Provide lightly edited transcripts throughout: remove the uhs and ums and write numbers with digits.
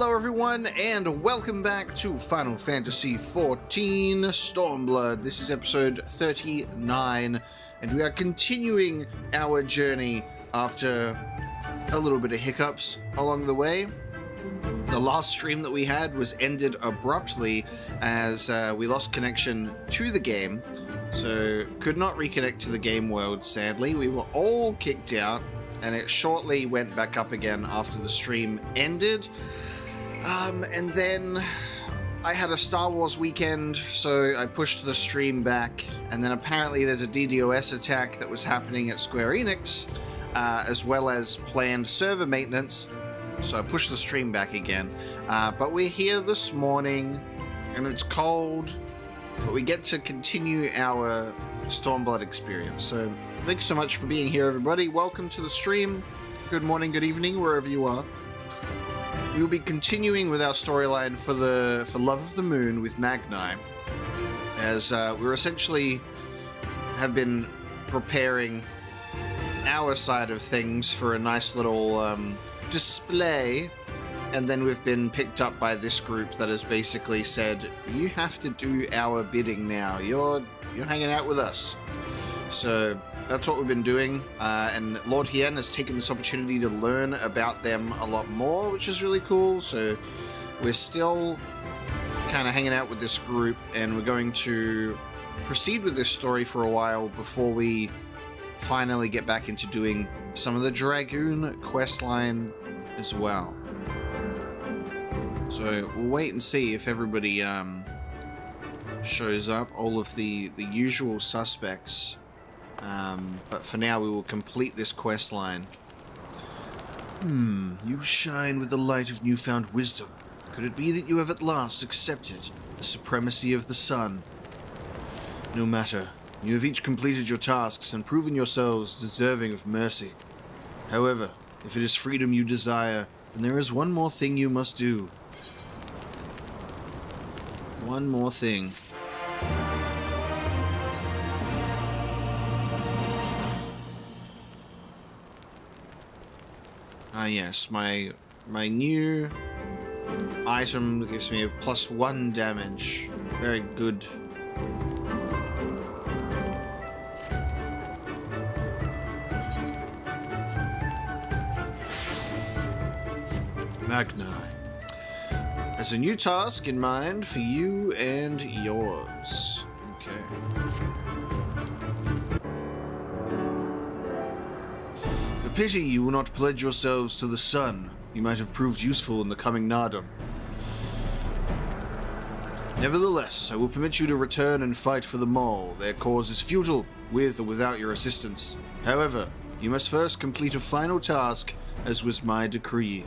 Hello everyone, and welcome back to Final Fantasy XIV Stormblood. This is episode 39, and we are continuing our journey after a little bit of hiccups along the way. The last stream that we had was ended abruptly as we lost connection to the game, so could not reconnect to the game world, sadly. We were all kicked out, and it shortly went back up again after the stream ended. And then I had a Star Wars weekend, so I pushed the stream back, and then apparently there's a DDoS attack that was happening at Square Enix, as well as planned server maintenance, so I pushed the stream back again. But we're here this morning, and it's cold, but we get to continue our Stormblood experience. So thanks so much for being here, everybody. Welcome to the stream. Good morning, good evening, wherever you are. We will be continuing with our storyline for Love of the Moon with Magna, as we're essentially have been preparing our side of things for a nice little display, and then we've been picked up by this group that has basically said, you have to do our bidding now. You're hanging out with us. So that's what we've been doing, and Lord Hien has taken this opportunity to learn about them a lot more, which is really cool. So we're still kind of hanging out with this group, and we're going to proceed with this story for a while before we finally get back into doing some of the Dragoon questline as well. So we'll wait and see if everybody shows up, all of the usual suspects. But for now, we will complete this quest line. You shine with the light of newfound wisdom. Could it be that you have at last accepted the supremacy of the sun? No matter. You have each completed your tasks and proven yourselves deserving of mercy. However, if it is freedom you desire, then there is one more thing you must do. One more thing. Yes, my new item gives me a +1 damage. Very good. Magna has a new task in mind for you and yours. Okay. Pity you will not pledge yourselves to the sun. You might have proved useful in the coming Naadam. Nevertheless, I will permit you to return and fight for the Maul. Their cause is futile, with or without your assistance. However, you must first complete a final task, as was my decree.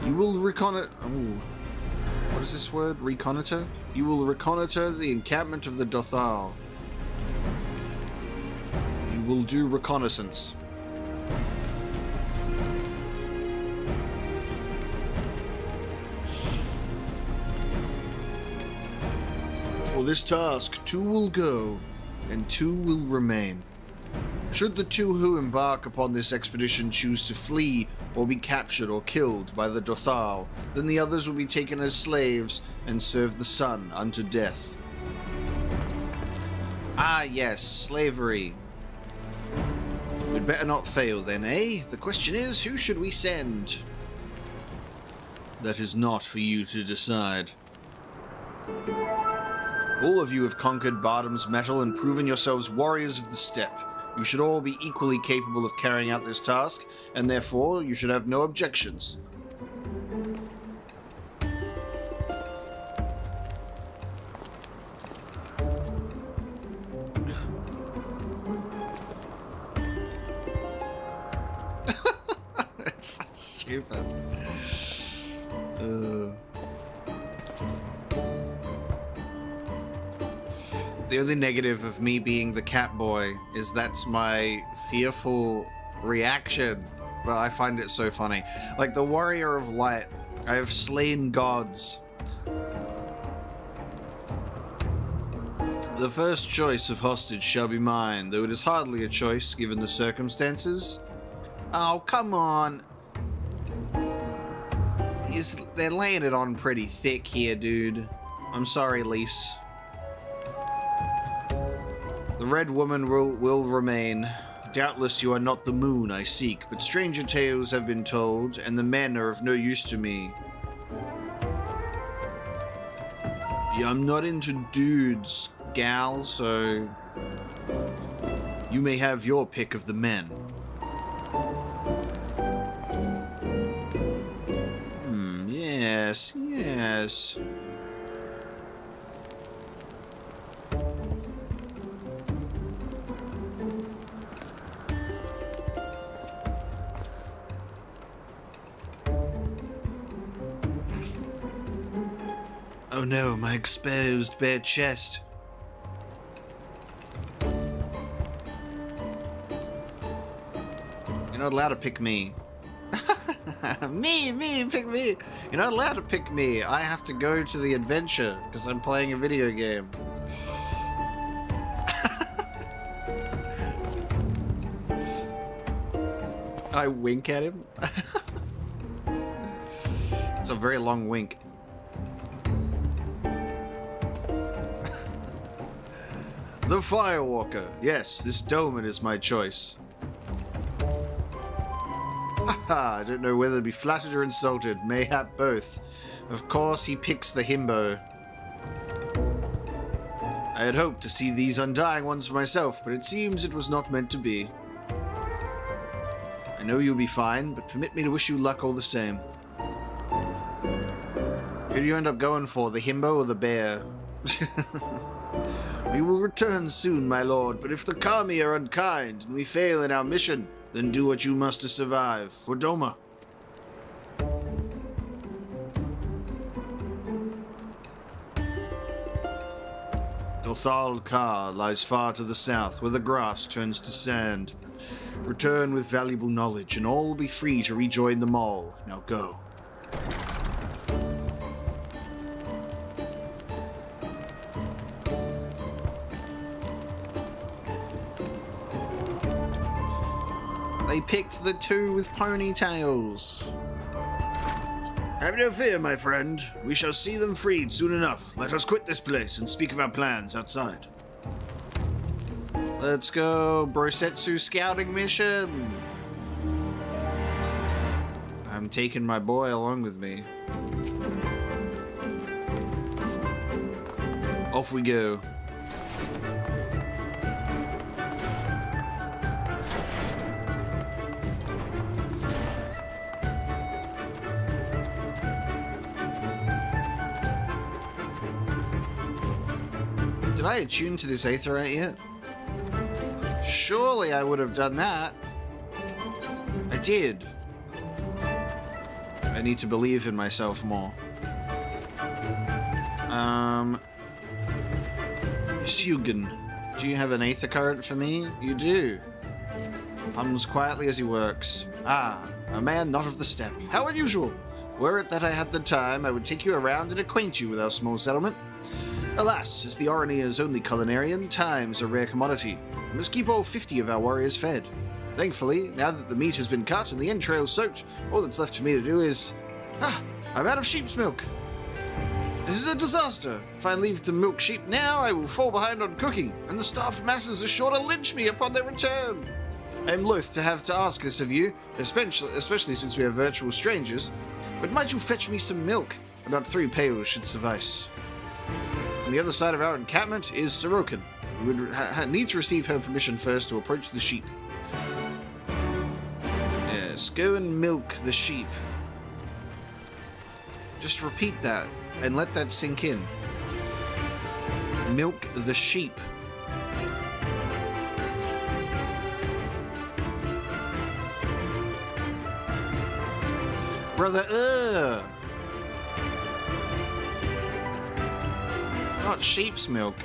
You will reconnoiter... what is this word? Reconnoiter? You will reconnoiter the encampment of the Dotharl. You will do reconnaissance. For this task, 2 will go, and 2 will remain. Should the 2 who embark upon this expedition choose to flee or be captured or killed by the Dotharl, then the others will be taken as slaves and serve the sun unto death. Ah yes, slavery. We'd better not fail then, eh? The question is, who should we send? That is not for you to decide. All of you have conquered Bardam's metal and proven yourselves warriors of the steppe. You should all be equally capable of carrying out this task, and therefore you should have no objections. It's so stupid. The only negative of me being the cat boy is that's my fearful reaction, but I find it so funny. Like the warrior of light, I have slain gods. The first choice of hostage shall be mine, though it is hardly a choice given the circumstances. Oh, come on. they're laying it on pretty thick here, dude. I'm sorry, Lise. The Red Woman will remain. Doubtless you are not the moon I seek, but stranger tales have been told, and the men are of no use to me. Yeah, I'm not into dudes, gal, so you may have your pick of the men. Yes, yes. Oh no, my exposed bare chest. You're not allowed to pick me. me, pick me. You're not allowed to pick me. I have to go to the adventure because I'm playing a video game. I wink at him. It's a very long wink. The Firewalker. Yes, this Doman is my choice. Haha, I don't know whether to be flattered or insulted. Mayhap both. Of course, he picks the himbo. I had hoped to see these undying ones for myself, but it seems it was not meant to be. I know you'll be fine, but permit me to wish you luck all the same. Who do you end up going for, the himbo or the bear? We will return soon, my lord, but if the Kami are unkind and we fail in our mission, then do what you must to survive, for Doma. Dotharl Ka lies far to the south, where the grass turns to sand. Return with valuable knowledge, and all will be free to rejoin the mall. Now go. They picked the two with ponytails. Have no fear, my friend. We shall see them freed soon enough. Let us quit this place and speak of our plans outside. Let's go, Brosetsu scouting mission. I'm taking my boy along with me. Off we go. Did I attune to this aetherite yet? Surely I would have done that. I did. I need to believe in myself more. Shugen, do you have an aether current for me? You do. Hums quietly as he works. Ah, a man not of the steppe. How unusual. Were it that I had the time, I would take you around and acquaint you with our small settlement. Alas, as the Orania's only culinarian, time's a rare commodity. I must keep all 50 of our warriors fed. Thankfully, now that the meat has been cut and the entrails soaked, all that's left for me to do is... I'm out of sheep's milk. This is a disaster. If I leave to milk sheep now, I will fall behind on cooking, and the starved masses are sure to lynch me upon their return. I am loath to have to ask this of you, especially since we are virtual strangers, but might you fetch me some milk? About 3 pails should suffice. On the other side of our encampment is Sorokin. We would need to receive her permission first to approach the sheep. Yes, go and milk the sheep. Just repeat that and let that sink in. Milk the sheep. Brother, not sheep's milk.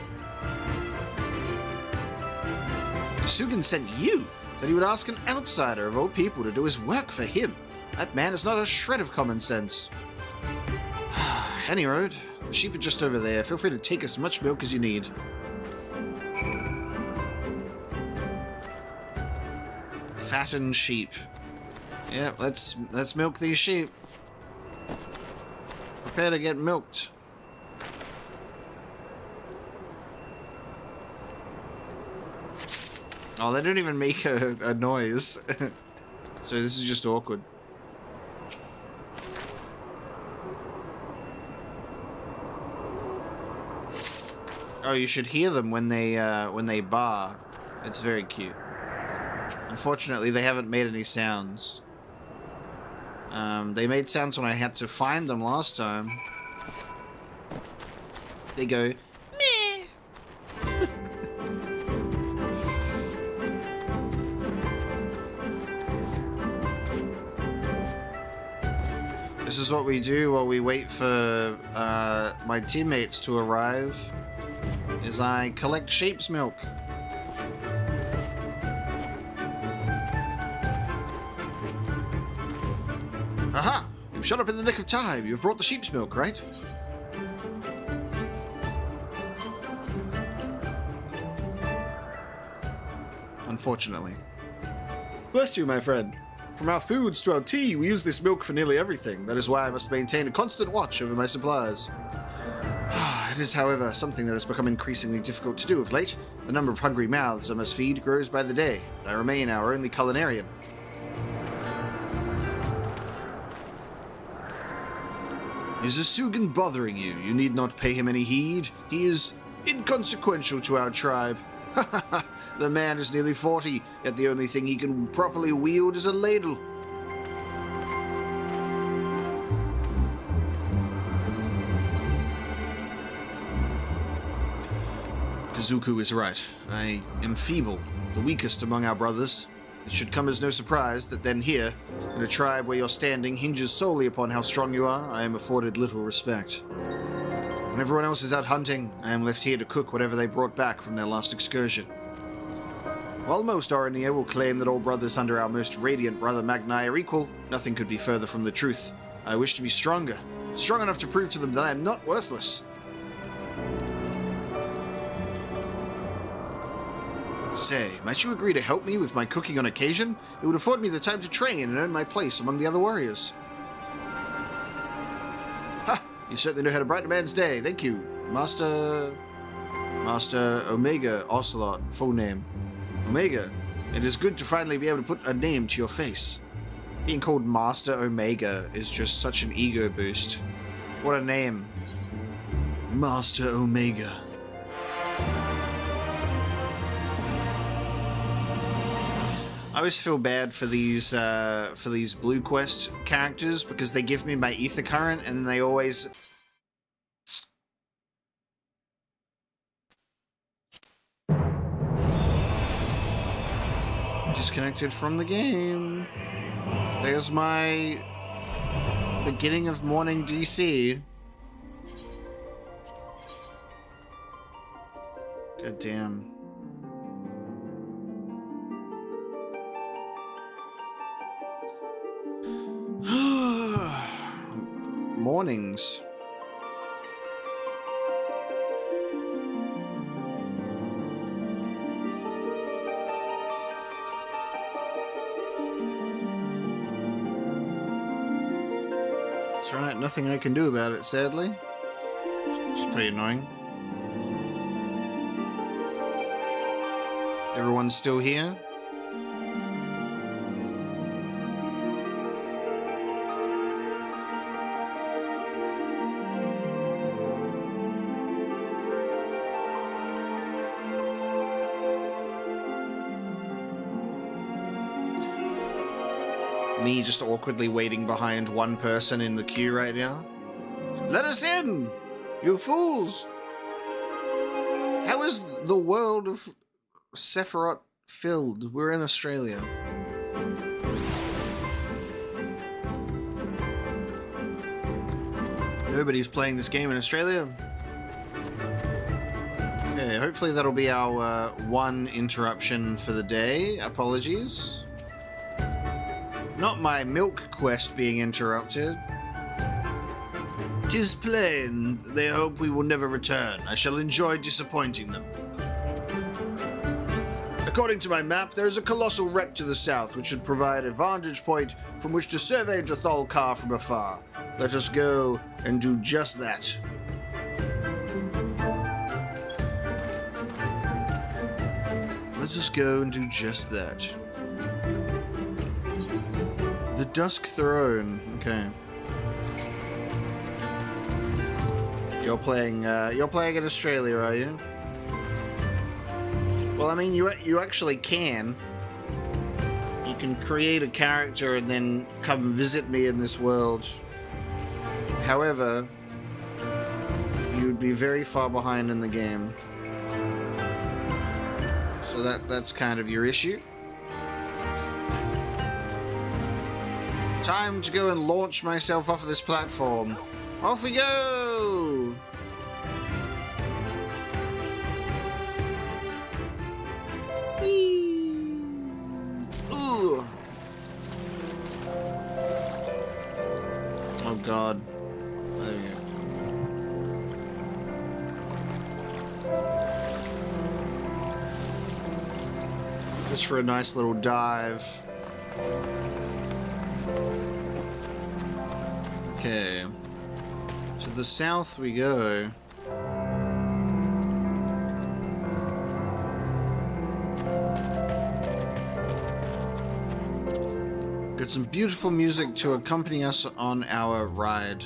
Sugan sent you, that he would ask an outsider of all people to do his work for him. That man has not a shred of common sense. Any road, the sheep are just over there. Feel free to take as much milk as you need. Fattened sheep. Yeah, let's milk these sheep. prepare to get milked. Oh, they don't even make a noise. So this is just awkward. Oh, you should hear them when they bar. It's very cute. Unfortunately, they haven't made any sounds. They made sounds when I had to find them last time. They go, meh. This is what we do while we wait for my teammates to arrive, is I collect sheep's milk. Aha! You've shut up in the nick of time. You've brought the sheep's milk, right? Unfortunately. Bless you, my friend. From our foods to our tea, we use this milk for nearly everything. That is why I must maintain a constant watch over my supplies. It is, however, something that has become increasingly difficult to do of late. The number of hungry mouths I must feed grows by the day. I remain our only culinarian. Is Asugan bothering you? You need not pay him any heed. He is inconsequential to our tribe. The man is nearly 40, yet the only thing he can properly wield is a ladle. Kazuku is right. I am feeble, the weakest among our brothers. It should come as no surprise that then here, in a tribe where your standing hinges solely upon how strong you are, I am afforded little respect. When everyone else is out hunting, I am left here to cook whatever they brought back from their last excursion. While most Aranir will claim that all brothers under our most radiant brother Magna are equal, nothing could be further from the truth. I wish to be stronger, strong enough to prove to them that I am not worthless. Say, might you agree to help me with my cooking on occasion? It would afford me the time to train and earn my place among the other warriors. Ha! You certainly know how to brighten a man's day. Thank you, Master Omega Ocelot, full name. Omega, it is good to finally be able to put a name to your face. Being called Master Omega is just such an ego boost. What a name. Master Omega. I always feel bad for these Blue Quest characters because they give me my ether current and they always... Disconnected from the game. There's my beginning of morning DC. God damn. Mornings. That's right, nothing I can do about it, sadly. Which is pretty annoying. Everyone's still here? Me just awkwardly waiting behind one person in the queue right now. Let us in, you fools! How is the world of Sephiroth filled? We're in Australia. Nobody's playing this game in Australia. Okay, hopefully that'll be our one interruption for the day. Apologies. Not my milk quest being interrupted. 'Tis plain they hope we will never return. I shall enjoy disappointing them. According to my map, there is a colossal wreck to the south, which should provide a vantage point from which to survey Dotharl Car from afar. Let us go and do just that. Let us go and do just that. The Dusk Throne. Okay. You're playing in Australia, are you? Well, I mean, you actually can. You can create a character and then come visit me in this world. However, you'd be very far behind in the game. So that's kind of your issue. Time to go and launch myself off of this platform. Off we go! Ooh. Oh god. There we go. Just for a nice little dive. Okay. To the south we go. Got some beautiful music to accompany us on our ride.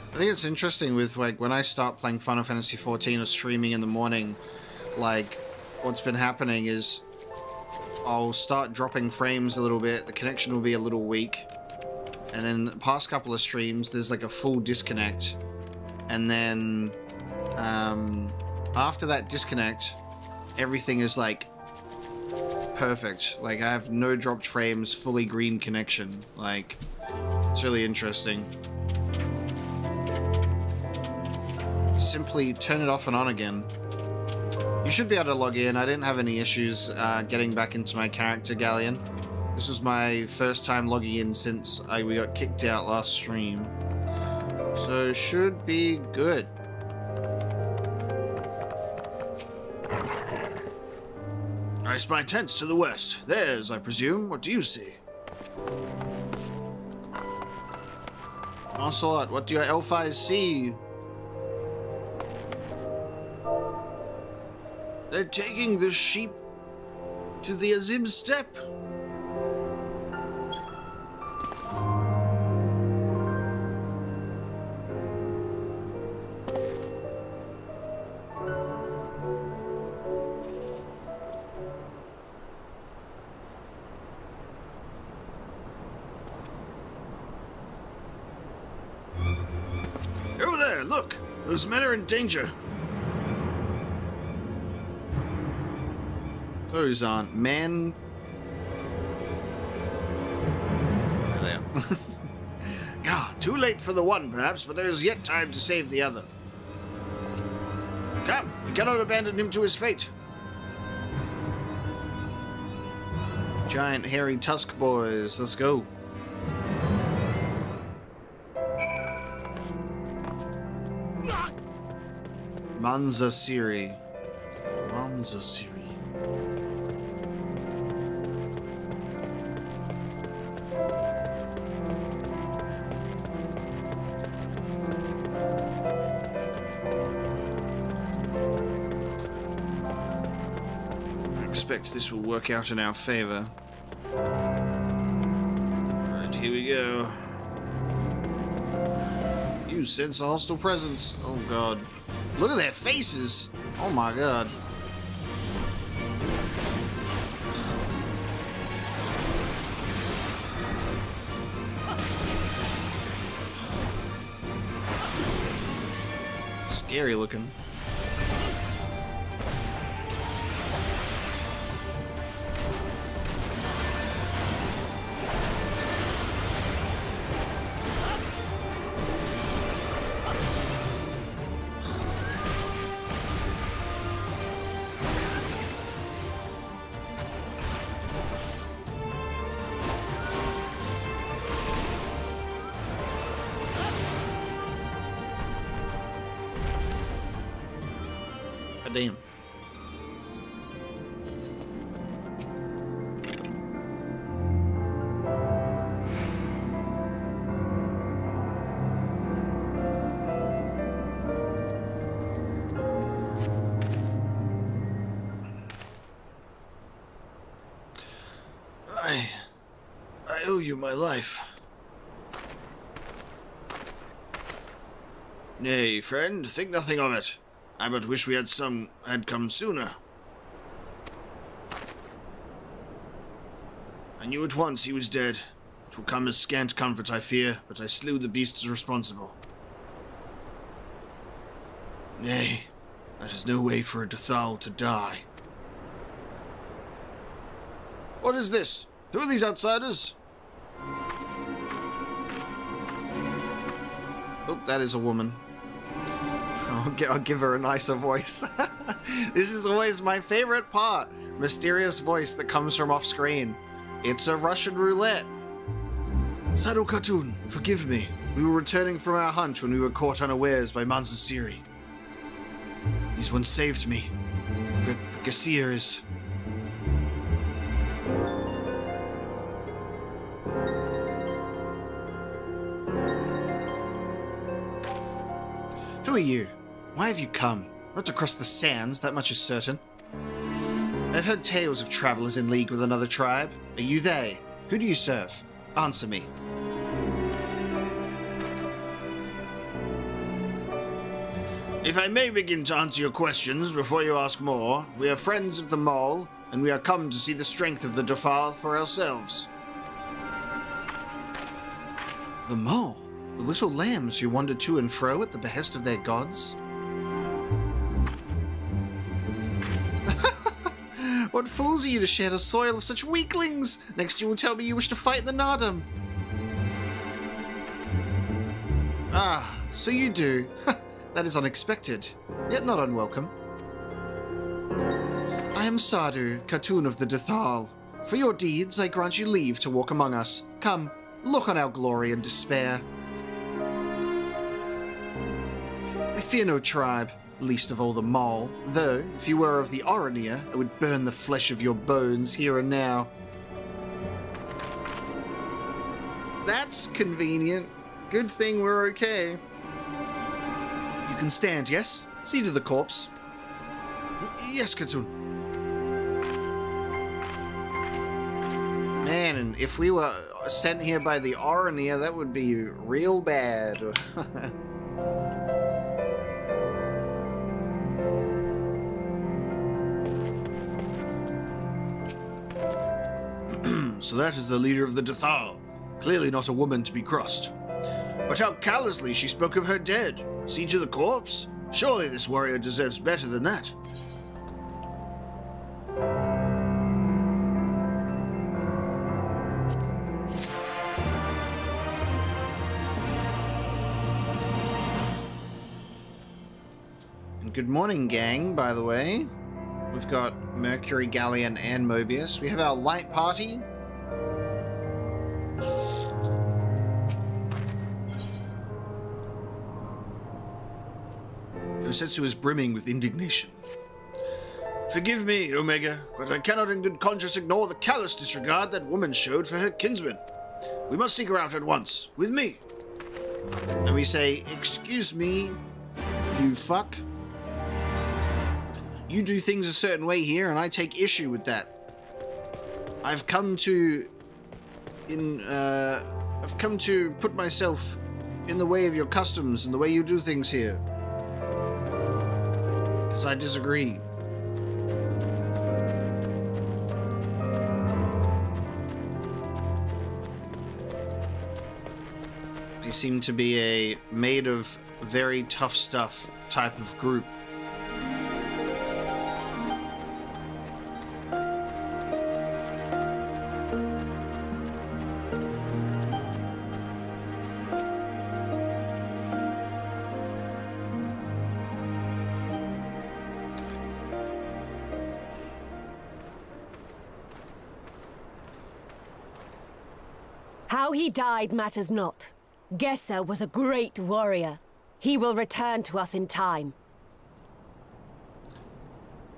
I think it's interesting with, like, when I start playing Final Fantasy XIV or streaming in the morning, like, what's been happening is I'll start dropping frames a little bit, the connection will be a little weak, and then the past couple of streams, there's, like, a full disconnect, and then, after that disconnect, everything is, like, perfect. Like, I have no dropped frames, fully green connection. Like, it's really interesting. Simply turn it off and on again. You should be able to log in. I didn't have any issues getting back into my character galleon. This was my first time logging in since we got kicked out last stream. So should be good. I spy tents to the west. Theirs, I presume. What do you see? Ocelot, what do your elf eyes see? They're taking the sheep to the Azim steppe. Over there, look! Those men are in danger. Those aren't men. There they are. Ah, too late for the one, perhaps, but there is yet time to save the other. Come, we cannot abandon him to his fate. Giant hairy tusk boys, let's go. Manza Siri. Manza Siri. This will work out in our favor. Alright, here we go. You sense a hostile presence. Oh god. Look at their faces! Oh my god. Scary looking. damn. I owe you my life. Nay, friend, think nothing of it. I but wish we had come sooner. I knew at once he was dead. It will come as scant comfort, I fear, but I slew the beasts responsible. Nay, that is no way for a Dotharl to die. What is this? Who are these outsiders? Oh, that is a woman. I'll give her a nicer voice. This is always my favorite part. Mysterious voice that comes from off screen. It's a Russian roulette. Sado Khatun, forgive me. We were returning from our hunt when we were caught unawares by Manzasiri. These ones saved me. Gassir is... Who are you? Why have you come? Not to cross the sands, that much is certain. I've heard tales of travelers in league with another tribe. Are you they? Who do you serve? Answer me. If I may begin to answer your questions before you ask more, we are friends of the Mole, and we are come to see the strength of the Dotharl for ourselves. The Mole? The little lambs who wander to and fro at the behest of their gods? What fools are you to share the soil of such weaklings? Next you will tell me you wish to fight the Naadam. Ah, so you do. That is unexpected, yet not unwelcome. I am Sadu, Khatun of the Dotharl. For your deeds, I grant you leave to walk among us. Come, look on our glory and despair. I fear no tribe, least of all the Mole, though, if you were of the Orania, I would burn the flesh of your bones here and now. That's convenient. Good thing we're okay. You can stand, yes? See to the corpse. Yes, Khatun. Man, and if we were sent here by the Orania, that would be real bad. So that is the leader of the Dotharl. Clearly not a woman to be crossed. But how callously she spoke of her dead. See to the corpse? Surely this warrior deserves better than that. And good morning, gang, by the way. We've got Mercury, Galleon, and Mobius. We have our light party. Gosetsu is brimming with indignation. Forgive me, Omega, but I cannot in good conscience ignore the callous disregard that woman showed for her kinsman. We must seek her out at once, with me. And we say, excuse me, you fuck. You do things a certain way here, and I take issue with that. I've come to put myself in the way of your customs and the way you do things here. Because I disagree. They seem to be a made of very tough stuff type of group. How he died matters not. Gesser was a great warrior. He will return to us in time.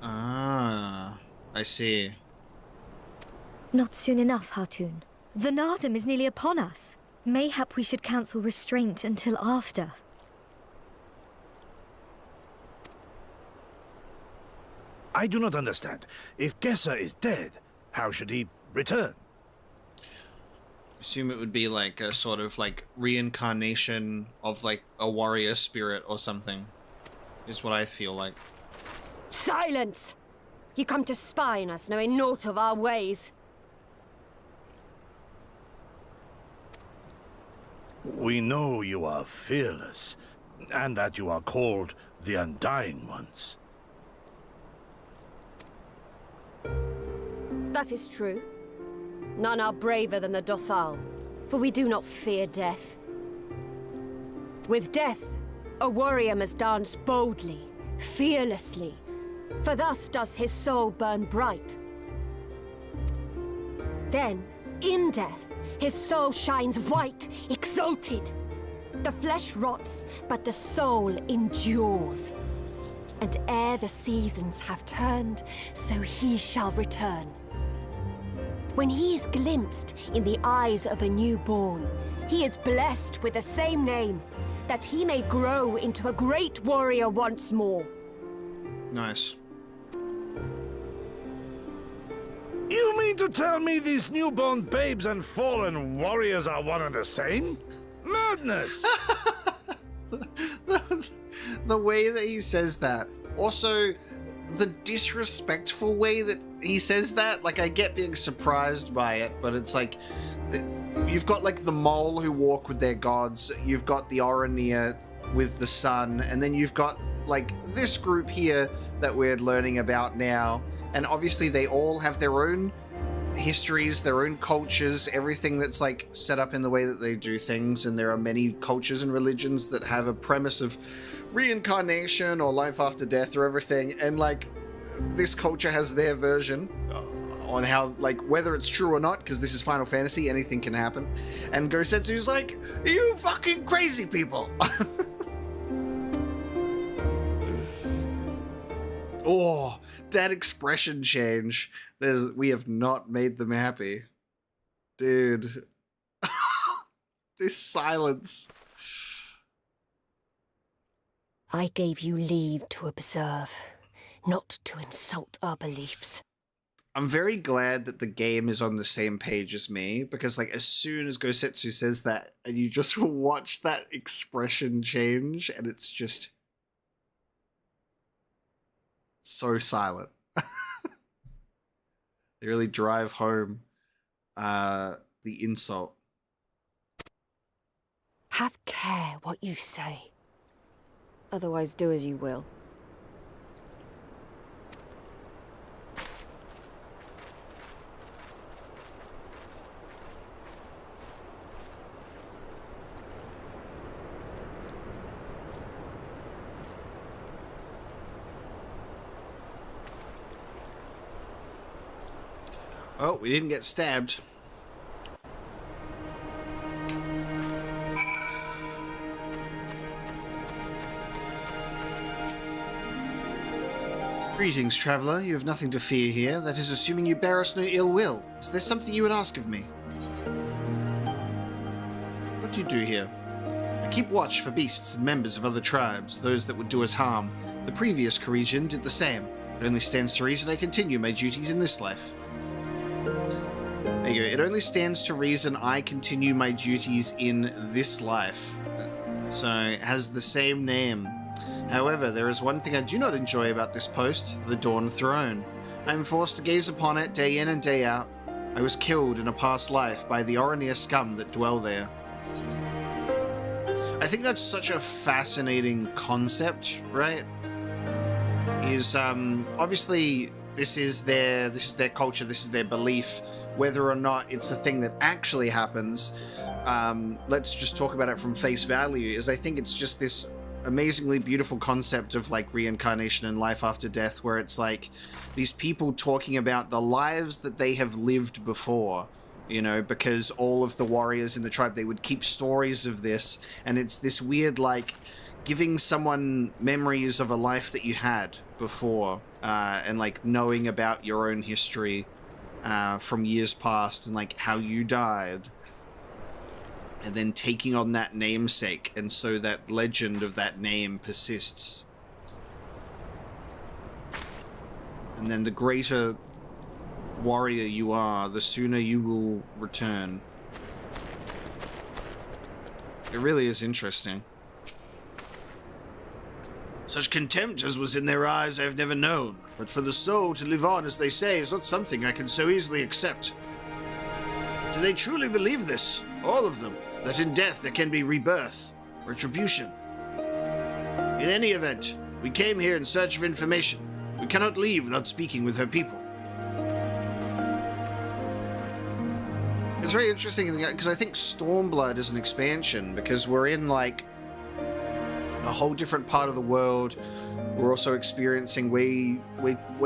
Ah, I see. Not soon enough, Hartoon. The Naadam is nearly upon us. Mayhap we should counsel restraint until after. I do not understand. If Gessa is dead, how should he return? Assume it would be like a sort of like reincarnation of like a warrior spirit or something, is what I feel like. Silence! Ye come to spy on us, knowing naught of our ways. We know you are fearless, and that you are called the Undying Ones. That is true. None are braver than the Dotharl, for we do not fear death. With death, a warrior must dance boldly, fearlessly, for thus does his soul burn bright. Then, in death, his soul shines white, exalted. The flesh rots, but the soul endures. And ere the seasons have turned, so he shall return. When he is glimpsed in the eyes of a newborn, he is blessed with the same name, that he may grow into a great warrior once more. Nice. You mean to tell me these newborn babes and fallen warriors are one and the same? Madness! The way that he says that. Also, the disrespectful way that he says that. Like, I get being surprised by it, but it's like... You've got, like, the mole who walk with their gods. You've got the Oranir with the sun. And then you've got, like, this group here that we're learning about now. And obviously they all have their own histories, their own cultures, everything that's, like, set up in the way that they do things. And there are many cultures and religions that have a premise of reincarnation or life after death or everything. And, like, this culture has their version on how, like, whether it's true or not, because this is Final Fantasy, anything can happen. And Gosetsu's like, you fucking crazy people! Oh, that expression change. We have not made them happy. Dude. This silence. I gave you leave to observe, not to insult our beliefs. I'm very glad that the game is on the same page as me, because, like, as soon as Gosetsu says that, and you just watch that expression change, and it's just so silent. They really drive home the insult. Have care what you say. Otherwise, do as you will. Oh, we didn't get stabbed. Greetings, traveler. You have nothing to fear here. That is assuming you bear us no ill will. Is there something you would ask of me? What do you do here? I keep watch for beasts and members of other tribes, those that would do us harm. The previous Corregin did the same. It only stands to reason I continue my duties in this life. There you go. It only stands to reason I continue my duties in this life. So it has the same name. However, there is one thing I do not enjoy about this post, the Dawn Throne. I am forced to gaze upon it day in and day out. I was killed in a past life by the Oranir scum that dwell there. I think that's such a fascinating concept, right? Is obviously this is their culture, this is their belief. Whether or not it's a thing that actually happens, let's just talk about it from face value, is I think it's just this amazingly beautiful concept of, like, reincarnation and life after death, where it's like these people talking about the lives that they have lived before, you know, because all of the warriors in the tribe, they would keep stories of this, and it's this weird, like, giving someone memories of a life that you had before. and like knowing about your own history from years past and like how you died, and then taking on that namesake, and so that legend of that name persists. And then the greater warrior you are, the sooner you will return. It really is interesting. Such contempt as was in their eyes I have never known, but for the soul to live on as they say is not something I can so easily accept. Do they truly believe this, all of them, that in death there can be rebirth, retribution? In any event, we came here in search of information. We cannot leave without speaking with her people. It's very interesting because I think Stormblood is an expansion because we're in like a whole different part of the world. We're also experiencing way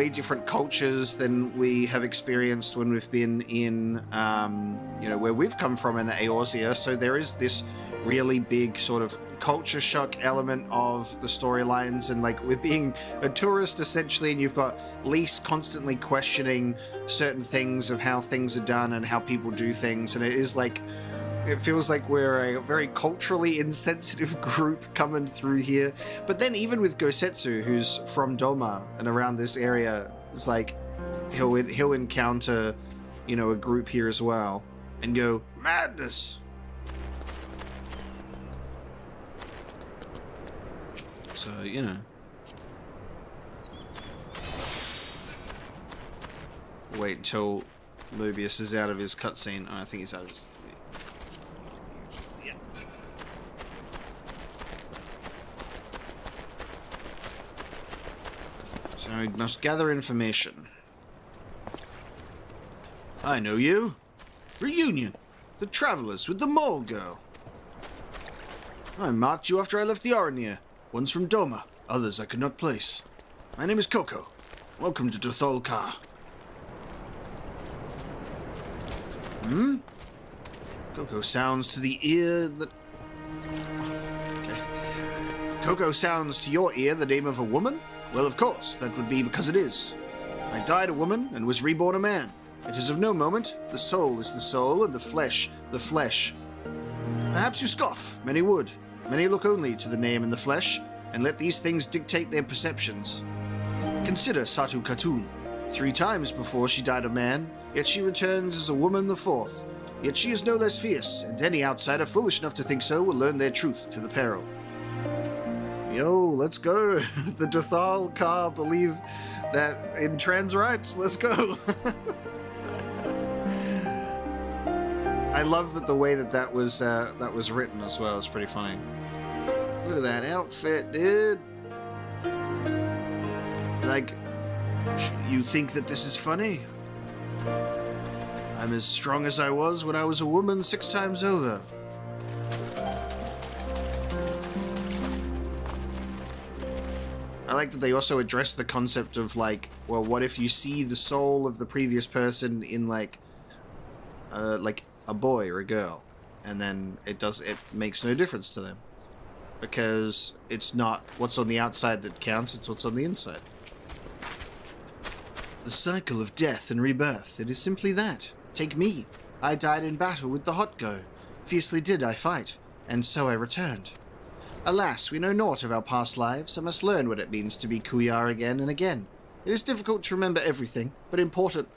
different cultures than we have experienced when we've been in, where we've come from in Eorzea. So there is this really big sort of culture shock element of the storylines, and like we're being a tourist essentially, and you've got Lise constantly questioning certain things of how things are done and how people do things, and it feels like we're a very culturally insensitive group coming through here. But then even with Gosetsu, who's from Doma and around this area, it's like he'll encounter, a group here as well and go, madness. So, wait until Mobius is out of his cutscene. Oh, I think he's out of his... Yeah. So I must gather information. I know you. Reunion. The travelers with the mole girl. I marked you after I left the Arania. One's from Doma, others I could not place. My name is Coco. Welcome to Dotharl. Coco sounds to the ear that... Okay. Coco sounds to your ear the name of a woman? Well, of course, that would be because it is. I died a woman and was reborn a man. It is of no moment. The soul is the soul, and the flesh, the flesh. Perhaps you scoff. Many would. Many look only to the name and the flesh, and let these things dictate their perceptions. Consider Satu Khatun. 3 times before she died a man, yet she returns as a woman the 4th. Yet she is no less fierce, and any outsider foolish enough to think so will learn their truth to the peril. Yo, let's go. The Dotharl car believe that in trans rights. Let's go. I love that the way that was written as well. It's pretty funny. Look at that outfit, dude. Like, you think that this is funny? I'm as strong as I was when I was a woman 6 times over. I like that they also address the concept of like, well, what if you see the soul of the previous person in like a boy or a girl, and then it makes no difference to them, because it's not what's on the outside that counts, it's what's on the inside. The cycle of death and rebirth, it is simply that. Take me. I died in battle with the hot go. Fiercely did I fight, and so I returned. Alas, we know naught of our past lives. I must learn what it means to be Kuyar again and again. It is difficult to remember everything, but important.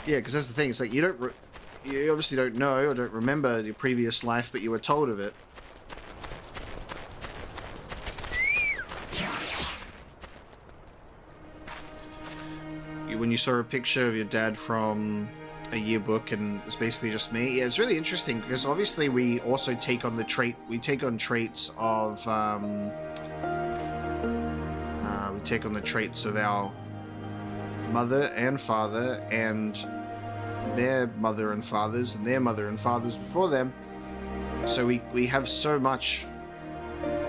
Yeah, because that's the thing. It's like you obviously don't know or don't remember your previous life, but you were told of it. When you saw a picture of your dad from a yearbook and it's basically just me. Yeah, it's really interesting because obviously we also take on traits of our mother and father and their mother and fathers and their mother and fathers before them. So we have so much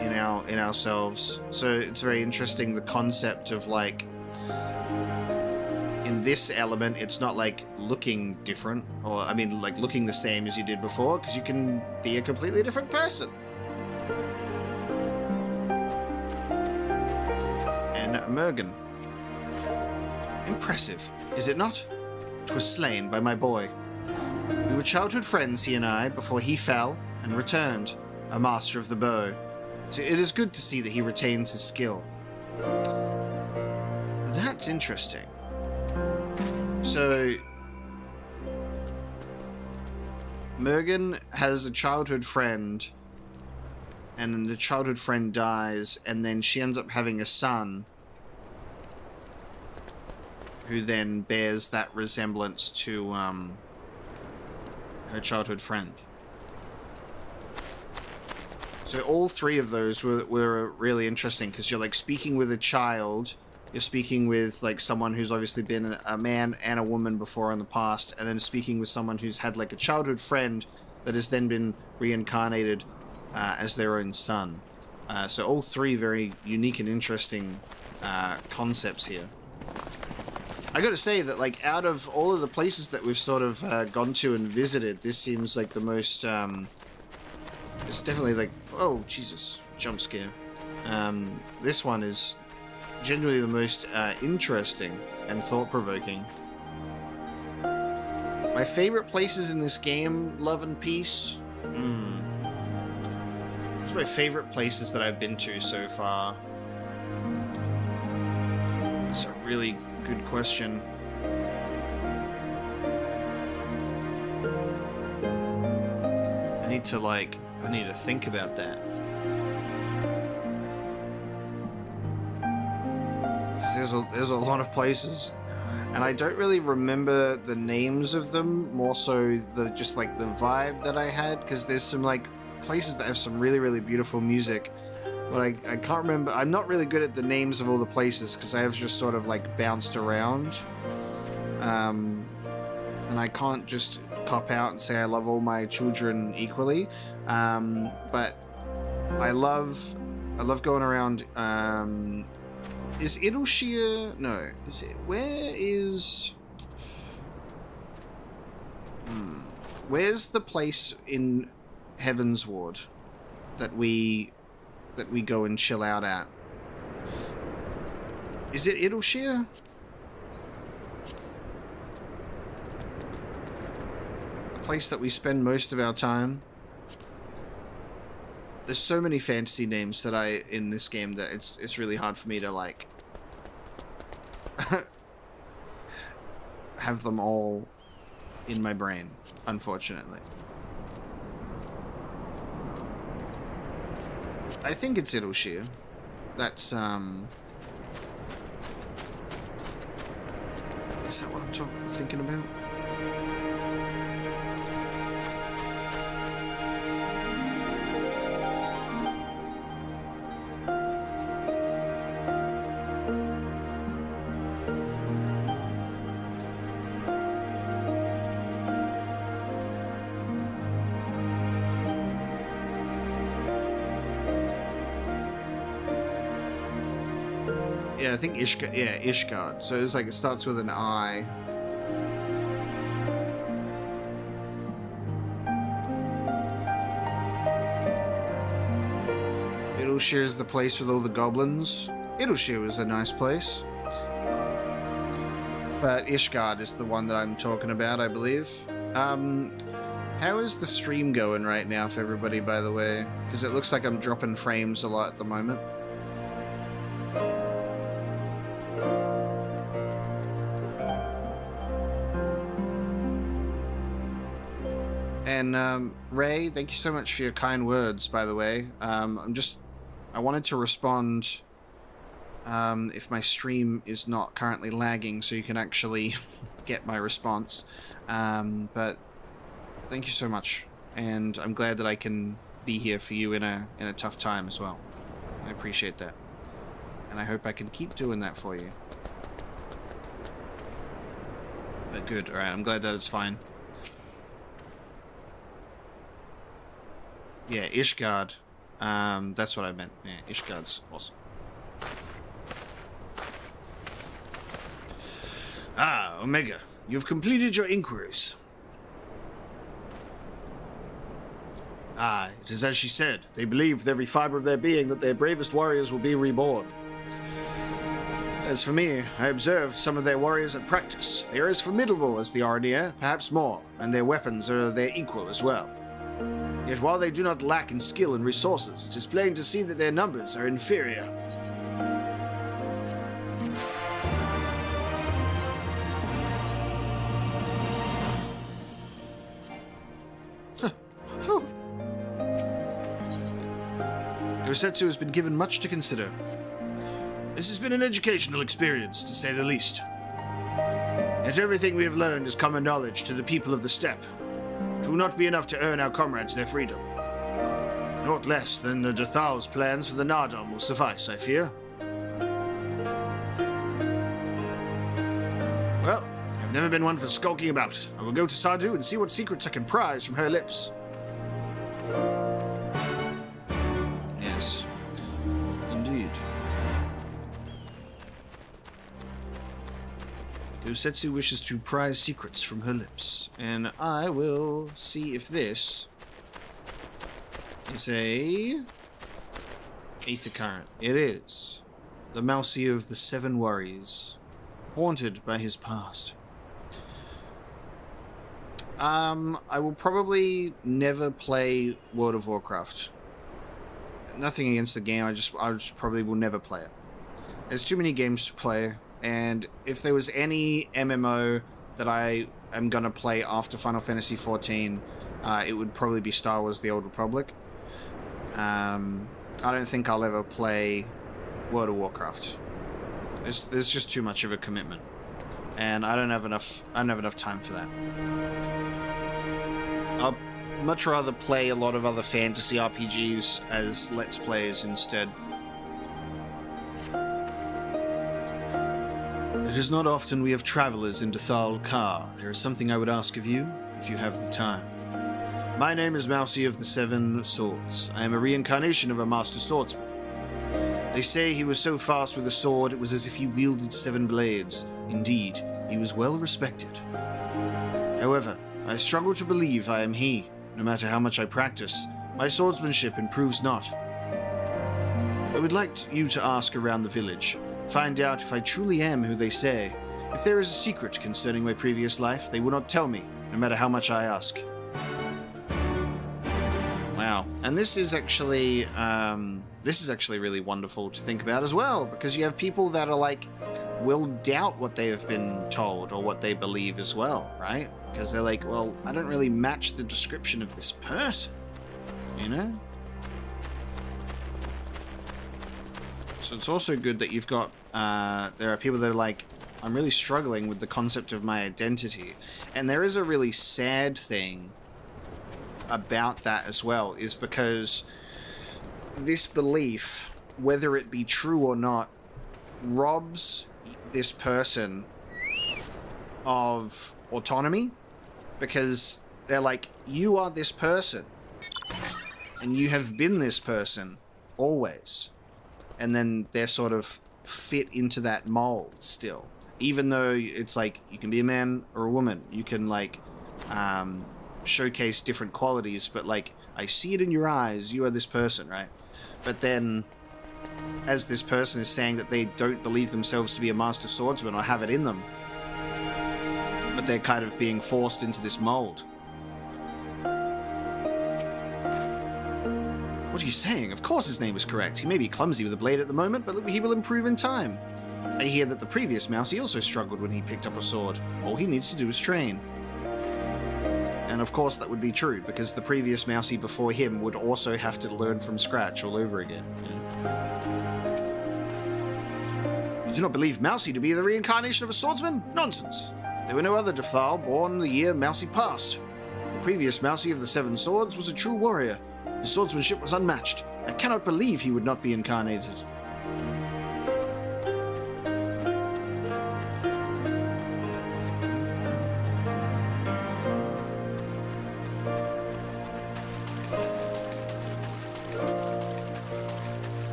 in ourselves. So it's very interesting, the concept of like, in this element, it's not like looking different, or I mean like looking the same as you did before, because you can be a completely different person. And in Mergen. Impressive, is it not? 'Twas slain by my boy. We were childhood friends, he and I, before he fell and returned, a master of the bow. So it is good to see that he retains his skill. That's interesting. So, Mergen has a childhood friend, and then the childhood friend dies, and then she ends up having a son, who then bears that resemblance to her childhood friend. So all three of those were really interesting, because you're like speaking with a child, you're speaking with like someone who's obviously been a man and a woman before in the past, and then speaking with someone who's had like a childhood friend that has then been reincarnated as their own son. So all three very unique and interesting concepts here. I gotta say that, like, out of all of the places that we've sort of gone to and visited, this seems like the most, it's definitely like, oh, Jesus, jump scare. This one is genuinely the most interesting and thought-provoking. My favorite places in this game, love and peace? What's my favorite places that I've been to so far? That's a really good question. I need to think about that. Because there's a lot of places, and I don't really remember the names of them, more so just like the vibe that I had, because there's some like places that have some really, really beautiful music. But I can't remember. I'm not really good at the names of all the places because I have just sort of like bounced around. And I can't just cop out and say I love all my children equally. But I love going around. Is Idleshire? No. Is it? Where is? Where's the place in Heaven's Ward that we go and chill out at? Is it Idleshire? The place that we spend most of our time. There's so many fantasy names that in this game that it's really hard for me to like have them all in my brain, unfortunately. I think it's Idleshire. That's, is that what I'm thinking about? Yeah, I think Ishgard. Yeah, Ishgard. So it's like it starts with an I. Idleshire is the place with all the goblins. Idleshire was a nice place. But Ishgard is the one that I'm talking about, I believe. How is the stream going right now for everybody, by the way? Because it looks like I'm dropping frames a lot at the moment. And Ray, thank you so much for your kind words, by the way. I wanted to respond if my stream is not currently lagging, so you can actually get my response. But thank you so much, and I'm glad that I can be here for you in a tough time as well. I appreciate that, and I hope I can keep doing that for you. But good, all right. I'm glad that it's fine. Yeah, Ishgard. That's what I meant. Yeah, Ishgard's awesome. Ah, Omega, you've completed your inquiries. Ah, it is as she said. They believe with every fiber of their being that their bravest warriors will be reborn. As for me, I observed some of their warriors at practice. They are as formidable as the Arnier, perhaps more, and their weapons are their equal as well. Yet while they do not lack in skill and resources, it is plain to see that their numbers are inferior. Gosetsu has been given much to consider. This has been an educational experience, to say the least. Yet everything we have learned is common knowledge to the people of the steppe. It will not be enough to earn our comrades their freedom. Not less than the Dotharl's plans for the Naadam will suffice, I fear. Well, I've never been one for skulking about. I will go to Sadu and see what secrets I can prise from her lips. Yes, indeed. Gosetsu wishes to prise secrets from her lips, and I will see if this is a Aether Current. It is. The Mousy of the Seven Warriors, haunted by his past. I will probably never play World of Warcraft. Nothing against the game, I just probably will never play it. There's too many games to play, and if there was any MMO that I am going to play after Final Fantasy XIV, it would probably be Star Wars The Old Republic. I don't think I'll ever play World of Warcraft. There's just too much of a commitment, and I don't have enough time for that. I'll much rather play a lot of other fantasy RPGs as Let's Plays instead. It is not often we have travelers in Dotharl Car. There is something I would ask of you, if you have the time. My name is Mousy of the Seven Swords. I am a reincarnation of a master swordsman. They say he was so fast with a sword, it was as if he wielded 7 blades. Indeed, he was well respected. However, I struggle to believe I am he. No matter how much I practice, my swordsmanship improves not. I would like you to ask around the village. Find out if I truly am who they say. If there is a secret concerning my previous life, they will not tell me, no matter how much I ask. Wow. And this is actually really wonderful to think about as well, because you have people that are like, will doubt what they have been told or what they believe as well, right? Because they're like, well, I don't really match the description of this person, you know? So it's also good that you've got, there are people that are like, I'm really struggling with the concept of my identity. And there is a really sad thing about that as well, is because this belief, whether it be true or not, robs this person of autonomy, because they're like, you are this person and you have been this person always, and then they're sort of fit into that mold still, even though it's like you can be a man or a woman, you can like showcase different qualities, but like, I see it in your eyes, you are this person, right? But then as this person is saying that they don't believe themselves to be a master swordsman or have it in them, but they're kind of being forced into this mold. What are you saying? Of course his name is correct. He may be clumsy with a blade at the moment, but he will improve in time. I hear that the previous Mousy also struggled when he picked up a sword. All he needs to do is train. And of course that would be true, because the previous Mousy before him would also have to learn from scratch all over again. You do not believe Mousy to be the reincarnation of a swordsman? Nonsense. There were no other Dotharl born the year Mousy passed. The previous Mousy of the Seven Swords was a true warrior. His swordsmanship was unmatched. I cannot believe he would not be incarnated.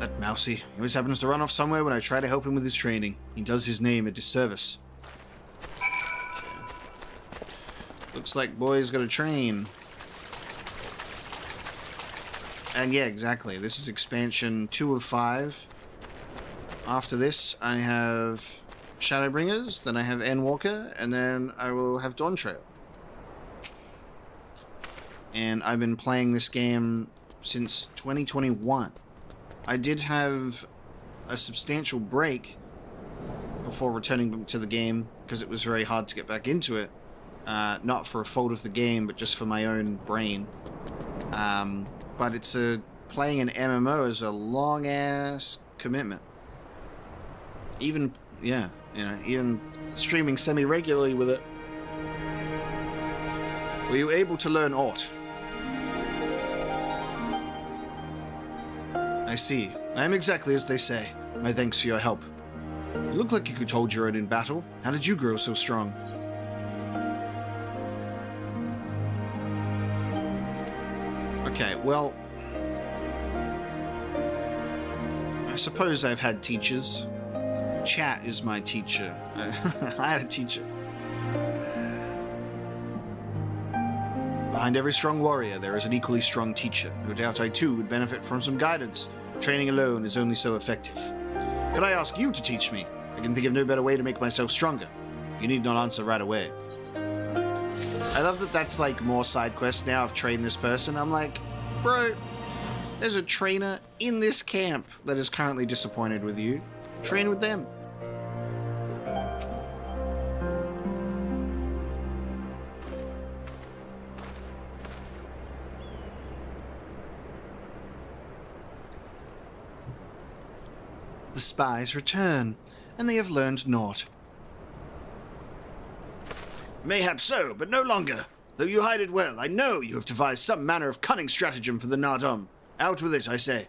That Mousy, he always happens to run off somewhere when I try to help him with his training. He does his name a disservice. Looks like boy's gonna train. And yeah, exactly. This is expansion 2 of 5. After this, I have Shadowbringers, then I have Endwalker, and then I will have Dawntrail. And I've been playing this game since 2021. I did have a substantial break before returning to the game because it was very hard to get back into it. Not for a fault of the game, but just for my own brain. But it's playing an MMO is a long-ass commitment. Even, yeah, you know, even streaming semi-regularly with it. Were you able to learn aught? I see. I am exactly as they say. My thanks for your help. You look like you could hold your own in battle. How did you grow so strong? Okay, well, I suppose I've had teachers. Chat is my teacher. I had a teacher. Behind every strong warrior, there is an equally strong teacher. No doubt I too would benefit from some guidance. Training alone is only so effective. Could I ask you to teach me? I can think of no better way to make myself stronger. You need not answer right away. I love that that's like more side quests now. I've trained this person. I'm like, bro, there's a trainer in this camp that is currently disappointed with you. Train with them. The spies return, and they have learned naught. Mayhap so, but no longer. Though you hide it well, I know you have devised some manner of cunning stratagem for the Naadam. Out with it, I say.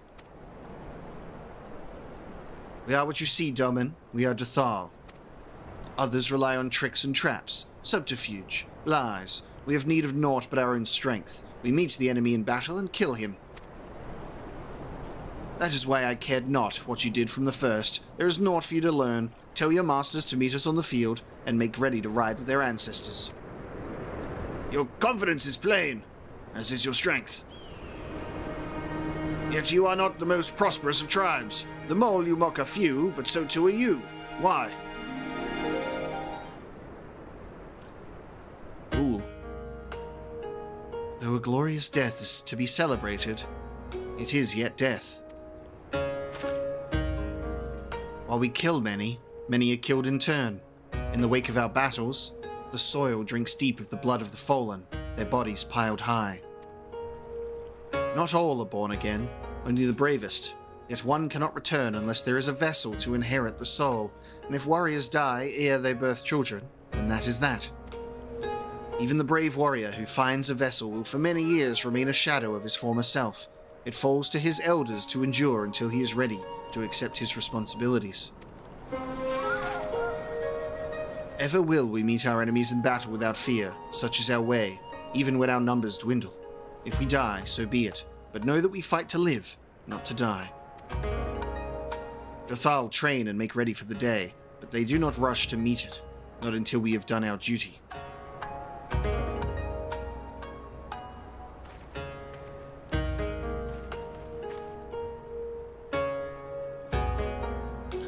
We are what you see, Doman. We are Dotharl. Others rely on tricks and traps, subterfuge, lies. We have need of naught but our own strength. We meet the enemy in battle and kill him. That is why I cared not what you did from the first. There is naught for you to learn. Tell your masters to meet us on the field, and make ready to ride with their ancestors. Your confidence is plain, as is your strength. Yet you are not the most prosperous of tribes. The mole you mock are few, but so too are you. Why? Ooh. Though a glorious death is to be celebrated, it is yet death. While we kill many, many are killed in turn. In the wake of our battles, the soil drinks deep of the blood of the fallen, their bodies piled high. Not all are born again, only the bravest, yet one cannot return unless there is a vessel to inherit the soul, and if warriors die ere they birth children, then that is that. Even the brave warrior who finds a vessel will for many years remain a shadow of his former self. It falls to his elders to endure until he is ready to accept his responsibilities. Ever will we meet our enemies in battle without fear, such is our way, even when our numbers dwindle. If we die, so be it, but know that we fight to live, not to die. Dotharl train and make ready for the day, but they do not rush to meet it, not until we have done our duty.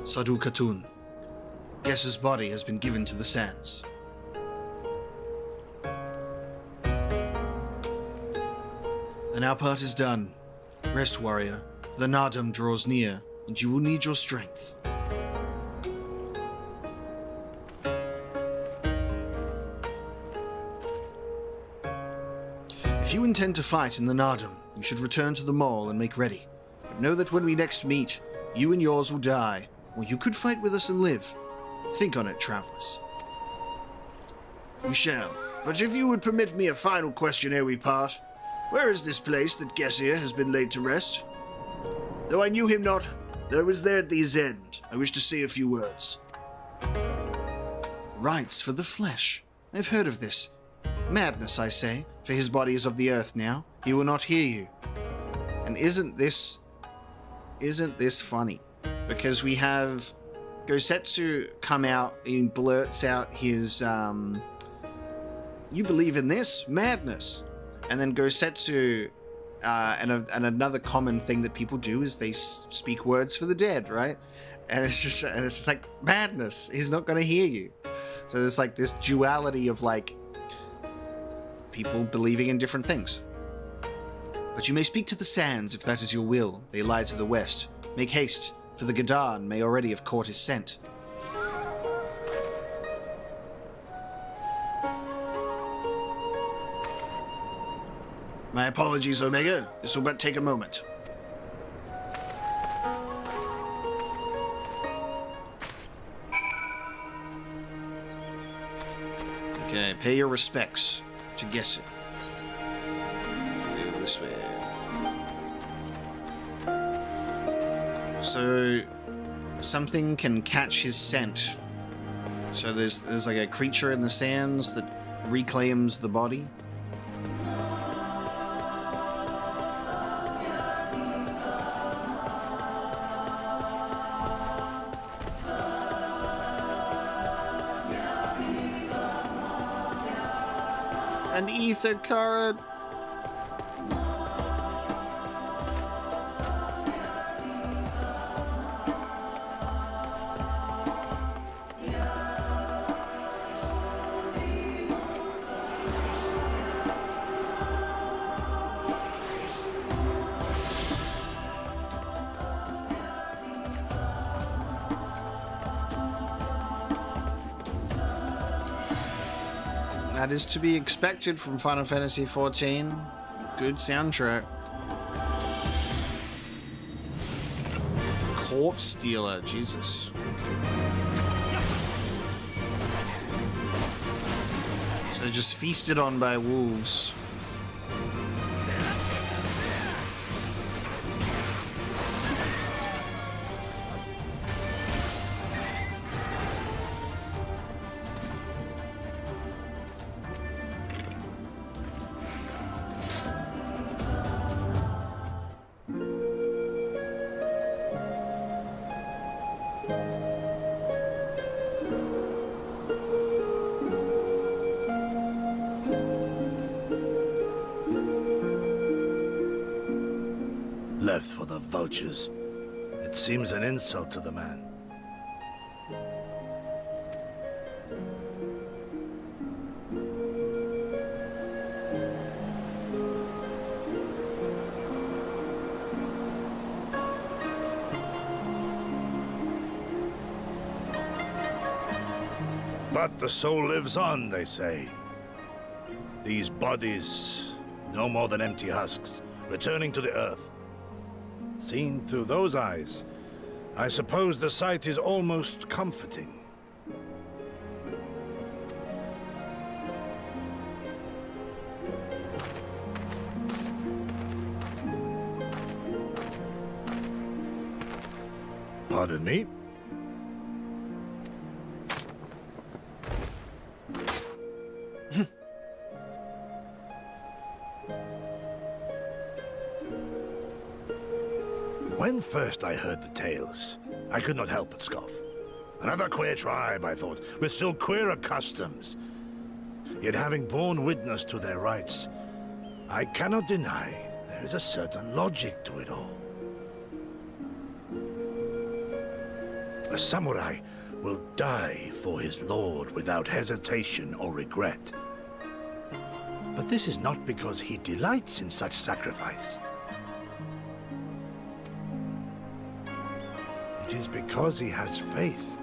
Sadu Khatun. Guess's body has been given to the sands. And our part is done. Rest, warrior. The Naadam draws near, and you will need your strength. If you intend to fight in the Naadam, you should return to the mall and make ready. But know that when we next meet, you and yours will die, or you could fight with us and live. Think on it, travelers. We shall. But if you would permit me a final question ere we part, where is this place that Gessir has been laid to rest? Though I knew him not, though I was there at the end, I wish to say a few words. Rites for the flesh. I've heard of this. Madness, I say, for his body is of the earth now. He will not hear you. And isn't this funny? Because we have Gosetsu come out and blurts out his, you believe in this? Madness. And then Gosetsu And another common thing that people do is they speak words for the dead, right? And it's just like madness. He's not going to hear you. So there's like this duality of like people believing in different things. But you may speak to the sands if that is your will. They lie to the west. Make haste, for the Gadarn may already have caught his scent. My apologies, Omega. This will but take a moment. Okay, pay your respects to Gesser. Go this way. So, something can catch his scent. So there's like a creature in the sands that reclaims the body. An ether current. That is to be expected from Final Fantasy XIV. Good soundtrack. Corpse Stealer, Jesus. So just feasted on by wolves. Left for the vultures. It seems an insult to the man. But the soul lives on, they say. These bodies, no more than empty husks, returning to the earth. Seen through those eyes, I suppose the sight is almost comforting. Pardon me? When first I heard the tales, I could not help but scoff. Another queer tribe, I thought, with still queerer customs. Yet having borne witness to their rites, I cannot deny there is a certain logic to it all. A samurai will die for his lord without hesitation or regret. But this is not because he delights in such sacrifice. It is because he has faith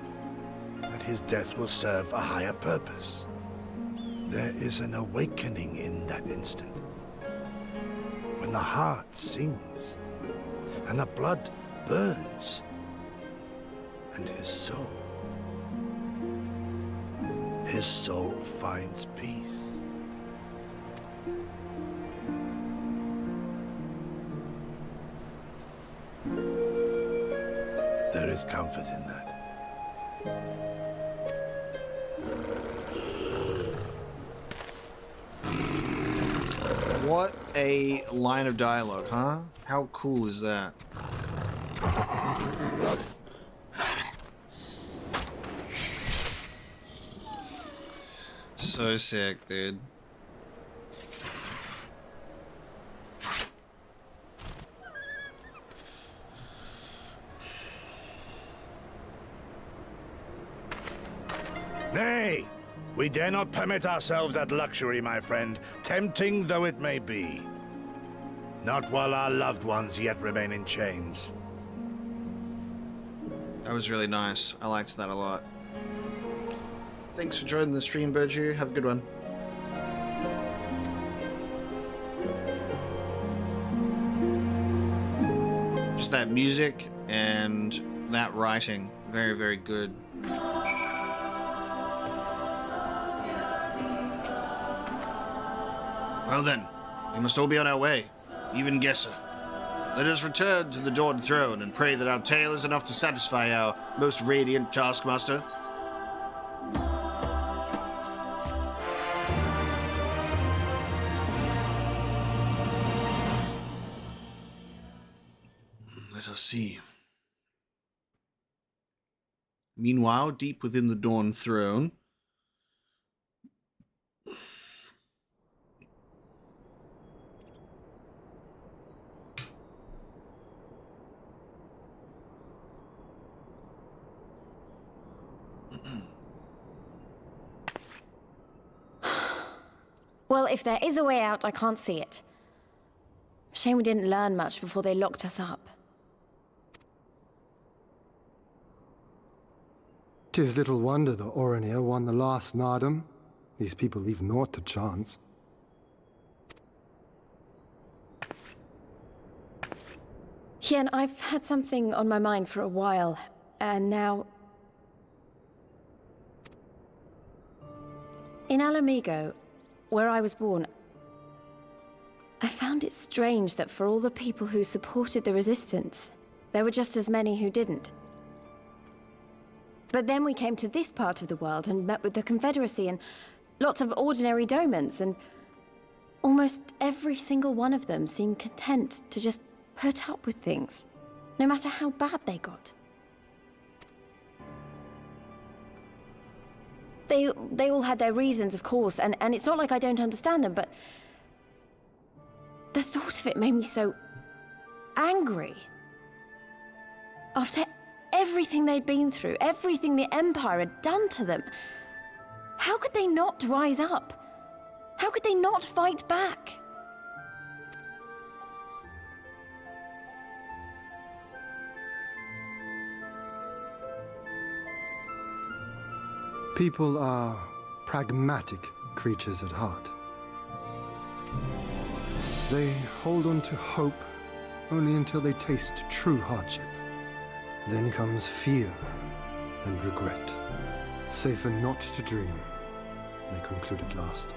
that his death will serve a higher purpose. There is an awakening in that instant. When the heart sings and the blood burns and his soul finds peace. There is comfort in that. What a line of dialogue, huh? How cool is that? So sick, dude. Nay, we dare not permit ourselves that luxury, my friend, tempting though it may be. Not while our loved ones yet remain in chains. That was really nice. I liked that a lot. Thanks for joining the stream, Burju. Have a good one. Just that music and that writing. Very, very good. Well then, we must all be on our way. Even Gesser. Let us return to the Dawn Throne and pray that our tale is enough to satisfy our most radiant taskmaster. Let us see. Meanwhile, deep within the Dawn Throne, Well, if there is a way out, I can't see it. Shame we didn't learn much before they locked us up. 'Tis little wonder the Oranir won the last Naadam. These people leave naught to chance. Hien, I've had something on my mind for a while, and now... In Alamigo, where I was born, I found it strange that for all the people who supported the Resistance, there were just as many who didn't. But then we came to this part of the world and met with the Confederacy and lots of ordinary Domans, and almost every single one of them seemed content to just put up with things, no matter how bad they got. They all had their reasons, of course, and it's not like I don't understand them, but the thought of it made me so angry. After everything they'd been through, everything the Empire had done to them, how could they not rise up? How could they not fight back? People are pragmatic creatures at heart. They hold on to hope only until they taste true hardship. Then comes fear and regret. Safer not to dream, they conclude at last.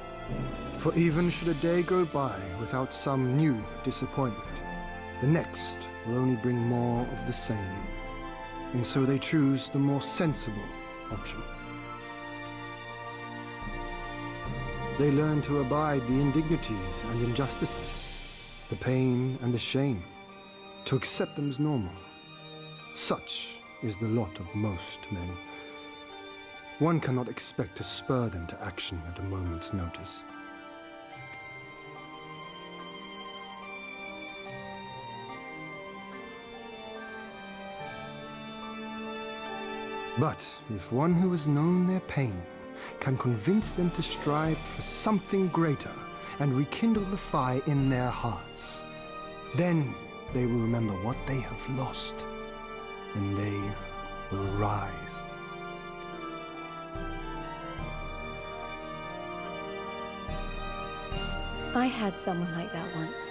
For even should a day go by without some new disappointment, the next will only bring more of the same. And so they choose the more sensible option. They learn to abide the indignities and injustices, the pain and the shame, to accept them as normal. Such is the lot of most men. One cannot expect to spur them to action at a moment's notice. But if one who has known their pain can convince them to strive for something greater and rekindle the fire in their hearts, then they will remember what they have lost, and they will rise. I had someone like that once.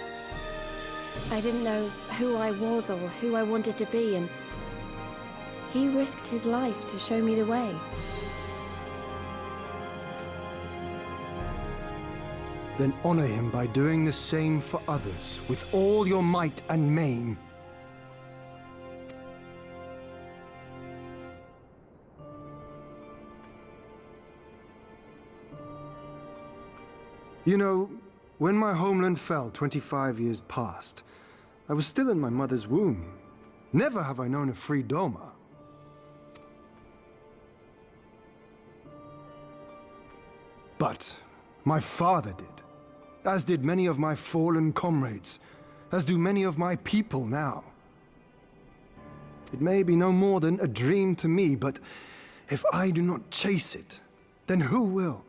I didn't know who I was or who I wanted to be, and he risked his life to show me the way. Then honor him by doing the same for others with all your might and main. You know, when my homeland fell 25 years past, I was still in my mother's womb. Never have I known a free Doma. But my father did, as did many of my fallen comrades, as do many of my people now. It may be no more than a dream to me, but if I do not chase it, then who will?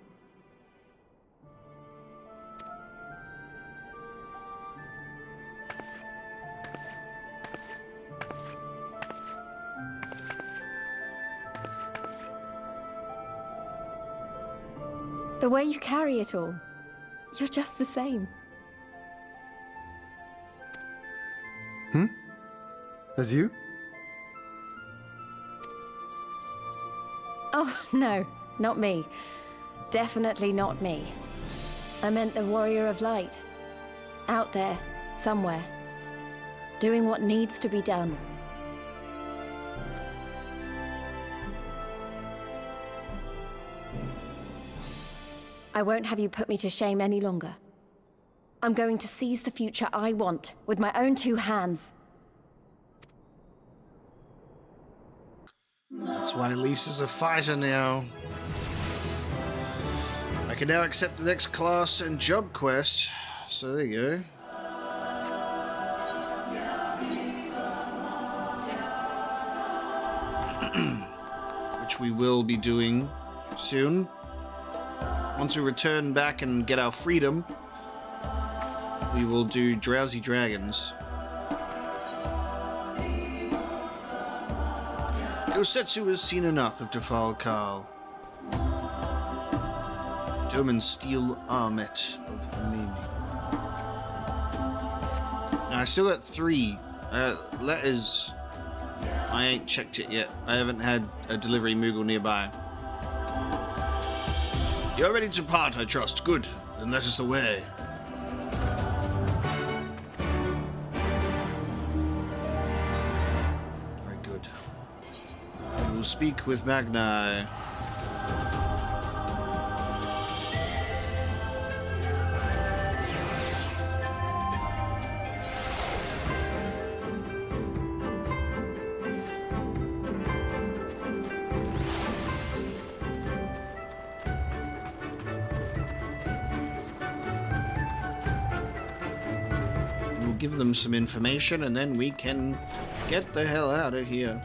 The way you carry it all, you're just the same. As you? Oh, no, not me. Definitely not me. I meant the warrior of light. Out there, somewhere. Doing what needs to be done. I won't have you put me to shame any longer. I'm going to seize the future I want, with my own two hands. That's why Lisa's a fighter now. I can now accept the next class and job quest. So there you go. Which we will be doing soon. Once we return back and get our freedom, we will do Drowsy Dragons. Yosetsu has seen enough of Dotharl Carl. Doman Steel Armet of the Mimi. Now I still got 3 letters. I ain't checked it yet. I haven't had a delivery Moogle nearby. You're ready to part, I trust. Good. Then let us away. Very good. We will speak with Magna. Give them some information and then we can get the hell out of here.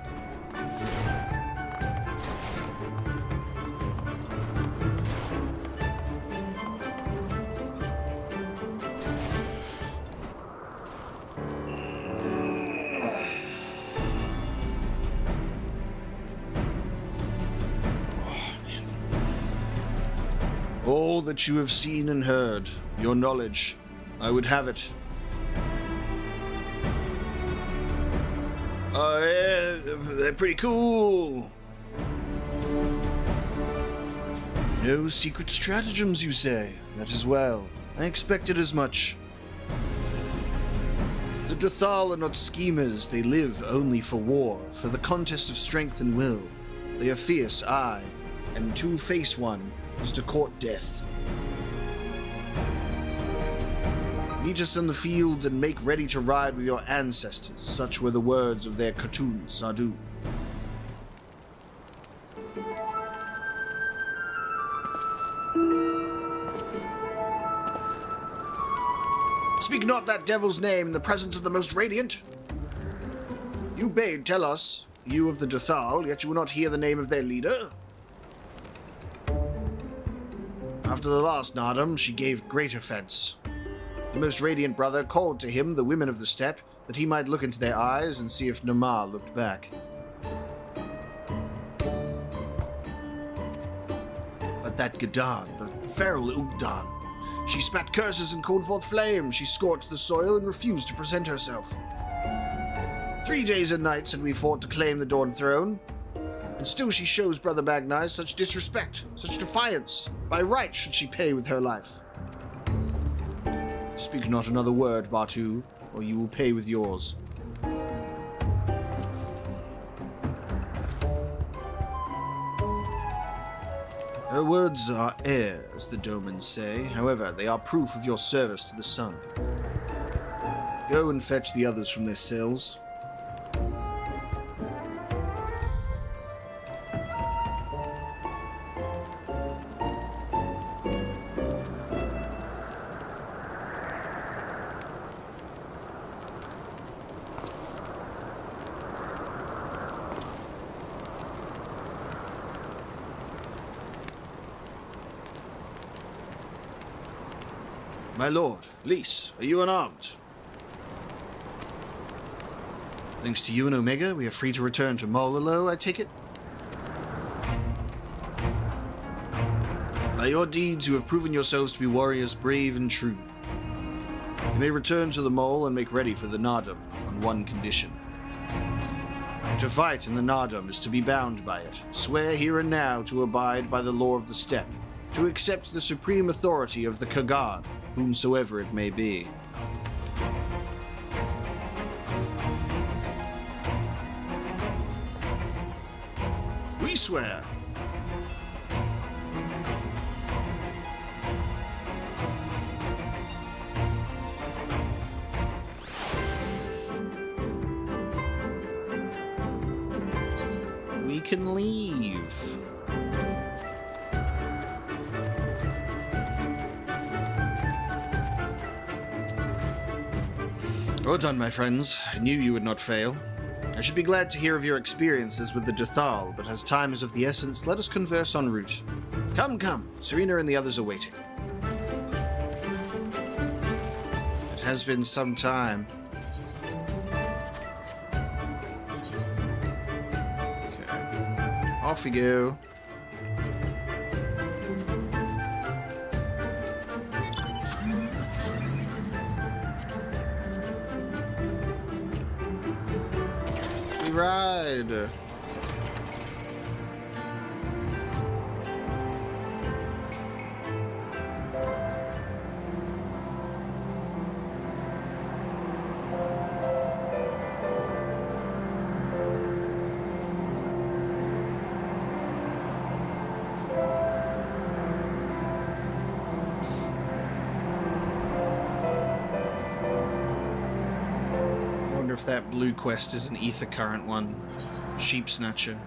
All that you have seen and heard, your knowledge, I would have it. Oh yeah, they're pretty cool. No secret stratagems, you say? That is well. I expected as much. The Dotharl are not schemers. They live only for war, for the contest of strength and will. They are fierce, aye, and to face one is to court death. Meet us in the field and make ready to ride with your ancestors. Such were the words of their Khotun Sadu. Speak not that devil's name in the presence of the most radiant. You bade tell us, you of the Dotharl, yet you will not hear the name of their leader. After the last Naadam, she gave great offense. The most radiant brother called to him the women of the steppe, that he might look into their eyes and see if Nama looked back. But that Gadan, the feral Ugdan, she spat curses and called forth flame. She scorched the soil and refused to present herself. 3 days and nights had we fought to claim the Dawn Throne, and still she shows Brother Magna such disrespect, such defiance. By right should she pay with her life. Speak not another word, Batu, or you will pay with yours. Her words are air, as the Domans say. However, they are proof of your service to the sun. Go and fetch the others from their cells. My lord, Lys, are you unarmed? Thanks to you and Omega, we are free to return to Mololo, I take it? By your deeds, you have proven yourselves to be warriors brave and true. You may return to the mole and make ready for the Naadam on one condition. To fight in the Naadam is to be bound by it. Swear here and now to abide by the law of the steppe, to accept the supreme authority of the Kagad, whomsoever it may be. We swear. We can leave. Well done, my friends. I knew you would not fail. I should be glad to hear of your experiences with the Dotharl, but as time is of the essence, let us converse en route. Come, come. Serena and the others are waiting. It has been some time. Off we go. We ride. If that blue quest is an ether current one. Sheep Snatcher.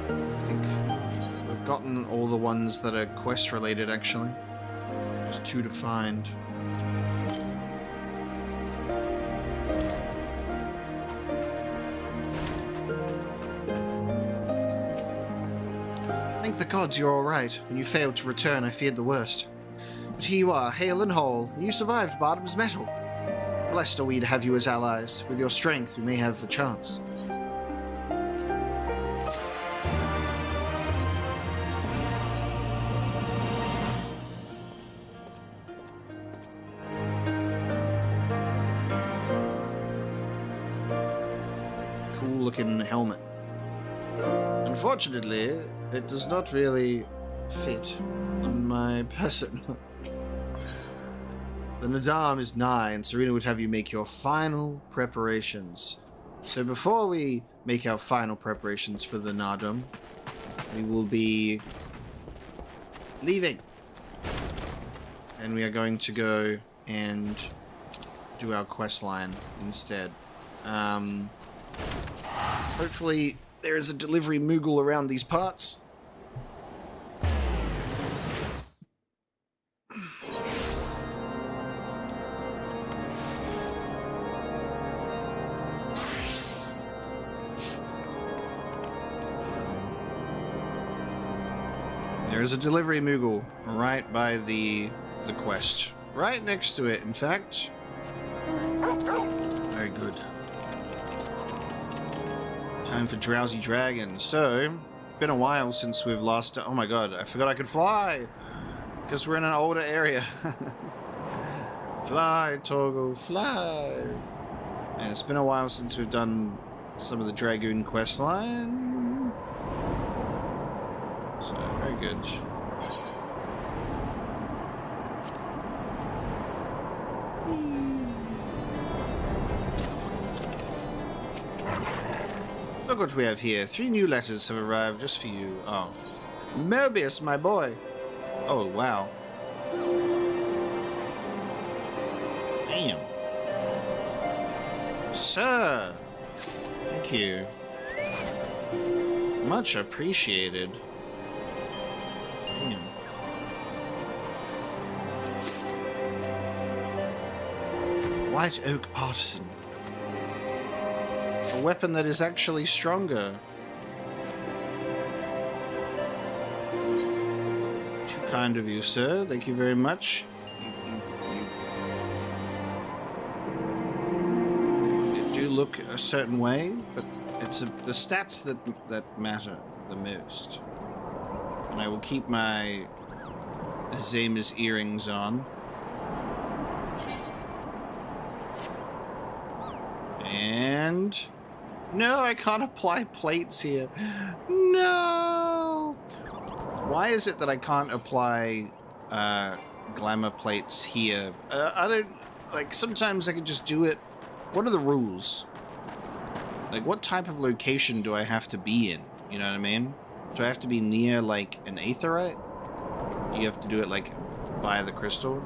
I think we've gotten all the ones that are quest related actually. Just 2 to find. Thank the gods you're alright. When you failed to return, I feared the worst. But here you are, hale and whole, and you survived Bardam's metal. Blessed are we to have you as allies. With your strength, we may have a chance. Cool looking helmet. Unfortunately, it does not really fit on my person. The Naadam is nigh, and Serena would have you make your final preparations. So before we make our final preparations for the Naadam, we will be leaving. And we are going to go and do our quest line instead. Hopefully there is a delivery Moogle around these parts. There's a delivery Moogle right by the quest. Right next to it, in fact. Very good. Time for Drowsy Dragon. So, been a while since we've last... Oh my god, I forgot I could fly! Because we're in an older area. Fly, Toggle, fly! Yeah, it's been a while since we've done some of the Dragoon quest line. So, very good. Look what we have here. 3 new letters have arrived just for you. Oh. Mobius, my boy. Oh, wow. Damn. Sir. Thank you. Much appreciated. Damn. White oak partisan. A weapon that is actually stronger. Too kind of you, sir. Thank you very much. You do look a certain way, but it's the stats that matter the most. And I will keep my Zama's earrings on. And... no, I can't apply plates here. No! Why is it that I can't apply glamour plates here? I don't... like, sometimes I can just do it. What are the rules? Like, what type of location do I have to be in? You know what I mean? Do I have to be near, like, an aetherite? You have to do it, like, via the crystal?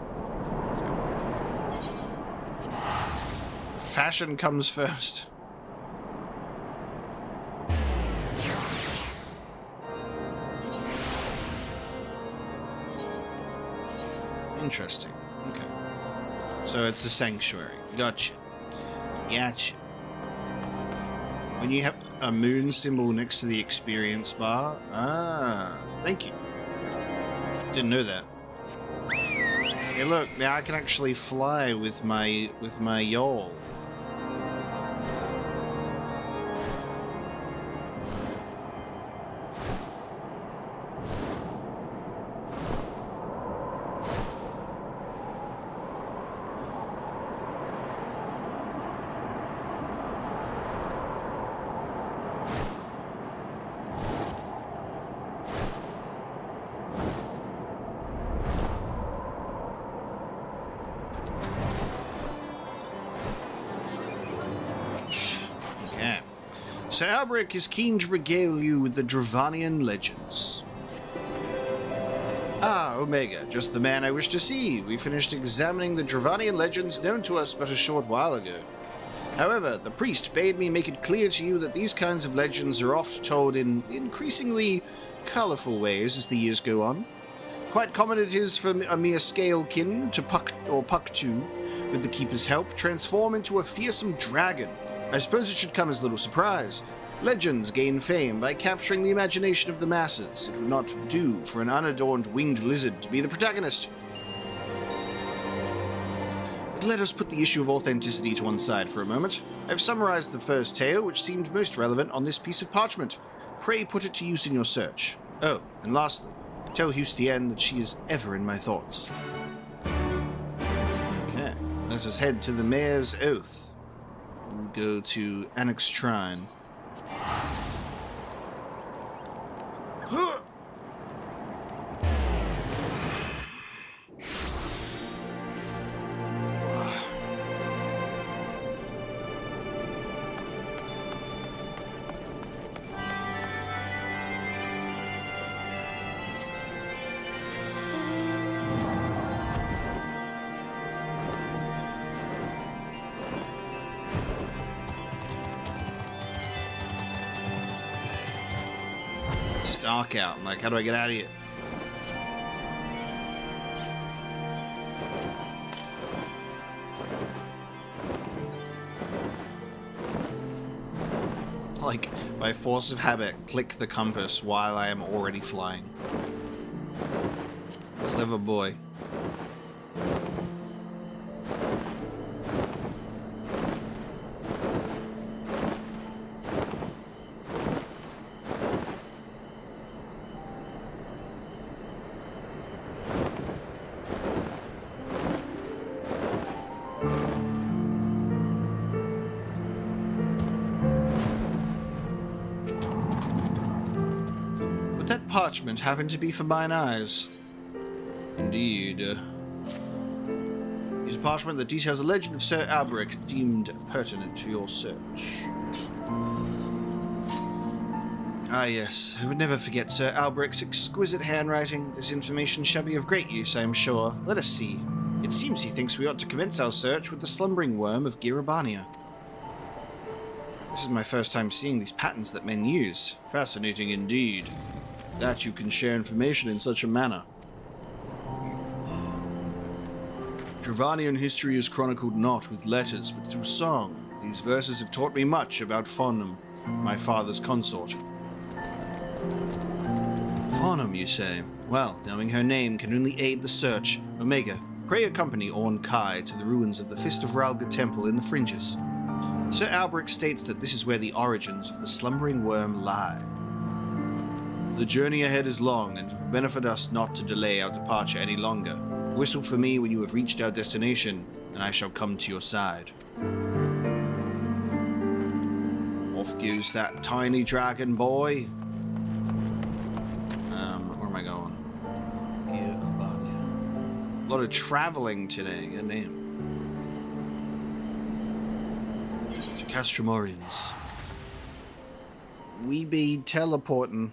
Fashion comes first. Interesting. Okay. So it's a sanctuary. Gotcha. Gotcha. When you have a moon symbol next to the experience bar. Ah, thank you. Didn't know that. Hey, look, now I can actually fly with my yawl. Sir Albrecht is keen to regale you with the Dravanian legends. Ah, Omega, just the man I wish to see. We finished examining the Dravanian legends known to us but a short while ago. However, the priest bade me make it clear to you that these kinds of legends are oft told in increasingly colourful ways as the years go on. Quite common it is for a mere scalekin to Puck2, with the Keeper's help, transform into a fearsome dragon. I suppose it should come as little surprise. Legends gain fame by capturing the imagination of the masses. It would not do for an unadorned winged lizard to be the protagonist. But let us put the issue of authenticity to one side for a moment. I've summarized the first tale, which seemed most relevant, on this piece of parchment. Pray put it to use in your search. Oh, and lastly, tell Hustienne that she is ever in my thoughts. Okay, let us head to the Mayor's Oath. We'll go to Annex Shrine. Dark out. I'm like, how do I get out of here? Like, by force of habit, click the compass while I am already flying. Clever boy. Parchment happened to be for mine eyes. Indeed. It's a parchment that details a legend of Sir Albrecht deemed pertinent to your search. Ah yes, I would never forget Sir Albrecht's exquisite handwriting. This information shall be of great use, I am sure. Let us see. It seems he thinks we ought to commence our search with the slumbering worm of Girabania. This is my first time seeing these patterns that men use. Fascinating indeed. That you can share information in such a manner. Dravanian history is chronicled not with letters, but through song. These verses have taught me much about Fonum, my father's consort. Fonum, you say? Well, knowing her name can only aid the search. Omega, pray accompany Orn Kai to the ruins of the Fist of Ralga Temple in the Fringes. Sir Albrecht states that this is where the origins of the slumbering worm lie. The journey ahead is long, and it would benefit us not to delay our departure any longer. Whistle for me when you have reached our destination, and I shall come to your side. Off goes that tiny dragon boy. Where am I going? A lot of traveling today, good name. To Castromorians. We be teleporting.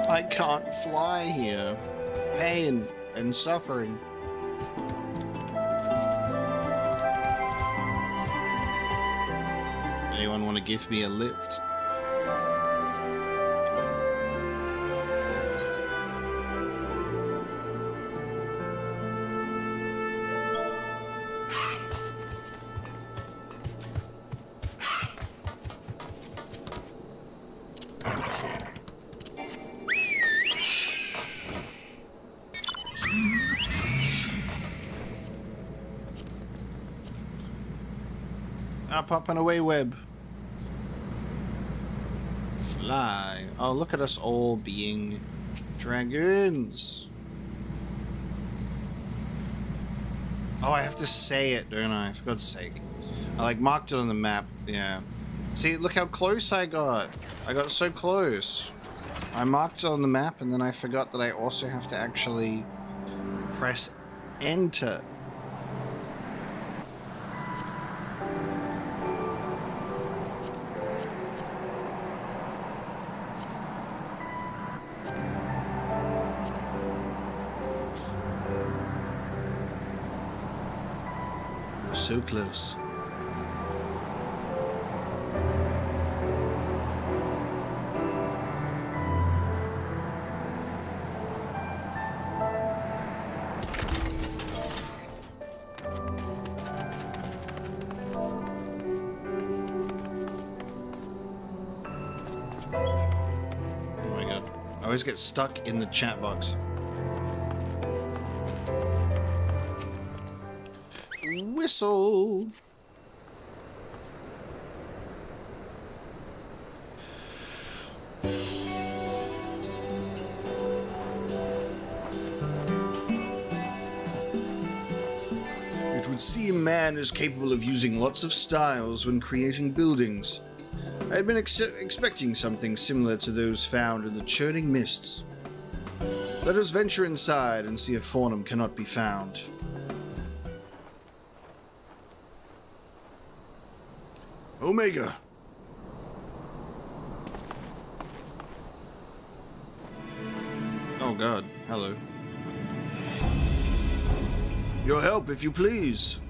I can't fly here. Pain and suffering. Anyone want to give me a lift? Up and away, web. Fly. Oh, look at us all being dragons. Oh, I have to say it, don't I? For God's sake. I like marked it on the map. Yeah. See, look how close I got. I got so close. I marked it on the map and then I forgot that I also have to actually press enter. So close. Oh my god. I always get stuck in the chat box. Whistle. It would seem man is capable of using lots of styles when creating buildings. I had been expecting something similar to those found in the churning mists. Let us venture inside and see if Fornum cannot be found. Omega! Oh god, hello. Your help, if you please.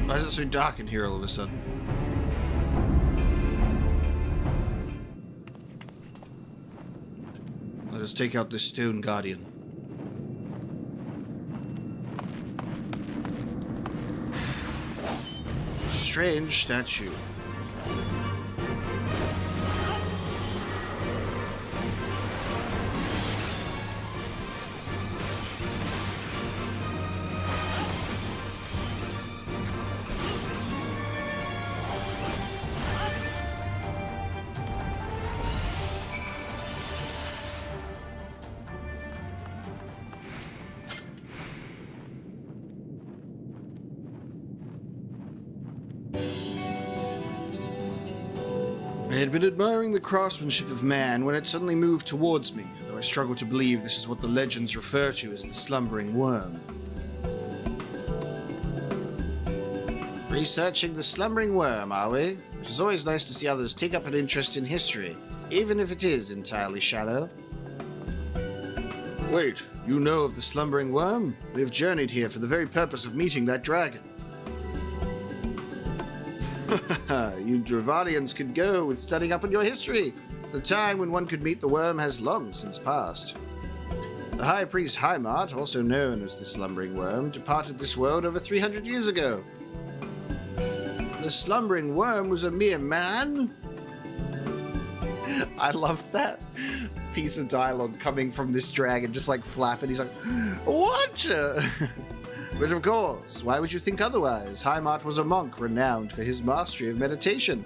Why is it so dark in here all of a sudden? Let us take out this stone guardian. Strange statue. had been admiring the craftsmanship of man when it suddenly moved towards me, though I struggle to believe this is what the legends refer to as the slumbering worm. Researching the slumbering worm, are we? Which is always nice to see others take up an interest in history, even if it is entirely shallow. Wait, you know of the slumbering worm? We have journeyed here for the very purpose of meeting that dragon. You Dravanians could go with studying up on your history. The time when one could meet the worm has long since passed. The High Priest Heimat, also known as the Slumbering Worm, departed this world over 300 years ago. The Slumbering Worm was a mere man? I love that piece of dialogue coming from this dragon, just like flapping. He's like, what? But of course, why would you think otherwise? Heimat was a monk renowned for his mastery of meditation,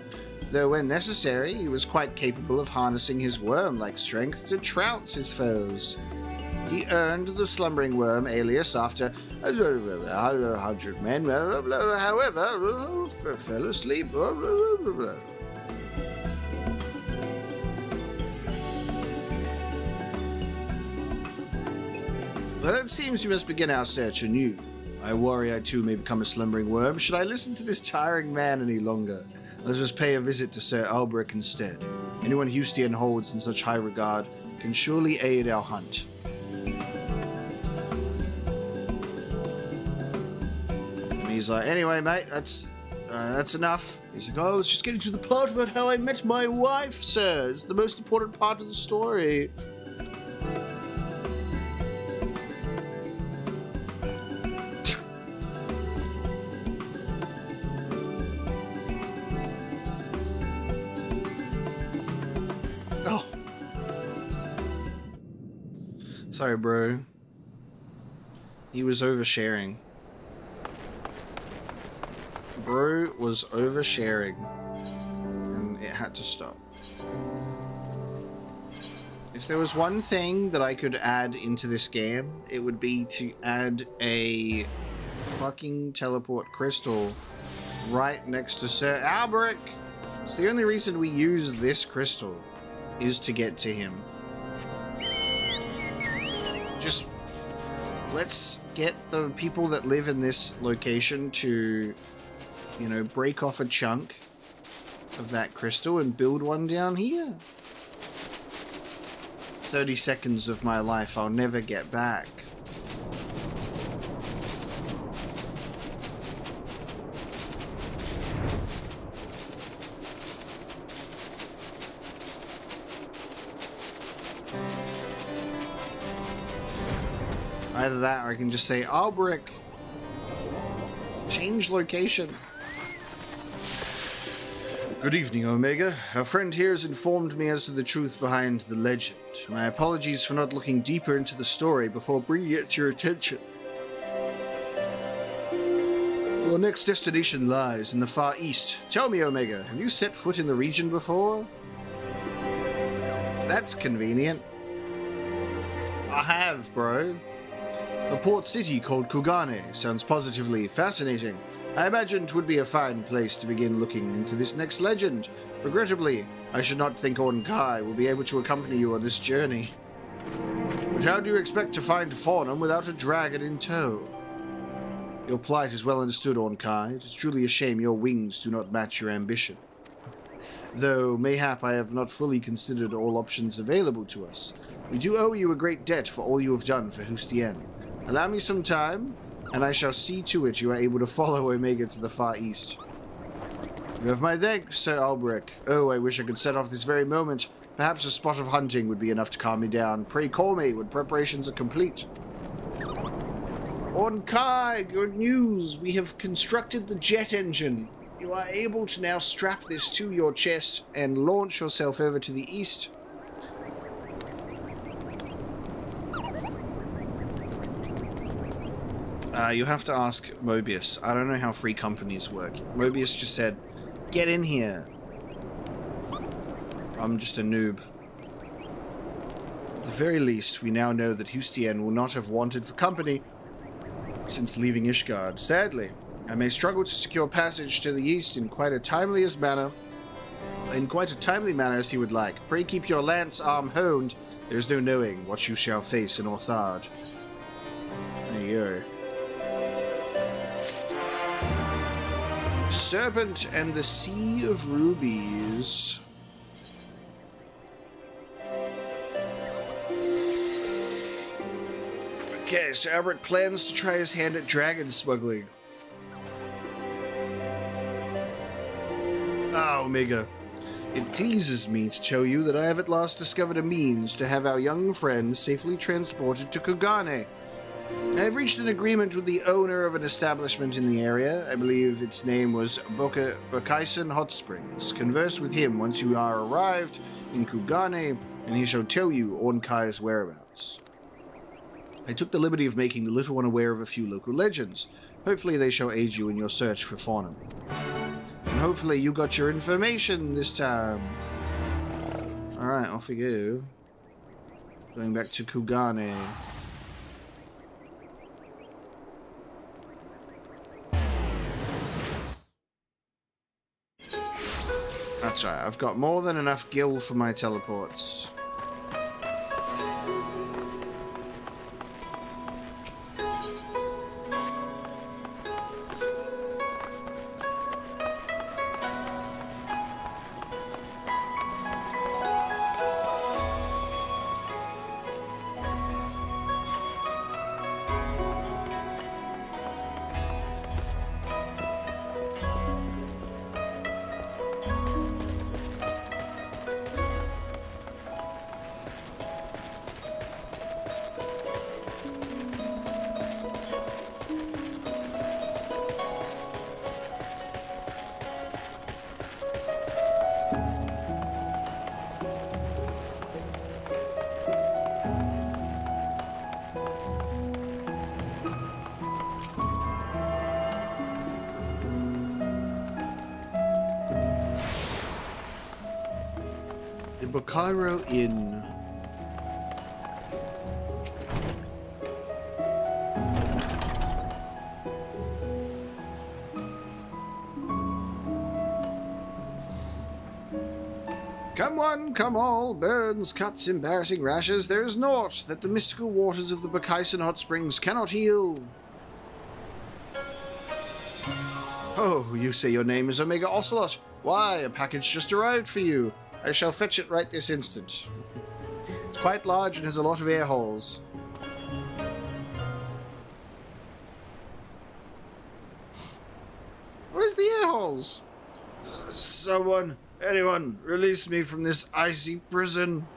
though when necessary, he was quite capable of harnessing his worm-like strength to trounce his foes. He earned the Slumbering Worm alias after 100 men, however, fell asleep. Well, it seems we must begin our search anew. I worry I too may become a slumbering worm. Should I listen to this tiring man any longer? Let us pay a visit to Sir Albrecht instead. Anyone Hustian holds in such high regard can surely aid our hunt. And he's like, anyway, mate, that's enough. He's like, oh, let's just get into the part about how I met my wife, sir. It's the most important part of the story. Sorry, bro. He was oversharing. Bro was oversharing. And it had to stop. If there was one thing that I could add into this game, it would be to add a fucking teleport crystal right next to Sir Albrecht. It's the only reason we use this crystal is to get to him. Just let's get the people that live in this location to, you know, break off a chunk of that crystal and build one down here. 30 seconds of my life I'll never get back. Either that or I can just say, Albrecht, change location. Good evening, Omega. Our friend here has informed me as to the truth behind the legend. My apologies for not looking deeper into the story before bringing it to your attention. Your next destination lies in the far east. Tell me, Omega, have you set foot in the region before? That's convenient. I have, bro. A port city called Kugane sounds positively fascinating. I imagined it would be a fine place to begin looking into this next legend. Regrettably, I should not think Ornkai will be able to accompany you on this journey. But how do you expect to find Fornum without a dragon in tow? Your plight is well understood, Ornkai. It is truly a shame your wings do not match your ambition. Though, mayhap I have not fully considered all options available to us. We do owe you a great debt for all you have done for Hustian. Allow me some time, and I shall see to it you are able to follow Omega to the far east. You have my thanks, Sir Albrecht. Oh, I wish I could set off this very moment. Perhaps a spot of hunting would be enough to calm me down. Pray call me when preparations are complete. Ornkai, good news. We have constructed the jet engine. You are able to now strap this to your chest and launch yourself over to the east. You have to ask Mobius. I don't know how free companies work. Mobius just said, get in here. I'm just a noob. At the very least, we now know that Hustian will not have wanted for company since leaving Ishgard. Sadly, I may struggle to secure passage to the east in quite a timeliest manner. in quite a timely manner as he would like. Pray keep your lance arm honed. There is no knowing what you shall face in Orthard. There you go. Serpent and the Sea of Rubies. Okay, so Albert plans to try his hand at dragon smuggling. Ah, Omega. It pleases me to tell you that I have at last discovered a means to have our young friend safely transported to Kugane. I have reached an agreement with the owner of an establishment in the area. I believe its name was Bokaisen Hot Springs. Converse with him once you are arrived in Kugane, and he shall tell you Ornkai's whereabouts. I took the liberty of making the little one aware of a few local legends. Hopefully they shall aid you in your search for Faunum. And hopefully you got your information this time. Alright, off we go. Going back to Kugane. That's right, I've got more than enough gil for my teleports. The Bokairo Inn. Come one, come all, burns, cuts, embarrassing rashes, there is naught that the mystical waters of the Bokaisen Hot Springs cannot heal. Oh, you say your name is Omega Ocelot. Why, a package just arrived for you. I shall fetch it right this instant. It's quite large and has a lot of air holes. Where's the air holes? Someone, anyone, release me from this icy prison.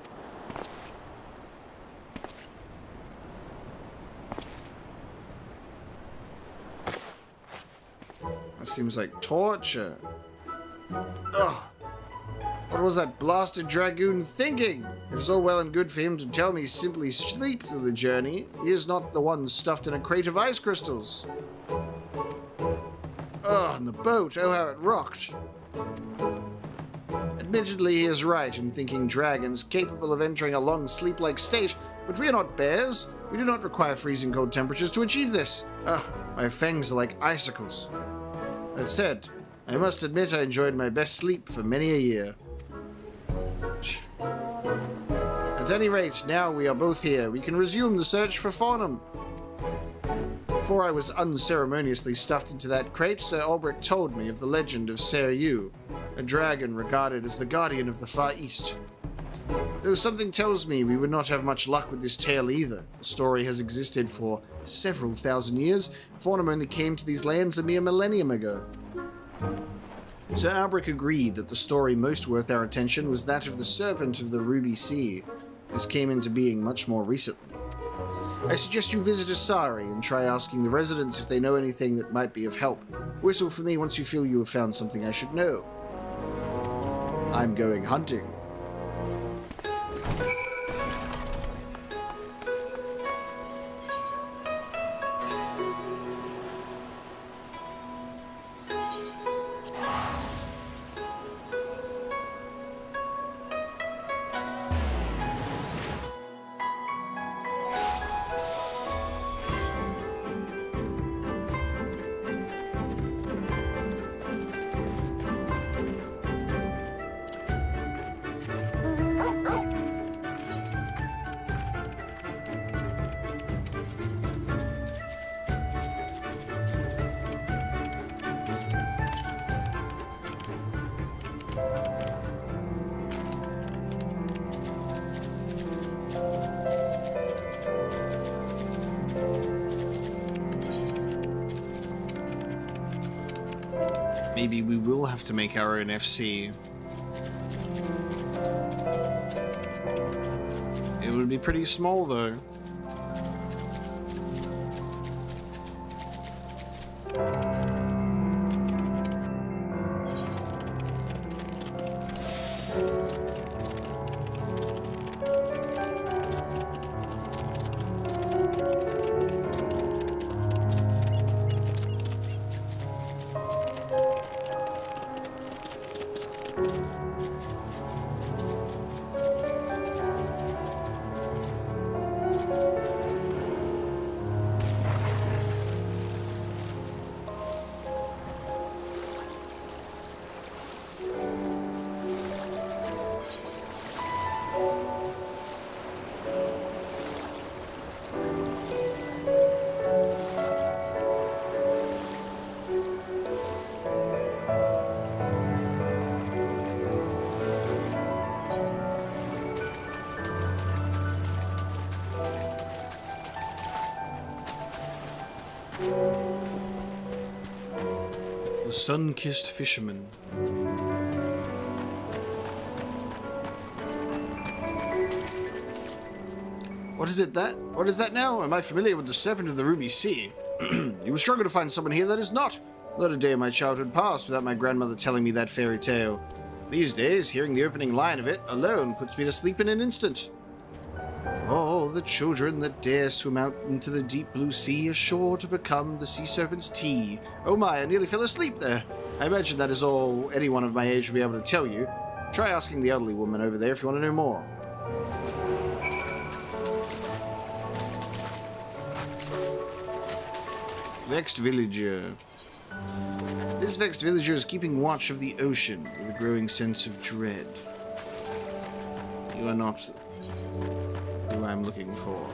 That seems like torture. Ugh. What was that blasted dragoon thinking? It was all well and good for him to tell me simply sleep through the journey. He is not the one stuffed in a crate of ice crystals. Oh, and the boat, oh how it rocked. Admittedly, he is right in thinking dragons capable of entering a long sleep-like state, but we are not bears. We do not require freezing cold temperatures to achieve this. Ah, my fangs are like icicles. That said, I must admit I enjoyed my best sleep for many a year. At any rate, now we are both here. We can resume the search for Faunum. Before I was unceremoniously stuffed into that crate, Sir Ulbrich told me of the legend of Ser Yu, a dragon regarded as the guardian of the Far East. Though something tells me we would not have much luck with this tale either. The story has existed for several thousand years. Faunum only came to these lands a mere millennium ago. Sir Albrecht agreed that the story most worth our attention was that of the serpent of the Ruby Sea. This came into being much more recently. I suggest you visit Asari and try asking the residents if they know anything that might be of help. Whistle for me once you feel you have found something I should know. I'm going hunting. Maybe we will have to make our own FC. It would be pretty small, though. The sun-kissed fisherman. What is it that? What is that now? Am I familiar with the serpent of the Ruby Sea? You will struggle to find someone here that is not. Not a day of my childhood passed without my grandmother telling me that fairy tale. These days, hearing the opening line of it alone puts me to sleep in an instant. All the children that dare swim out into the deep blue sea are sure to become the sea serpent's tea. Oh my, I nearly fell asleep there. I imagine that is all anyone of my age will be able to tell you. Try asking the elderly woman over there if you want to know more. Vexed villager. This vexed villager is keeping watch of the ocean with a growing sense of dread. You are not who I'm looking for.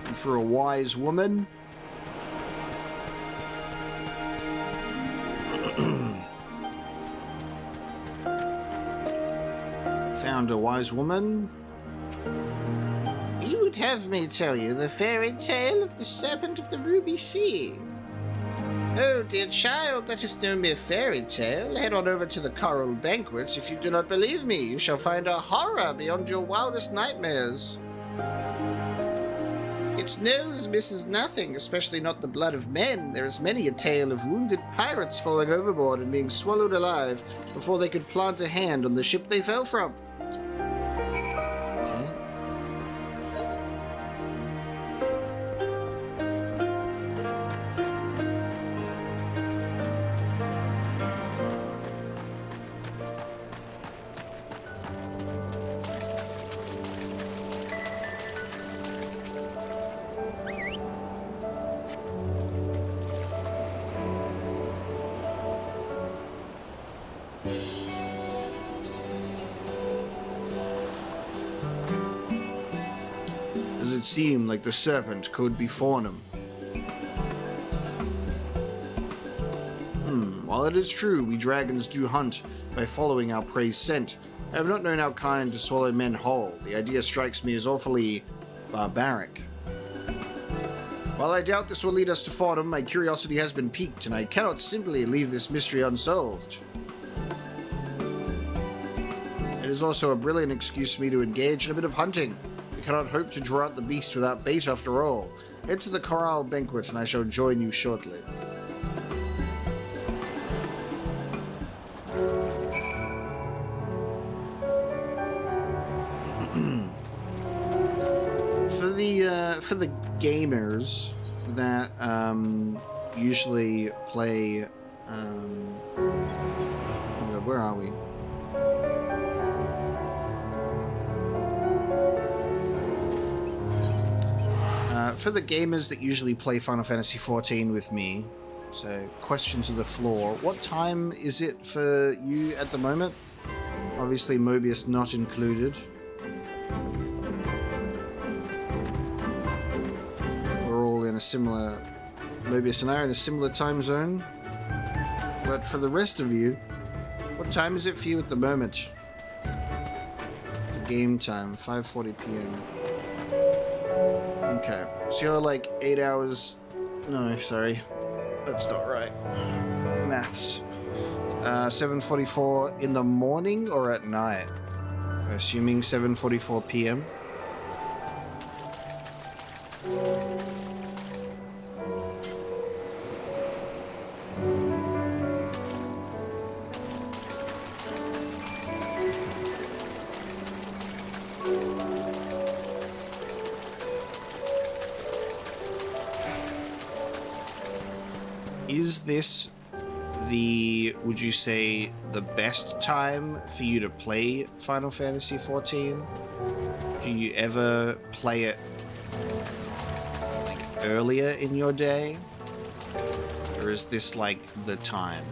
And for a wise woman? Found a wise woman? You would have me tell you the fairy tale of the serpent of the Ruby Sea. Oh, dear child, that is no mere fairy tale. Head on over to the choral banquet. If you do not believe me, you shall find a horror beyond your wildest nightmares. Its nose misses nothing, especially not the blood of men. There is many a tale of wounded pirates falling overboard and being swallowed alive before they could plant a hand on the ship they fell from. Does it seem like the serpent could be Fornham? While it is true we dragons do hunt by following our prey's scent, I have not known our kind to swallow men whole. The idea strikes me as awfully barbaric. While I doubt this will lead us to Fornham, my curiosity has been piqued, and I cannot simply leave this mystery unsolved. It is also a brilliant excuse for me to engage in a bit of hunting. We cannot hope to draw out the beast without bait after all. Head to the Chorale Banquet and I shall join you shortly. For the gamers that usually play where are we? For the gamers that usually play Final Fantasy XIV with me, so question to the floor, what time is it for you at the moment? Obviously Mobius not included. We're all in a similar, Mobius and I are in a similar time zone. But for the rest of you, what time is it for you at the moment? For game time, 5:40 p.m. Okay, so you're like 8 hours, no, sorry, That's not right. Maths. 7:44 in the morning or at night? Assuming 7:44 p.m. Is this would you say, the best time for you to play Final Fantasy XIV? Do you ever play it like earlier in your day? Or is this like the time?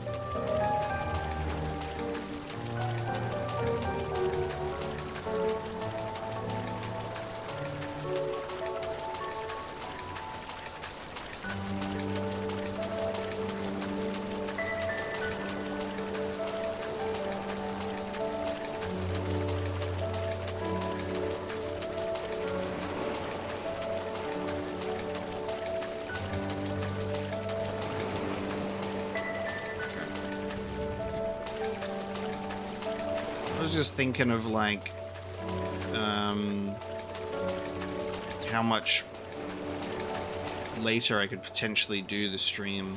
I was just thinking of like how much later I could potentially do the stream.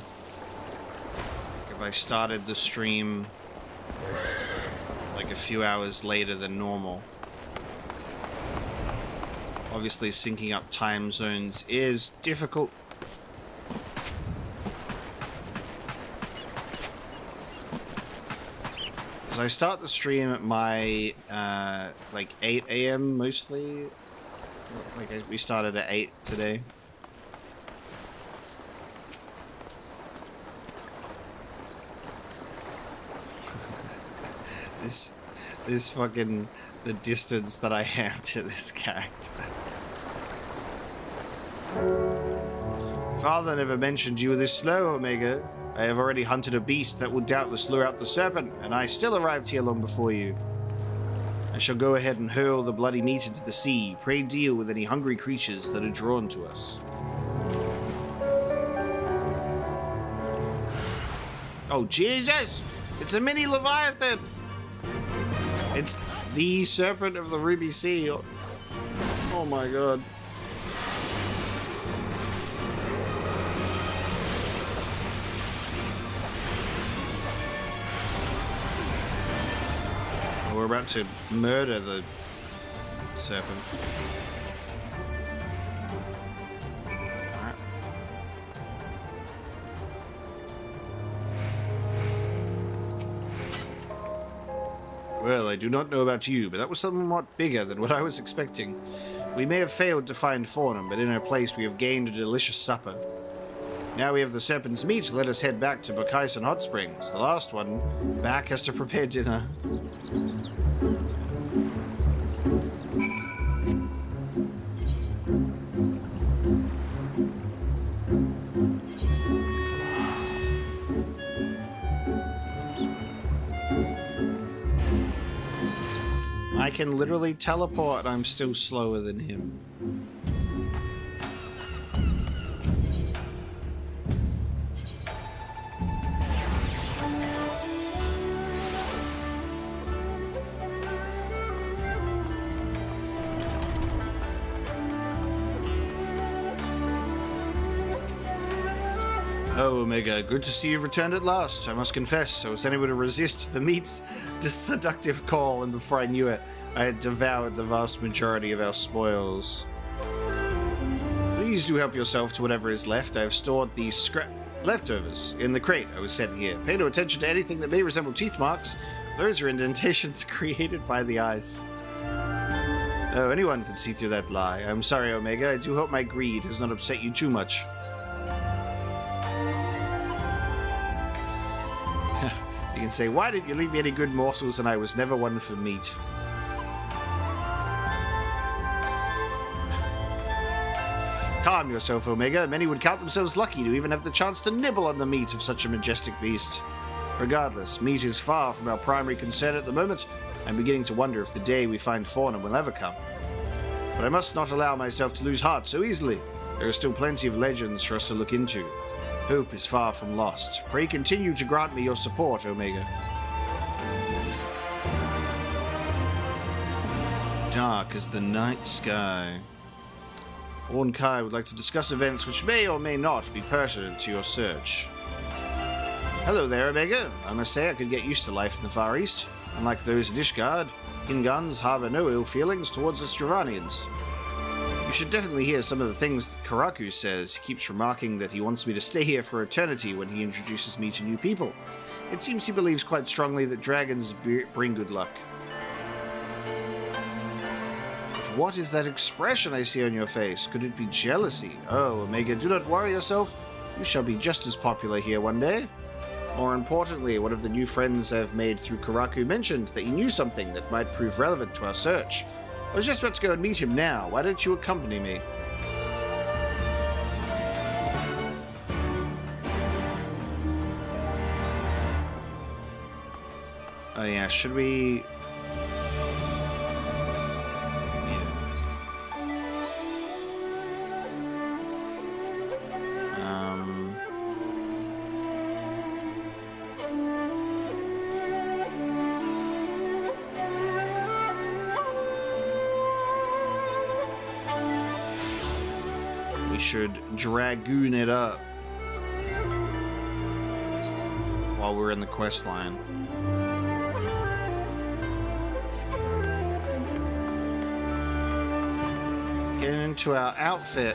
Like if I started the stream like a few hours later than normal. Obviously syncing up time zones is difficult. I start the stream at my like 8 a.m. mostly. Like we started at 8 today. this fucking the distance that I have to this character. Father never mentioned you were this slow, Omega. I have already hunted a beast that will doubtless lure out the serpent, and I still arrived here long before you. I shall go ahead and hurl the bloody meat into the sea. Pray deal with any hungry creatures that are drawn to us. Oh, Jesus! It's a mini Leviathan! It's the serpent of the Ruby Sea. Oh my god. We're about to murder the serpent. Alright. Well, I do not know about you, but that was somewhat bigger than what I was expecting. We may have failed to find Fornum, but in her place we have gained a delicious supper. Now we have the serpent's meat, let us head back to Bakaisen Hot Springs. The last one back has to prepare dinner. I can literally teleport and I'm still slower than him. Oh, Omega, good to see you've returned at last. I must confess, I was unable to resist the meat's seductive call, and before I knew it, I had devoured the vast majority of our spoils. Please do help yourself to whatever is left. I have stored the leftovers in the crate I was sent here. Pay no attention to anything that may resemble teeth marks. Those are indentations created by the eyes. Oh, anyone can see through that lie. I'm sorry, Omega. I do hope my greed has not upset you too much. You can say, why didn't you leave me any good morsels, and I was never one for meat. Calm yourself, Omega. Many would count themselves lucky to even have the chance to nibble on the meat of such a majestic beast. Regardless, meat is far from our primary concern at the moment. I'm beginning to wonder if the day we find Fornum will ever come. But I must not allow myself to lose heart so easily. There are still plenty of legends for us to look into. Hope is far from lost. Pray continue to grant me your support, Omega. Dark as the night sky. Orn Kai would like to discuss events which may or may not be pertinent to your search. Hello there, Omega. I must say I could get used to life in the Far East. Unlike those in Ishgard, Ingans harbor no ill feelings towards us Dravanians. You should definitely hear some of the things that Karaku says. He keeps remarking that he wants me to stay here for eternity when he introduces me to new people. It seems he believes quite strongly that dragons bring good luck. But what is that expression I see on your face? Could it be jealousy? Oh, Omega, do not worry yourself. You shall be just as popular here one day. More importantly, one of the new friends I've made through Karaku mentioned that he knew something that might prove relevant to our search. I was just about to go and meet him now. Why don't you accompany me? Oh yeah, should we... should dragoon it up while we're in the quest line. Getting into our outfit.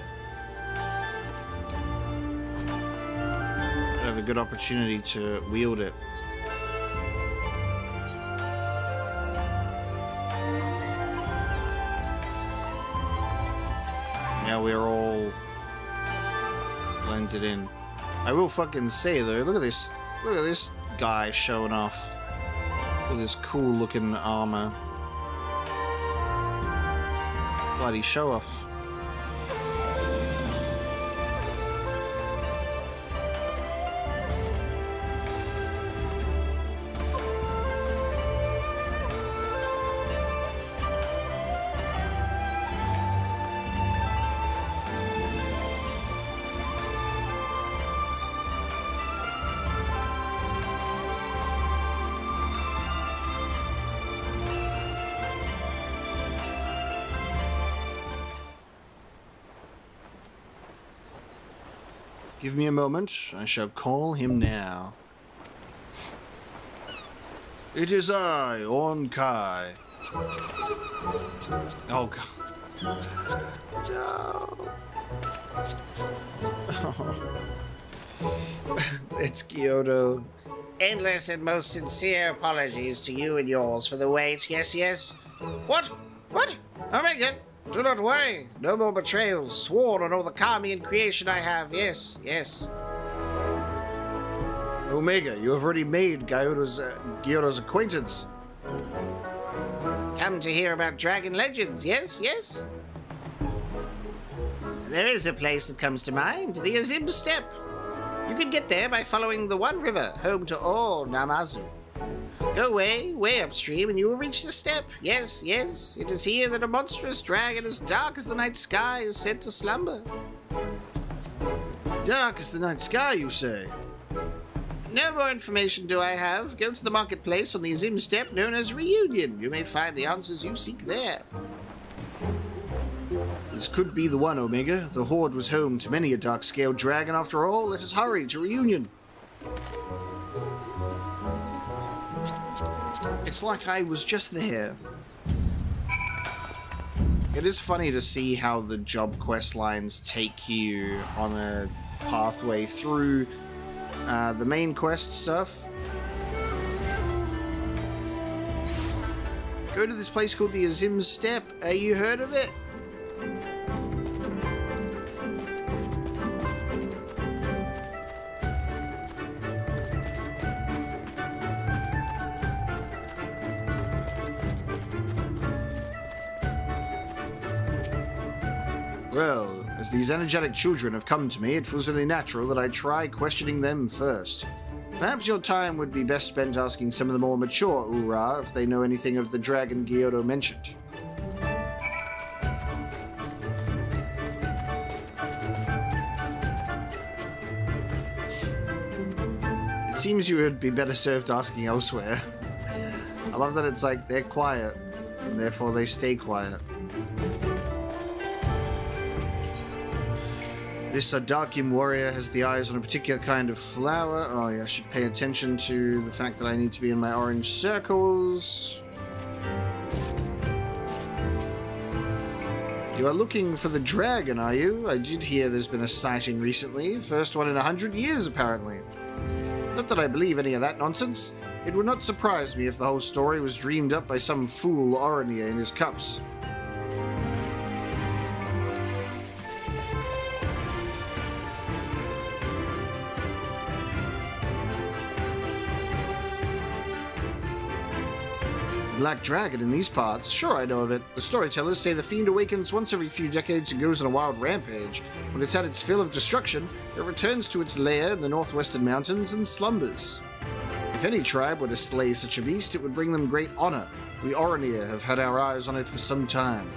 Have a good opportunity to wield it. Now we're all blended in. I will fucking say though, look at this guy showing off. Look at this cool looking armor. Bloody show off. Give me a moment. I shall call him now. It is I, Orn Kai. Oh, God. No. Oh. It's Kyoto. Endless and most sincere apologies to you and yours for the wait. Yes, yes. What? What? Omega, do not worry. No more betrayals. Sworn on all the kami in creation I have. Yes, yes. Omega, you have already made Gyoro's acquaintance. Come to hear about dragon legends. Yes, yes. There is a place that comes to mind. The Azim Steppe. You can get there by following the One River, home to all Namazu. Go way, way upstream, and you will reach the steppe. Yes, yes, it is here that a monstrous dragon as dark as the night sky is said to slumber. Dark as the night sky, you say? No more information do I have. Go to the marketplace on the Azim Steppe known as Reunion. You may find the answers you seek there. This could be the one, Omega. The Horde was home to many a dark-scaled dragon after all. Let us hurry to Reunion. It's like I was just there. It is funny to see how the job quest lines take you on a pathway through the main quest stuff. Go to this place called the Azim Steppe. You heard of it? Well, as these energetic children have come to me, it feels only natural that I try questioning them first. Perhaps your time would be best spent asking some of the more mature Ura if they know anything of the dragon Gyoro mentioned. seems you would be better served asking elsewhere. I love that it's like they're quiet, and therefore they stay quiet. This Darkim warrior has the eyes on a particular kind of flower. Oh yeah, I should pay attention to the fact that I need to be in my orange circles. You are looking for the dragon, are you? I did hear there's been a sighting recently. First one in 100 years, apparently. Not that I believe any of that nonsense. It would not surprise me if the whole story was dreamed up by some fool Oronier in his cups. Black dragon in these parts? Sure, I know of it. The storytellers say the fiend awakens once every few decades and goes on a wild rampage. When it's had its fill of destruction, it returns to its lair in the northwestern mountains and slumbers. If any tribe were to slay such a beast, it would bring them great honor. We Oronier have had our eyes on it for some time.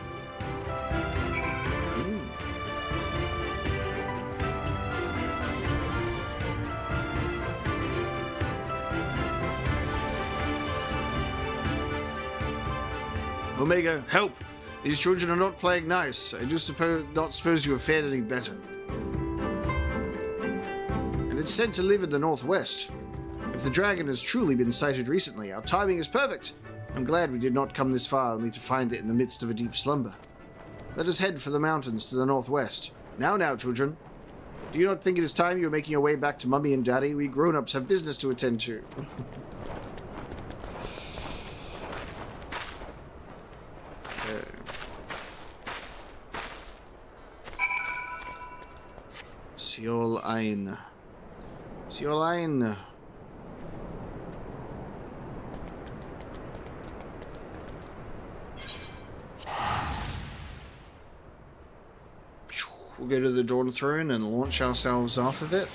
Omega, help! These children are not playing nice. I do not suppose you have fared any better. And it's said to live in the northwest. If the dragon has truly been sighted recently, our timing is perfect. I'm glad we did not come this far only to find it in the midst of a deep slumber. Let us head for the mountains to the northwest. Now, children. Do you not think it is time you are making your way back to Mummy and Daddy? We grown-ups have business to attend to. Siol Ein. Siol Ein. We'll go to the Dawn Throne and launch ourselves off of it.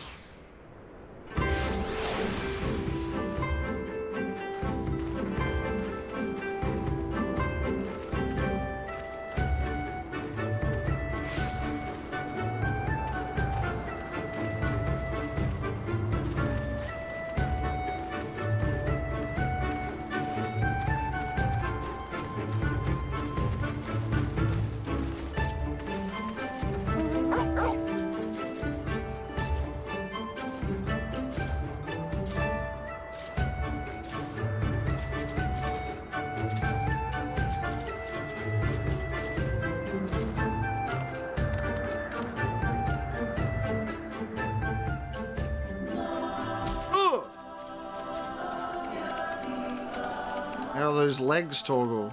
How those legs toggle.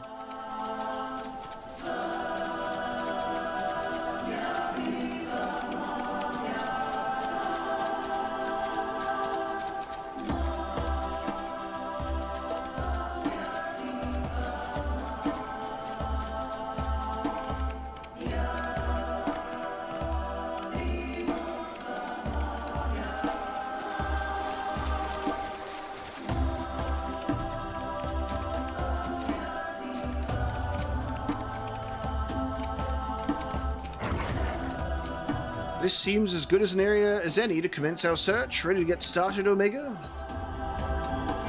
This seems as good as an area as any to commence our search. Ready to get started, Omega?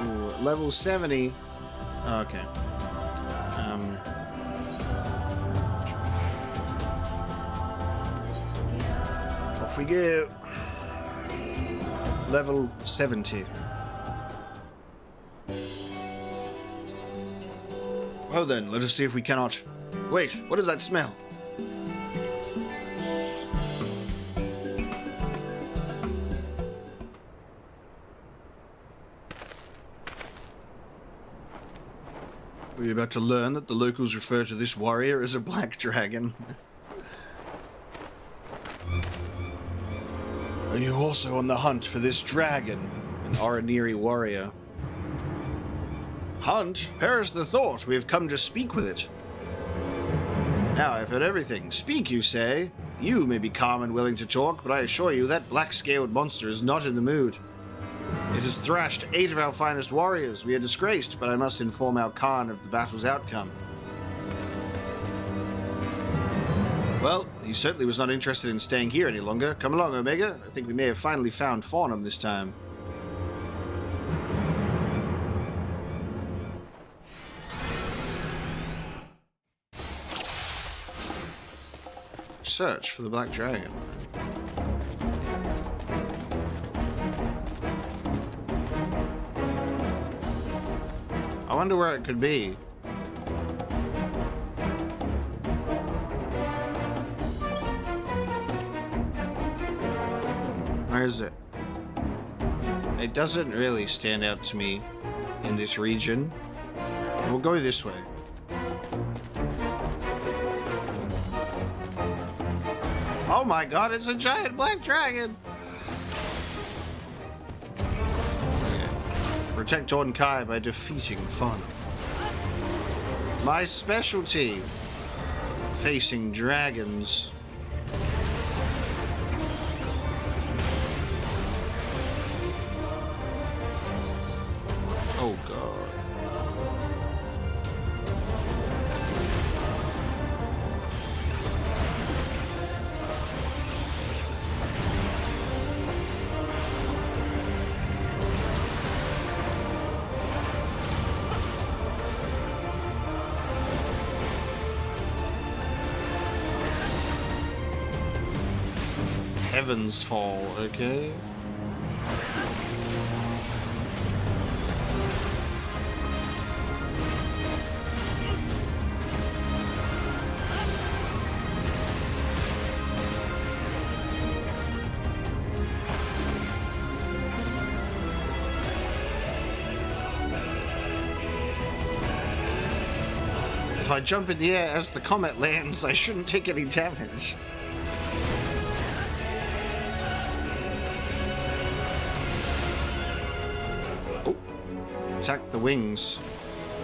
Ooh, level 70. Oh, okay. Off we go. Level 70. Well then, let us see if we cannot... Wait, what is that smell? We're about to learn that the locals refer to this warrior as a black dragon. Are you also on the hunt for this dragon? An Oroniri warrior. Hunt? Perish the thought, we have come to speak with it. Now I've heard everything. Speak, you say? You may be calm and willing to talk, but I assure you that black-scaled monster is not in the mood. It has thrashed 8 of our finest warriors. We are disgraced, but I must inform our Khan of the battle's outcome. Well, he certainly was not interested in staying here any longer. Come along, Omega. I think we may have finally found Faunum this time. search for the Black Dragon. I wonder where it could be. Where is it? It doesn't really stand out to me in this region. We'll go this way. Oh my god, it's a giant black dragon! Okay. Protect Ornkai by defeating Farnham. My specialty. Facing dragons. Oh god. Heavens fall, okay. If I jump in the air as the comet lands, I shouldn't take any damage. Oh, attack the wings.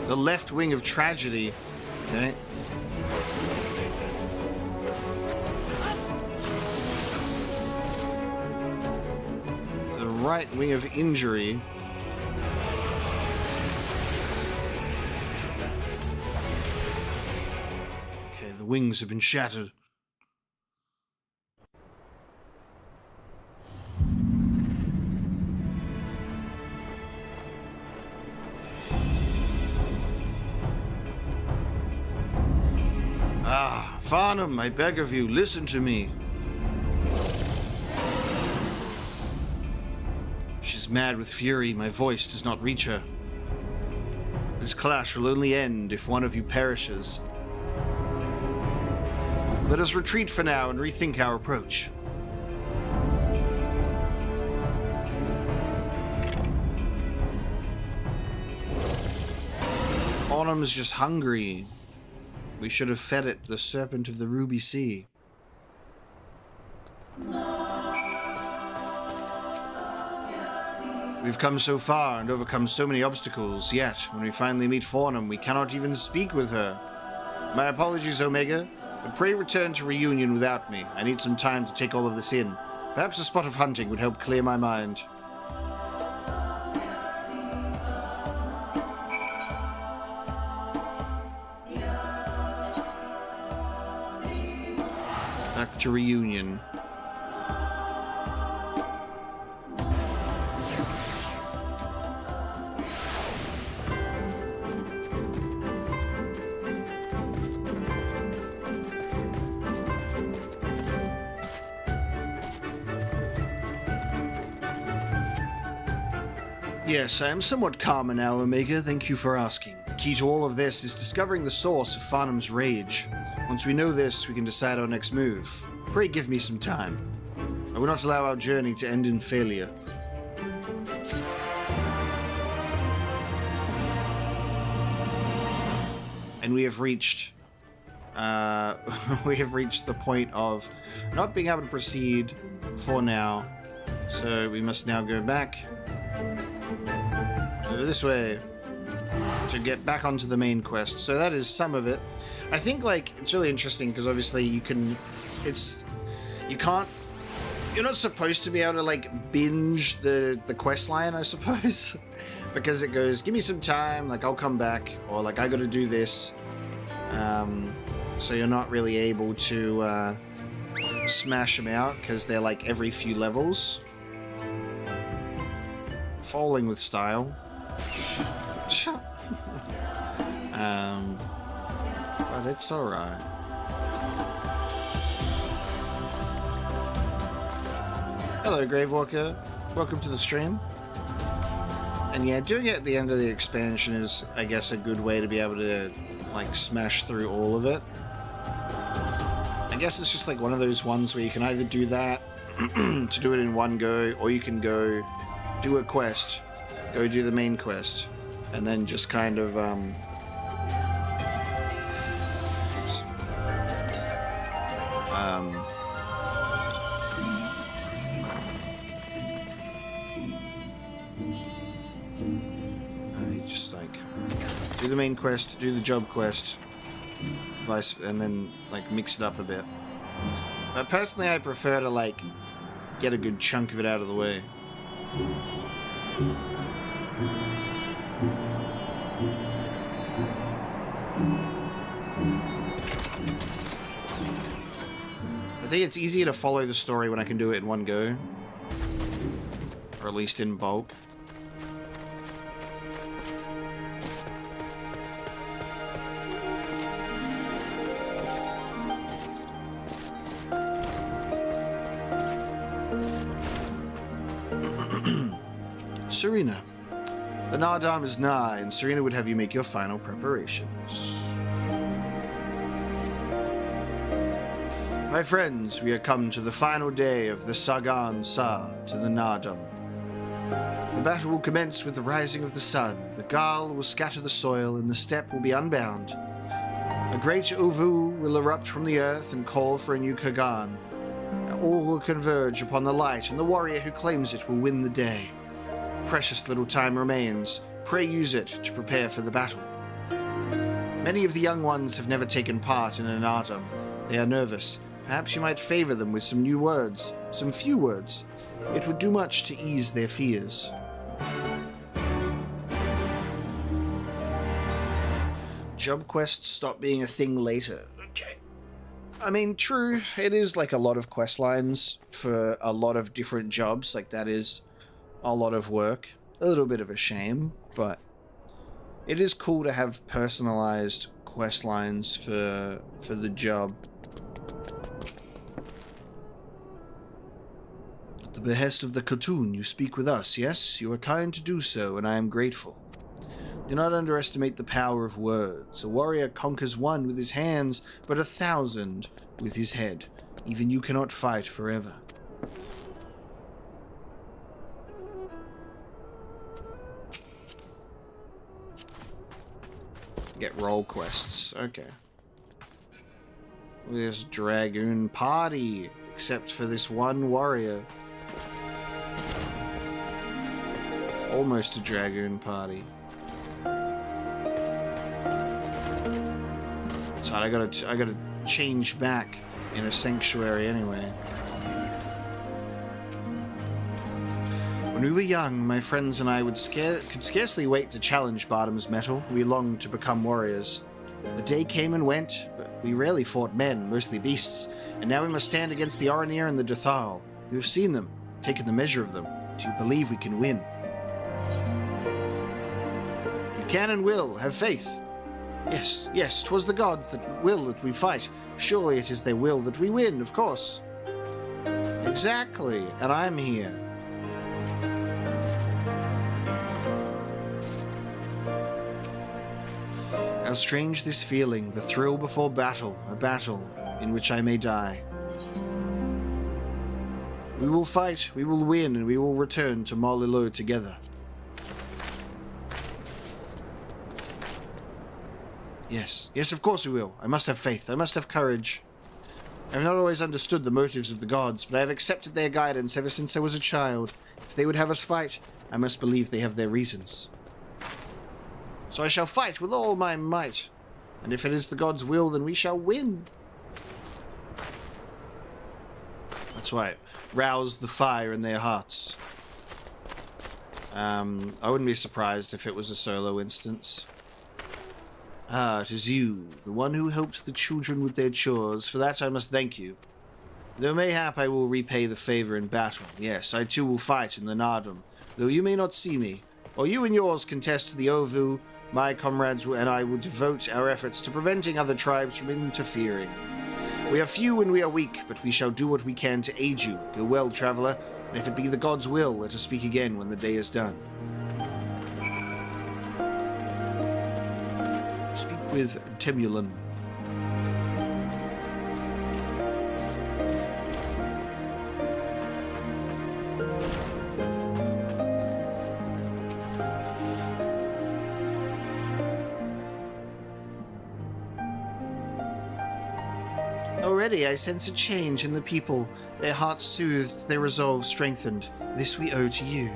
The left wing of tragedy. Okay. The right wing of injury. The wings have been shattered. Ah, Farnham, I beg of you, listen to me. She's mad with fury. My voice does not reach her. This clash will only end if one of you perishes. Let us retreat for now and rethink our approach. Farnham's just hungry. We should have fed it the serpent of the Ruby Sea. We've come so far and overcome so many obstacles, yet when we finally meet Farnham, we cannot even speak with her. My apologies, Omega. But pray return to reunion without me. I need some time to take all of this in. Perhaps a spot of hunting would help clear my mind. Back to reunion. Yes, I am somewhat calmer now, Omega. Thank you for asking. The key to all of this is discovering the source of Farnham's rage. Once we know this, we can decide our next move. Pray give me some time. I will not allow our journey to end in failure. And we have reached... we have reached the point of not being able to proceed for now. So we must now go back... over this way to get back onto the main quest. So that is some of it. I think like it's really interesting because obviously you're not supposed to be able to like binge the quest line, I suppose. Because it goes, give me some time, like I'll come back, or like I gotta do this. So you're not really able to smash them out because they're like every few levels. Falling with style. But it's alright. Hello, Gravewalker. Welcome to the stream. And yeah, doing it at the end of the expansion is, I guess, a good way to be able to, like, smash through all of it. I guess it's just like one of those ones where you can either do that to do it in one go, or you can go do a quest, go do the main quest, and then just kind of, just like do the main quest, do the job quest, and then like mix it up a bit. But personally, I prefer to like get a good chunk of it out of the way. I think it's easier to follow the story when I can do it in one go, or at least in bulk. Serena. The Naadam is nigh, and Serena would have you make your final preparations. My friends, we are come to the final day of the Sagan Sa to the Naadam. The battle will commence with the rising of the sun. The Garl will scatter the soil, and the steppe will be unbound. A great Ovu will erupt from the earth and call for a new Kagan. All will converge upon the light, and the warrior who claims it will win the day. Precious little time remains. Pray use it to prepare for the battle. Many of the young ones have never taken part in an Naadam. They are nervous. Perhaps you might favor them with some new words, some few words. It would do much to ease their fears. Job quests stop being a thing later. Okay. I mean, true, it is like a lot of quest lines for a lot of different jobs. Like, that is a lot of work. A little bit of a shame, but it is cool to have personalized quest lines for the job. At the behest of the Khotun, you speak with us, yes? You are kind to do so, and I am grateful. Do not underestimate the power of words. A warrior conquers one with his hands, but 1,000 with his head. Even you cannot fight forever. Get role quests. Okay. This dragoon party, except for this one warrior. Almost a dragoon party. So I gotta change back in a sanctuary anyway. When we were young, my friends and I could scarcely wait to challenge Bardam's mettle. We longed to become warriors. The day came and went, but we rarely fought men, mostly beasts, and now we must stand against the Aranir and the Dotharl. We have seen them, taken the measure of them. Do you believe we can win? You can and will, have faith. Yes, 'twas the gods that will that we fight. Surely it is their will that we win, of course. Exactly, and I'm here. How strange this feeling, the thrill before battle, a battle in which I may die. We will fight, we will win, and we will return to Molilo together. Yes, of course we will. I must have faith, I must have courage. I have not always understood the motives of the gods, but I have accepted their guidance ever since I was a child. If they would have us fight, I must believe they have their reasons. So I shall fight with all my might, and if it is the gods' will, then we shall win. That's right. Rouse the fire in their hearts. I wouldn't be surprised if it was a solo instance. Ah, it is you, the one who helped the children with their chores. For that I must thank you. Though mayhap I will repay the favor in battle. Yes, I too will fight in the Naadam, though you may not see me. While you and yours contest the Ovu, my comrades and I will devote our efforts to preventing other tribes from interfering. We are few and we are weak, but we shall do what we can to aid you. Go well, traveler. And if it be the gods' will, let us speak again when the day is done. Speak with Temulin. Already I sense a change in the people, their hearts soothed, their resolve strengthened. This we owe to you.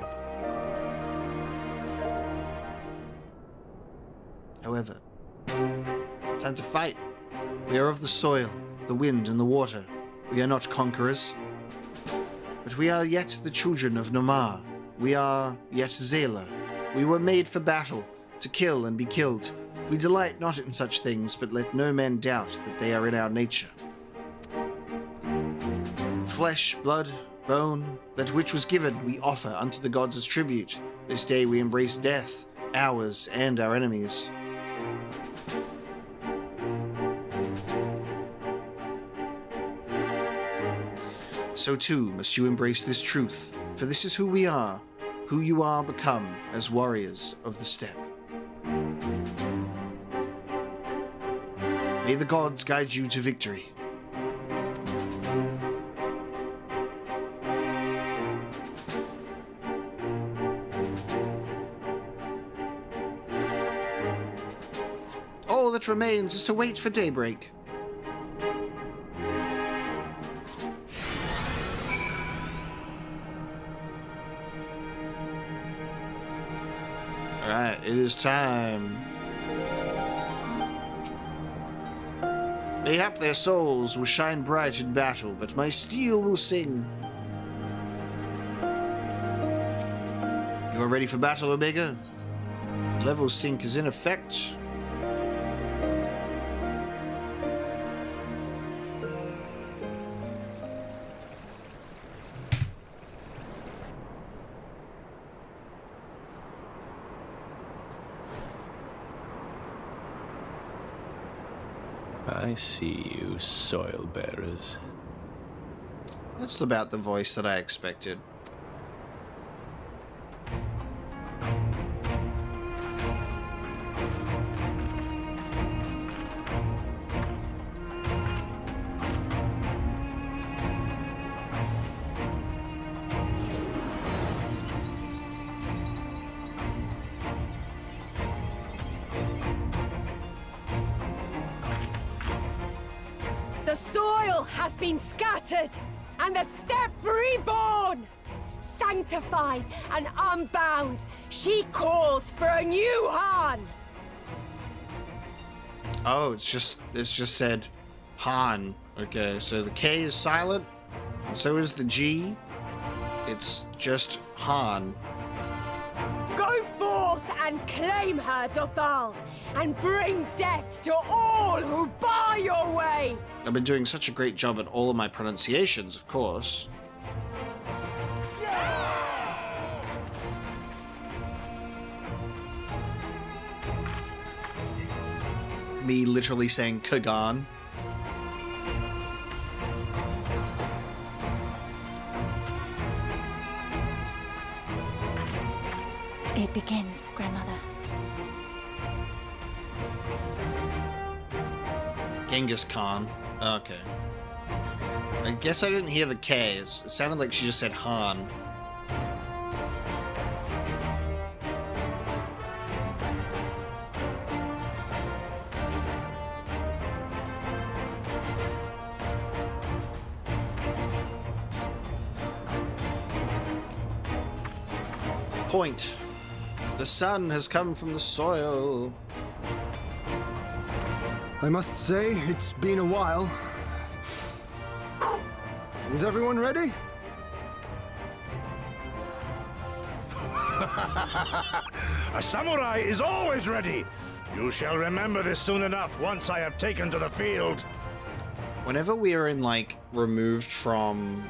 However, time to fight. We are of the soil, the wind, and the water. We are not conquerors. But we are yet the children of Nomar. We are yet Zela. We were made for battle, to kill and be killed. We delight not in such things, but let no man doubt that they are in our nature. Flesh, blood, bone, that which was given we offer unto the gods as tribute. This day we embrace death, ours and our enemies. So too must you embrace this truth, for this is who we are, who you are become as warriors of the steppe. May the gods guide you to victory. All that remains is to wait for daybreak. Alright, it is time. Mayhap their souls will shine bright in battle, but my steel will sing. You are ready for battle, Omega? Level sync is in effect. I see you, soil bearers. That's about the voice that I expected. The soil has been scattered, and the steppe reborn! Sanctified and unbound, she calls for a new Han! Oh, it's just said Han. Okay, so the K is silent, and so is the G. It's just Han. Go forth and claim her, Dotharl, and bring death to all who bar your way! I've been doing such a great job at all of my pronunciations, of course. Me literally saying Kagan. It begins, Grandmother. Genghis Khan. Okay. I guess I didn't hear the K. It sounded like she just said Han. Point. The sun has come from the soil. I must say, it's been a while. Is everyone ready? A samurai is always ready. You shall remember this soon enough once I have taken to the field. Whenever we are in, like, removed from,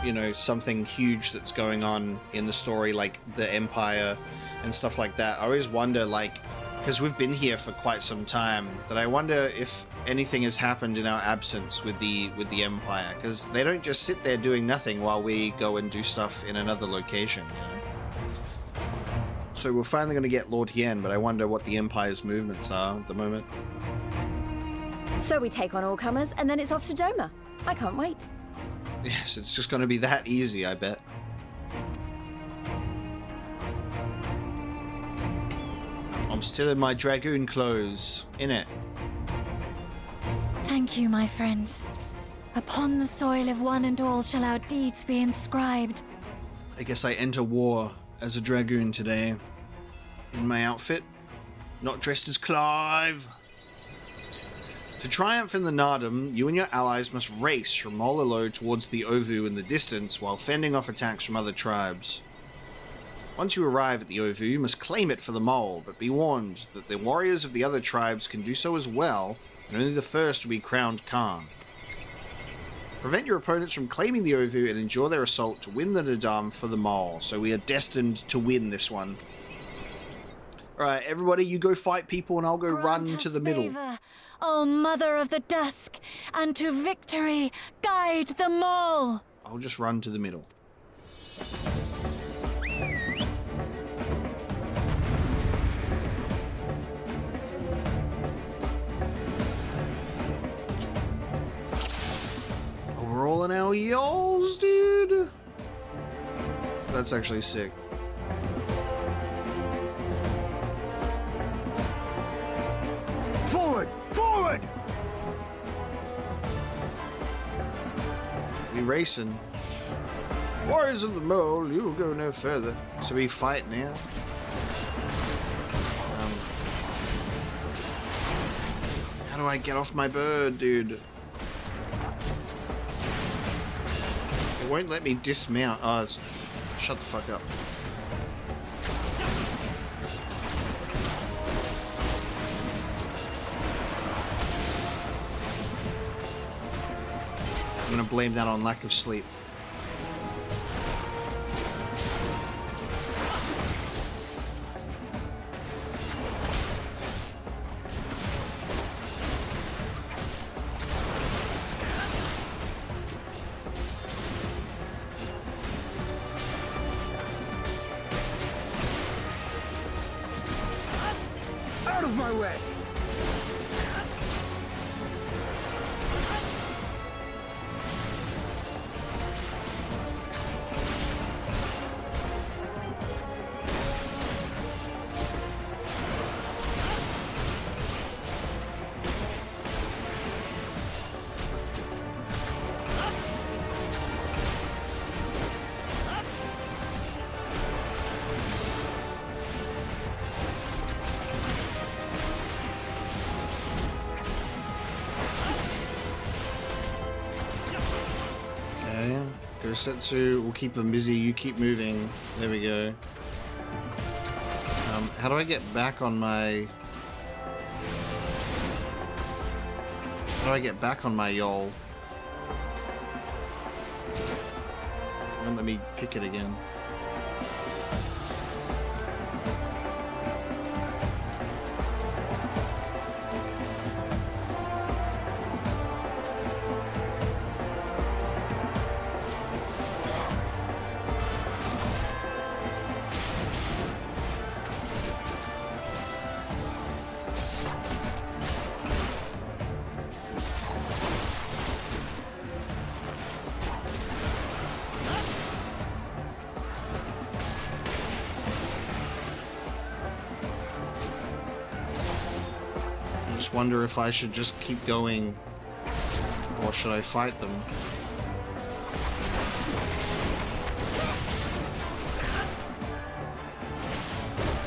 you know, something huge that's going on in the story, like the Empire and stuff like that, I always wonder, like, because we've been here for quite some time, that I wonder if anything has happened in our absence with the Empire, because they don't just sit there doing nothing while we go and do stuff in another location, you know? So we're finally going to get Lord Hien, but I wonder what the Empire's movements are at the moment. So we take on all comers, and then it's off to Doma. I can't wait. Yes, it's just going to be that easy, I bet. I'm still in my dragoon clothes. In it. Thank you, my friends. Upon the soil of one and all shall our deeds be inscribed. I guess I enter war as a dragoon today. In my outfit. Not dressed as Clive. To triumph in the Naadam, you and your allies must race from Mololo towards the Ovu in the distance while fending off attacks from other tribes. Once you arrive at the Ovu, you must claim it for the mole, but be warned that the warriors of the other tribes can do so as well, and only the first will be crowned Khan. Prevent your opponents from claiming the Ovu and endure their assault to win the Naadam for the mole, so we are destined to win this one. Alright, everybody, you go fight people and I'll go run to the middle. Favor, O Mother of the Dusk, and to victory guide them all. I'll just run to the middle. We're all in our yolls, dude. That's actually sick. Forward! Forward! We racing. Warriors of the Mole, you will go no further. So we fight now. How do I get off my bird, dude? It won't let me dismount. Oh, shut the fuck up. I'm gonna blame that on lack of sleep. Out of my way! Go Setsu, we'll keep them busy, you keep moving. There we go. How do I get back on my... How do I get back on my yol? Don't let me pick it again. Wonder if I should just keep going or should I fight them?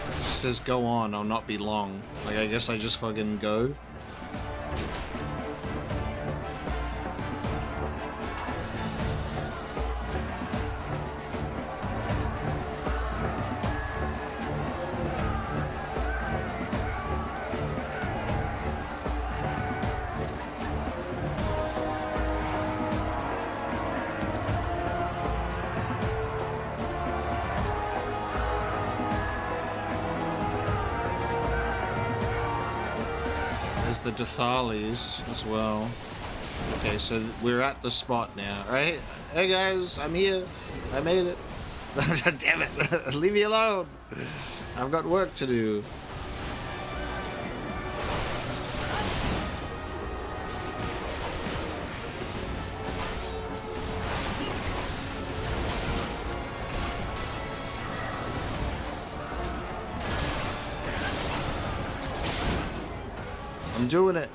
It just says go on, I'll not be long. Like, I guess I just fucking go. the Dotharlis as well. Okay, so we're at the spot now, right? Hey guys, I'm here. I made it. Damn it. Leave me alone. I've got work to do. I'm doing it.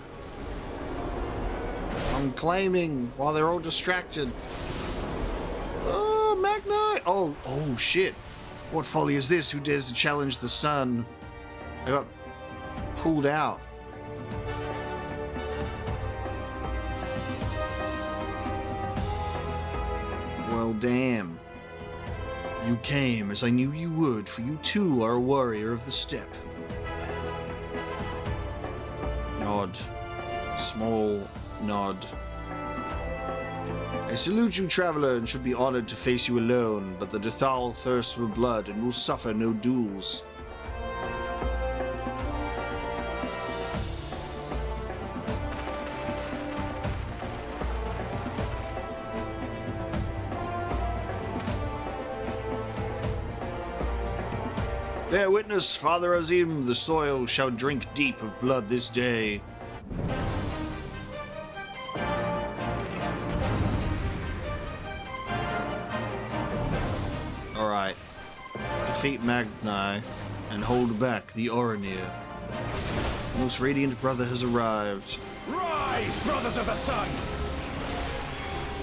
I'm claiming while they're all distracted. Oh, Magna! Oh shit. What folly is this? Who dares to challenge the sun? I got pulled out. Well, damn. You came as I knew you would, for you too are a warrior of the steppe. Nod. Small nod. I salute you, traveler, and should be honored to face you alone, but the Dotharl thirsts for blood and will suffer no duels. Bear witness, Father Azim, the soil shall drink deep of blood this day. Alright. Defeat Magna and hold back the Oranir. The most radiant brother has arrived. Rise, brothers of the sun!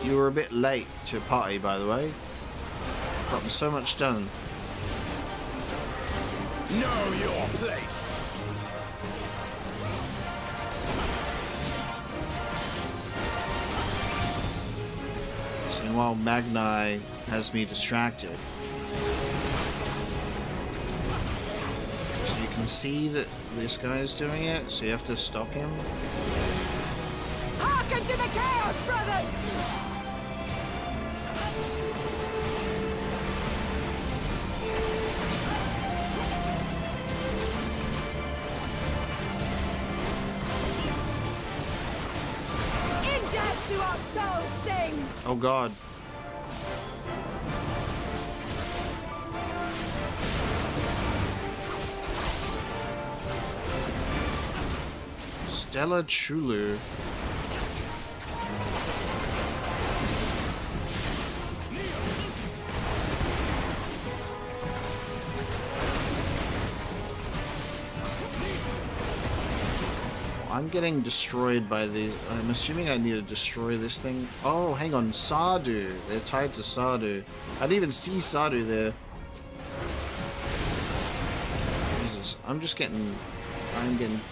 You were a bit late to a party, by the way. Gotten so much done. Know your place! So while Magna has me distracted, so you can see that this guy is doing it, so you have to stop him. Hearken to the chaos, brothers! In death do our souls sing! Oh god. Stella Chulu. I'm getting destroyed by these. I'm assuming I need to destroy this thing. Oh, hang on. Sardu. They're tied to Sardu. I didn't even see Sardu there. Jesus. I'm getting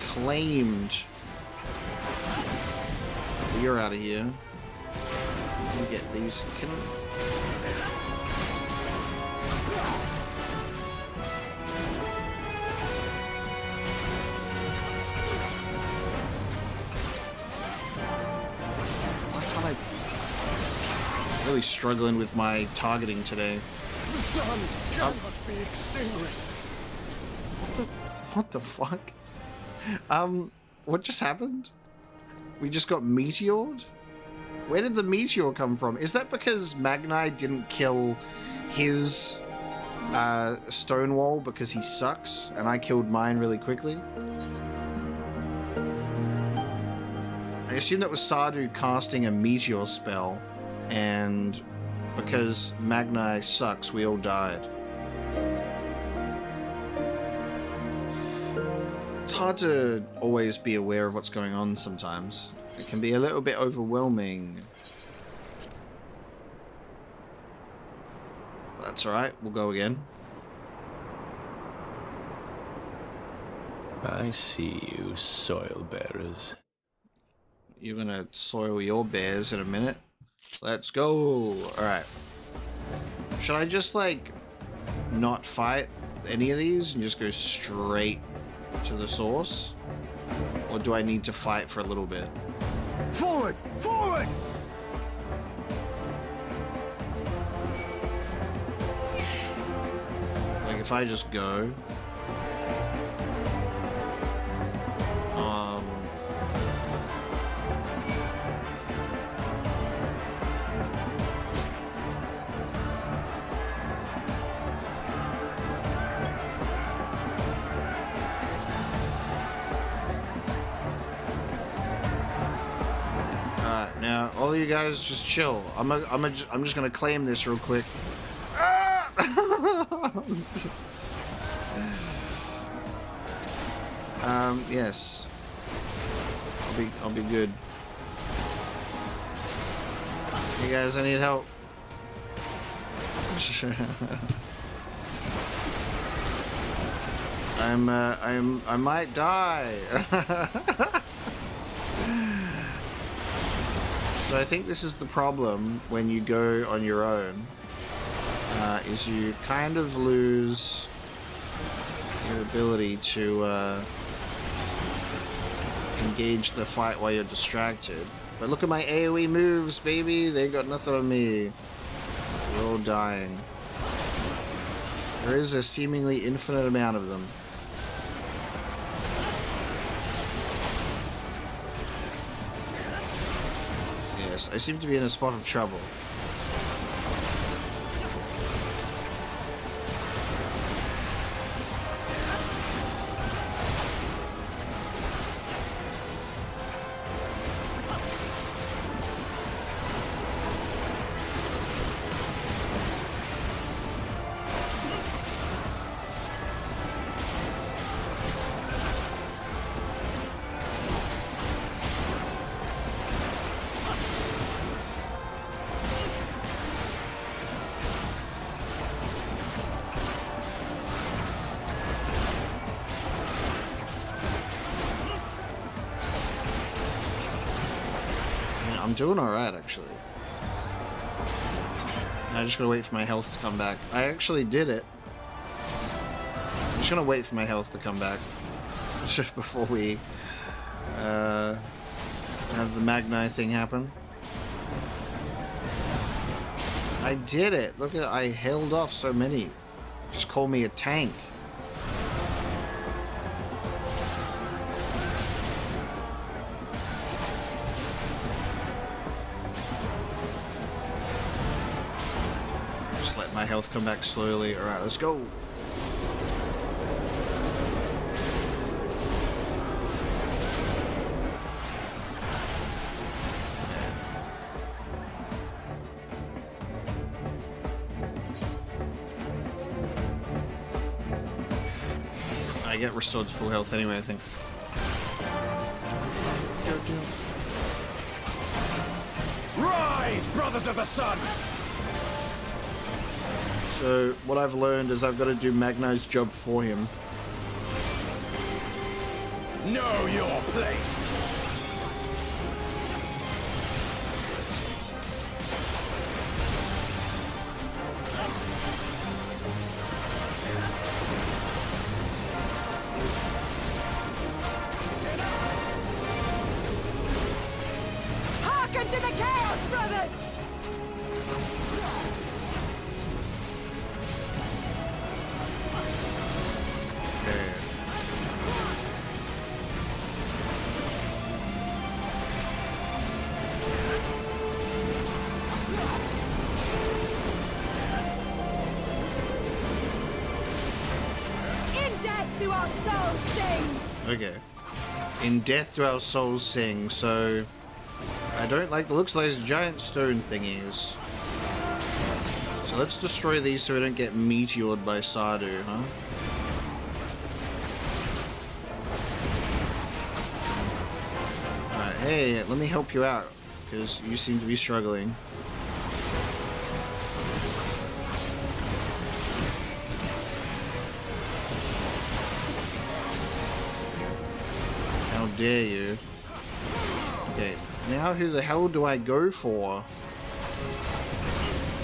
claimed. You're out of here. Let me get these. Really struggling with my targeting today. The sun cannot be extinguished. What the fuck? What just happened? We just got meteored? Where did the meteor come from? Is that because Magna didn't kill his Stonewall because he sucks and I killed mine really quickly? I assume that was Sardu casting a meteor spell, and because Magna sucks, we all died. It's hard to always be aware of what's going on sometimes. It can be a little bit overwhelming. That's alright, we'll go again. I see you, soil bearers. You're gonna soil your bears in a minute. Let's go! Alright. Should I just, like, not fight any of these and just go straight to the source? Or do I need to fight for a little bit? Forward! Forward! Like, if I just go... all you guys just chill. I'm just gonna claim this real quick. Yes. I'll be good. Hey guys, I need help. I might die. So I think this is the problem when you go on your own, is you kind of lose your ability to engage the fight while you're distracted. But look at my AoE moves, baby. They got nothing on me. We're all dying. There is a seemingly infinite amount of them. Yes, I seem to be in a spot of trouble. I'm doing alright, actually. I just gotta wait for my health to come back. I actually did it. I'm just gonna wait for my health to come back before we have the Magna thing happen. I did it! Look at it, I held off so many. Just call me a tank. My health come back slowly. Alright, let's go. I get restored to full health anyway, I think. Rise, brothers of the sun! So what I've learned is I've got to do Magna's job for him. Know your place! Hearken to the chaos, brothers! Okay. In death do our souls sing, so I don't like the looks of those giant stone thingies. So let's destroy these so we don't get meteored by Sardu, huh? Alright, hey, let me help you out, because you seem to be struggling. How dare you? Okay, now who the hell do I go for?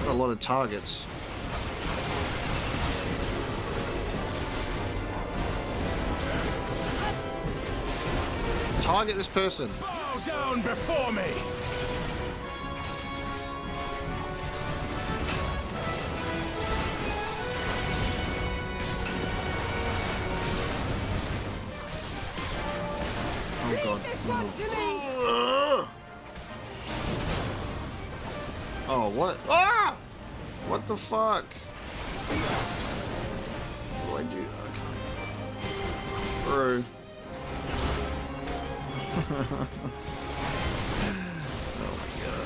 Got a lot of targets. Target this person. Bow down before me! Oh god. Oh, what? Ah! What the fuck? What do I do? Okay. Bro. Oh my god.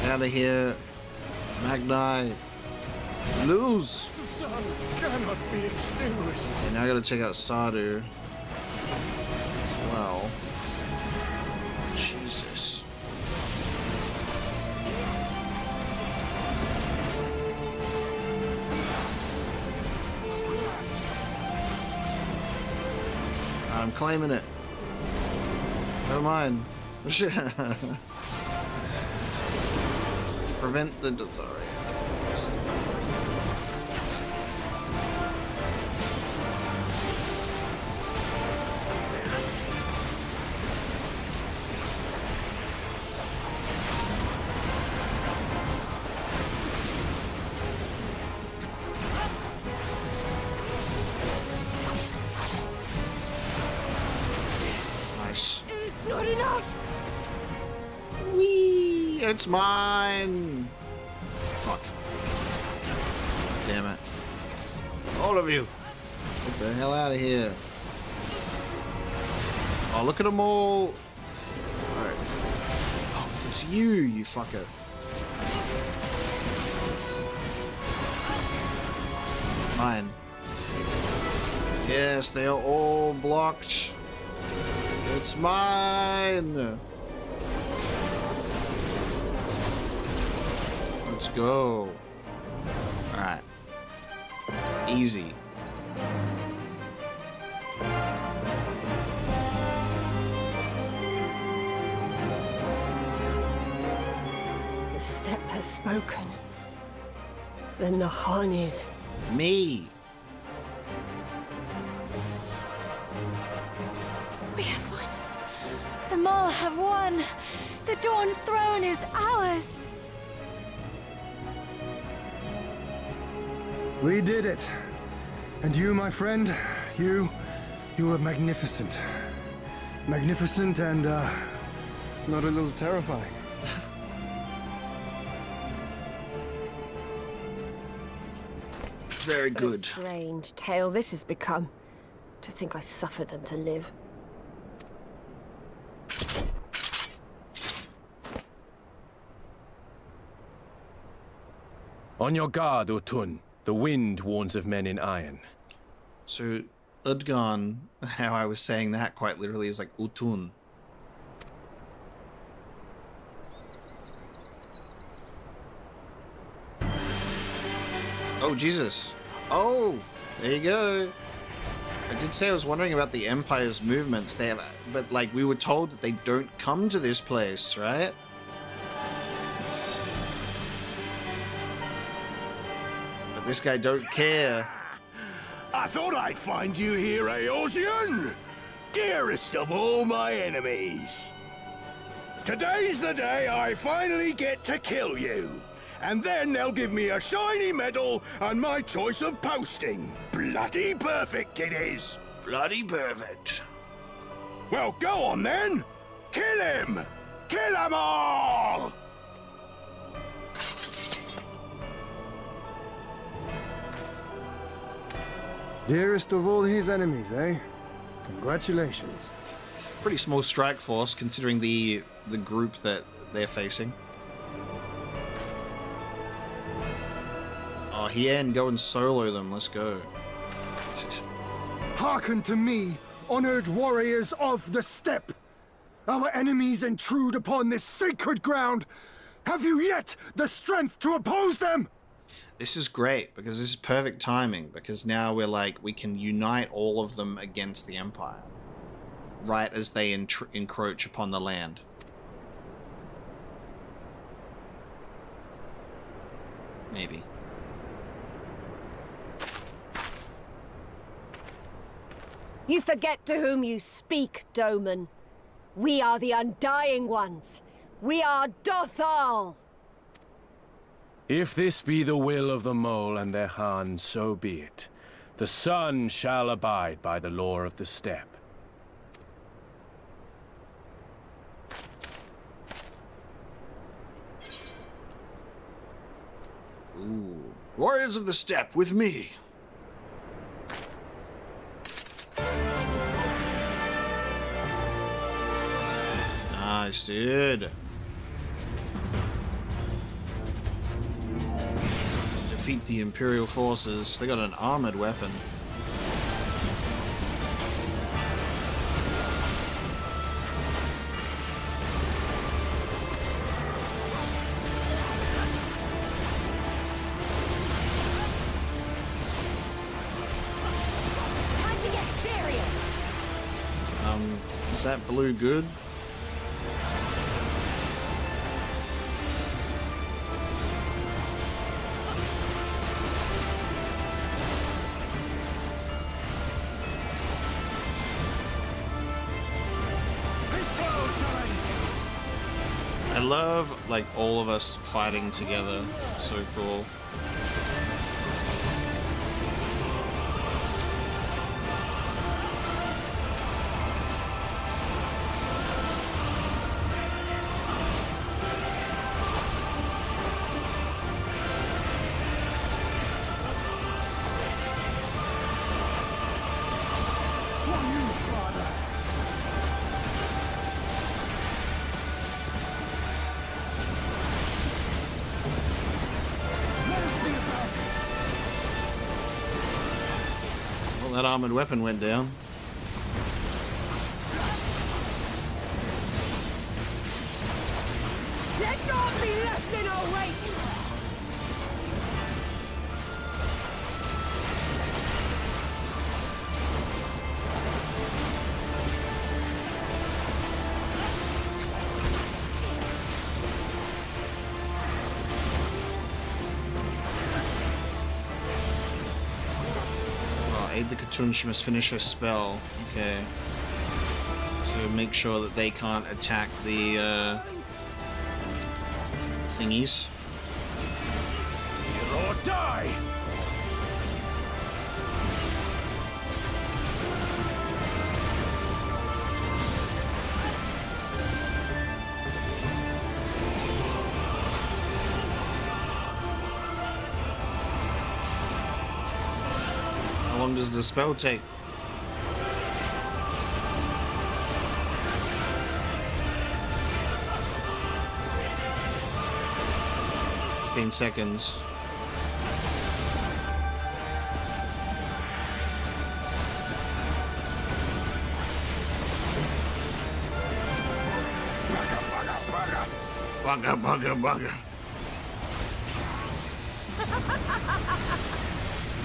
Out of here. Magna. Lose. The sun cannot be extinguished. Okay, now I gotta check out Sadu as well. Jesus. I'm claiming it. Never mind. Prevent the Dotharl. Nice. It's not enough! Whee! It's mine! Fuck. Damn it. All of you! Get the hell out of here. Oh, look at them all! Alright. Oh, it's you fucker. Mine. Yes, they are all blocked. It's mine! Let's go. Alright. Easy. The steppe has spoken. Then the Khanis. Me. We have won. The Mall have won. The Dawn Throne is ours. We did it. And you, my friend, you were magnificent. Magnificent and, not a little terrifying. Very What a good. strange tale this has become. To think I suffered them to live. On your guard, Utun. The wind warns of men in iron. So, Udgan, how I was saying that quite literally is like Utun. Oh, Jesus. Oh, there you go. I did say I was wondering about the Empire's movements there, but like we were told that they don't come to this place, right? But this guy don't care. I thought I'd find you here, Eosian! Dearest of all my enemies. Today's the day I finally get to kill you. And then they'll give me a shiny medal and my choice of posting. Bloody perfect it is. Bloody perfect. Well, go on then. Kill him! Kill them all! Dearest of all his enemies, eh? Congratulations. Pretty small strike force considering the group that they're facing. Oh, Hien, go and solo them. Let's go. Hearken to me, honored warriors of the steppe. Our enemies intrude upon this sacred ground. Have you yet the strength to oppose them? This is great because this is perfect timing because now we're like, we can unite all of them against the Empire. Right as they encroach upon the land. Maybe. You forget to whom you speak, Doman. We are the Undying Ones. We are Dotharl. If this be the will of the Mole and their Han, so be it. The sun shall abide by the law of the steppe. Ooh. Warriors of the steppe with me. Nice, dude. defeat the Imperial forces. They got an armored weapon. Time to get serious! Is that blue good? I love, like, all of us fighting together. So cool. That armored weapon went down. Let not be left in our wake! Aid the Khotun, she must finish her spell. Okay. So make sure that they can't attack the thingies. Or die! How long does the spell take? Seconds. Bugger, bugger, bugger.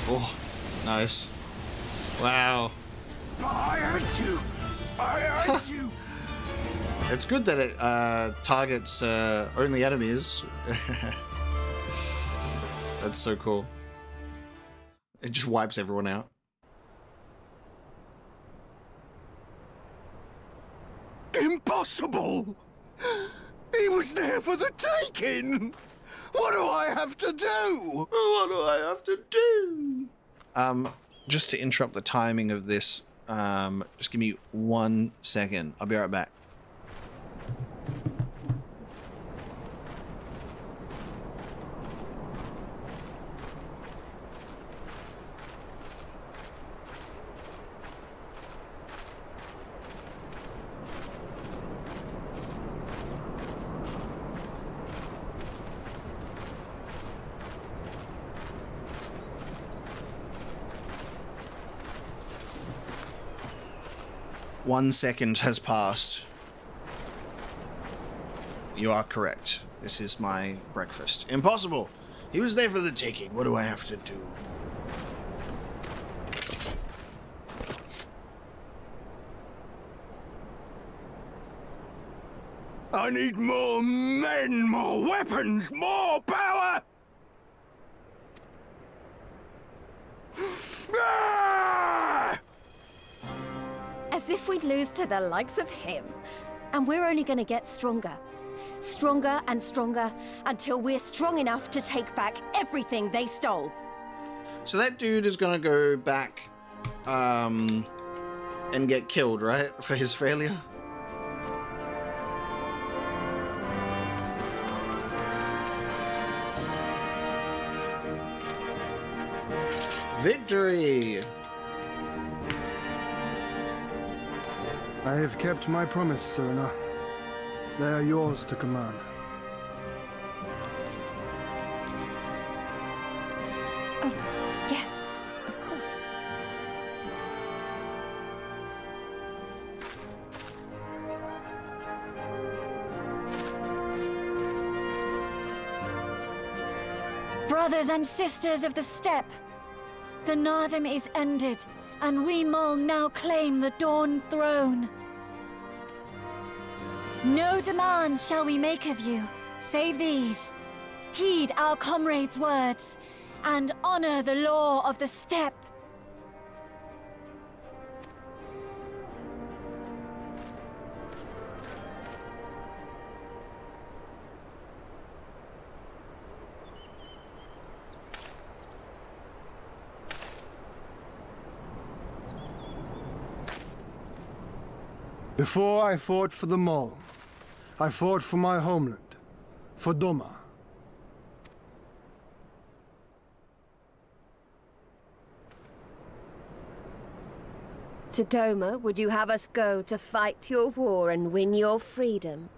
Oh, nice. Wow. I hate you! I hate you! It's good that it targets only enemies. That's so cool. It just wipes everyone out. Impossible! He was there for the taking! What do I have to do? What do I have to do? Just to interrupt the timing of this, just give me 1 second. I'll be right back. One second has passed. You are correct. This is my breakfast. Impossible! He was there for the taking. What do I have to do? I need more men, more weapons, more power! Ah! As if we'd lose to the likes of him. And we're only gonna get stronger. Stronger and stronger until we're strong enough to take back everything they stole. So that dude is gonna go back, and get killed, right? For his failure? Victory! I have kept my promise, Serena. They are yours to command. Brothers and sisters of the steppe, the Naadam is ended, and we Mol now claim the Dawn Throne. No demands shall we make of you, save these. Heed our comrades' words, and honor the law of the steppe. Before I fought for the Mol, I fought for my homeland, for Doma. To Doma would you have us go to fight your war and win your freedom?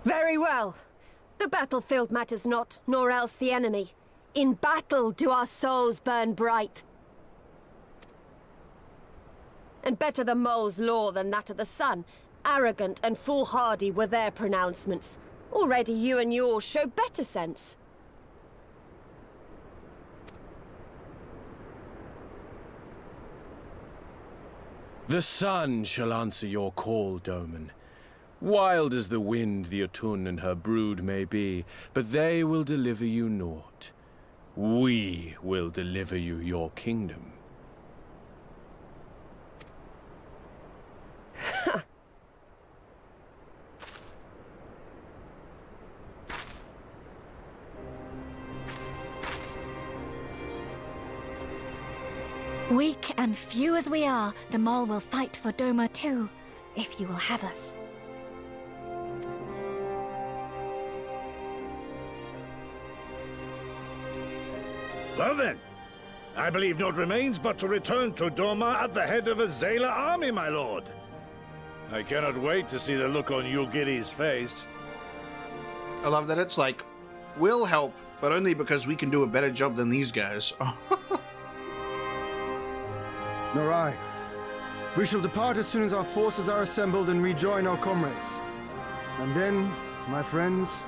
Very well. The battlefield matters not, nor else the enemy. In battle do our souls burn bright. And better the Mole's law than that of the sun. Arrogant and foolhardy were their pronouncements. Already you and yours show better sense. The sun shall answer your call, Doman. Wild as the wind the Otun and her brood may be, but they will deliver you naught. We will deliver you your kingdom. Weak and few as we are, the Mol will fight for Doma too, if you will have us. Well then, I believe naught remains but to return to Doma at the head of a Zayla army, my lord. I cannot wait to see the look on Yulgiri's face. I love that it's like, we'll help, but only because we can do a better job than these guys. Nor I. We shall depart as soon as our forces are assembled and rejoin our comrades. And then, my friends,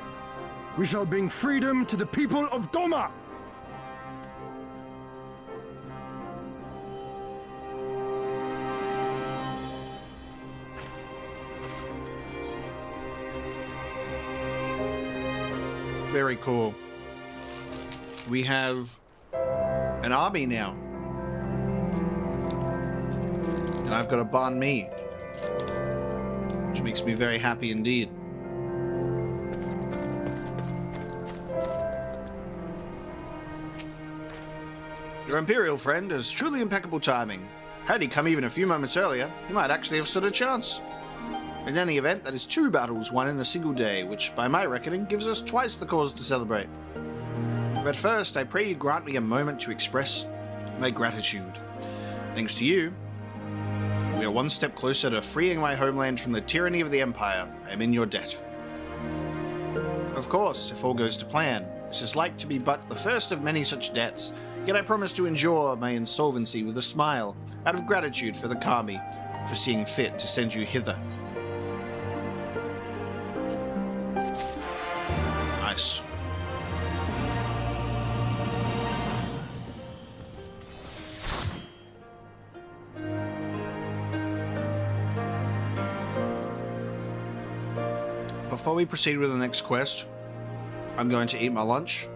we shall bring freedom to the people of Doma! Very cool. We have an army now. And I've got a banh mi, which makes me very happy indeed. Your Imperial friend has truly impeccable timing. Had he come even a few moments earlier, he might actually have stood a chance. In any event, that is 2 battles won in a single day, which by my reckoning gives us twice the cause to celebrate. But first, I pray you grant me a moment to express my gratitude. Thanks to you, we are one step closer to freeing my homeland from the tyranny of the Empire. I am in your debt. Of course, if all goes to plan, this is like to be but the first of many such debts, yet I promise to endure my insolvency with a smile, out of gratitude for the Kami, for seeing fit to send you hither. Nice. Before we proceed with the next quest, I'm going to eat my lunch.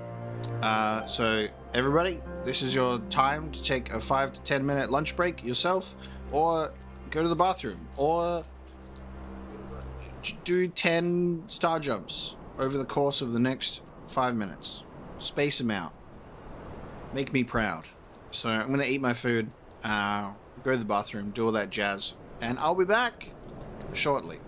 So everybody, this is your time to take a 5 to 10 minute lunch break yourself, or go to the bathroom, or do 10 star jumps over the course of the next 5 minutes. Space them out. Make me proud. So I'm going to eat my food, go to the bathroom, do all that jazz, and I'll be back shortly.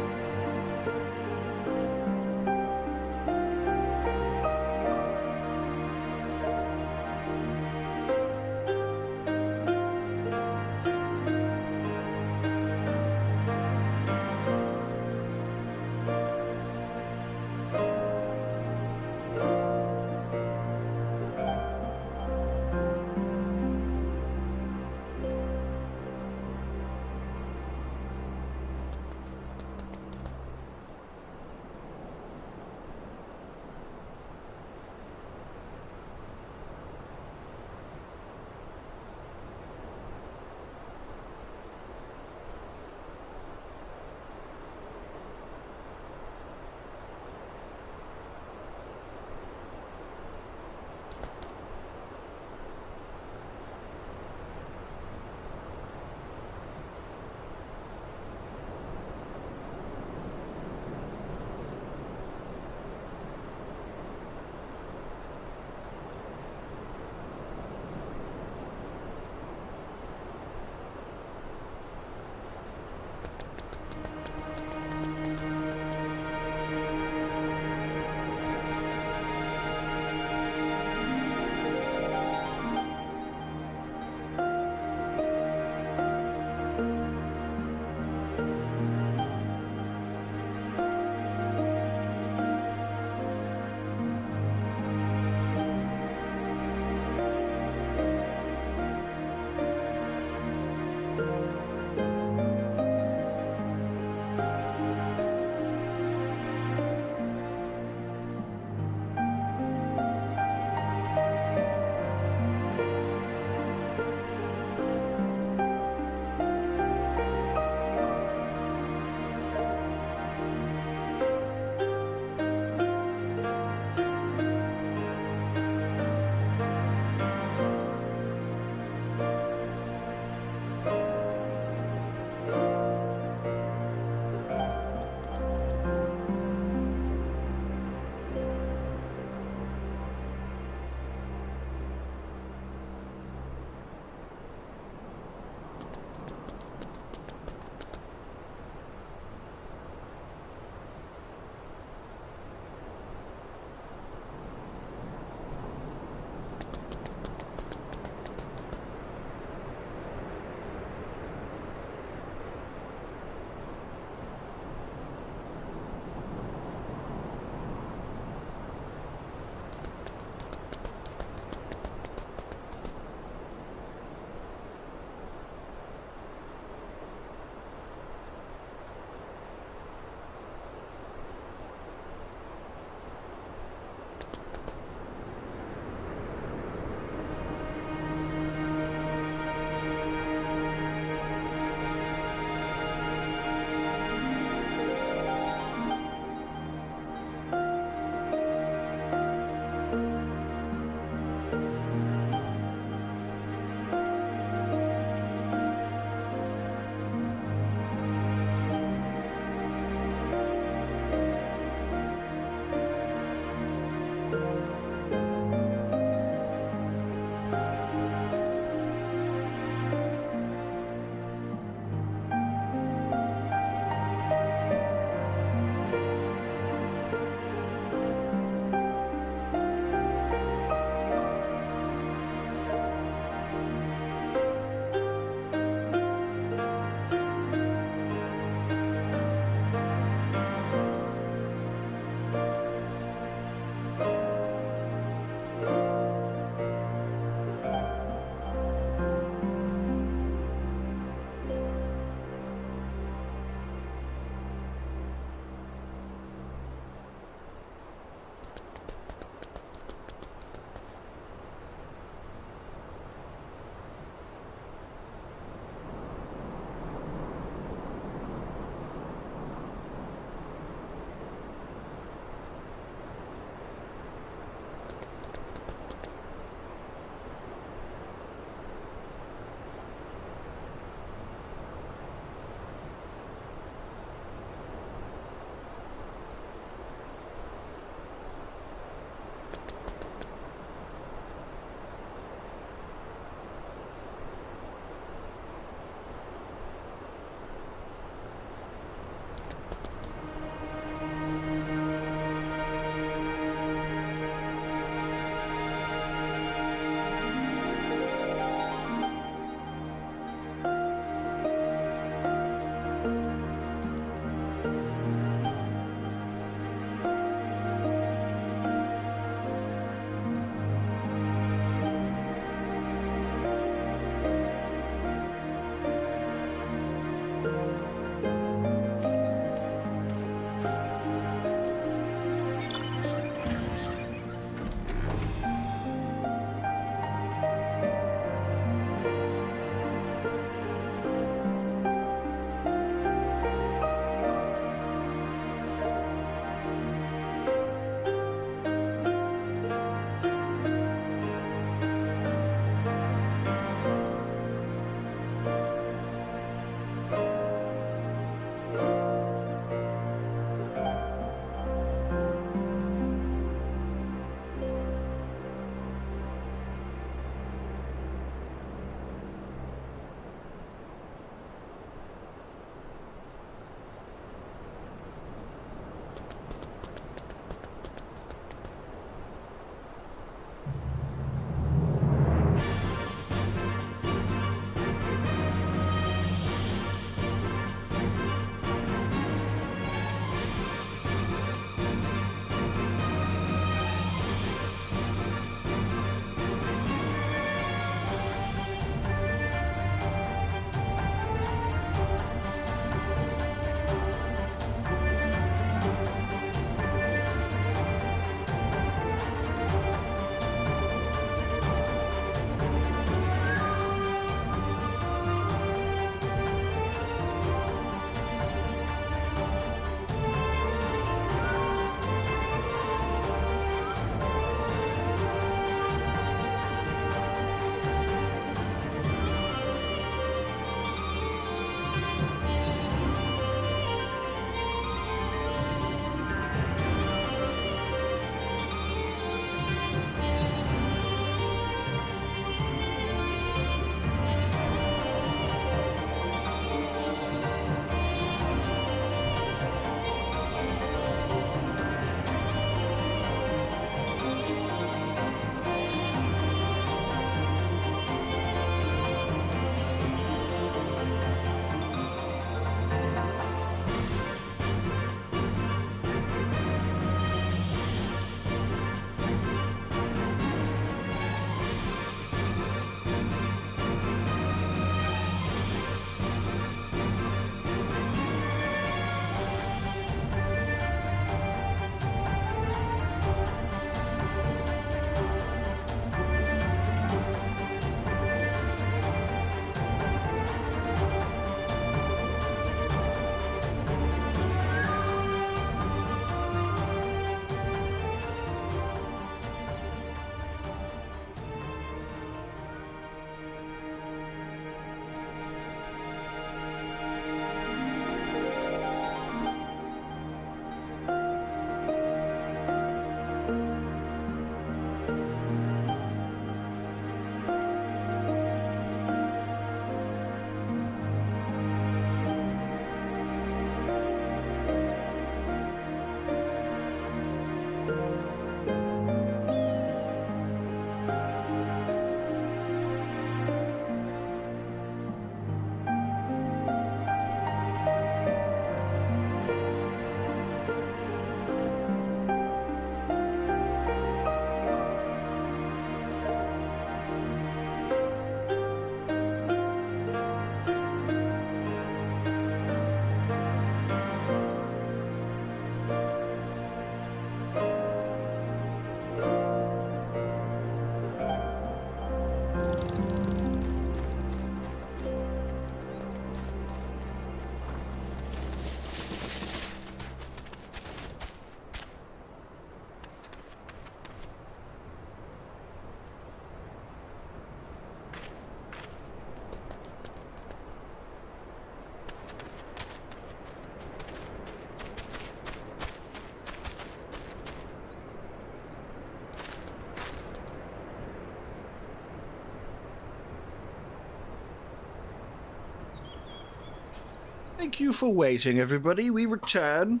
Thank you for waiting, everybody. We return.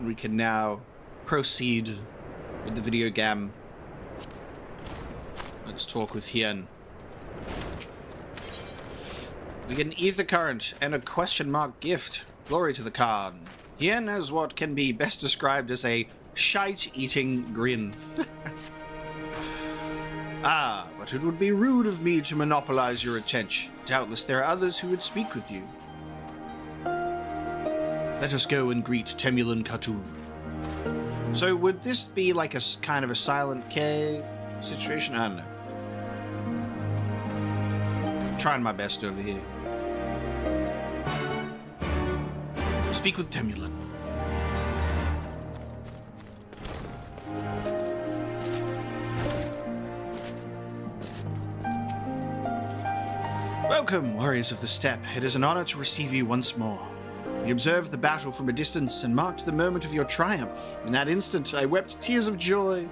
We can now proceed with the video game. Let's talk with Hien. We get an ether current and a question mark gift. Glory to the Khan. Hien has what can be best described as a shite-eating grin. Ah, but it would be rude of me to monopolize your attention. Doubtless there are others who would speak with you. Let us go and greet Temulan Khatun. So would this be like a kind of a Silent K situation? I don't know. I'm trying my best over here. Speak with Temulan. Welcome, warriors of the steppe. It is an honor to receive you once more. We observed the battle from a distance and marked the moment of your triumph. In that instant, I wept tears of joy.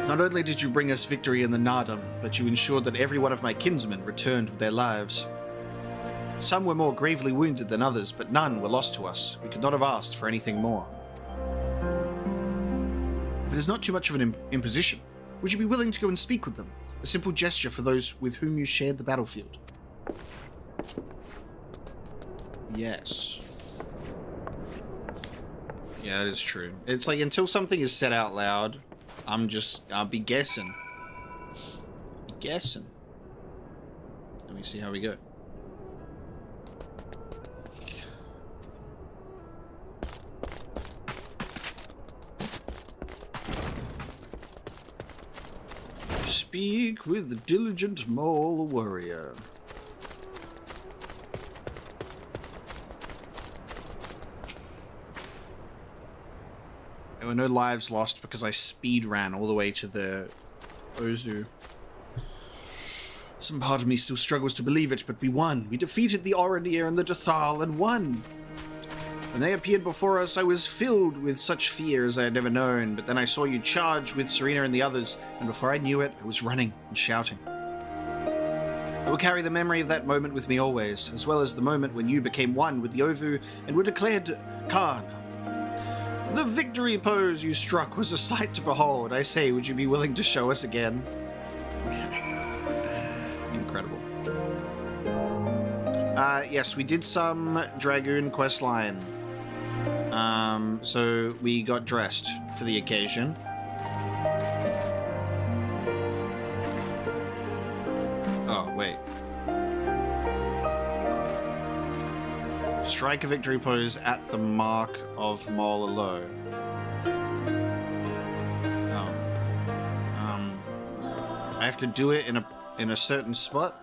Not only did you bring us victory in the Naadam, but you ensured that every one of my kinsmen returned with their lives. Some were more gravely wounded than others, but none were lost to us. We could not have asked for anything more. If it is not too much of an imposition, would you be willing to go and speak with them? A simple gesture for those with whom you shared the battlefield. Yes. Yeah, that is true. It's like until something is said out loud, I'll be guessing. Let me see how we go. Speak with the diligent mole warrior. There were no lives lost because I speed ran all the way to the Ozu. Some part of me still struggles to believe it, but we won. We defeated the Oranir and the Dotharl and won. When they appeared before us, I was filled with such fear as I had never known, but then I saw you charge with Serena and the others, and before I knew it, I was running and shouting. I will carry the memory of that moment with me always, as well as the moment when you became one with the Ovu and were declared Khan. The victory pose you struck was a sight to behold. I say, would you be willing to show us again? Incredible. Yes, we did some Dragoon questline. So we got dressed for the occasion. Oh, wait. Strike a victory pose at the mark of Mololo. I have to do it in a certain spot.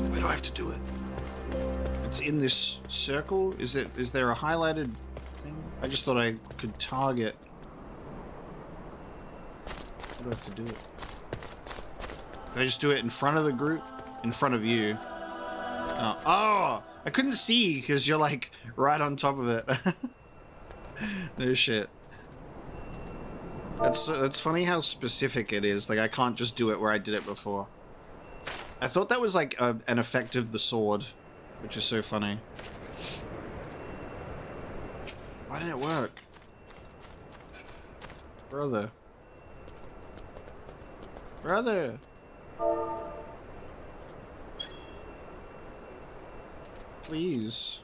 Where do I have to do it? It's in this circle. Is there a highlighted thing? I just thought I could target. How do I have to do it? Did I just do it in front of the group? In front of you? Oh, I couldn't see because you're like right on top of it. No shit. It's funny how specific it is. Like I can't just do it where I did it before. I thought that was like an effect of the sword, which is so funny. Why didn't it work? Brother. Please.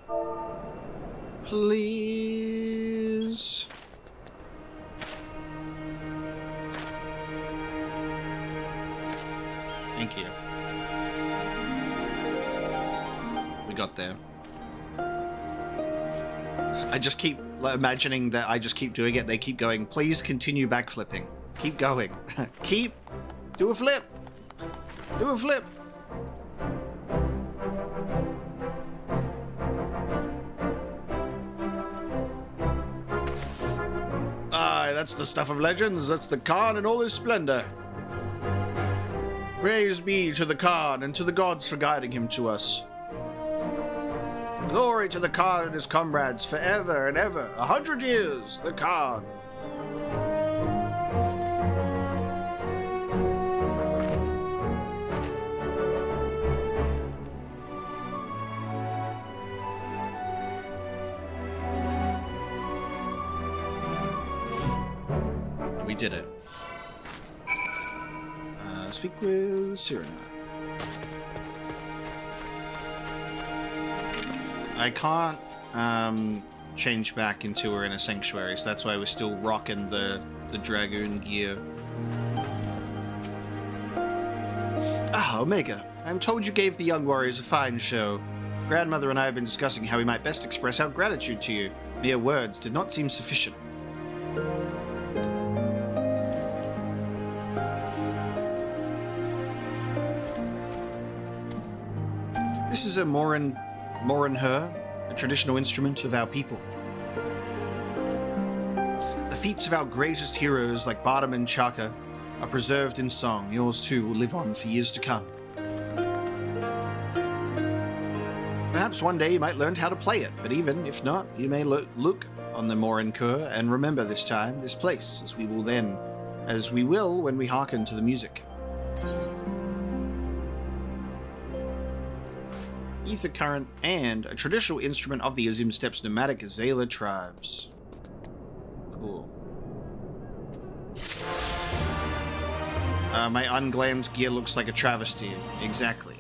Please. Thank you. We got there. I just keep imagining that I just keep doing it. They keep going, please continue backflipping. Keep going. Do a flip. Do a flip. Aye, that's the stuff of legends. That's the Khan in all his splendor. Praise be to the Khan and to the gods for guiding him to us. Glory to the Khan and his comrades forever and ever. 100 years, the Khan. We did it. Speak with Serena. I can't change back into her in a sanctuary, so that's why we're still rocking the Dragoon gear. Ah, Omega. I'm told you gave the young warriors a fine show. Grandmother and I have been discussing how we might best express our gratitude to you. Mere words did not seem sufficient. This is a morin her, a traditional instrument of our people. The feats of our greatest heroes like Bardam and Chaka are preserved in song. Yours too will live on for years to come. Perhaps one day you might learn how to play it, but even if not, you may look on the Morin Kur and remember this time, this place, as we will when we hearken to the music. Ether current and a traditional instrument of the Azim Steppes nomadic Azala tribes. Cool. My unglammed gear looks like a travesty. Exactly.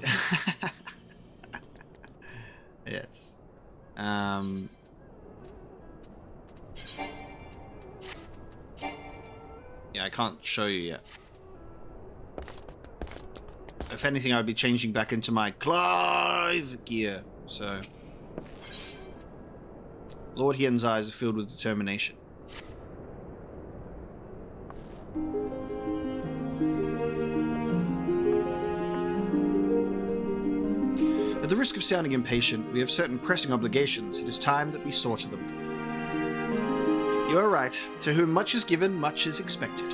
Yes. Yeah, I can't show you yet. If anything, I'd be changing back into my Clive gear, so... Lord Hien's eyes are filled with determination. At the risk of sounding impatient, we have certain pressing obligations. It is time that we saw to them. You are right. To whom much is given, much is expected.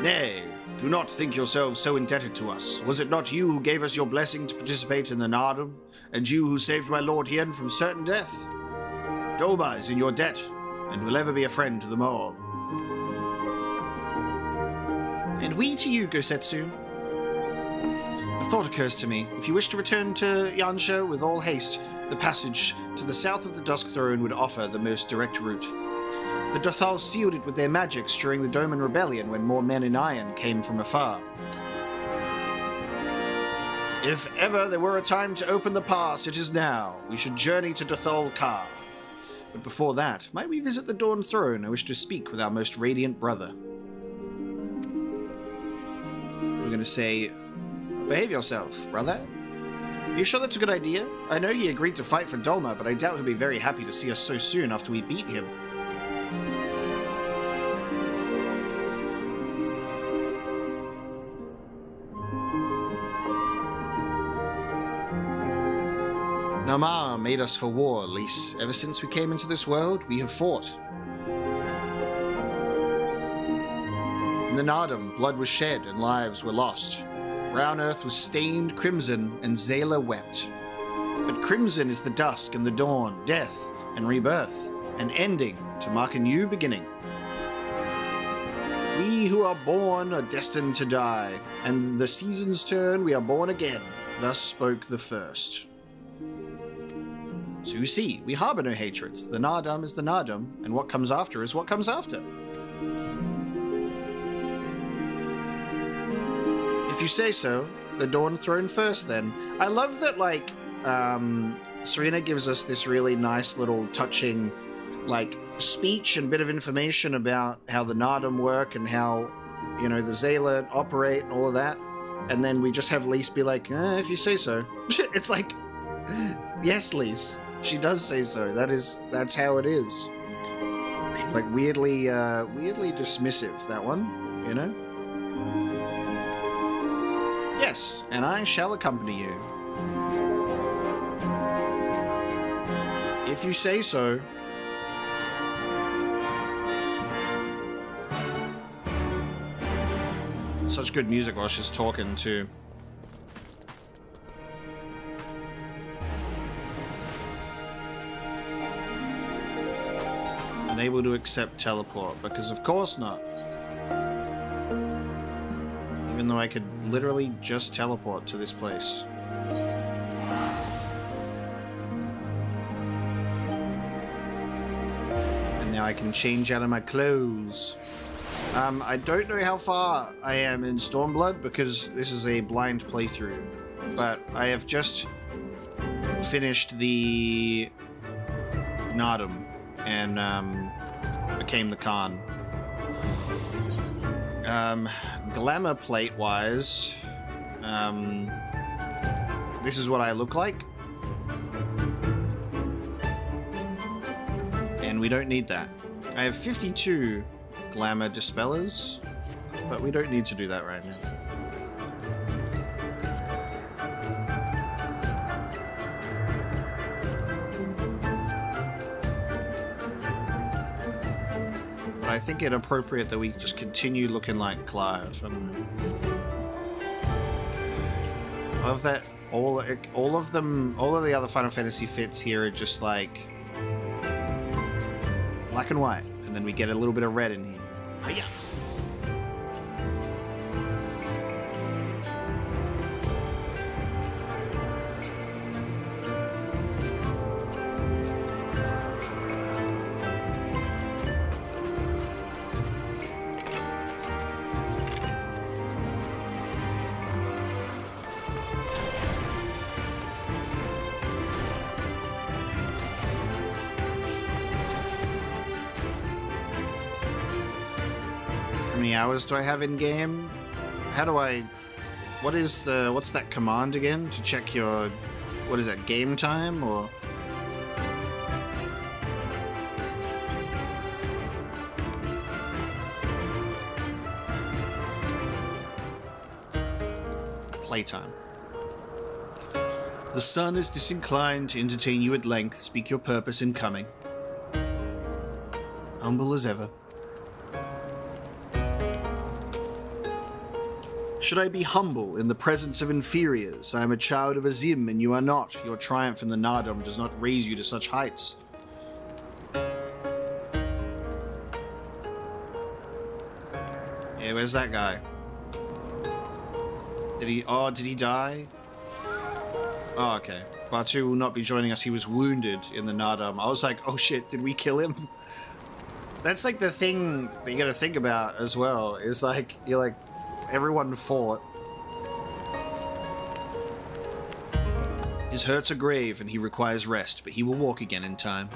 Nay, do not think yourselves so indebted to us. Was it not you who gave us your blessing to participate in the Naadam, and you who saved my Lord Hien from certain death? Doma is in your debt, and will ever be a friend to them all. And we to you, Gosetsu. A thought occurs to me. If you wish to return to Yansha with all haste, the passage to the south of the Dusk Throne would offer the most direct route. The Dotharl sealed it with their magics during the Doman Rebellion when more men in iron came from afar. If ever there were a time to open the pass, it is now. We should journey to Dotharl Ka. But before that, might we visit the Dawn Throne? I wish to speak with our most radiant brother. We're going to say, behave yourself, brother. Are you sure that's a good idea? I know he agreed to fight for Doma, but I doubt he'll be very happy to see us so soon after we beat him. Nama made us for war, Lys. Ever since we came into this world, we have fought. In the Naadam, blood was shed and lives were lost. Brown earth was stained crimson, and Zala wept. But crimson is the dusk and the dawn, death and rebirth, an ending to mark a new beginning. We who are born are destined to die, and the seasons turn, we are born again. Thus spoke the first. So you see, we harbor no hatreds. The Naadam is the Naadam, and what comes after is what comes after. If you say so, the Dawn Throne first then. I love that, like, Serena gives us this really nice little touching, like, speech and bit of information about how the Naadam work and how, you know, the Zala operate and all of that. And then we just have Lys be like, if you say so. It's like, yes, Lys. She does say so. That's how it is. Like, weirdly dismissive, that one, you know? Yes, and I shall accompany you. If you say so. Such good music while she's talking, too. Unable to accept teleport, because of course not. Even though I could literally just teleport to this place. And now I can change out of my clothes. I don't know how far I am in Stormblood because this is a blind playthrough, but I have just finished the Naadam and became the Khan. Glamour plate wise, this is what I look like, and we don't need that. I have 52 glamour dispellers, but we don't need to do that right now. But I think it appropriate that we just continue looking like Clive. And I love that all of the other Final Fantasy fits here are just like black and white, and then we get a little bit of red in here. Hiya! How many hours do I have in game? How do I... what's that command again? To check your... what is that, game time, or... Playtime. The sun is disinclined to entertain you at length. Speak your purpose in coming. Humble as ever. Should I be humble in the presence of inferiors? I am a child of Azim, and you are not. Your triumph in the Naadam does not raise you to such heights. Yeah, where's that guy? Did he die? Oh, okay. Batu will not be joining us. He was wounded in the Naadam. I was like, oh shit, did we kill him? That's like the thing that you gotta think about as well, is like, you're like, everyone fought. His hurts are grave and he requires rest, but he will walk again in time.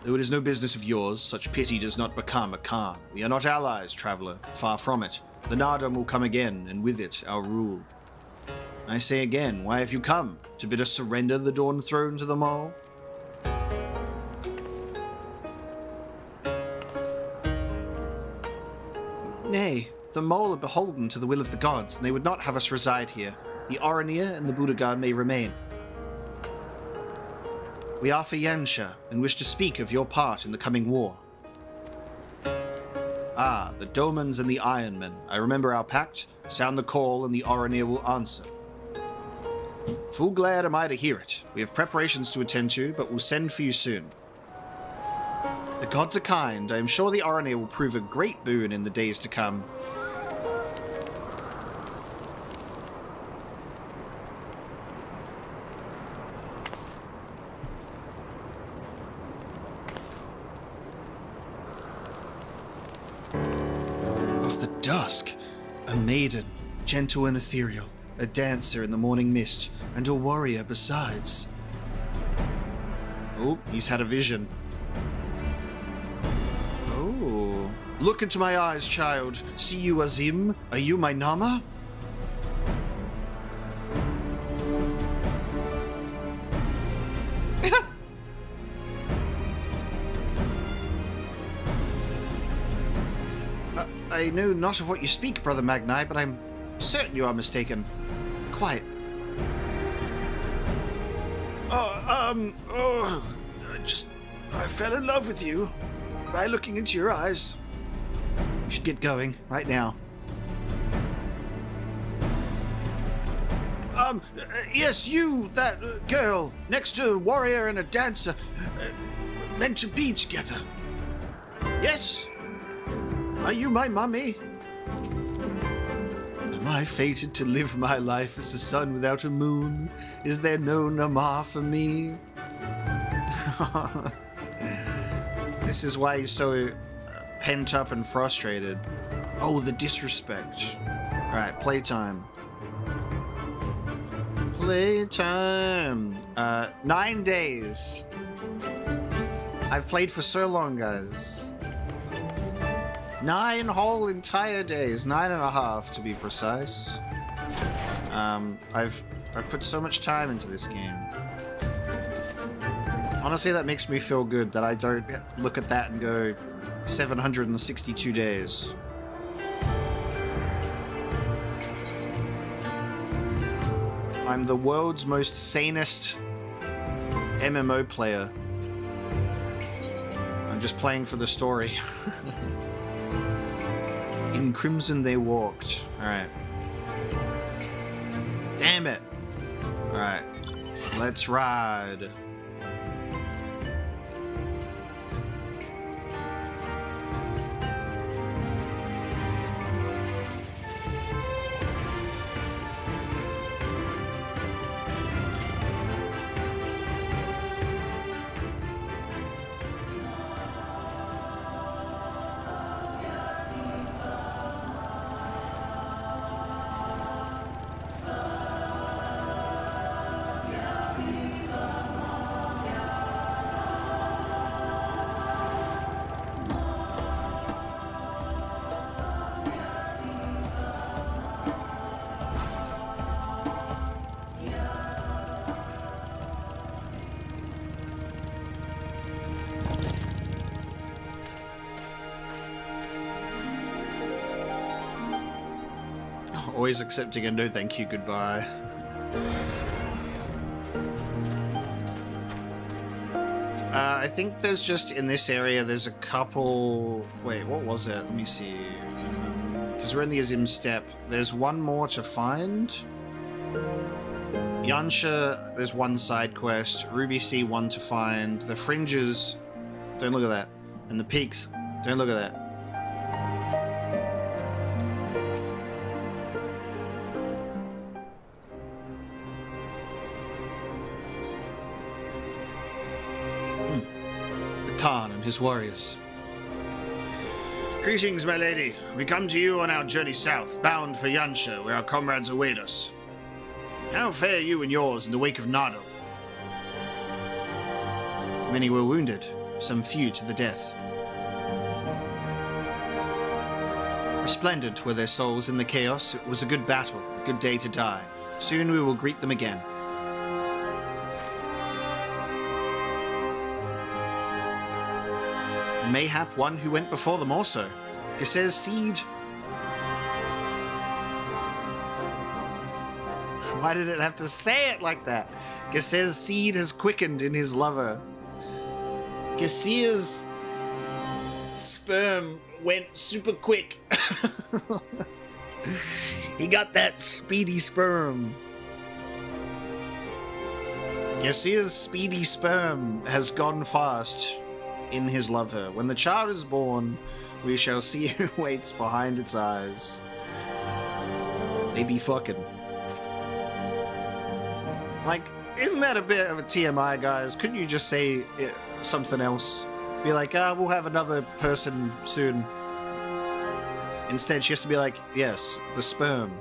Though it is no business of yours, such pity does not become a Khan. We are not allies, traveller. Far from it. The Naadam will come again, and with it, our rule. I say again, why have you come? To bid us surrender the Dawn Throne to the Mall? Nay, the Mole are beholden to the will of the gods, and they would not have us reside here. The Aurania and the Budagar may remain. We are for Yansha, and wish to speak of your part in the coming war. Ah, the Domans and the Ironmen. I remember our pact. Sound the call, and the Aurania will answer. Full glad am I to hear it. We have preparations to attend to, but will send for you soon. The gods are kind. I am sure the Aurania will prove a great boon in the days to come. Of the dusk, a maiden, gentle and ethereal, a dancer in the morning mist, and a warrior besides. Oh, he's had a vision. Look into my eyes, child. See you, Azim? Are you my Nama? I know not of what you speak, Brother Magni, but I'm certain you are mistaken. Quiet. I fell in love with you by looking into your eyes. We should get going right now. Yes, you, that girl, next to a warrior and a dancer, meant to be together. Yes? Are you my mummy? Am I fated to live my life as a sun without a moon? Is there no Nama for me? This is why he's so pent up and frustrated. Oh, the disrespect. Alright, playtime. Playtime. 9 days. I've played for so long, guys. 9 whole entire days. 9.5 to be precise. I've put so much time into this game. Honestly, that makes me feel good that I don't look at that and go 762 days. I'm the world's most sanest MMO player. just playing for the story. In crimson they walked. Alright. Damn it. Alright. Let's ride. Always accepting a no thank you goodbye. I think there's just, in this area, there's a couple... Wait, what was it? Let me see. Because we're in the Azim Steppe. There's one more to find. Yansha, there's one side quest. Ruby Sea, one to find. The Fringes, don't look at that. And the Peaks, don't look at that. Khan and his warriors. Greetings, my lady. We come to you on our journey south, bound for Yansha, where our comrades await us. How fare you and yours in the wake of Naadam? Many were wounded, some few to the death. Resplendent were their souls in the chaos. It was a good battle, a good day to die. Soon we will greet them again. Mayhap one who went before them also. Gesser's seed. Why did it have to say it like that? Gesser's seed has quickened in his lover. Gesser's sperm went super quick. He got that speedy sperm. Gesser's speedy sperm has gone fast in his lover. When the child is born, we shall see who waits behind its eyes. They be fucking. Like, isn't that a bit of a TMI, guys? Couldn't you just say something else? Be like, we'll have another person soon. Instead, she has to be like, yes, the sperm.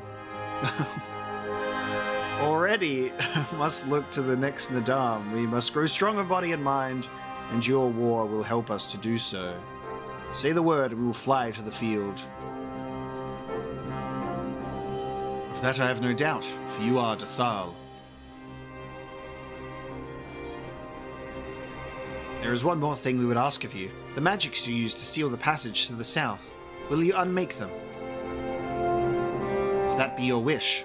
Already must look to the next Naadam. We must grow strong of body and mind, and your war will help us to do so. Say the word, we will fly to the field. Of that I have no doubt, for you are Dotharl. There is one more thing we would ask of you. The magics you use to seal the passage to the south, will you unmake them? If that be your wish.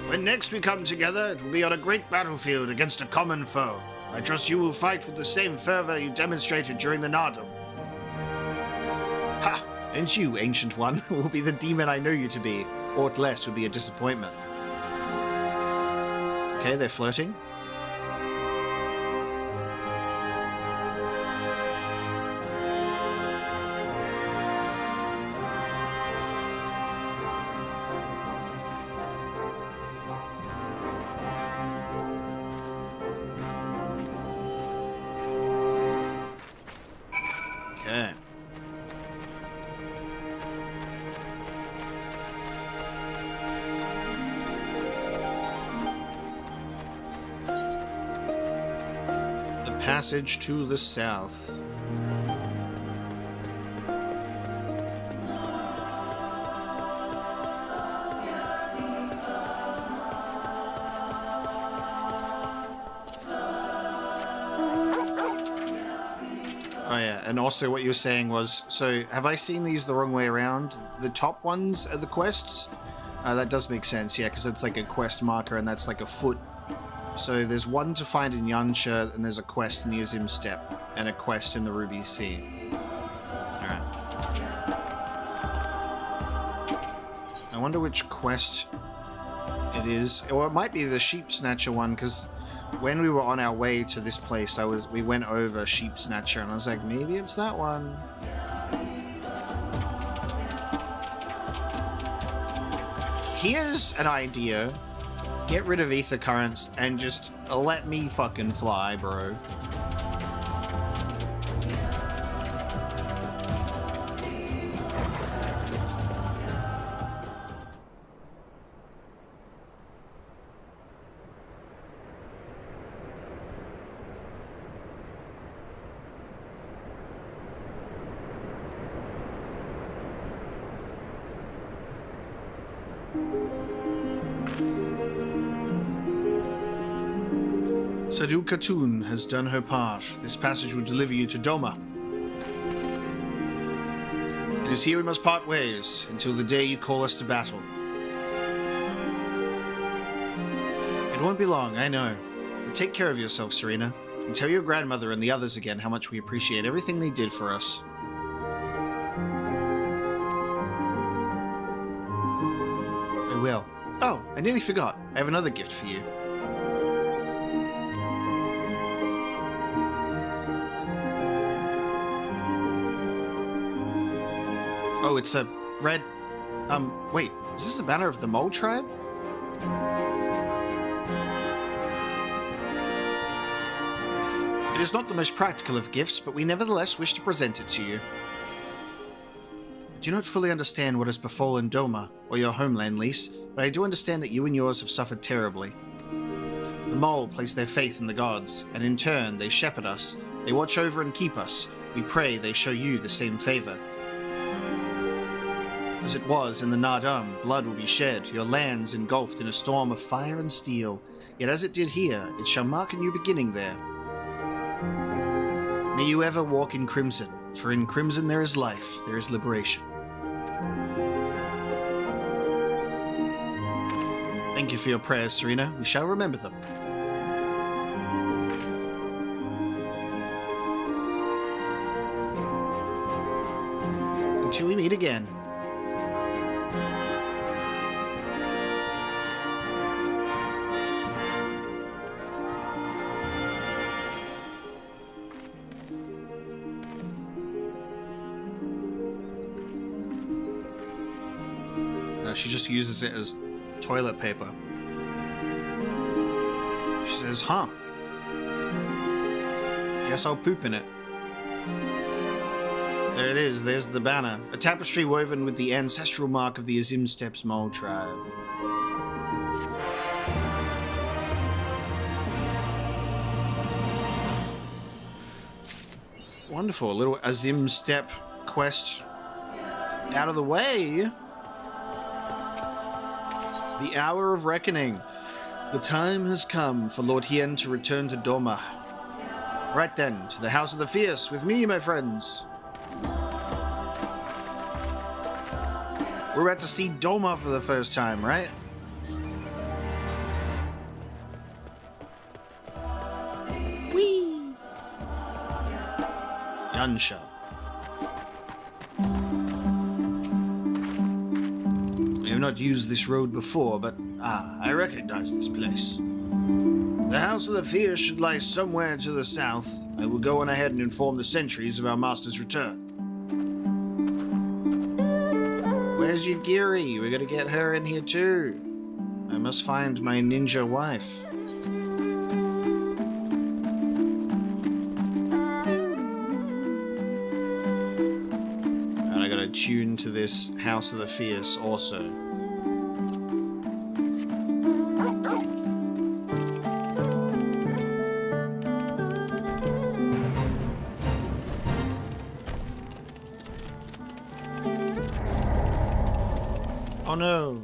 When next we come together, it will be on a great battlefield against a common foe. I trust you will fight with the same fervor you demonstrated during the Naadam. Ha! And you, Ancient One, will be the demon I know you to be. Aught less would be a disappointment. Okay, they're flirting. Passage to the south. Oh yeah, and also what you were saying was, so have I seen these the wrong way around? The top ones are the quests? That does make sense, yeah, because it's like a quest marker and that's like a foot. So there's one to find in Yansha, and there's a quest in the Azim Steppe. and a quest in the Ruby Sea. Alright. I wonder which quest it is. Or it might be the Sheep Snatcher one, because when we were on our way to this place, we went over Sheep Snatcher, and I was like, maybe it's that one. Here's an idea. Get rid of ether currents and just let me fucking fly, bro. Sadu Khatun has done her part. This passage will deliver you to Doma. It is here we must part ways, until the day you call us to battle. It won't be long, I know. But take care of yourself, Serena, and tell your grandmother and the others again how much we appreciate everything they did for us. I will. Oh, I nearly forgot. I have another gift for you. Oh, it's a red... wait, is this the banner of the Mole Tribe? It is not the most practical of gifts, but we nevertheless wish to present it to you. I do not fully understand what has befallen Doma, or your homeland, Lys, but I do understand that you and yours have suffered terribly. The Mole place their faith in the gods, and in turn they shepherd us, they watch over and keep us. We pray they show you the same favor. As it was in the Naadam, blood will be shed, your lands engulfed in a storm of fire and steel. Yet as it did here, it shall mark a new beginning there. May you ever walk in crimson, for in crimson there is life, there is liberation. Thank you for your prayers, Serena. We shall remember them. Until we meet again. She just uses it as toilet paper. She says, huh. Guess I'll poop in it. There it is, there's the banner. A tapestry woven with the ancestral mark of the Azim Steppes Mole Tribe. Wonderful, a little Azim Steppe quest out of the way. The hour of reckoning. The time has come for Lord Hien to return to Doma. Right then, to the House of the Fierce with me, my friends. We're about to see Doma for the first time, right? Whee! Yansha. Not used this road before, but I recognize this place. The House of the Fierce should lie somewhere to the south. I will go on ahead and inform the sentries of our master's return. Where's Yagiri? We're gonna get her in here too. I must find my ninja wife. And I gotta tune to this House of the Fierce also. Oh no.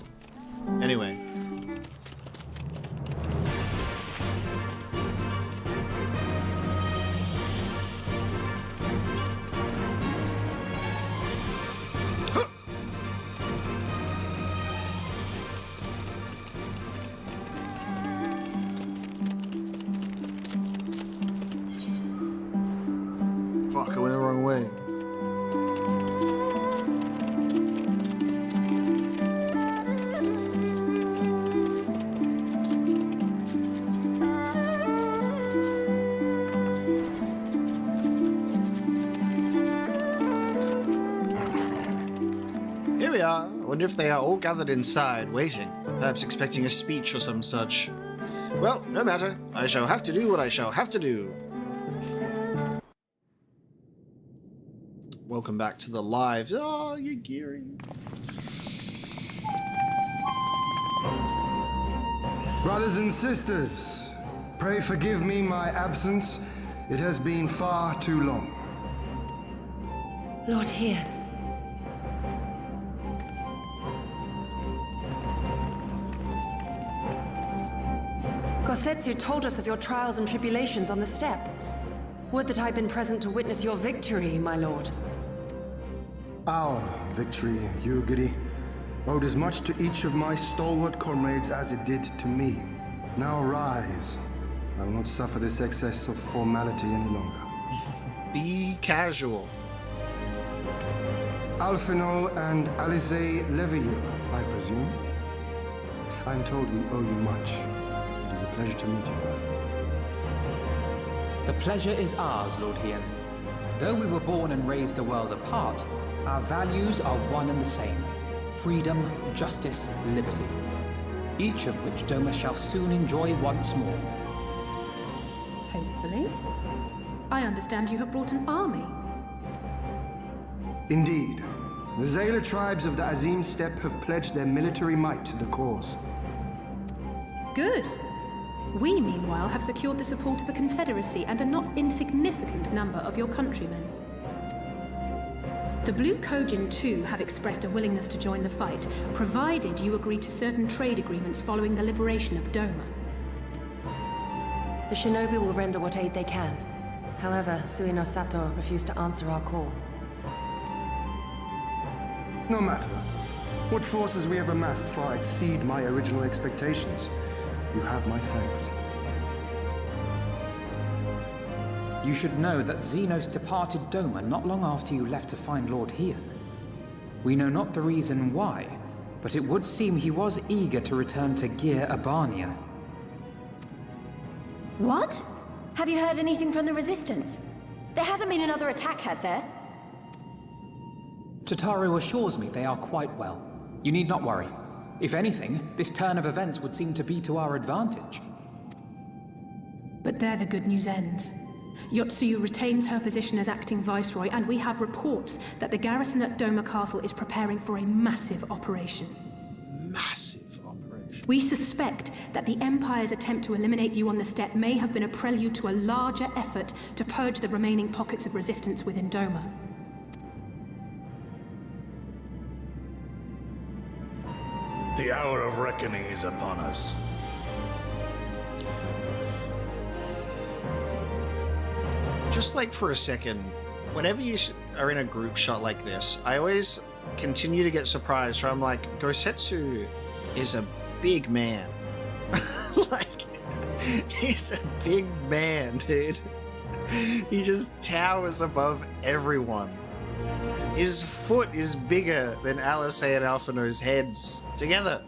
Anyway. wonder if they are all gathered inside, waiting, perhaps expecting a speech or some such. Well, no matter. I shall have to do what I shall have to do. Welcome back to the live. Oh, you geary. Brothers and sisters, pray forgive me my absence. It has been far too long. Lord here. Gosetsu told us of your trials and tribulations on the steppe. Would that I'd been present to witness your victory, my lord. Our victory, Yugiri, owed as much to each of my stalwart comrades as it did to me. Now rise. I will not suffer this excess of formality any longer. Be casual. Alphino and Alice Levieux, I presume. I'm told we owe you much. It is a pleasure to meet you both. The pleasure is ours, Lord Hien. Though we were born and raised a world apart, our values are one and the same. Freedom, justice, liberty. Each of which Doma shall soon enjoy once more. Hopefully. I understand you have brought an army. Indeed. The Zayla tribes of the Azim Steppe have pledged their military might to the cause. Good. We, meanwhile, have secured the support of the Confederacy and a not insignificant number of your countrymen. The Blue Kojin, too, have expressed a willingness to join the fight, provided you agree to certain trade agreements following the liberation of Doma. The shinobi will render what aid they can. However, Suino Sato refused to answer our call. No matter. What forces we have amassed far exceed my original expectations. You have my thanks. You should know that Xenos departed Doma not long after you left to find Lord Hien. We know not the reason why, but it would seem he was eager to return to Gir Abania. What? Have you heard anything from the Resistance? There hasn't been another attack, has there? Tataru assures me they are quite well. You need not worry. If anything, this turn of events would seem to be to our advantage. But there the good news ends. Yotsuyu retains her position as acting viceroy, and we have reports that the garrison at Doma Castle is preparing for a massive operation. Massive operation. We suspect that the Empire's attempt to eliminate you on the steppe may have been a prelude to a larger effort to purge the remaining pockets of resistance within Doma. The hour of reckoning is upon us. Just like for a second, whenever you are in a group shot like this, I always continue to get surprised. So I'm like, Gosetsu is a big man. Like, he's a big man, dude. He just towers above everyone. His foot is bigger than Alice and Alphino's heads together.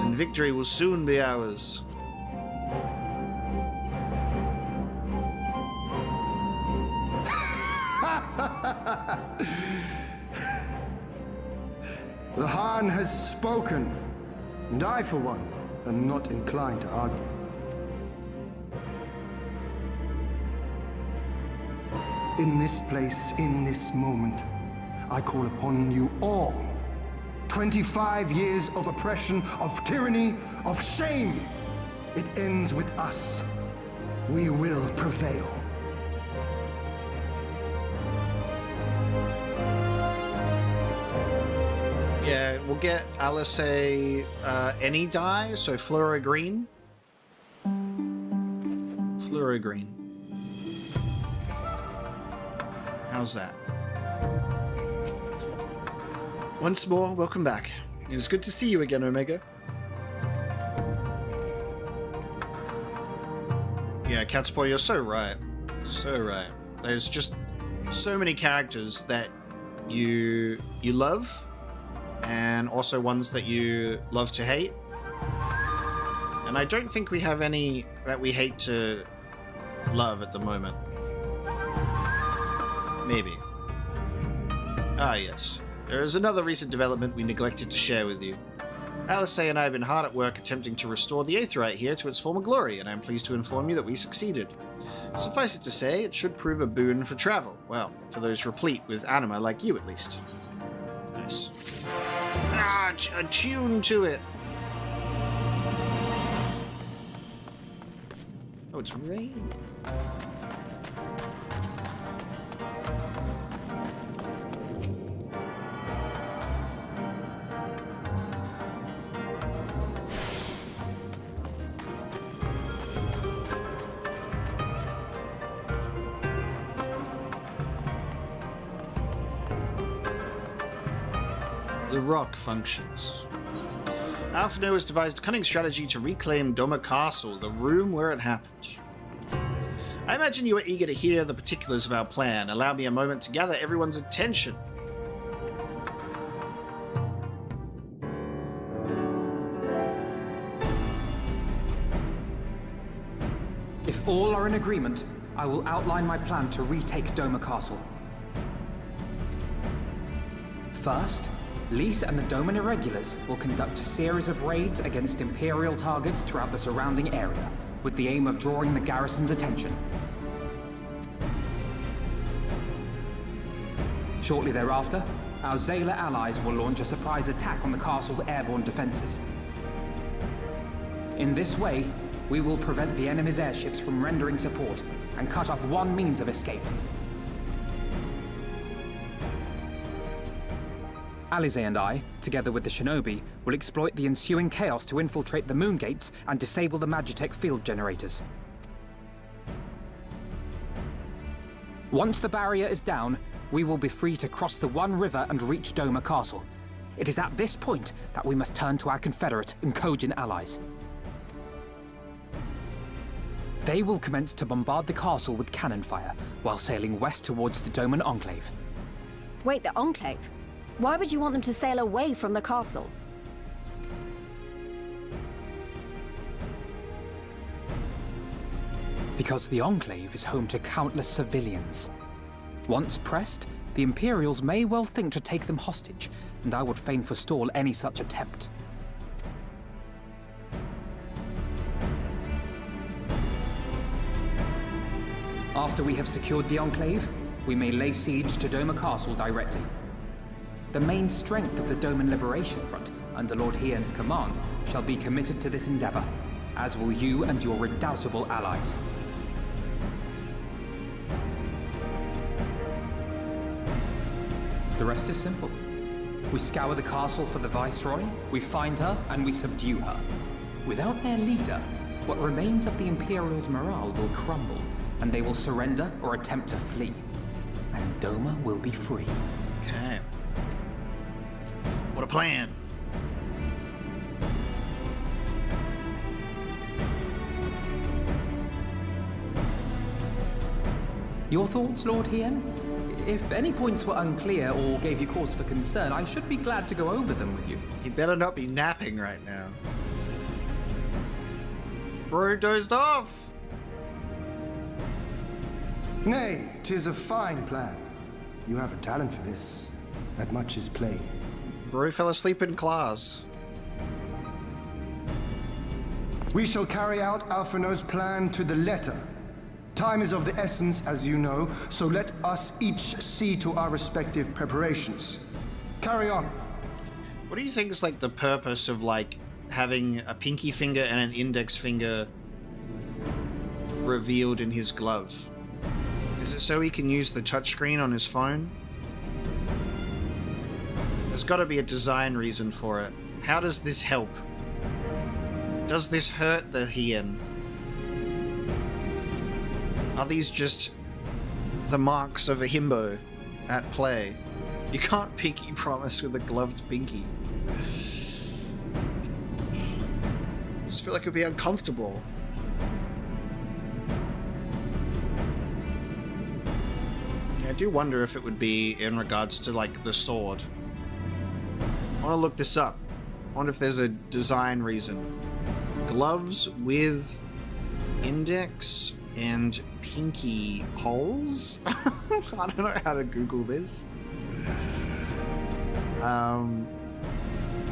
And victory will soon be ours. The Khan has spoken, and I, for one, am not inclined to argue. In this place, in this moment, I call upon you all. 25 years of oppression, of tyranny, of shame. It ends with us. We will prevail. Yeah, we'll get Alice any dye, so fluoro green. Fluoro green. How's that? Once more, welcome back. It was good to see you again, Omega. Yeah, Catspaw, you're so right. So right. There's just so many characters that you love, and also ones that you love to hate. And I don't think we have any that we hate to love at the moment. Maybe. Ah, yes. There is another recent development we neglected to share with you. Alice and I have been hard at work attempting to restore the Aetheryte here to its former glory, and I am pleased to inform you that we succeeded. Suffice it to say, it should prove a boon for travel. Well, for those replete with anima like you, at least. Nice. Ah, attune to it! Oh, it's rain. The rock functions. Alphino has devised a cunning strategy to reclaim Doma Castle, the room where it happened. I imagine you are eager to hear the particulars of our plan. Allow me a moment to gather everyone's attention. If all are in agreement, I will outline my plan to retake Doma Castle. First, Lys and the Doman Irregulars will conduct a series of raids against Imperial targets throughout the surrounding area, with the aim of drawing the garrison's attention. Shortly thereafter, our Zayla allies will launch a surprise attack on the castle's airborne defenses. In this way, we will prevent the enemy's airships from rendering support and cut off one means of escape. Alize and I, together with the Shinobi, will exploit the ensuing chaos to infiltrate the moon gates and disable the Magitech field generators. Once the barrier is down, we will be free to cross the One River and reach Doma Castle. It is at this point that we must turn to our Confederate and Kojin allies. They will commence to bombard the castle with cannon fire, while sailing west towards the Doman Enclave. Wait, the Enclave? Why would you want them to sail away from the castle? Because the Enclave is home to countless civilians. Once pressed, the Imperials may well think to take them hostage, and I would fain forestall any such attempt. After we have secured the Enclave, we may lay siege to Doma Castle directly. The main strength of the Doman Liberation Front, under Lord Hien's command, shall be committed to this endeavor, as will you and your redoubtable allies. The rest is simple. We scour the castle for the Viceroy, we find her, and we subdue her. Without their leader, what remains of the Imperials' morale will crumble, and they will surrender or attempt to flee. And Doma will be free. Okay. What a plan. Your thoughts, Lord Hien? If any points were unclear or gave you cause for concern, I should be glad to go over them with you. He better not be napping right now. Bro dozed off. Nay, 'tis a fine plan. You have a talent for this. That much is plain. Bro fell asleep in class. We shall carry out Alphino's plan to the letter. Time is of the essence, as you know, so let us each see to our respective preparations. Carry on. What do you think is like the purpose of like having a pinky finger and an index finger revealed in his glove? Is it so he can use the touchscreen on his phone? There's got to be a design reason for it. How does this help? Does this hurt the Hien? Are these just the marks of a himbo at play? You can't pinky promise with a gloved pinky. I just feel like it'd be uncomfortable. I do wonder if it would be in regards to like the sword. I want to look this up. I wonder if there's a design reason. Gloves with index and pinky holes? I don't know how to Google this.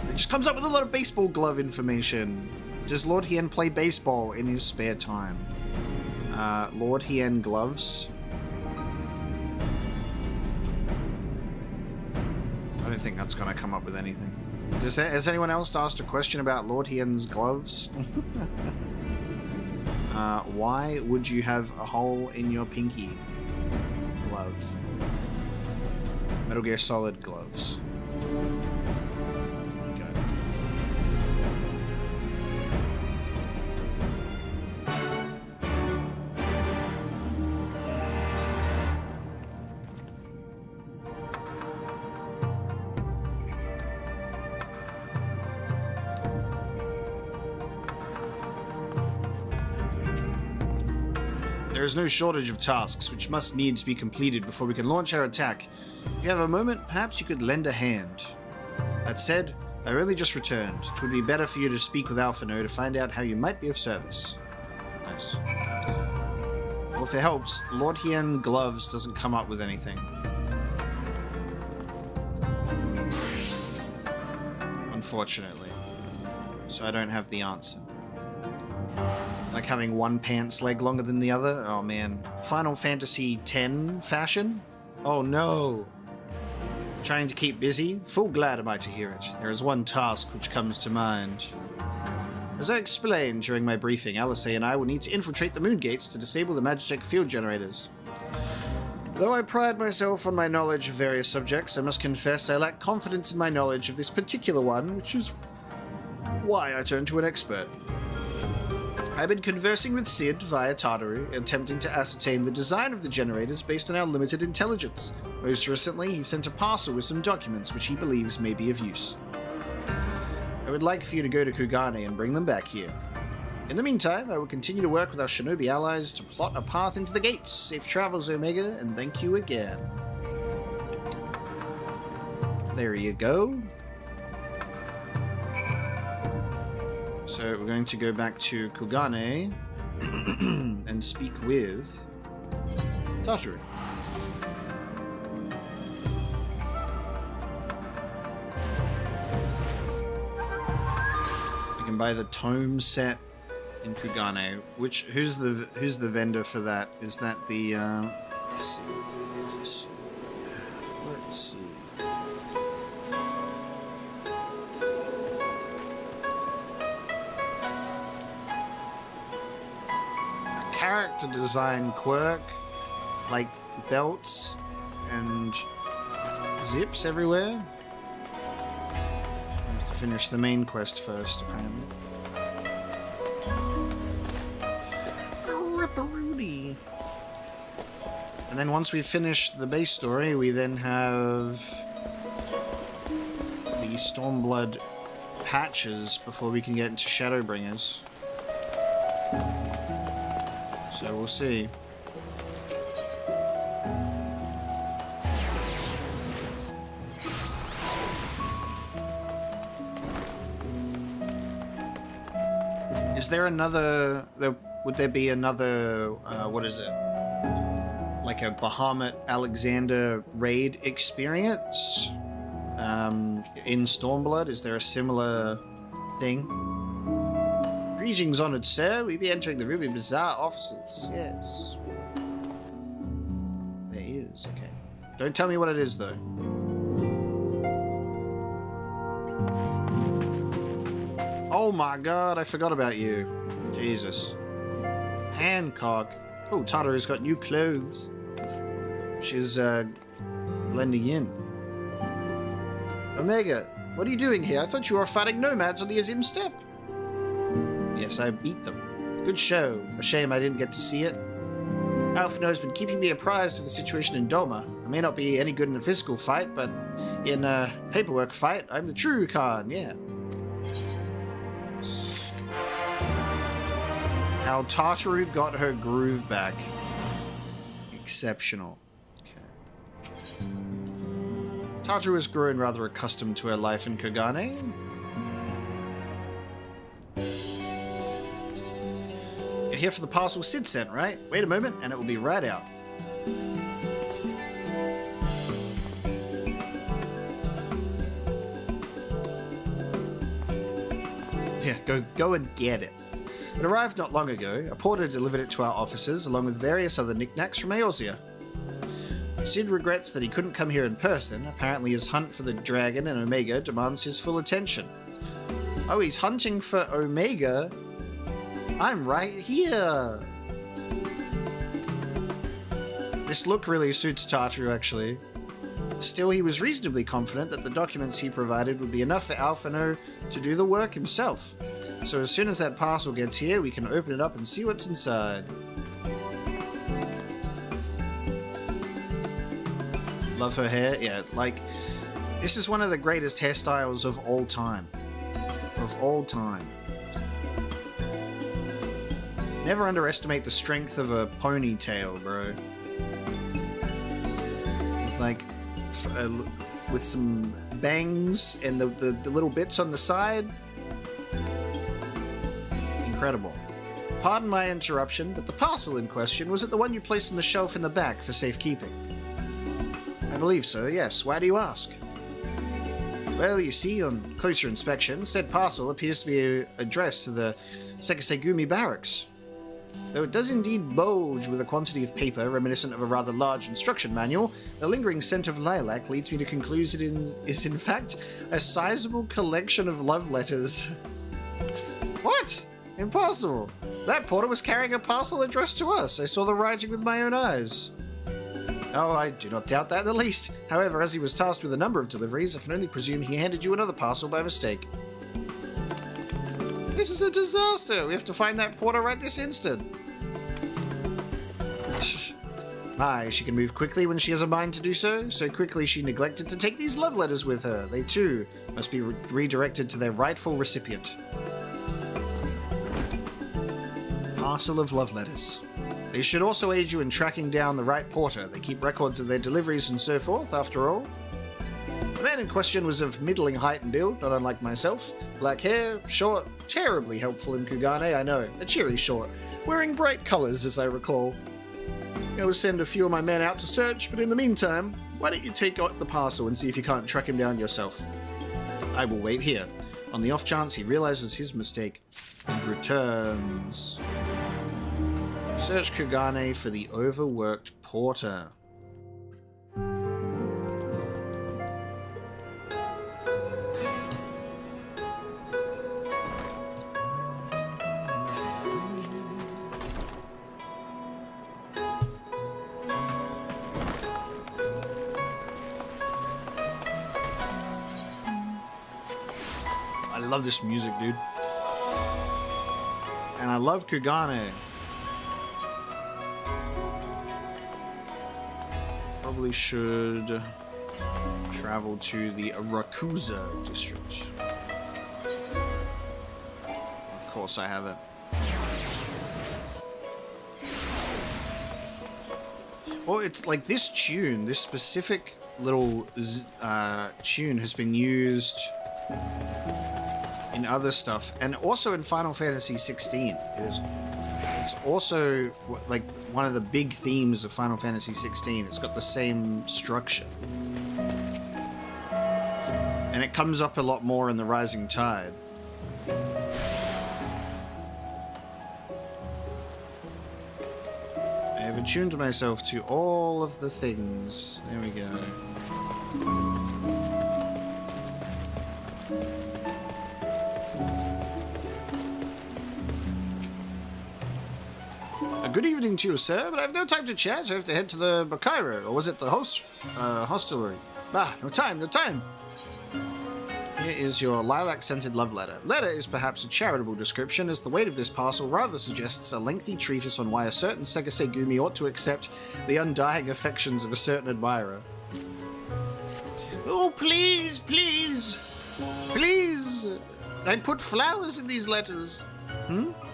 It just comes up with a lot of baseball glove information. Does Lord Hien play baseball in his spare time? Lord Hien gloves. I don't think that's going to come up with anything. Has anyone else asked a question about Lord Hien's gloves? Why would you have a hole in your pinky glove? Metal Gear Solid gloves. There is no shortage of tasks which must needs be completed before we can launch our attack. If you have a moment, perhaps you could lend a hand. That said, I really just returned. It would be better for you to speak with Alphino to find out how you might be of service. Nice. Well, if it helps, Lord Hien gloves doesn't come up with anything. Unfortunately. So I don't have the answer. Like having one pants leg longer than the other? Oh man. Final Fantasy X fashion? Oh no. Trying to keep busy? Full glad am I to hear it. There is one task which comes to mind. As I explained during my briefing, Alice and I will need to infiltrate the moon gates to disable the Magitech field generators. Though I pride myself on my knowledge of various subjects, I must confess I lack confidence in my knowledge of this particular one, which is why I turned to an expert. I've been conversing with Sid via Tartaru, attempting to ascertain the design of the generators based on our limited intelligence. Most recently, he sent a parcel with some documents which he believes may be of use. I would like for you to go to Kugane and bring them back here. In the meantime, I will continue to work with our shinobi allies to plot a path into the gates. Safe travels, Omega, and thank you again. There you go. So we're going to go back to Kugane and speak with Tartaru. You can buy the tome set in Kugane. Who's the vendor for that? Is that the let's see. Character design quirk, like belts and zips everywhere. I have to finish the main quest first, apparently. Ripperooty. And then once we finish the base story, we then have the Stormblood patches before we can get into Shadowbringers. So we'll see. Is there another... Would there be another... what is it? Like a Bahamut Alexander raid experience? In Stormblood? Is there a similar thing? Greetings, honored sir. We be entering the Ruby Bazaar offices. Yes. There is, okay. Don't tell me what it is, though. Oh my god, I forgot about you. Jesus. Hancock. Oh, Tartaru's got new clothes. She's, blending in. Omega, what are you doing here? I thought you were fighting nomads on the Azim Steppe. Yes, I beat them. Good show. A shame I didn't get to see it. Alphino's been keeping me apprised of the situation in Doma. I may not be any good in a physical fight, but in a paperwork fight, I'm the true Khan, yeah. How Tartaru got her groove back. Exceptional. Okay. Tartaru has grown rather accustomed to her life in Kugane. You're here for the parcel Sid sent, right? Wait a moment, and it will be right out. Yeah, go and get it. It arrived not long ago. A porter delivered it to our officers, along with various other knickknacks from Eorzea. Sid regrets that he couldn't come here in person. Apparently his hunt for the dragon and Omega demands his full attention. Oh, he's hunting for Omega? I'm right here! This look really suits Tartaru, actually. Still, he was reasonably confident that the documents he provided would be enough for Alphino to do the work himself. So as soon as that parcel gets here, we can open it up and see what's inside. Love her hair. Yeah, like, this is one of the greatest hairstyles of all time. Of all time. Never underestimate the strength of a ponytail, bro. It's like, with some bangs and the little bits on the side. Incredible. Pardon my interruption, but the parcel in question, was it the one you placed on the shelf in the back for safekeeping? I believe so, yes. Why do you ask? Well, you see, on closer inspection, said parcel appears to be addressed to the Sekisegumi barracks. Though it does indeed bulge with a quantity of paper reminiscent of a rather large instruction manual, the lingering scent of lilac leads me to conclude it is in fact a sizable collection of love letters. What? Impossible. That porter was carrying a parcel addressed to us. I saw the writing with my own eyes. Oh, I do not doubt that in the least. However, as he was tasked with a number of deliveries, I can only presume he handed you another parcel by mistake. This is a disaster. We have to find that porter right this instant. My, she can move quickly when she has a mind to do so. So quickly she neglected to take these love letters with her. They too must be redirected to their rightful recipient. Parcel of love letters. They should also aid you in tracking down the right porter. They keep records of their deliveries and so forth, after all. The man in question was of middling height and build, not unlike myself. Black hair, short, terribly helpful in Kugane, I know. A cheery short. Wearing bright colours, as I recall. I will send a few of my men out to search, but in the meantime, why don't you take out the parcel and see if you can't track him down yourself? I will wait here, on the off chance he realizes his mistake and returns. Search Kugane for the overworked porter. I love this music, dude. And I love Kugane. Probably should travel to the Rakuza district. Of course I haven't. Well, it's like this tune, this specific little tune has been used in other stuff, and also in Final Fantasy 16. It's also like one of the big themes of Final Fantasy 16. It's got the same structure. And it comes up a lot more in the Rising Tide. I have attuned myself to all of the things. There we go. Good evening to you, sir, but I have no time to chat. I have to head to the Bakairo, or was it the hostelry? Ah, no time, no time. Here is your lilac-scented love letter. Letter is perhaps a charitable description, as the weight of this parcel rather suggests a lengthy treatise on why a certain Sekisegumi ought to accept the undying affections of a certain admirer. Oh, please, please, please. I put flowers in these letters.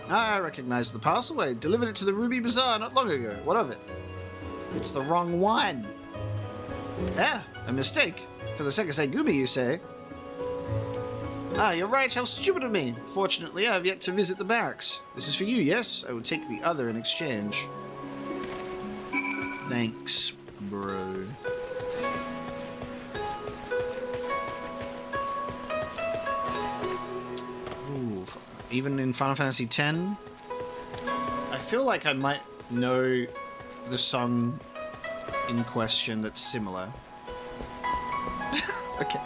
I recognize the parcel. I delivered it to the Ruby Bazaar not long ago. What of it? It's the wrong one. Ah, a mistake. For the Sekisegumi, you say? Ah, you're right. How stupid of me. Fortunately, I have yet to visit the barracks. This is for you, yes? I will take the other in exchange. Thanks, bro. Ooh, even in Final Fantasy X. I feel like I might know the song in question that's similar. Okay.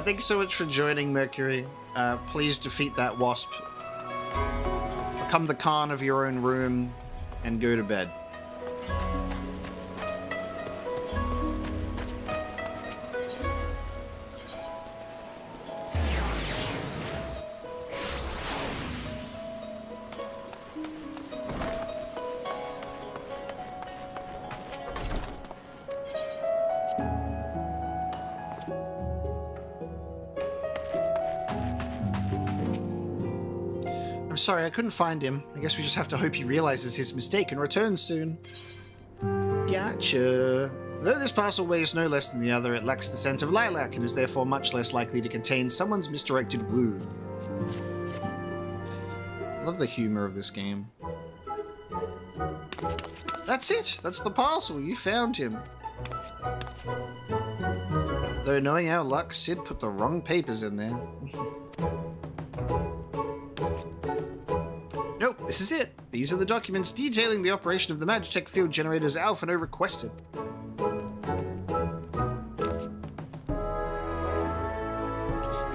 Thank you so much for joining, Mercury. Please defeat that wasp. Become the Khan of your own room and go to bed. I'm sorry, I couldn't find him. I guess we just have to hope he realizes his mistake and returns soon. Gotcha. Though this parcel weighs no less than the other, it lacks the scent of lilac and is therefore much less likely to contain someone's misdirected woo. I love the humor of this game. That's it! That's the parcel! You found him. Though knowing our luck, Sid put the wrong papers in there. Nope, this is it. These are the documents detailing the operation of the Magitech field generators Alphino requested. You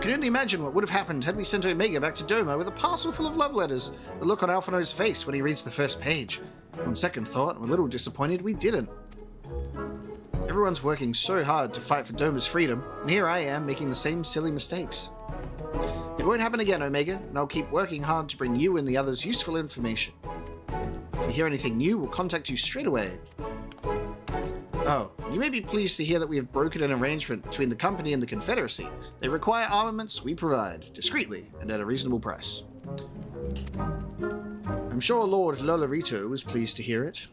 can only imagine what would have happened had we sent Omega back to Doma with a parcel full of love letters. The look on Alphino's face when he reads the first page. On second thought, I'm a little disappointed we didn't. Everyone's working so hard to fight for Doma's freedom, and here I am making the same silly mistakes. It won't happen again, Omega, and I'll keep working hard to bring you and the others useful information. If we hear anything new, we'll contact you straight away. Oh, you may be pleased to hear that we have brokered an arrangement between the company and the Confederacy. They require armaments we provide, discreetly and at a reasonable price. I'm sure Lord Lolorito was pleased to hear it.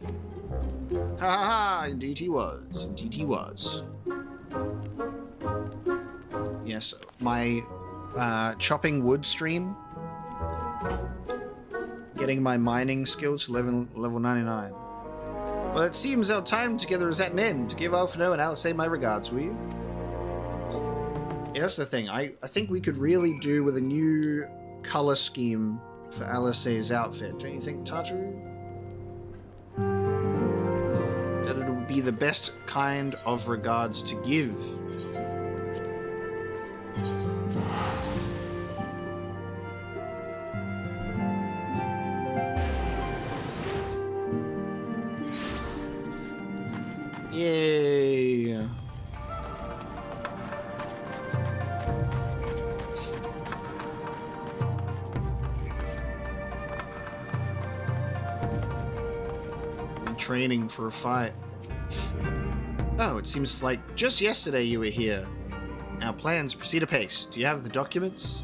Ha ha ha, indeed he was. Indeed he was. Yes, my chopping wood stream. Getting my mining skill to level 99. Well, it seems our time together is at an end. Give Alphino and Alice my regards, will you? Yeah, that's the thing. I think we could really do with a new color scheme for Alice's outfit. Don't you think, Tatu? That it would be the best kind of regards to give. Yay! I'm training for a fight. Oh, it seems like just yesterday you were here. Our plans proceed apace. Do you have the documents?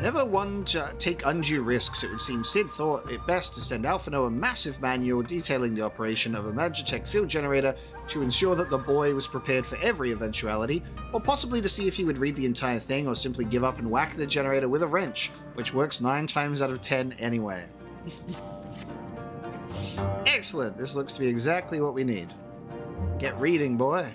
Never one to take undue risks, it would seem Sid thought it best to send Alphino a massive manual detailing the operation of a Magitech field generator to ensure that the boy was prepared for every eventuality, or possibly to see if he would read the entire thing or simply give up and whack the generator with a wrench, which works 9 times out of 10 anyway. Excellent, this looks to be exactly what we need. Get reading, boy.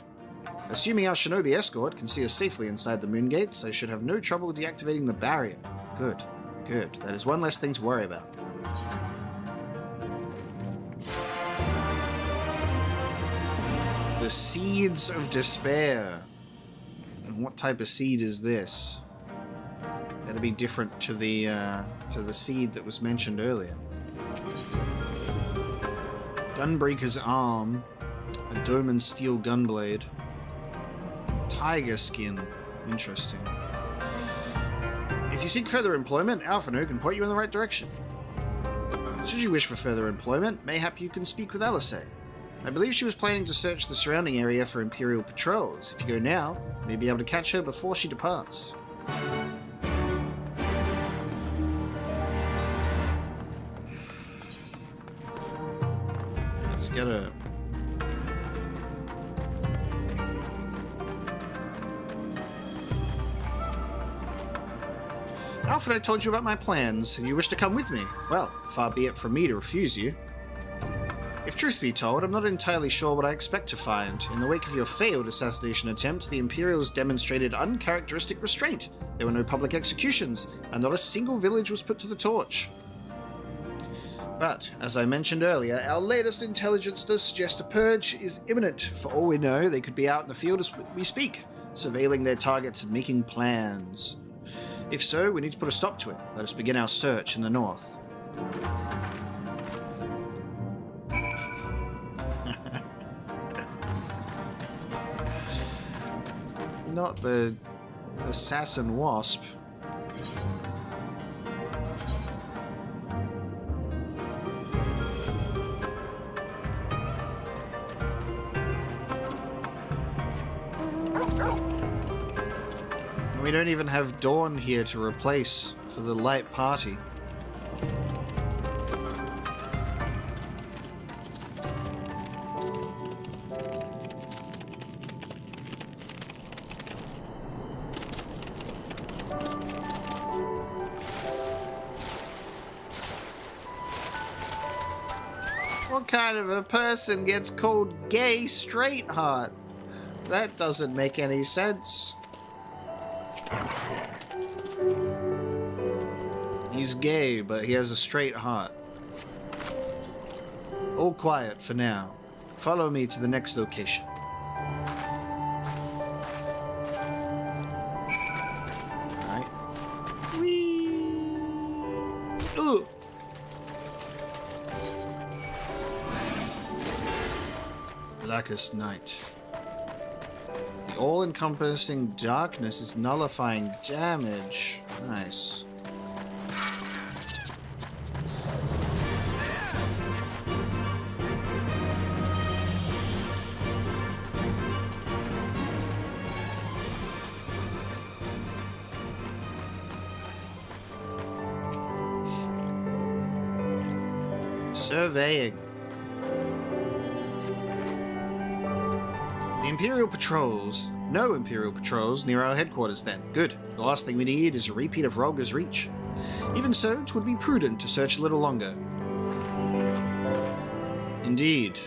Assuming our shinobi escort can see us safely inside the moon gates, I should have no trouble deactivating the barrier. Good, good. That is one less thing to worry about. The Seeds of Despair. And what type of seed is this? That'd be different to the seed that was mentioned earlier. Gunbreaker's arm. A Doman steel gunblade. Tiger skin. Interesting. If you seek further employment, Alphino can point you in the right direction. Should you wish for further employment, mayhap you can speak with Alice. I believe she was planning to search the surrounding area for Imperial patrols. If you go now, you may be able to catch her before she departs. Let's get her. Alphino told you about my plans, and you wish to come with me. Well, far be it from me to refuse you. If truth be told, I'm not entirely sure what I expect to find. In the wake of your failed assassination attempt, the Imperials demonstrated uncharacteristic restraint. There were no public executions, and not a single village was put to the torch. But, as I mentioned earlier, our latest intelligence does suggest a purge is imminent. For all we know, they could be out in the field as we speak, surveilling their targets and making plans. If so, we need to put a stop to it. Let us begin our search in the north. Not the assassin wasp. We don't even have Dawn here to replace for the light party. What kind of a person gets called gay straight heart? That doesn't make any sense. He's gay, but he has a straight heart. All quiet for now. Follow me to the next location. Alright. Whee! Ugh! Blackest night. The all-encompassing darkness is nullifying damage. Nice. Surveying. The Imperial patrols. No Imperial patrols near our headquarters then. Good. The last thing we need is a repeat of Rolga's Reach. Even so, it would be prudent to search a little longer. Indeed.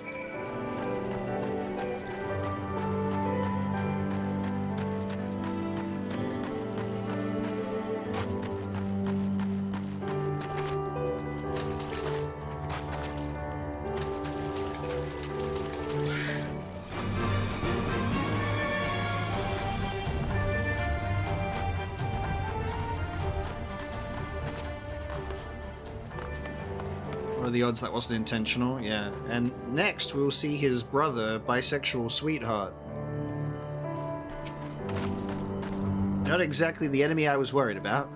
What are the odds that wasn't intentional? Yeah. And next we'll see his brother, bisexual sweetheart. Not exactly the enemy I was worried about.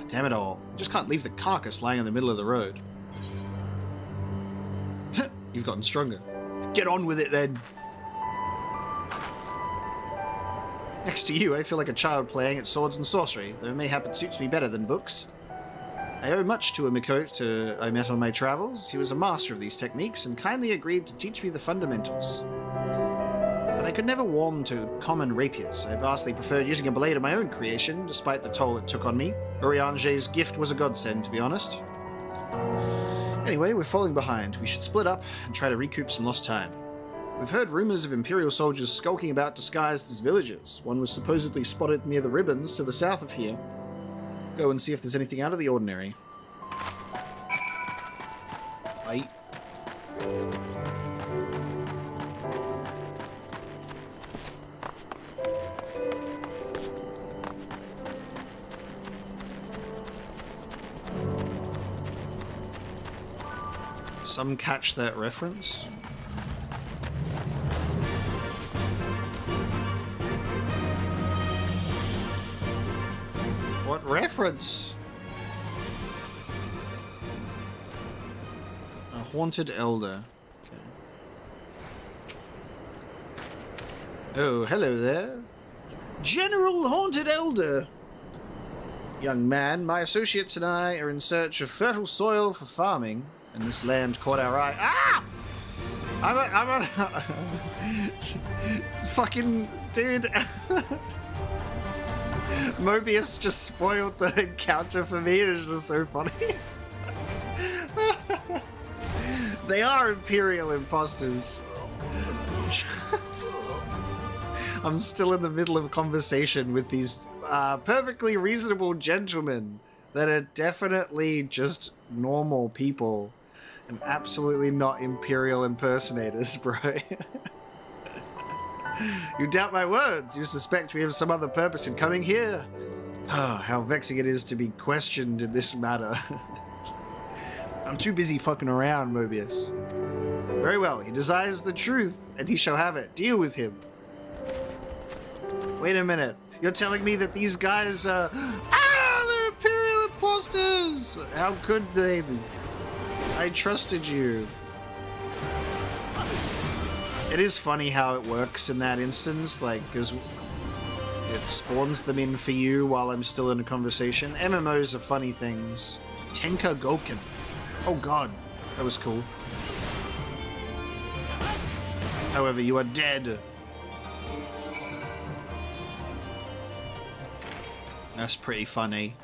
Damn it all. I just can't leave the carcass lying in the middle of the road. You've gotten stronger. Get on with it then. Next to you, I feel like a child playing at swords and sorcery, though mayhap it suits me better than books. I owe much to a Mikote I met on my travels. He was a master of these techniques and kindly agreed to teach me the fundamentals. But I could never warm to common rapiers. I vastly preferred using a blade of my own creation, despite the toll it took on me. Urianger's gift was a godsend, to be honest. Anyway, we're falling behind. We should split up and try to recoup some lost time. We've heard rumors of Imperial soldiers skulking about disguised as villagers. One was supposedly spotted near the ribbons to the south of here. Go and see if there's anything out of the ordinary. Right. Some catch that reference. What reference? A haunted elder. Okay. Oh, hello there. General Haunted Elder. Young man, my associates and I are in search of fertile soil for farming, and this land caught our eye. Ah! I'm a fucking dude. Mobius just spoiled the encounter for me. It's just so funny. They are Imperial imposters. I'm still in the middle of a conversation with these perfectly reasonable gentlemen that are definitely just normal people and absolutely not Imperial impersonators, bro. You doubt my words. You suspect we have some other purpose in coming here. How vexing it is to be questioned in this matter. I'm too busy fucking around, Mobius. Very well, he desires the truth, and he shall have it. Deal with him. Wait a minute. You're telling me that these guys are... they're Imperial imposters! How could they? I trusted you. It is funny how it works in that instance, like, because it spawns them in for you while I'm still in a conversation. MMOs are funny things. Tenka Goken. Oh god, that was cool. However, you are dead. That's pretty funny.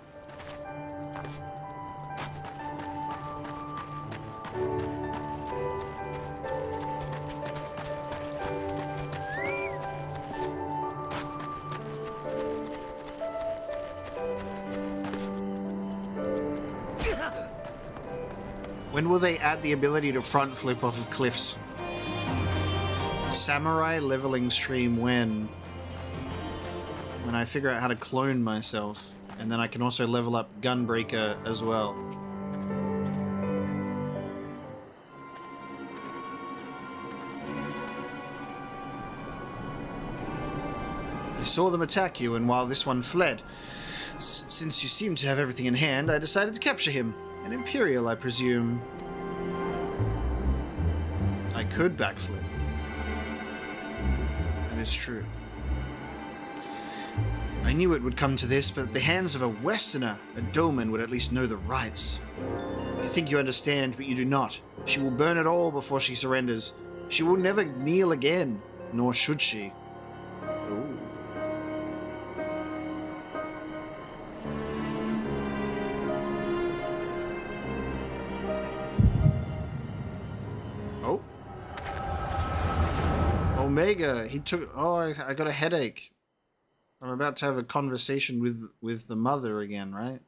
When will they add the ability to front flip off of cliffs? Samurai leveling stream when? When I figure out how to clone myself. And then I can also level up Gunbreaker as well. I saw them attack you, and while this one fled, since you seem to have everything in hand, I decided to capture him. An Imperial, I presume. I could backflip. That is true. I knew it would come to this, but at the hands of a Westerner, a Doman would at least know the rights. You think you understand, but you do not. She will burn it all before she surrenders. She will never kneel again, nor should she. Ooh. Oh. Omega, he took... Oh, I got a headache. I'm about to have a conversation with the mother again, right?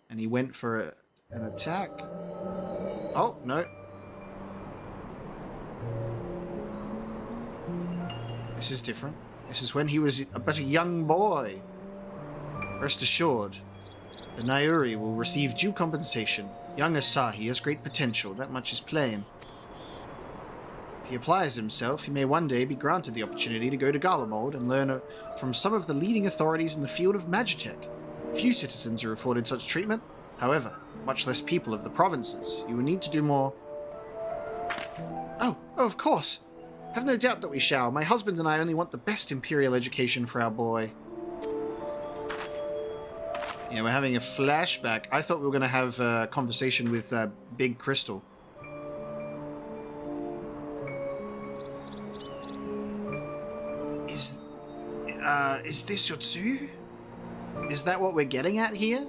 And he went for an attack. Oh, no. This is different. This is when he was but a young boy. Rest assured, the Nauri will receive due compensation. Young Asahi has great potential, that much is plain. If he applies himself, he may one day be granted the opportunity to go to Garlemald and learn from some of the leading authorities in the field of Magitech. Few citizens are afforded such treatment. However, much less people of the provinces. You will need to do more. Oh, of course. Have no doubt that we shall. My husband and I only want the best Imperial education for our boy. Yeah, we're having a flashback. I thought we were going to have a conversation with Big Crystal. Is this Yotsuyu? Is that what we're getting at here?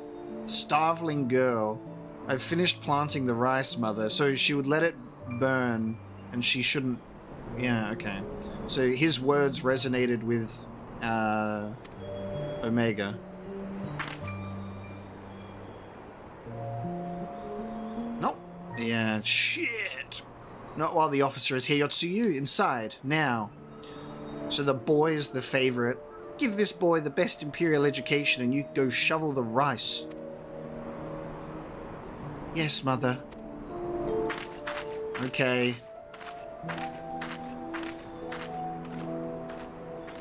Starveling girl. I've finished planting the rice, mother, so she would let it burn, and she shouldn't... Yeah, okay. So his words resonated with, Omega. No. Yeah, shit. Not while the officer is here. Yotsuyu, inside, now. So the boy's the favorite. Give this boy the best Imperial education and you go shovel the rice. Yes, mother. Okay.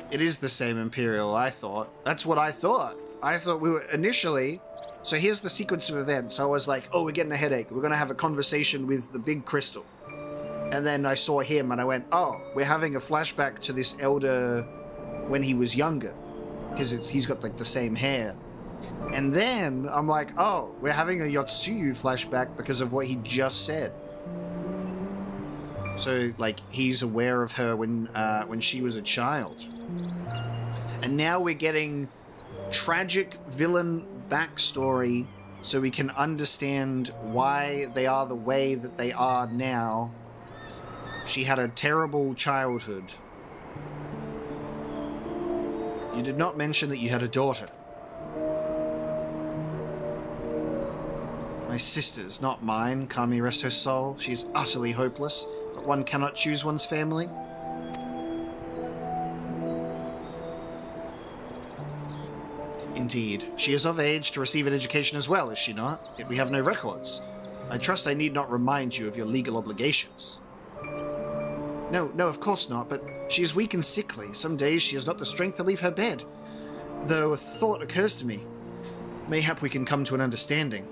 It is the same Imperial, I thought. That's what I thought. I thought we were initially... So here's the sequence of events. I was like, oh, we're getting a headache. We're going to have a conversation with the Big Crystal. And then I saw him and I went, oh, we're having a flashback to this elder when he was younger. Because he's got like the same hair. And then I'm like, oh, we're having a Yotsuyu flashback because of what he just said. So, like, he's aware of her when she was a child. And now we're getting tragic villain backstory so we can understand why they are the way that they are now. She had a terrible childhood. You did not mention that you had a daughter. My sister's, not mine. Kami rest her soul. She is utterly hopeless, but one cannot choose one's family. Indeed. She is of age to receive an education as well, is she not? Yet we have no records. I trust I need not remind you of your legal obligations. No, of course not, but she is weak and sickly. Some days she has not the strength to leave her bed. Though a thought occurs to me. Mayhap we can come to an understanding.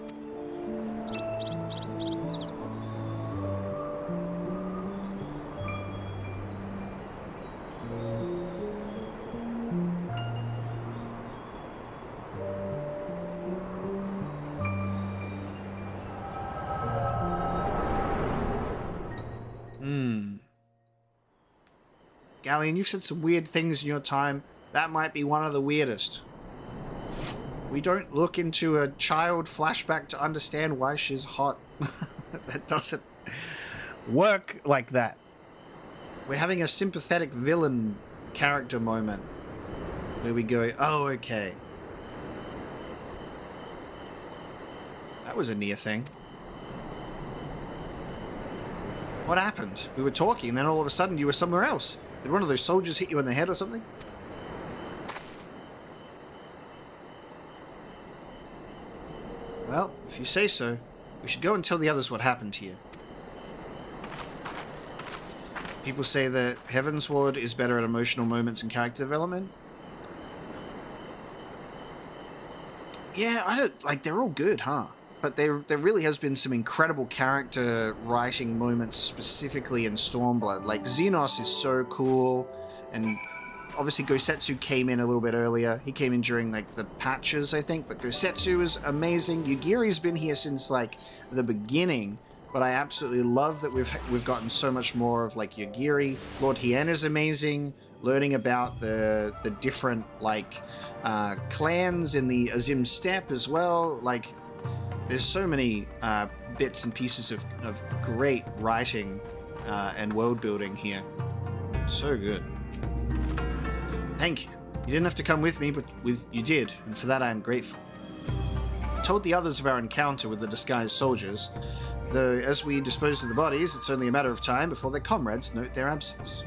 Galleon, you've said some weird things in your time. That might be one of the weirdest. We don't look into a child flashback to understand why she's hot. That doesn't work like that. We're having a sympathetic villain character moment where we go, oh, okay. That was a near thing. What happened? We were talking, and then all of a sudden you were somewhere else. Did one of those soldiers hit you in the head or something? Well, if you say so, we should go and tell the others what happened here. People say that Heavensward is better at emotional moments and character development. Yeah, I don't... like, they're all good, huh? But there really has been some incredible character writing moments, specifically in Stormblood. Like, Xenos is so cool, and obviously Gosetsu came in a little bit earlier. He came in during, like, the patches, I think, but Gosetsu is amazing. Yugiri's been here since, like, the beginning, but I absolutely love that we've gotten so much more of, like, Yugiri. Lord Hien is amazing. Learning about the different, like, clans in the Azim Steppe as well, like... There's so many bits and pieces of great writing and world building here. So good. Thank you. You didn't have to come with me, but you did, and for that I am grateful. I told the others of our encounter with the disguised soldiers, though as we disposed of the bodies, it's only a matter of time before their comrades note their absence.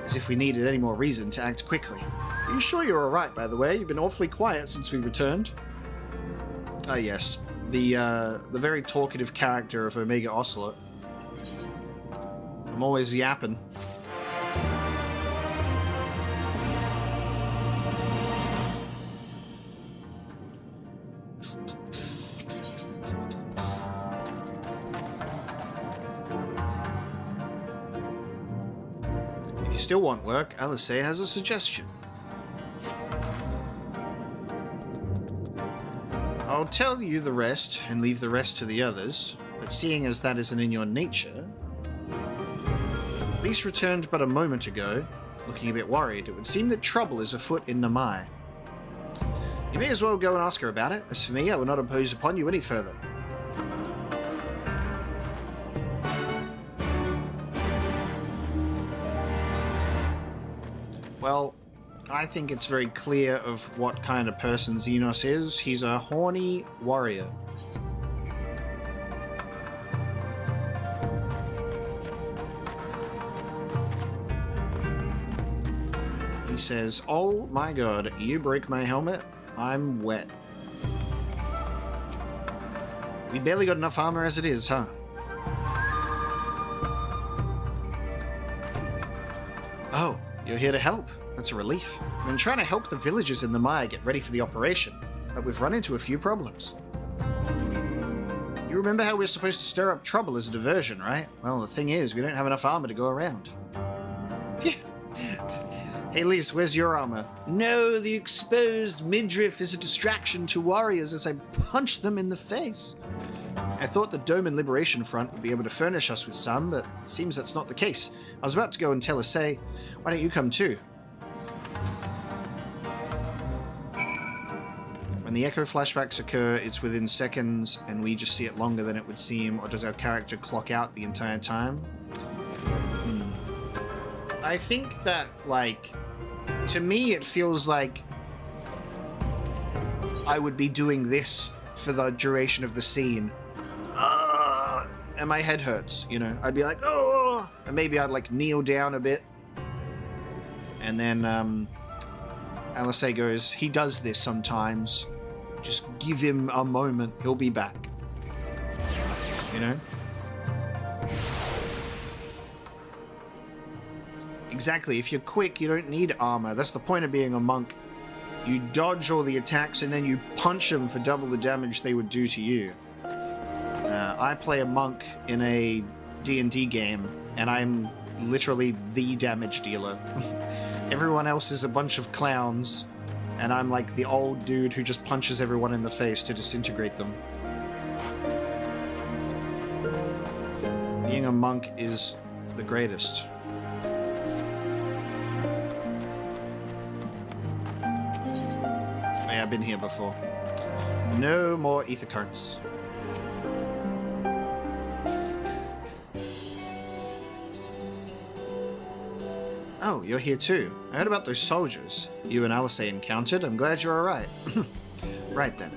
As if we needed any more reason to act quickly. Are you sure you're alright, by the way? You've been awfully quiet since we returned. Ah, yes. The very talkative character of Omega Ocelot. I'm always yapping. If you still want work, Alice has a suggestion. I'll tell you the rest and leave the rest to the others, but seeing as that isn't in your nature... Lise returned but a moment ago, looking a bit worried. It would seem that trouble is afoot in Namai. You may as well go and ask her about it. As for me, I will not impose upon you any further. Well... I think it's very clear of what kind of person Xenos is. He's a horny warrior. He says, "Oh my god, you broke my helmet? I'm wet." We barely got enough armor as it is, huh? Oh, you're here to help. That's a relief. I've been trying to help the villagers in the mire get ready for the operation, but we've run into a few problems. You remember how we're supposed to stir up trouble as a diversion, right? Well, the thing is, we don't have enough armor to go around. Hey, Lise, where's your armor? No, the exposed midriff is a distraction to warriors as I punch them in the face. I thought the Doman Liberation Front would be able to furnish us with some, but it seems that's not the case. I was about to go and tell Asay, why don't you come too? When the echo flashbacks occur, it's within seconds, and we just see it longer than it would seem, or does our character clock out the entire time? I think that, like, to me it feels like I would be doing this for the duration of the scene. And my head hurts, you know? I'd be like, oh! And maybe I'd, like, kneel down a bit. And then, Alisei goes, he does this sometimes. Just give him a moment, he'll be back. You know? Exactly, if you're quick, you don't need armor. That's the point of being a monk. You dodge all the attacks and then you punch them for double the damage they would do to you. I play a monk in a D&D game, and I'm literally the damage dealer. Everyone else is a bunch of clowns, and I'm like the old dude who just punches everyone in the face to disintegrate them. Being a monk is the greatest. Yeah, I've been here before. No more ether currents. Oh, you're here too. I heard about those soldiers you and Alisei encountered. I'm glad you're alright. Right then.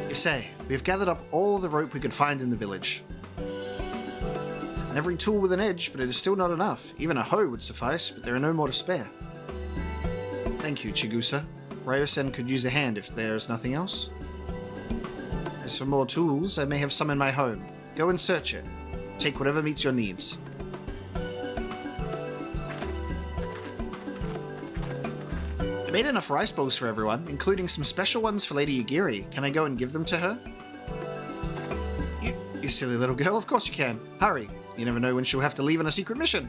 Issei, we've gathered up all the rope we could find in the village. And every tool with an edge, but it is still not enough. Even a hoe would suffice, but there are no more to spare. Thank you, Chigusa. Ryo-sen could use a hand if there is nothing else. As for more tools, I may have some in my home. Go and search it. Take whatever meets your needs. I made enough rice bowls for everyone, including some special ones for Lady Yagiri. Can I go and give them to her? You silly little girl, of course you can. Hurry. You never know when she'll have to leave on a secret mission.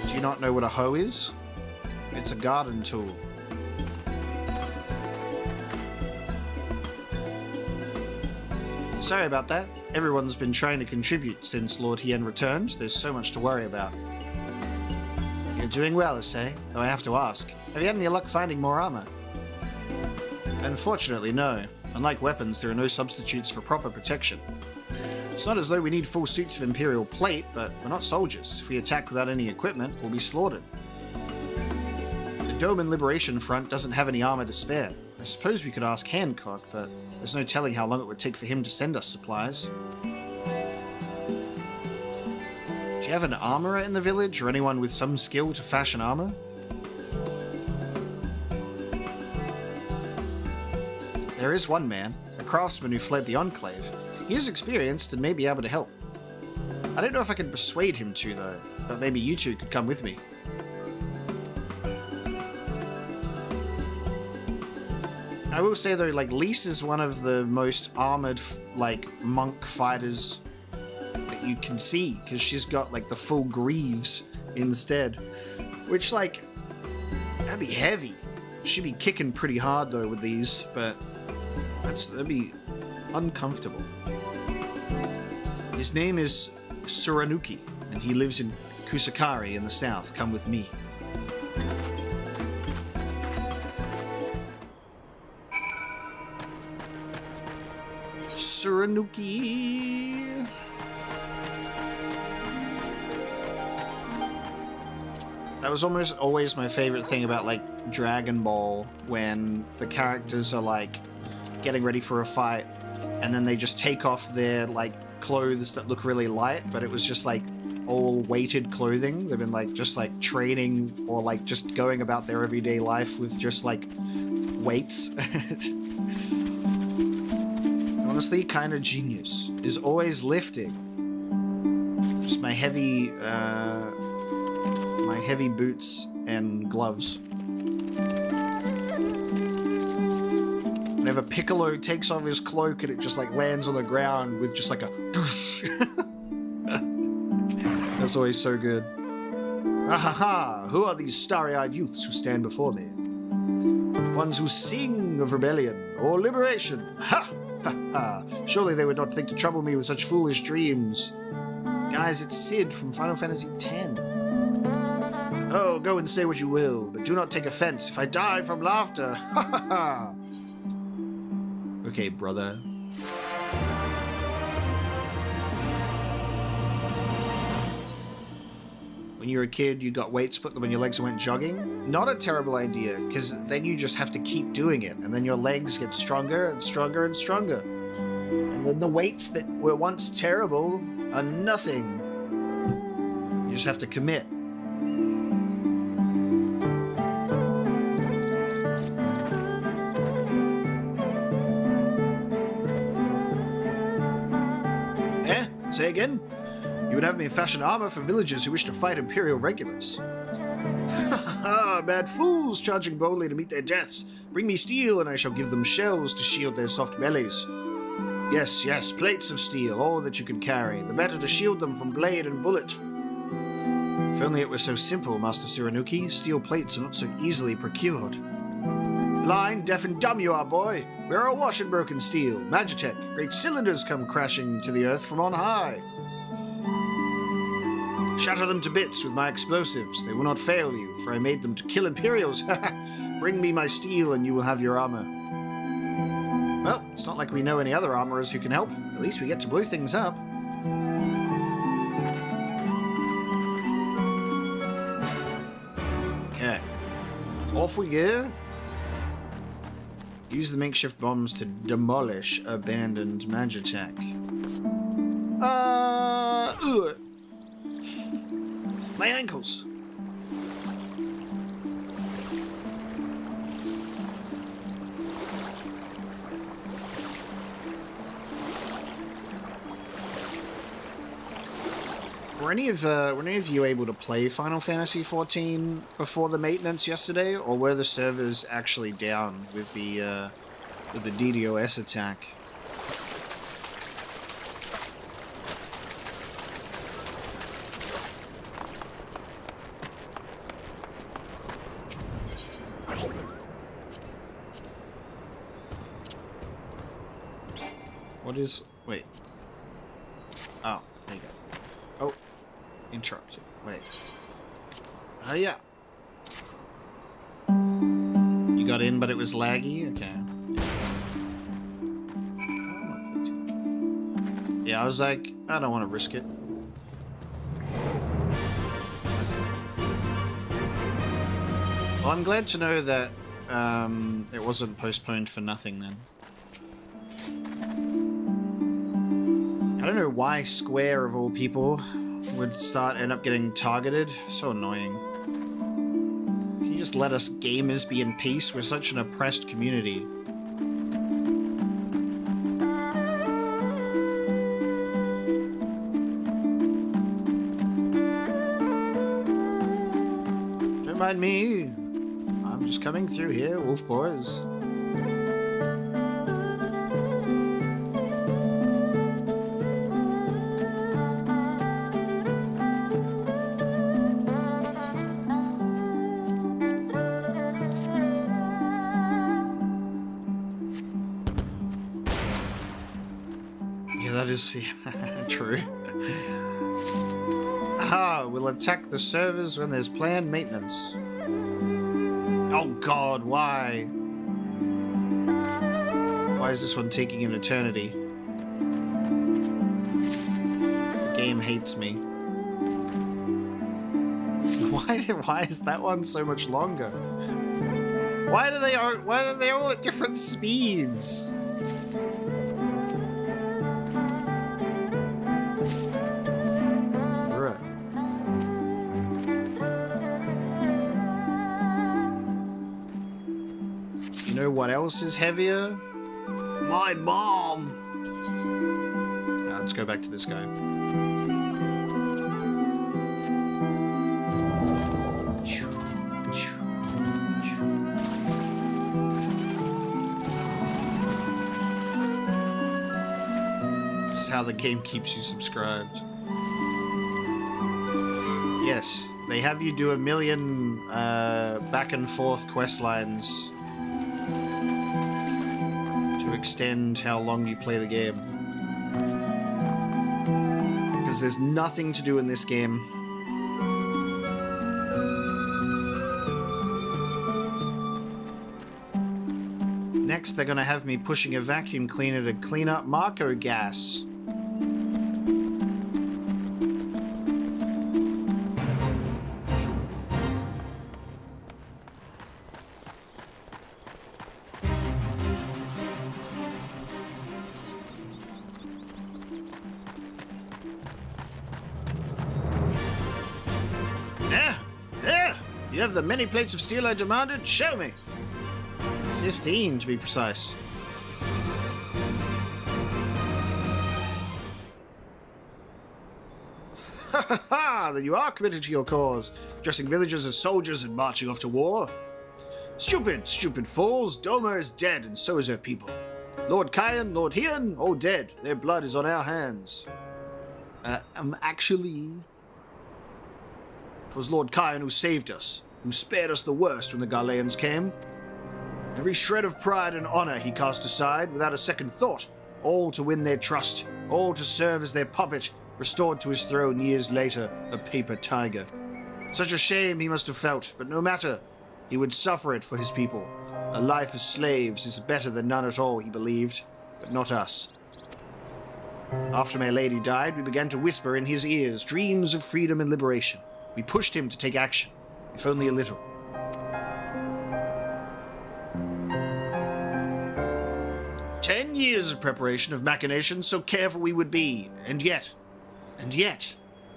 Do you not know what a hoe is? It's a garden tool. Sorry about that. Everyone's been trying to contribute since Lord Hien returned. There's so much to worry about. You're doing well, Issei, though I have to ask. Have you had any luck finding more armor? Unfortunately, no. Unlike weapons, there are no substitutes for proper protection. It's not as though we need full suits of Imperial plate, but we're not soldiers. If we attack without any equipment, we'll be slaughtered. The Doman Liberation Front doesn't have any armor to spare. I suppose we could ask Hancock, but there's no telling how long it would take for him to send us supplies. Do you have an armorer in the village, or anyone with some skill to fashion armor? There is one man, a craftsman who fled the Enclave. He is experienced and may be able to help. I don't know if I can persuade him to, though, but maybe you two could come with me. I will say, though, like, Lise is one of the most armored, like, monk fighters that you can see, because she's got, like, the full greaves instead. Which, like, that'd be heavy. She'd be kicking pretty hard, though, with these, but that'd be uncomfortable. His name is Suranuki, and he lives in Kusakari in the south. Come with me. Suranuki. That was almost always my favorite thing about, like, Dragon Ball, when the characters are, like, getting ready for a fight, and then they just take off their, like, clothes that look really light, but it was just, like, all weighted clothing. They've been, like, just, like, training or, like, just going about their everyday life with just, like, weights. Honestly, kind of genius. Is always lifting. Just my heavy boots and gloves. Whenever Piccolo takes off his cloak and it just, like, lands on the ground with just, like, a doosh. That's always so good. Ahaha! Who are these starry-eyed youths who stand before me? Ones who sing of rebellion or liberation. Ha! Ha ha! Surely they would not think to trouble me with such foolish dreams. Guys, it's Sid from Final Fantasy X. Oh, go and say what you will, but do not take offense if I die from laughter. Ha ha ha. Okay, brother. When you were a kid, you got weights, put them on your legs and went jogging. Not a terrible idea, because then you just have to keep doing it, and then your legs get stronger and stronger and stronger. And then the weights that were once terrible are nothing. You just have to commit. Say again? You would have me fashion armor for villagers who wish to fight Imperial regulars. Ha mad fools charging boldly to meet their deaths. Bring me steel and I shall give them shells to shield their soft bellies. Yes, yes, plates of steel, all that you can carry, the better to shield them from blade and bullet. If only it were so simple, Master Cyranuki. Steel plates are not so easily procured. Blind, deaf, and dumb you are, boy. We are awash in broken steel. Magitech. Great cylinders come crashing to the earth from on high. Shatter them to bits with my explosives. They will not fail you, for I made them to kill Imperials. Bring me my steel and you will have your armor. Well, it's not like we know any other armorers who can help. At least we get to blow things up. Okay. Off we go. Use the makeshift bombs to demolish abandoned Magitech. My ankles. Were any of you able to play Final Fantasy XIV before the maintenance yesterday, or were the servers actually down with the DDoS attack? What is... wait. Oh, there you go. Oh. Interrupted. Wait. Oh, yeah. You got in, but it was laggy? Okay. Yeah, I was like, I don't want to risk it. Well, I'm glad to know that it wasn't postponed for nothing then. I don't know why Square, of all people, would end up getting targeted. So annoying. Can you just let us gamers be in peace? We're such an oppressed community. Don't mind me. I'm just coming through here, wolf boys. True. We'll attack the servers when there's planned maintenance. Oh god, why? Why is this one taking an eternity? The game hates me. Why is that one so much longer? Why are they all at different speeds? What else is heavier? My mom! Let's go back to this guy. This is how the game keeps you subscribed. Yes, they have you do 1 million back and forth quest lines extend how long you play the game. Because there's nothing to do in this game. Next, they're gonna have me pushing a vacuum cleaner to clean up Marco gas. You have the many plates of steel I demanded? Show me! 15, to be precise. Ha ha ha! Then you are committed to your cause, dressing villagers as soldiers and marching off to war. Stupid, stupid fools! Doma is dead, and so is her people. Lord Kyan, Lord Hian, all dead. Their blood is on our hands. Actually... It was Lord Kyan who saved us, who spared us the worst when the Garleans came. Every shred of pride and honor he cast aside without a second thought, all to win their trust, all to serve as their puppet, restored to his throne years later, a paper tiger. Such a shame he must have felt, but no matter, he would suffer it for his people. A life as slaves is better than none at all, he believed, but not us. After my lady died, we began to whisper in his ears dreams of freedom and liberation. We pushed him to take action, if only a little. "10 years of preparation, of machinations, so careful we would be, and yet,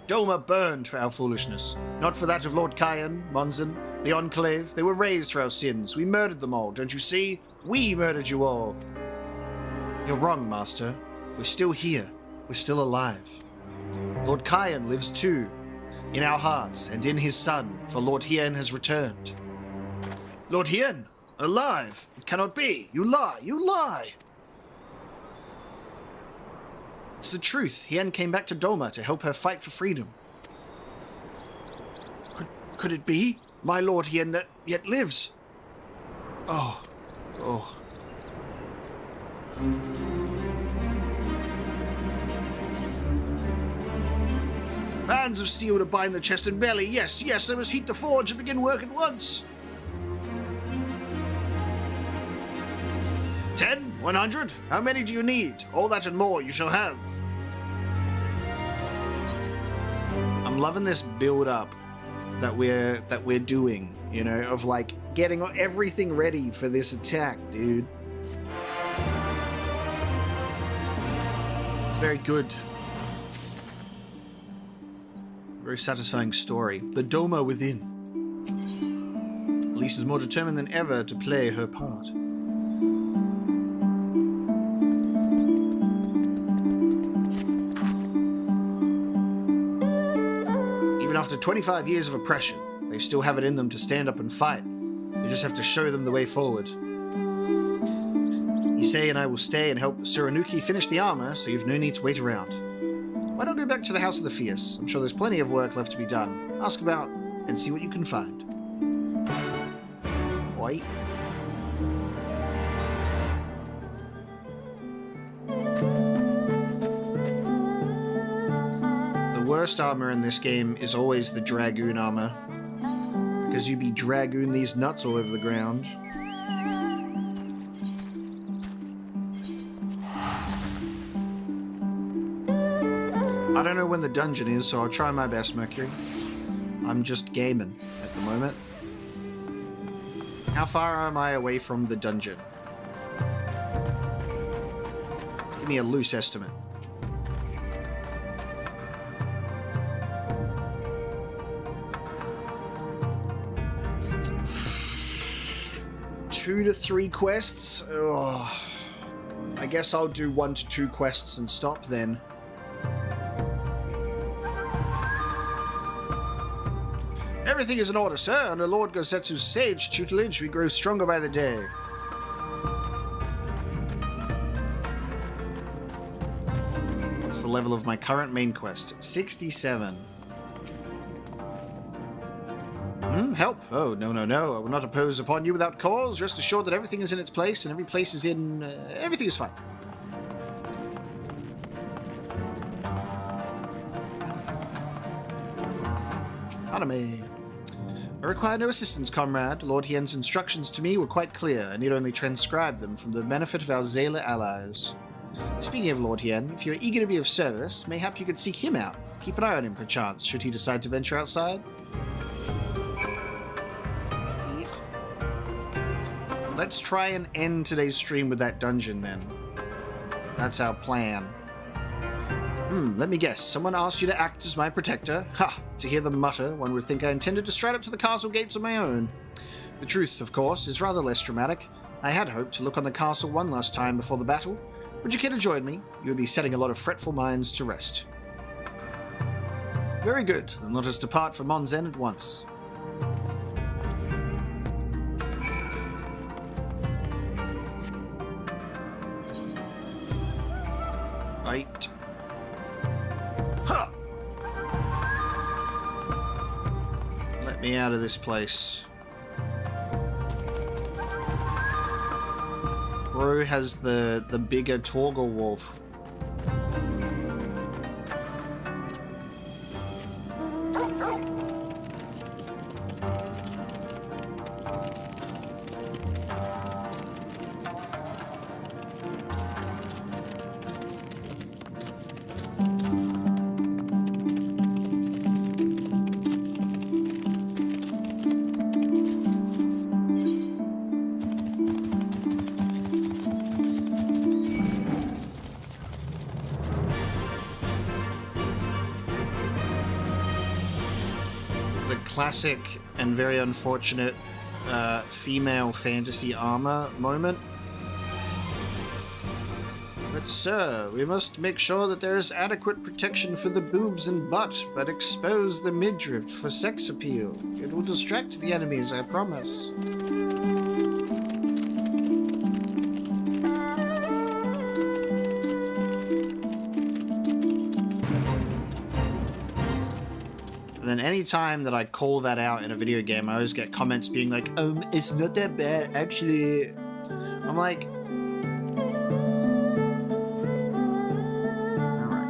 Doma burned for our foolishness, not for that of Lord Kyan, Monzon, the Enclave. They were raised for our sins. We murdered them all, don't you see? We murdered you all." "You're wrong, Master. We're still here. We're still alive. Lord Kyan lives too, in our hearts and in his son, for Lord Hian has returned." "Lord Hian? Alive? It cannot be. You lie. You lie." "It's the truth. Hian came back to Doma to help her fight for freedom." Could it be? My Lord Hian that yet lives? Oh. Bands of steel to bind the chest and belly. Yes, I must heat the forge and begin work at once. 10? 100? How many do you need? All that and more you shall have. I'm loving this build-up that we're doing, you know, of like getting everything ready for this attack, dude. It's very good. Very satisfying story. The Doma within. Elise is more determined than ever to play her part. Even after 25 years of oppression, they still have it in them to stand up and fight. You just have to show them the way forward. Issei and I will stay and help Suranuki finish the armor, so you've no need to wait around. Why don't go back to the House of the Fierce? I'm sure there's plenty of work left to be done. Ask about and see what you can find. Oi. The worst armor in this game is always the Dragoon armor, because you be Dragoon these nuts all over the ground. I don't know when the dungeon is, so I'll try my best, Mercury. I'm just gaming at the moment. How far am I away from the dungeon? Give me a loose estimate. Two to 3 quests? Oh, I guess I'll do 1 to 2 quests and stop then. Everything is in order, sir. Under Lord Gosetsu's sage tutelage, we grow stronger by the day. What's the level of my current main quest? 67. Help? Oh, no. I will not oppose upon you without cause. Rest assured that everything is in its place, and every place is in... everything is fine. Anime. I require no assistance, comrade. Lord Hien's instructions to me were quite clear. I need only transcribe them from the benefit of our Zayla allies. Speaking of Lord Hien, if you're eager to be of service, mayhap you could seek him out. Keep an eye on him, perchance, should he decide to venture outside. Let's try and end today's stream with that dungeon, then. That's our plan. Let me guess. Someone asked you to act as my protector? Ha! To hear them mutter, one would think I intended to stride up to the castle gates on my own. The truth, of course, is rather less dramatic. I had hoped to look on the castle one last time before the battle. Would you care to join me? You would be setting a lot of fretful minds to rest. Very good. Then let us depart for Monzen at once. Right. Ha! Let me out of this place. Bro has the bigger Torgal wolf. Classic and very unfortunate female fantasy armor moment. But sir, we must make sure that there is adequate protection for the boobs and butt, but expose the midriff for sex appeal. It will distract the enemies, I promise. Then any time that I call that out in a video game, I always get comments being like, it's not that bad, actually. I'm like, alright.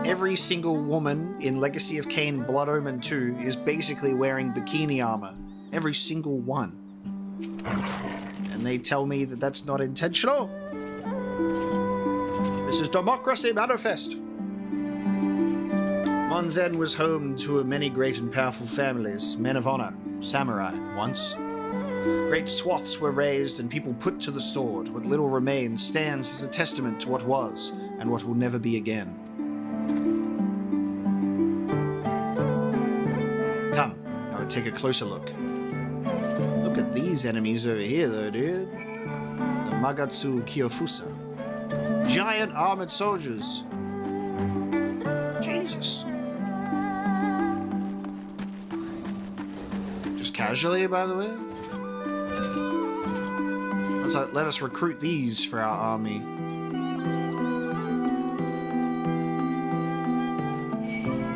Every single woman in Legacy of Kain Blood Omen 2 is basically wearing bikini armor. Every single one. And they tell me that that's not intentional. This is democracy manifest. Monzen was home to many great and powerful families, men of honor, samurai, once. Great swaths were razed and people put to the sword. What little remains stands as a testament to what was and what will never be again. Come, I would take a closer look. Look at these enemies over here, though, dude. The Magatsu Kyofusa. Giant armored soldiers. Jesus. Casually, by the way. Let us recruit these for our army.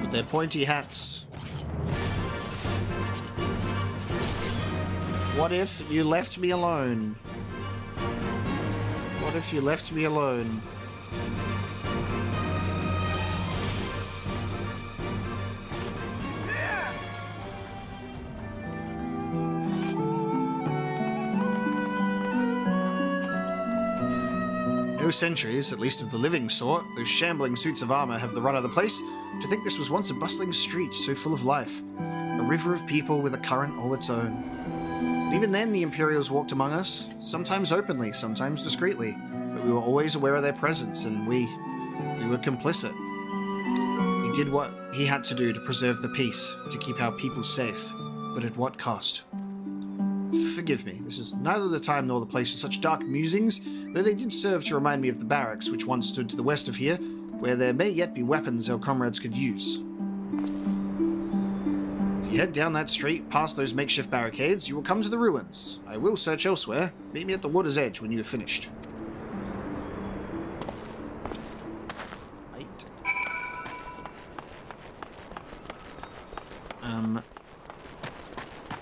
With their pointy hats. What if you left me alone? What if you left me alone? No sentries, at least of the living sort. Those shambling suits of armor have the run of the place. To think this was once a bustling street, so full of life. A river of people with a current all its own. And even then, the Imperials walked among us, sometimes openly, sometimes discreetly. But we were always aware of their presence, and we were complicit. He did what he had to do to preserve the peace, to keep our people safe. But at what cost? Forgive me, this is neither the time nor the place for such dark musings, though they did serve to remind me of the barracks which once stood to the west of here, where there may yet be weapons our comrades could use. If you head down that street, past those makeshift barricades, you will come to the ruins. I will search elsewhere. Meet me at the water's edge when you have finished. Right.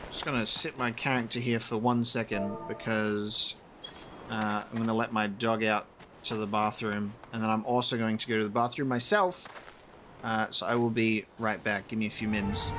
Just gonna sit my character here for 1 second because I'm gonna let my dog out to the bathroom, and then I'm also going to go to the bathroom myself So I will be right back. Give me a few mins.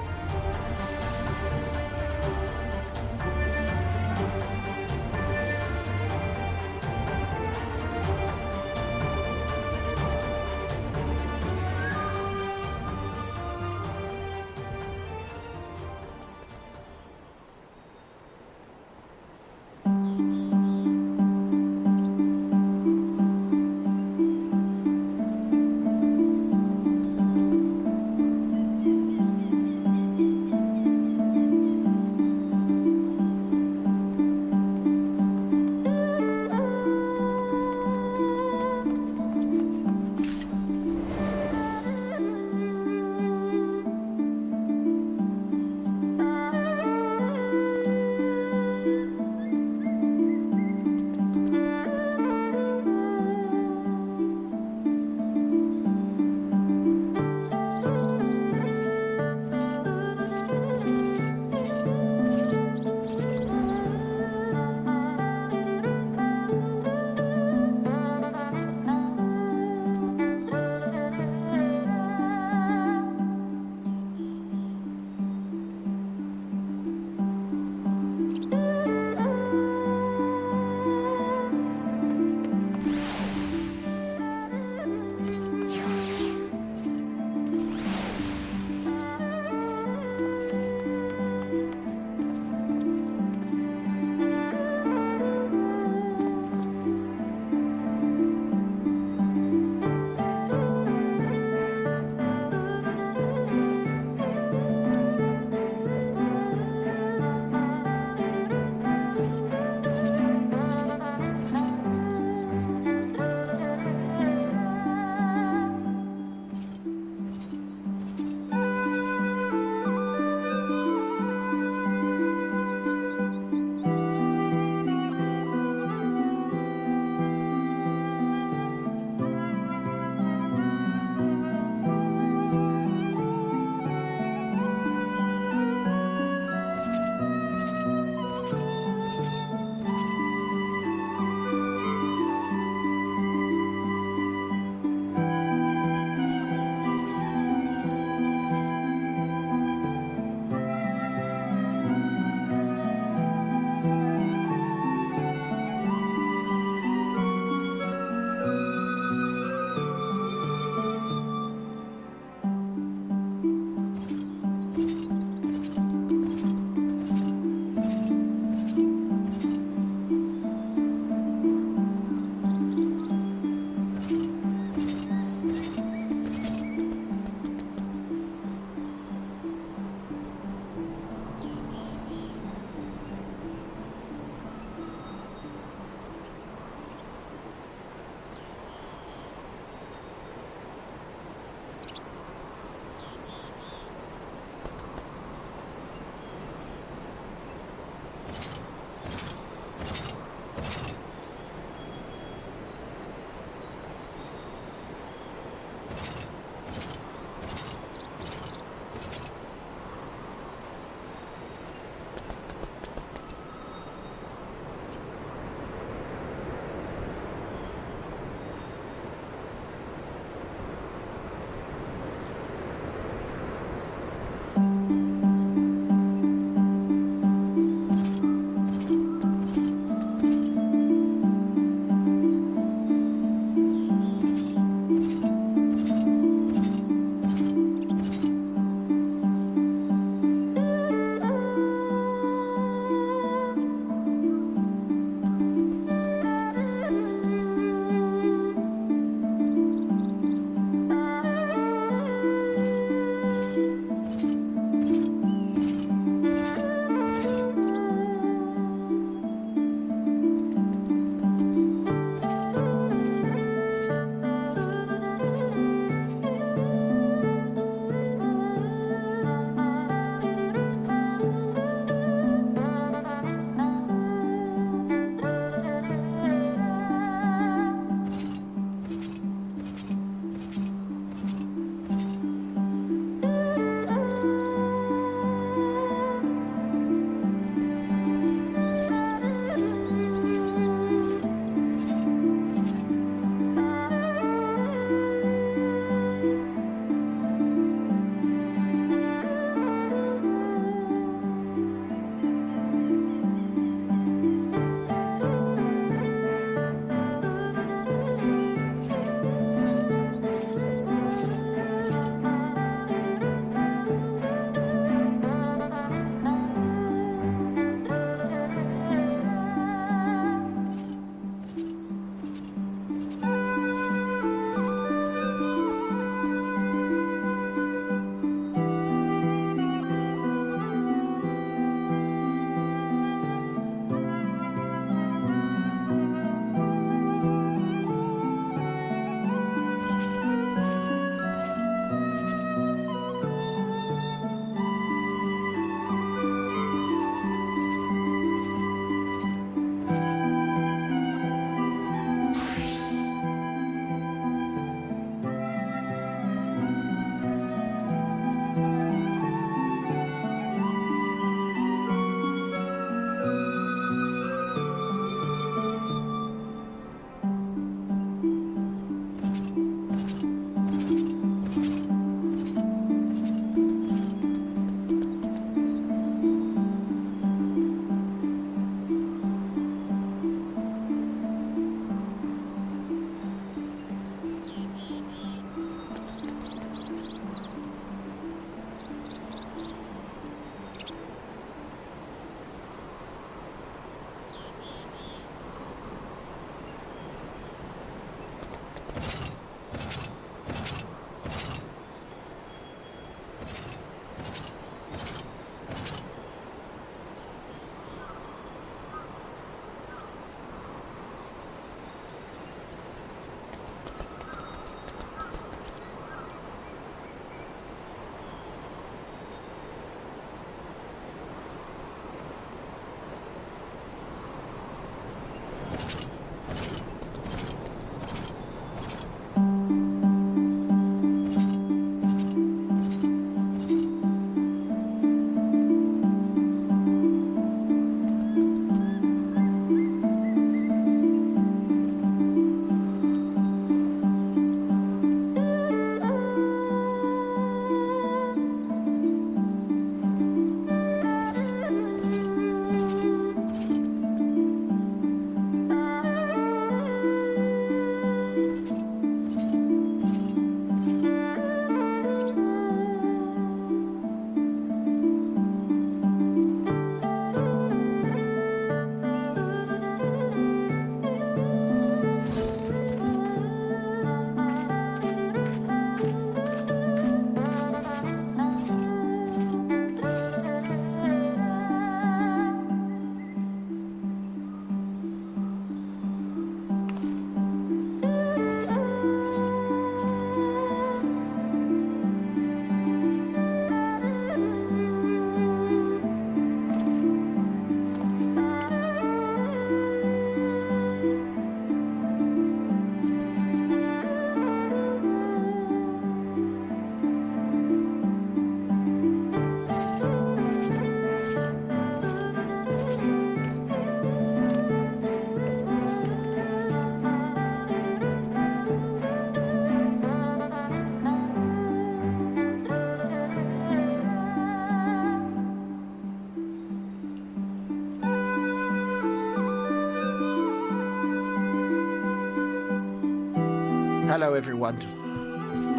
Hello, everyone.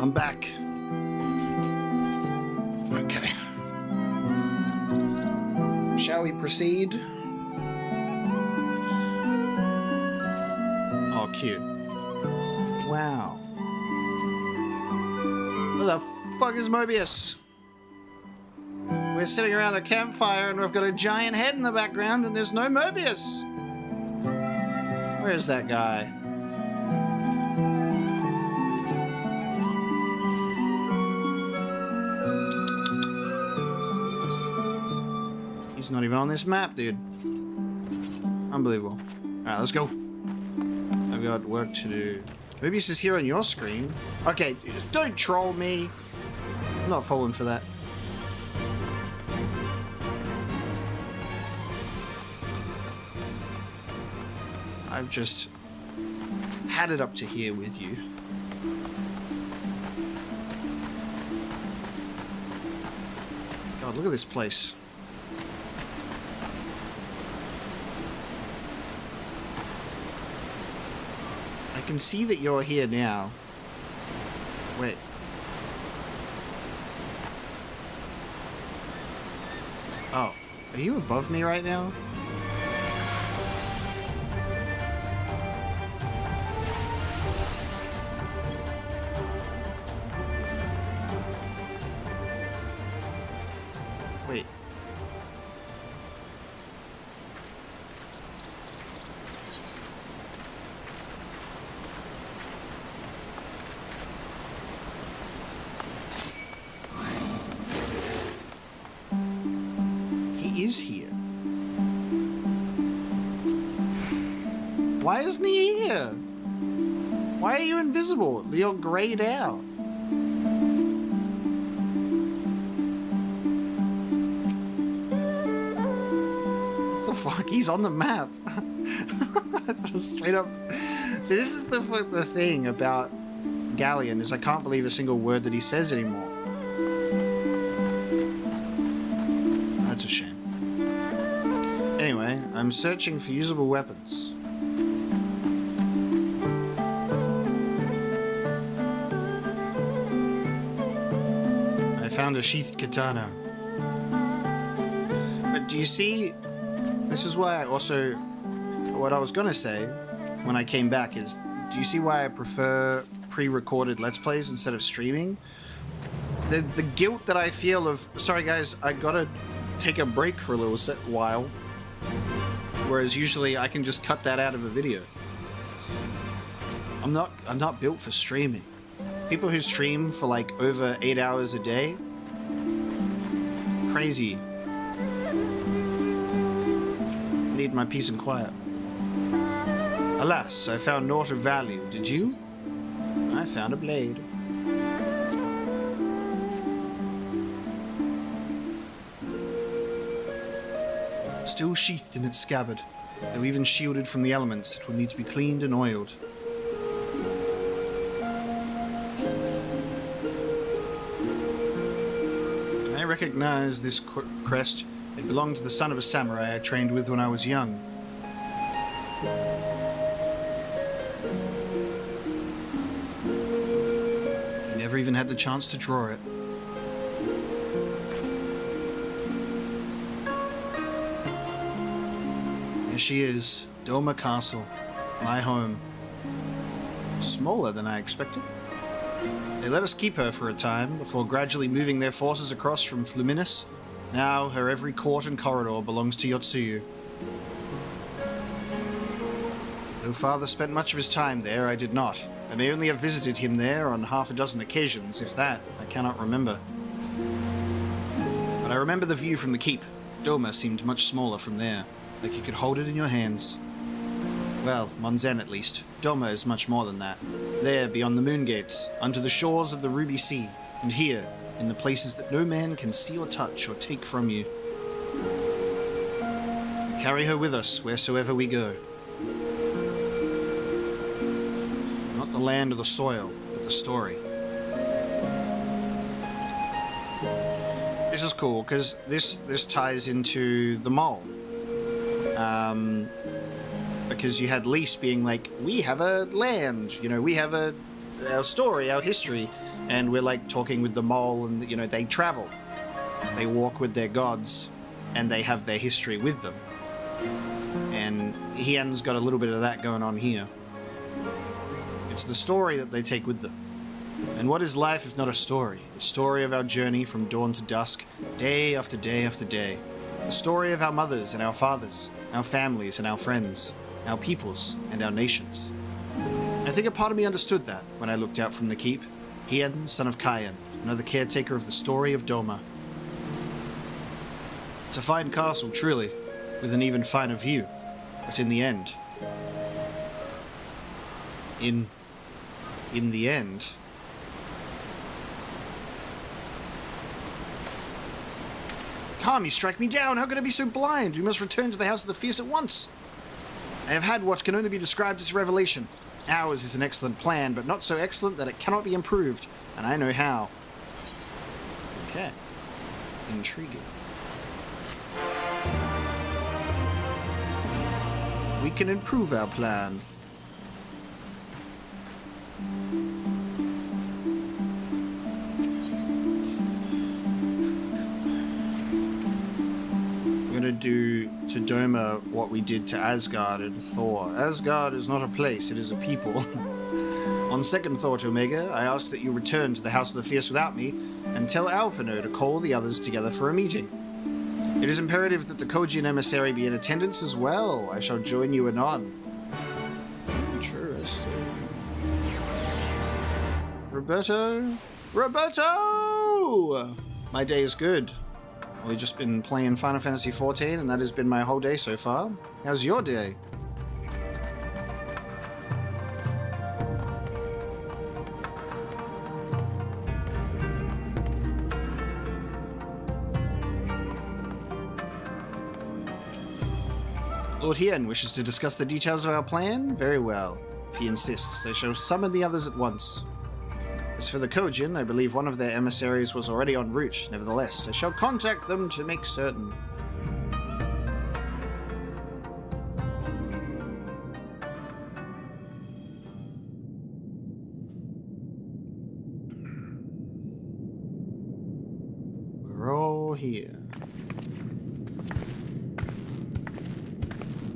I'm back. Okay. Shall we proceed? Oh, cute. Wow. Where the fuck is Mobius? We're sitting around the campfire and we've got a giant head in the background and there's no Mobius. Where is that guy? He's not even on this map, dude. Unbelievable. Alright, let's go. I've got work to do. Mobius is here on your screen. Okay, just don't troll me. I'm not falling for that. I've just had it up to here with you. God, look at this place. I can see that you're here now. Wait. Oh, are you above me right now? Wait. He is here. Why isn't he here? Why are you invisible? You're grayed out. Fuck, he's on the map. Straight up. See, this is the thing about Galleon, is I can't believe a single word that he says anymore. That's a shame. Anyway, I'm searching for usable weapons. I found a sheathed katana. But do you see... This is why I also, what I was gonna say when I came back is, do you see why I prefer pre-recorded Let's Plays instead of streaming? The guilt that I feel of, sorry guys, I gotta take a break for a little while, whereas usually I can just cut that out of a video. I'm not built for streaming. People who stream for like over 8 hours a day, crazy. Need my peace and quiet. Alas, I found naught of value. Did you? I found a blade. Still sheathed in its scabbard, though even shielded from the elements, it will need to be cleaned and oiled. I recognize this crest. It belonged to the son of a samurai I trained with when I was young. He never even had the chance to draw it. There she is, Doma Castle, my home. Smaller than I expected. They let us keep her for a time, before gradually moving their forces across from Fluminus. Now, her every court and corridor belongs to Yotsuyu. Though father spent much of his time there, I did not. I may only have visited him there on half a dozen occasions, if that, I cannot remember. But I remember the view from the keep. Doma seemed much smaller from there, like you could hold it in your hands. Well, Monzen at least. Doma is much more than that. There, beyond the moon gates, unto the shores of the Ruby Sea, and here, in the places that no man can see or touch or take from you. We carry her with us wheresoever we go. Not the land or the soil, but the story. This is cool, because this ties into the mole. Because you had Lise being like, we have a land, you know, we have a our story, our history, and we're like talking with the mole, and you know, they travel, they walk with their gods, and they have their history with them. And Hien's got a little bit of that going on here. It's the story that they take with them. And what is life if not a story? The story of our journey from dawn to dusk, day after day after day. The story of our mothers and our fathers, our families and our friends, our peoples and our nations. I think a part of me understood that when I looked out from the keep. Hien, son of Kayan, another caretaker of the story of Doma. It's a fine castle, truly, with an even finer view. But in the end... In the end... Kami, strike me down! How could I be so blind? We must return to the House of the Fierce at once! I have had what can only be described as revelation. Ours is an excellent plan, but not so excellent that it cannot be improved, and I know how. Okay. Intriguing. We can improve our plan. We're gonna do to Doma what we did to Asgard and Thor. Asgard is not a place, it is a people. On second thought, Omega, I ask that you return to the House of the Fierce without me, and tell Alphino to call the others together for a meeting. It is imperative that the Kojian emissary be in attendance as well. I shall join you anon. Interesting. Roberto? Roberto! My day is good. We've just been playing Final Fantasy XIV, and that has been my whole day so far. How's your day? Lord Hien wishes to discuss the details of our plan? Very well. If he insists, I shall summon the others at once. As for the Kojian, I believe one of their emissaries was already en route. Nevertheless, I shall contact them to make certain. We're all here.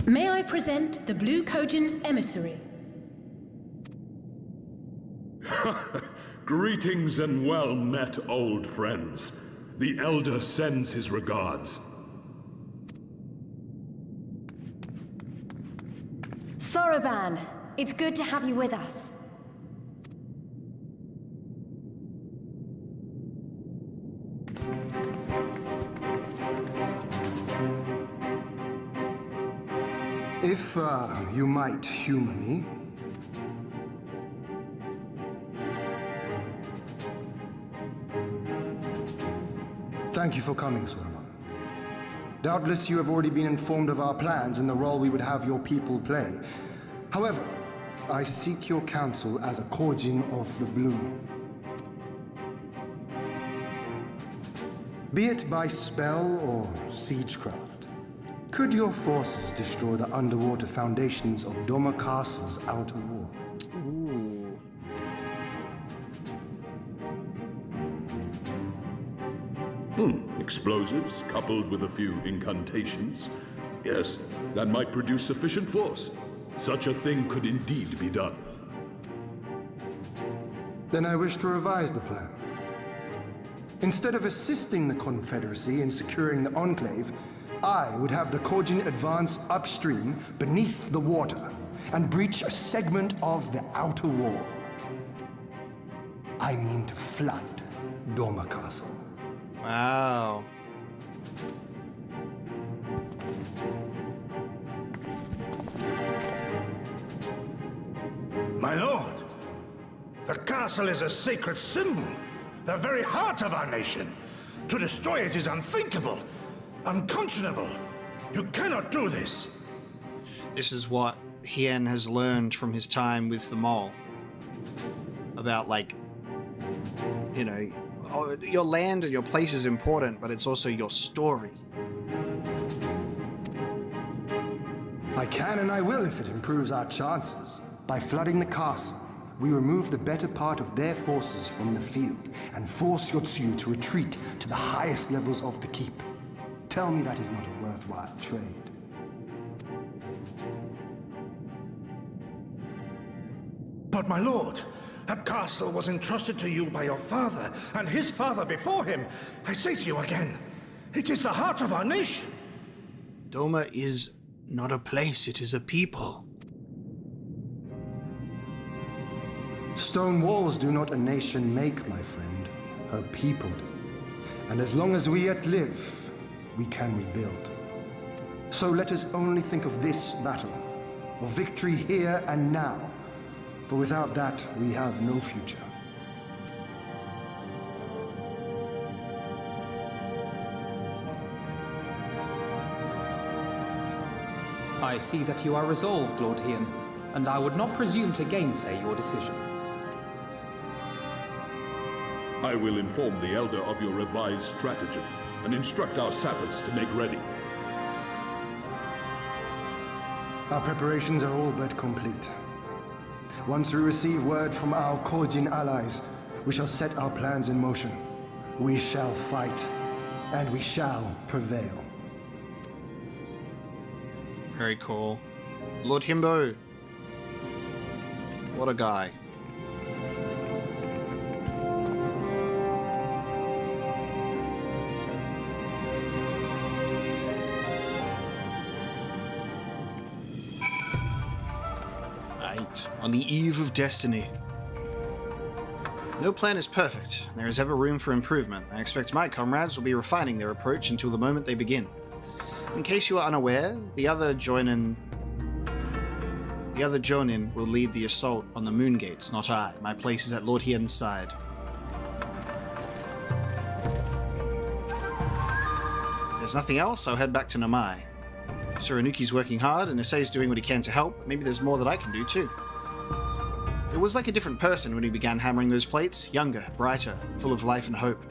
May I present the Blue Kojian's emissary? Greetings and well met, old friends. The Elder sends his regards. Soroban, it's good to have you with us. If, you might humor me. Thank you for coming, Soroban. Doubtless you have already been informed of our plans and the role we would have your people play. However, I seek your counsel as a Kojian of the Blue. Be it by spell or siegecraft, could your forces destroy the underwater foundations of Doma Castle's outer wall? Ooh. Explosives coupled with a few incantations. Yes, that might produce sufficient force. Such a thing could indeed be done. Then I wish to revise the plan. Instead of assisting the Confederacy in securing the Enclave, I would have the Kojian advance upstream beneath the water and breach a segment of the outer wall. I mean to flood Doma Castle. Wow. My lord, the castle is a sacred symbol, the very heart of our nation. To destroy it is unthinkable, unconscionable. You cannot do this. This is what Hien has learned from his time with the mole. About, like, you know, your land and your place is important, but it's also your story. I can and I will if it improves our chances. By flooding the castle, we remove the better part of their forces from the field and force Yotsuyu to retreat to the highest levels of the keep. Tell me that is not a worthwhile trade. But my lord, that castle was entrusted to you by your father, and his father before him. I say to you again, it is the heart of our nation. Doma is not a place, it is a people. Stone walls do not a nation make, my friend. Her people do. And as long as we yet live, we can rebuild. So let us only think of this battle, of victory here and now. For without that, we have no future. I see that you are resolved, Lord Hien, and I would not presume to gainsay your decision. I will inform the Elder of your revised stratagem and instruct our sappers to make ready. Our preparations are all but complete. Once we receive word from our Kojin allies, we shall set our plans in motion. We shall fight, and we shall prevail. Very cool. Lord Himbo. What a guy. On the eve of destiny. No plan is perfect. There is ever room for improvement. I expect my comrades will be refining their approach until the moment they begin. In case you are unaware, the other Jonin will lead the assault on the Moon Gates, not I. My place is at Lord Hien's side. If there's nothing else, I'll head back to Namai. Suranuki's working hard and Issei's doing what he can to help. Maybe there's more that I can do too. It was like a different person when he began hammering those plates. Younger, brighter, full of life and hope.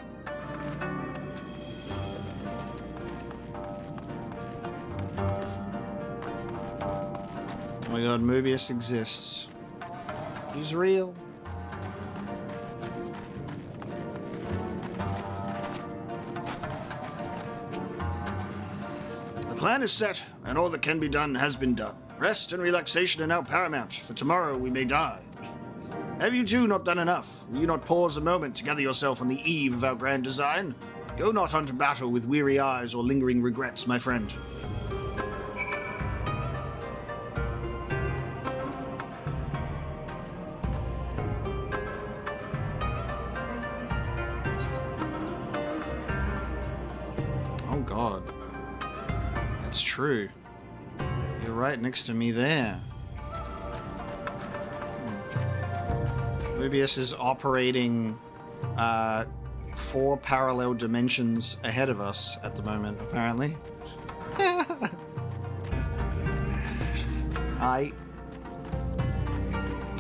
Oh my god, Mobius exists. He's real. The plan is set, and all that can be done has been done. Rest and relaxation are now paramount, for tomorrow we may die. Have you two not done enough? Will you not pause a moment to gather yourself on the eve of our grand design? Go not unto battle with weary eyes or lingering regrets, my friend. Oh god. That's true. You're right next to me there. Mobius is operating 4 parallel dimensions ahead of us at the moment, apparently.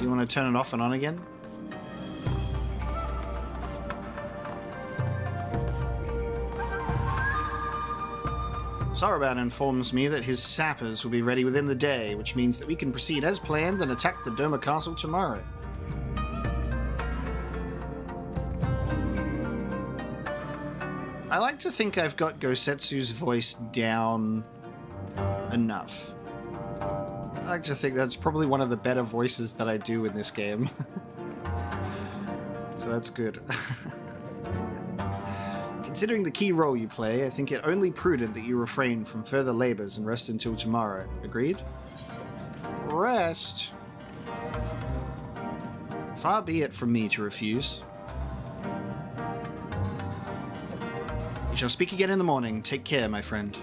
You want to turn it off and on again? Saraban informs me that his sappers will be ready within the day, which means that we can proceed as planned and attack the Doma Castle tomorrow. I like to think I've got Gosetsu's voice down enough. I like to think that's probably one of the better voices that I do in this game. So that's good. Considering the key role you play, I think it only prudent that you refrain from further labors and rest until tomorrow. Agreed? Rest? Far be it from me to refuse. We shall speak again in the morning. Take care, my friend.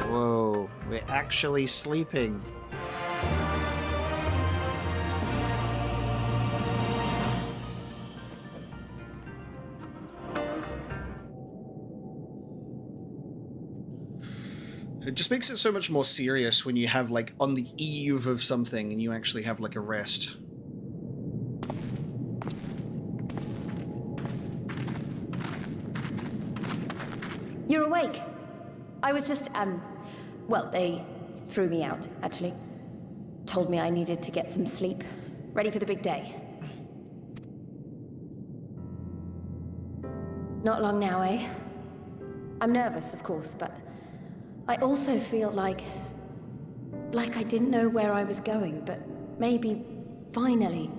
Whoa, we're actually sleeping. It just makes it so much more serious when you have, like, on the eve of something and you actually have, like, a rest. You're awake. I was just, well, they threw me out, actually. Told me I needed to get some sleep. Ready for the big day. Not long now, eh? I'm nervous, of course, but I also feel like I didn't know where I was going, but maybe, finally,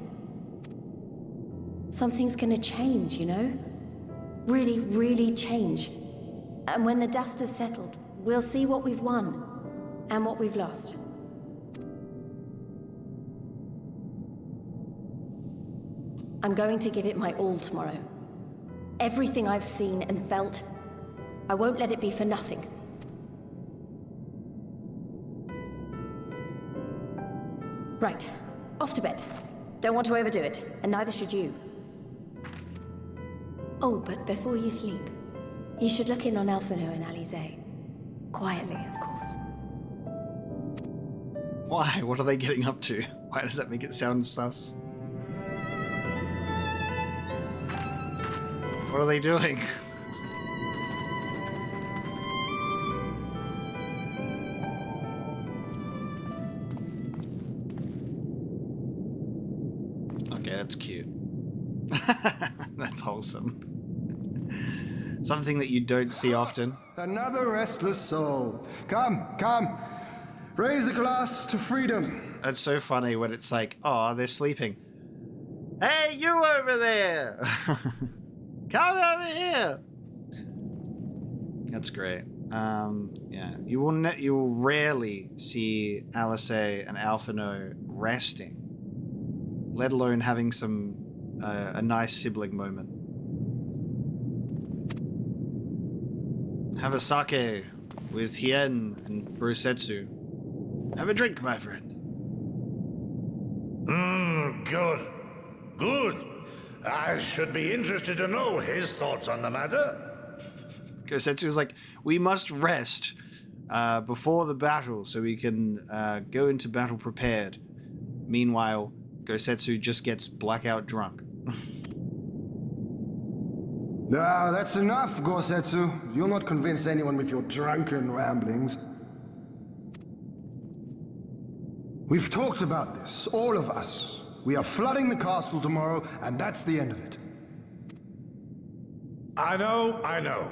something's gonna change, you know? Really, really change. And when the dust has settled, we'll see what we've won and what we've lost. I'm going to give it my all tomorrow. Everything I've seen and felt, I won't let it be for nothing. Right, off to bed. Don't want to overdo it, and neither should you. Oh, but before you sleep, you should look in on Elfino and Alize. Quietly, of course. Why? What are they getting up to? Why does that make it sound sus? What are they doing? Okay, that's cute. That's wholesome. Something that you don't see often. Another restless soul. Come, come. Raise a glass to freedom. That's so funny when it's like, oh, they're sleeping. Hey, you over there! Come over here! That's great. Yeah, you will rarely see Alice and Alphino resting, let alone having some a nice sibling moment. Have a sake with Hien and Brusetsu. Have a drink, my friend. Good. Good. I should be interested to know his thoughts on the matter. Gosetsu was like, we must rest before the battle so we can go into battle prepared. Meanwhile, Gosetsu just gets blackout drunk. Ah, that's enough, Gosetsu. You'll not convince anyone with your drunken ramblings. We've talked about this, all of us. We are flooding the castle tomorrow, and that's the end of it. I know.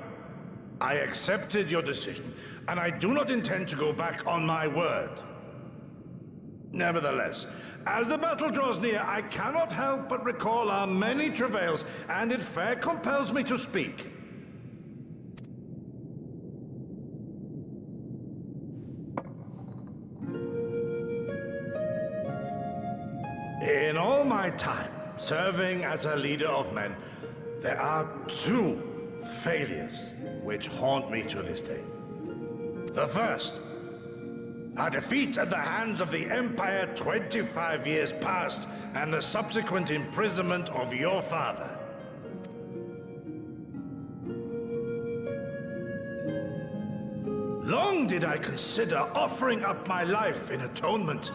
I accepted your decision, and I do not intend to go back on my word. Nevertheless, as the battle draws near, I cannot help but recall our many travails, and it fair compels me to speak. In all my time serving as a leader of men, there are two failures which haunt me to this day. The first, a defeat at the hands of the Empire 25 years past, and the subsequent imprisonment of your father. Long did I consider offering up my life in atonement,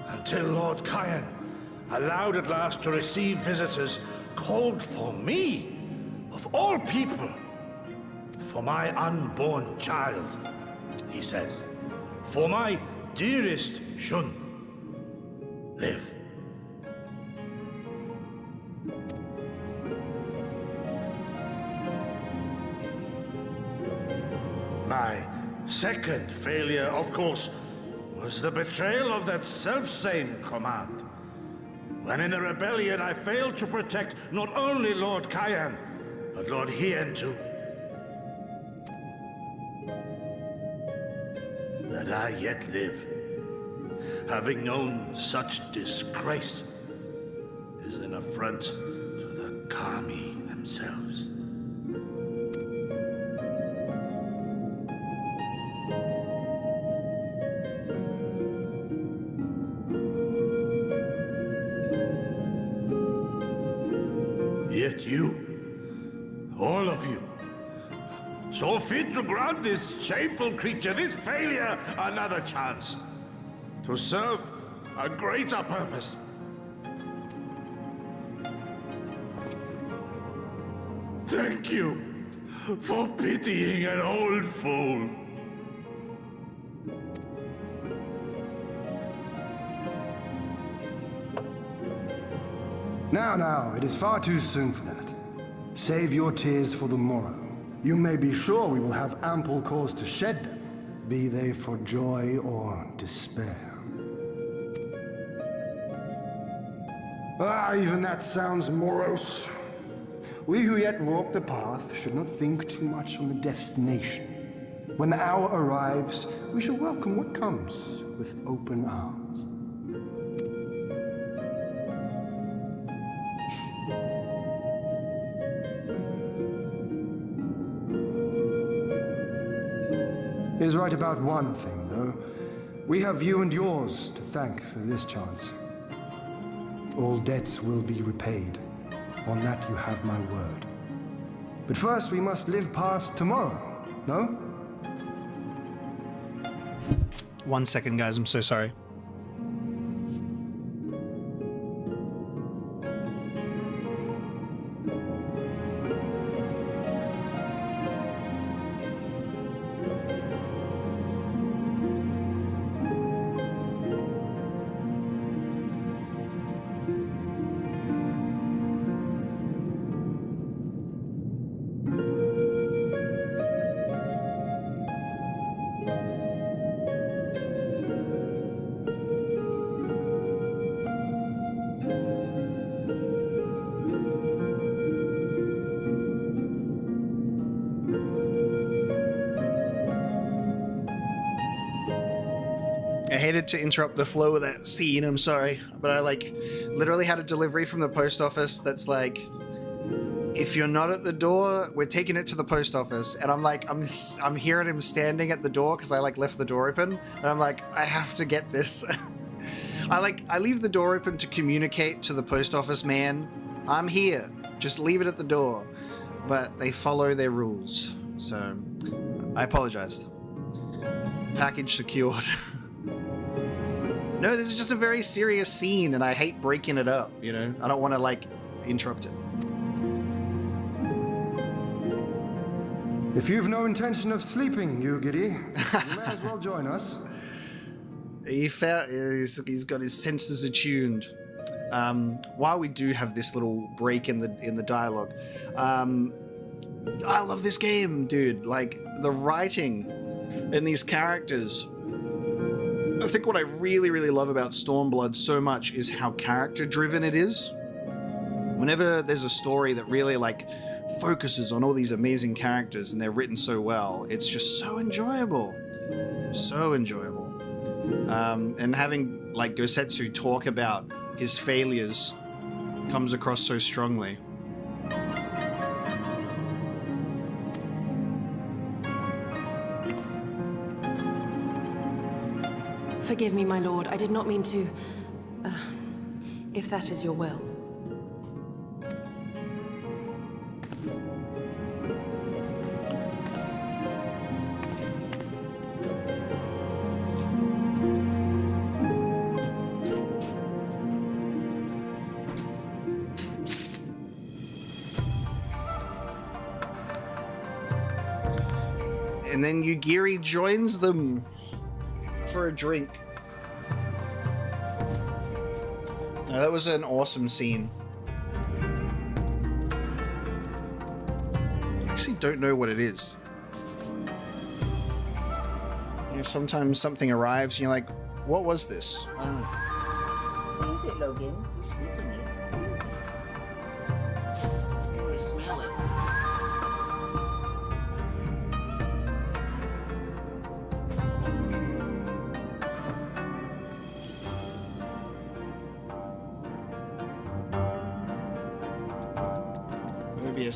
until Lord Kyan allowed at last to receive visitors called for me, of all people, for my unborn child, he said, for my dearest Shun, live. My second failure, of course, was the betrayal of that self-same command. When in the rebellion I failed to protect not only Lord Kyan, but Lord Hien too. That I yet live, having known such disgrace, is an affront to the Kami themselves. Yet you, all of you, saw fit to grant this shameful creature, this failure, another chance to serve a greater purpose. Thank you for pitying an old fool. Now, it is far too soon for that. Save your tears for the morrow. You may be sure we will have ample cause to shed them, be they for joy or despair. Even that sounds morose. We who yet walk the path should not think too much on the destination. When the hour arrives, we shall welcome what comes with open arms. He is right about one thing, though. We have you and yours to thank for this chance. All debts will be repaid. On that you have my word. But first we must live past tomorrow, no? 1 second, guys, I'm so sorry. I hated to interrupt the flow of that scene, I'm sorry, but I literally had a delivery from the post office that's like, if you're not at the door, we're taking it to the post office. And I'm hearing him standing at the door because I left the door open, and I'm like, I have to get this. I leave the door open to communicate to the post office man, I'm here, just leave it at the door. But they follow their rules, so I apologized. Package secured. No, this is just a very serious scene, and I hate breaking it up, you know? I don't want to, interrupt it. If you've no intention of sleeping, you giddy, you may as well join us. He's got his senses attuned. While we do have this little break in the dialogue, I love this game, dude. The writing in these characters. I think what I really, really love about Stormblood so much is how character-driven it is. Whenever there's a story that really, focuses on all these amazing characters and they're written so well, it's just so enjoyable. So enjoyable. And having, Gosetsu talk about his failures comes across so strongly. Forgive me, my lord. I did not mean to... if that is your will. And then Yugiri joins them for a drink. No, that was an awesome scene. I actually don't know what it is. You know, sometimes something arrives and you're like, what was this? I don't know. What is it, Logan? You're sleeping yet? What is it? You want to smell it?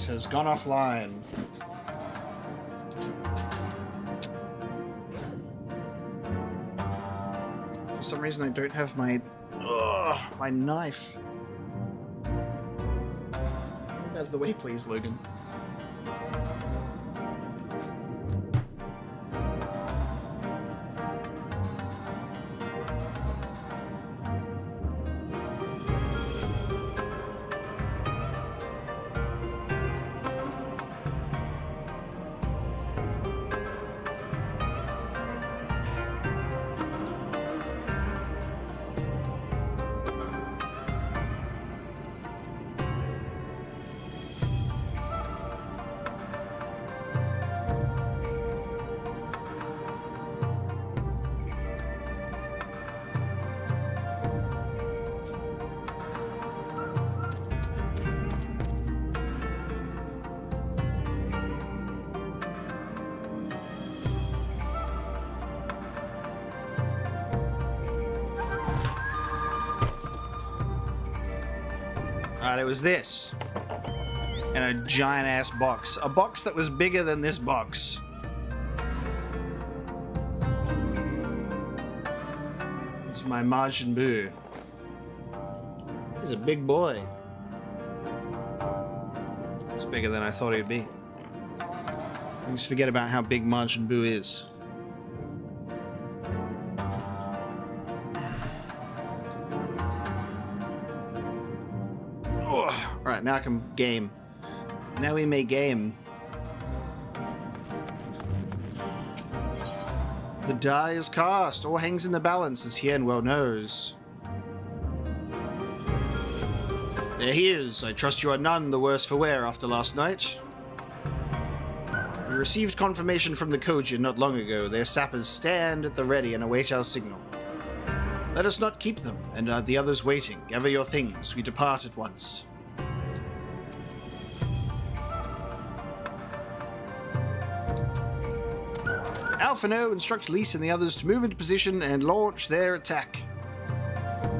Has gone offline. For some reason I don't have my knife. Move out of the way, please, Logan. Right, it was this. And a giant-ass box. A box that was bigger than this box. It's my Majin Buu. He's a big boy. It's bigger than I thought he'd be. I just forget about how big Majin Buu is. Oh, right, now I can game. Now we may game. The die is cast. All hangs in the balance, as Hien well knows. There he is. I trust you are none the worse for wear after last night. We received confirmation from the Kojin not long ago. Their sappers stand at the ready and await our signal. Let us not keep them, and the others waiting. Gather your things. We depart at once. Alphino instructs Lys and the others to move into position and launch their attack.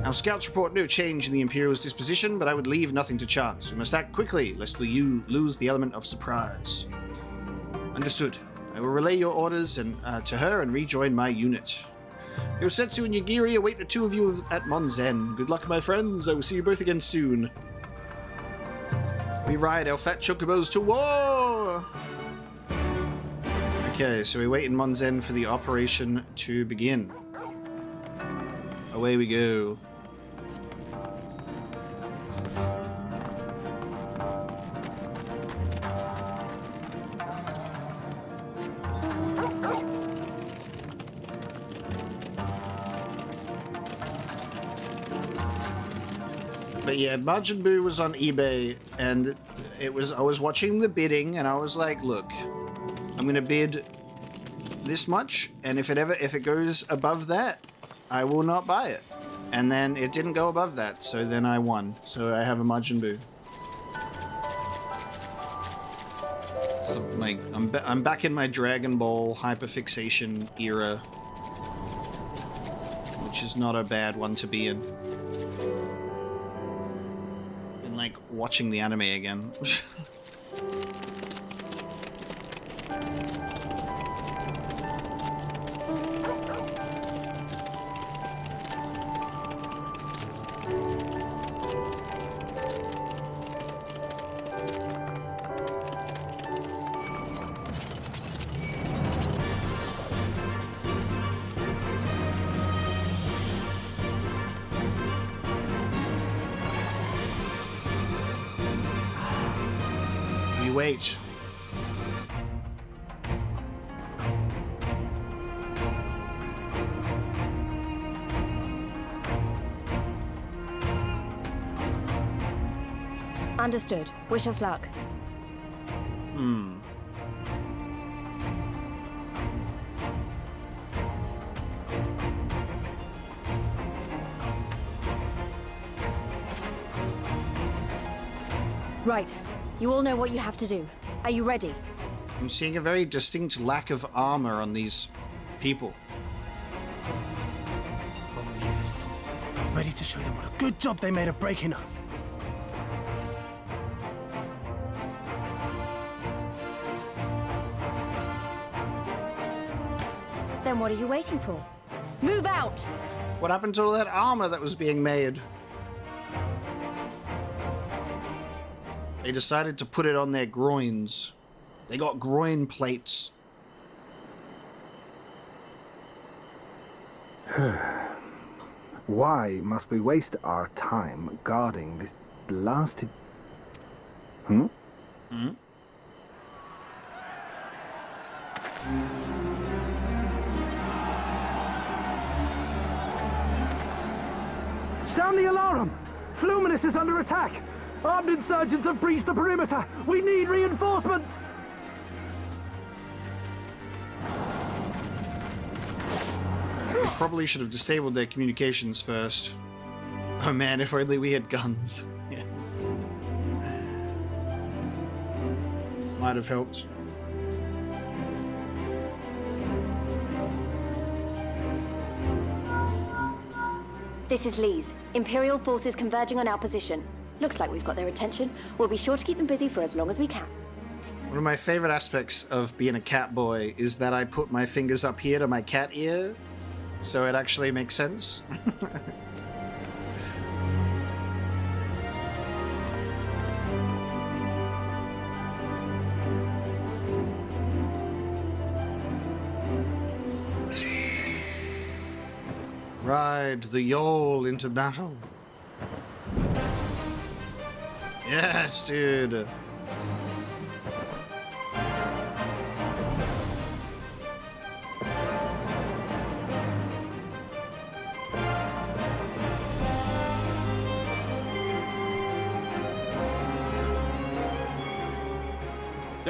Our scouts report no change in the Imperial's disposition, but I would leave nothing to chance. We must act quickly, lest we lose the element of surprise. Understood. I will relay your orders to her and rejoin my unit. Yosetsu and Yagiri await the two of you at Monzen. Good luck, my friends. I will see you both again soon. We ride our fat chocobos to war! Okay, so we wait in Monzen for the operation to begin. Away we go. But yeah, Majin Buu was on eBay, and I was watching the bidding, and I was like, look, I'm gonna bid this much, and if it goes above that, I will not buy it. And then it didn't go above that, so then I won. So I have a Majin Buu. So, like, I'm back in my Dragon Ball hyperfixation era, which is not a bad one to be in. And like watching the anime again. Wait. Understood. Wish us luck. Right. You all know what you have to do. Are you ready? I'm seeing a very distinct lack of armor on these people. Oh yes. Ready to show them what a good job they made of breaking us. Then what are you waiting for? Move out! What happened to all that armor that was being made? They decided to put it on their groins. They got groin plates. Why must we waste our time guarding this blasted... Sound the alarm! Fluminous is under attack! Armed insurgents have breached the perimeter! We need reinforcements! We probably should have disabled their communications first. Oh man, if only we had guns. Yeah. Might have helped. This is Lys. Imperial forces converging on our position. Looks like we've got their attention. We'll be sure to keep them busy for as long as we can. One of my favorite aspects of being a cat boy is that I put my fingers up here to my cat ear, so it actually makes sense. Ride the Yole into battle. Yes, dude.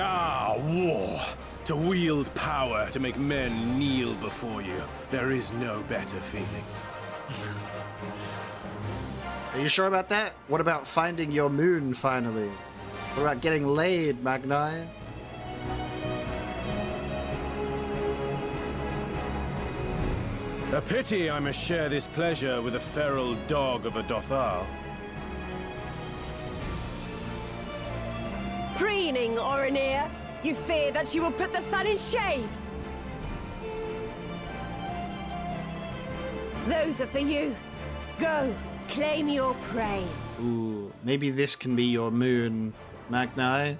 Ah, war! To wield power, to make men kneel before you. There is no better feeling. Are you sure about that? What about finding your moon finally? What about getting laid, Magna? A pity I must share this pleasure with a feral dog of a Dotharl. Preening, Oreneer. You fear that you will put the sun in shade? Those are for you. Go, claim your prey. Ooh, maybe this can be your moon, Magna.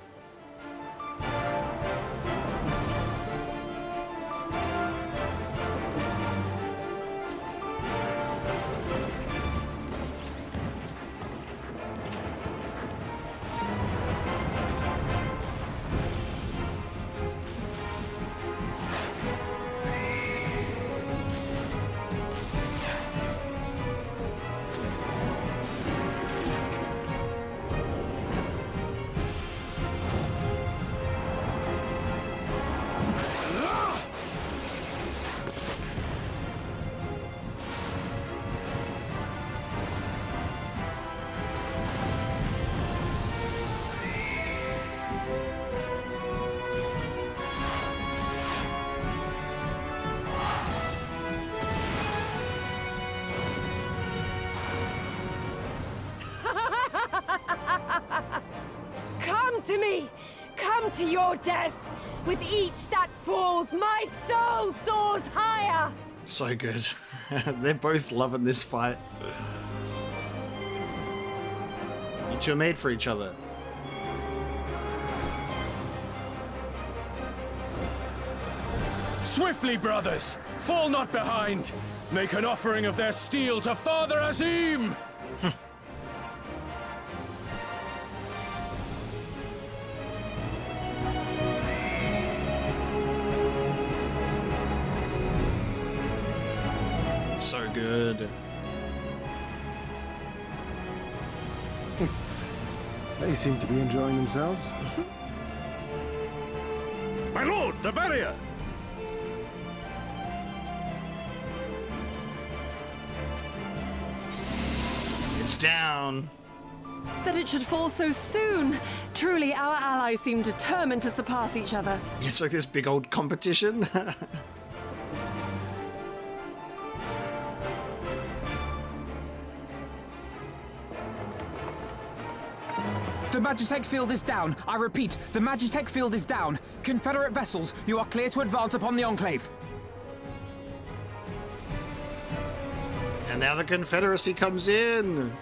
Come to me! Come to your death! With each that falls, my soul soars higher! So good. They're both loving this fight. You two are made for each other. Swiftly, brothers! Fall not behind! Make an offering of their steel to Father Azim! So good. They seem to be enjoying themselves. My lord, the barrier! It's down. That it should fall so soon. Truly, our allies seem determined to surpass each other. It's like this big old competition. The Magitech field is down. I repeat, the Magitech field is down. Confederate vessels, you are clear to advance upon the Enclave. And now the Confederacy comes in.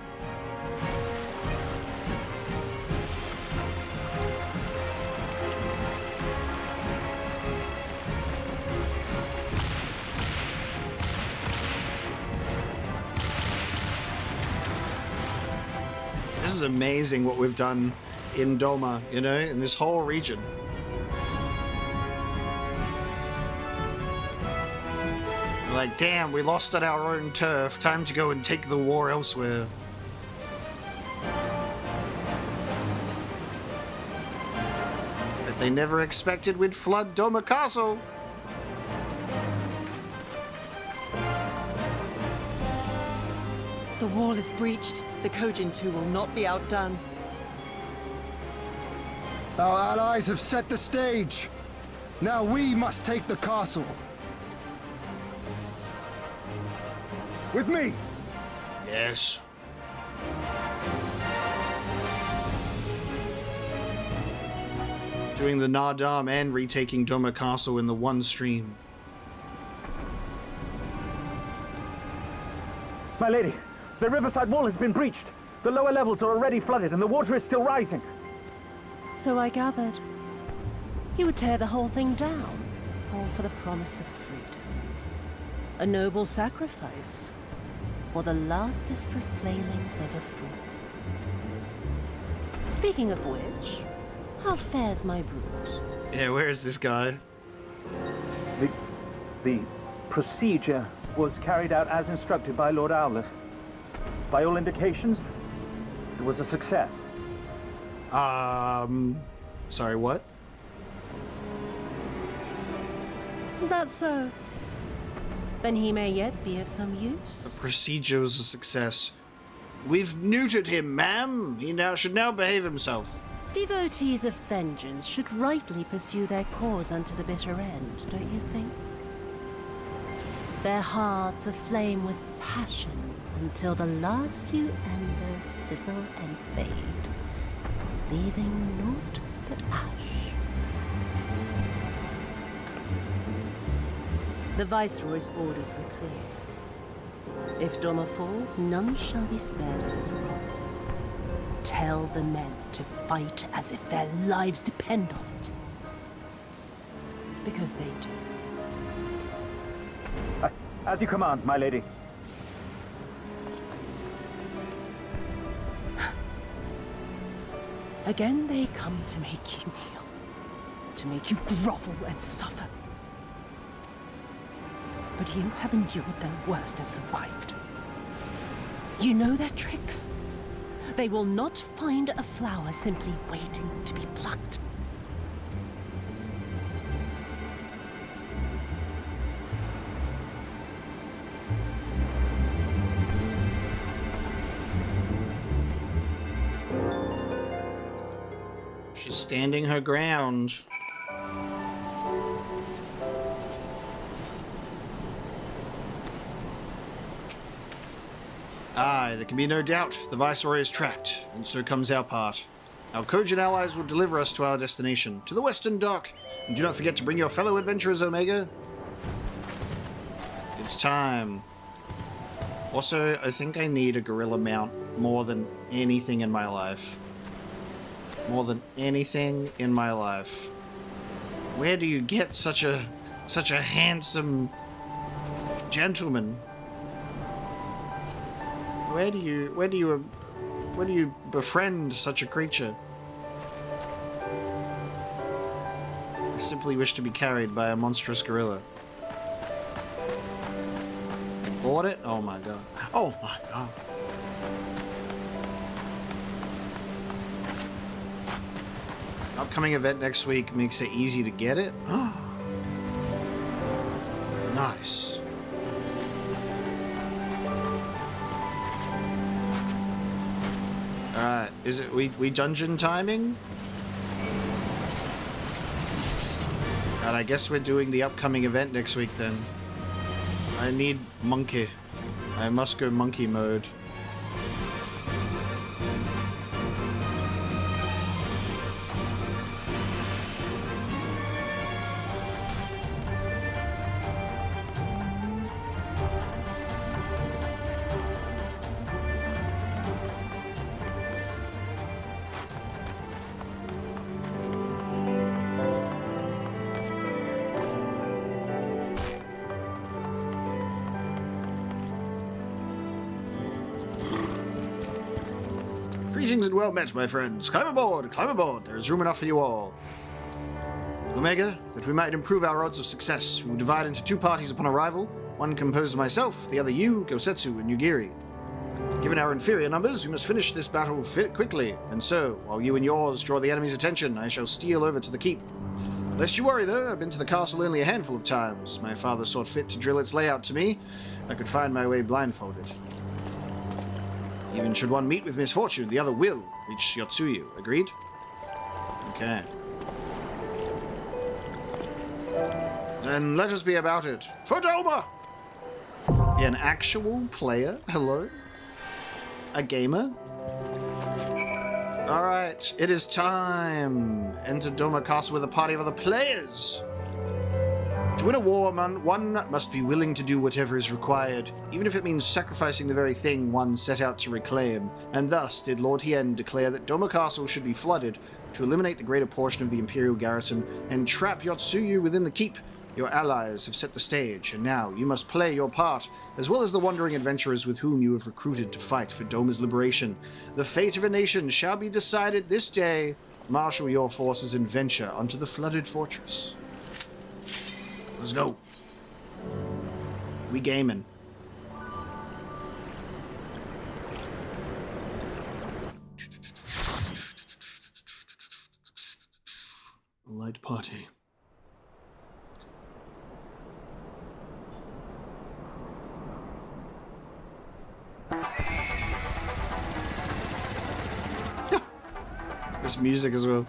This is amazing what we've done in Doma, you know, in this whole region. Like, damn, we lost on our own turf. Time to go and take the war elsewhere. But they never expected we'd flood Doma Castle. The wall is breached. The Kojin too will not be outdone. Our allies have set the stage. Now we must take the castle. With me. Yes. Doing the Naadam and retaking Doma Castle in the one stream. My lady, the riverside wall has been breached. The lower levels are already flooded and the water is still rising. So I gathered. You would tear the whole thing down, all for the promise of freedom. A noble sacrifice, or the last desperate flailings ever fought. Speaking of which, how fares my brood? Yeah, where is this guy? The procedure was carried out as instructed by Lord Owless. By all indications, it was a success. Sorry, what? Is that so? Then he may yet be of some use. The procedure was a success. We've neutered him, ma'am. He should now behave himself. Devotees of vengeance should rightly pursue their cause unto the bitter end, don't you think? Their hearts aflame with passion until the last few embers fizzle and fade, leaving naught but ash. The Viceroy's orders were clear. If Doma falls, none shall be spared of his wrath. Tell the men to fight as if their lives depend on it. Because they do. As you command, my lady. Again they come to make you kneel, to make you grovel and suffer. But you have endured their worst and survived. You know their tricks. They will not find a flower simply waiting to be plucked. She's standing her ground. Aye, there can be no doubt the Viceroy is trapped, and so comes our part. Our Kojin allies will deliver us to our destination, to the Western Dock. And do not forget to bring your fellow adventurers, Omega. It's time. Also, I think I need a gorilla mount more than anything in my life. More than anything in my life. Where do you get such a handsome gentleman? Where do you befriend such a creature? I simply wish to be carried by a monstrous gorilla. Bought it? Oh my god. Oh my god. Upcoming event next week makes it easy to get it. Nice. Alright, is it we dungeon timing? And I guess we're doing the upcoming event next week then. I need monkey. I must go monkey mode. Greetings and well met, my friends. Climb aboard, climb aboard. There is room enough for you all. Omega, that we might improve our odds of success, we will divide into two parties upon arrival, one composed of myself, the other you, Gosetsu, and Yugiri. Given our inferior numbers, we must finish this battle quickly, and so, while you and yours draw the enemy's attention, I shall steal over to the keep. Lest you worry, though, I've been to the castle only a handful of times. My father saw fit to drill its layout to me. I could find my way blindfolded. Even should one meet with misfortune, the other will reach Yotsuyu. Agreed? Okay. Then let us be about it. For Doma! An actual player? Hello? A gamer? Alright, it is time. Enter Doma Castle with a party of other players. To win a war, one must be willing to do whatever is required, even if it means sacrificing the very thing one set out to reclaim. And thus did Lord Hien declare that Doma Castle should be flooded to eliminate the greater portion of the Imperial garrison and trap Yotsuyu within the keep. Your allies have set the stage, and now you must play your part, as well as the wandering adventurers with whom you have recruited to fight for Doma's liberation. The fate of a nation shall be decided this day. Marshal your forces and venture onto the flooded fortress. Let's go. We gaming. Light party. This music as well.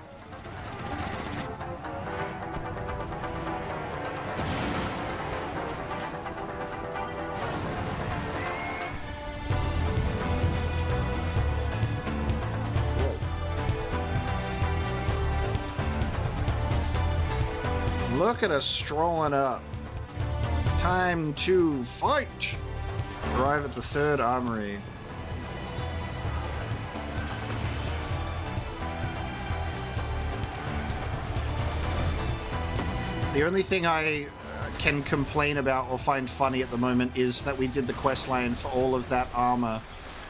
Look at us strolling up. Time to fight! Arrive at the third armory. The only thing I can complain about or find funny at the moment is that we did the quest line for all of that armor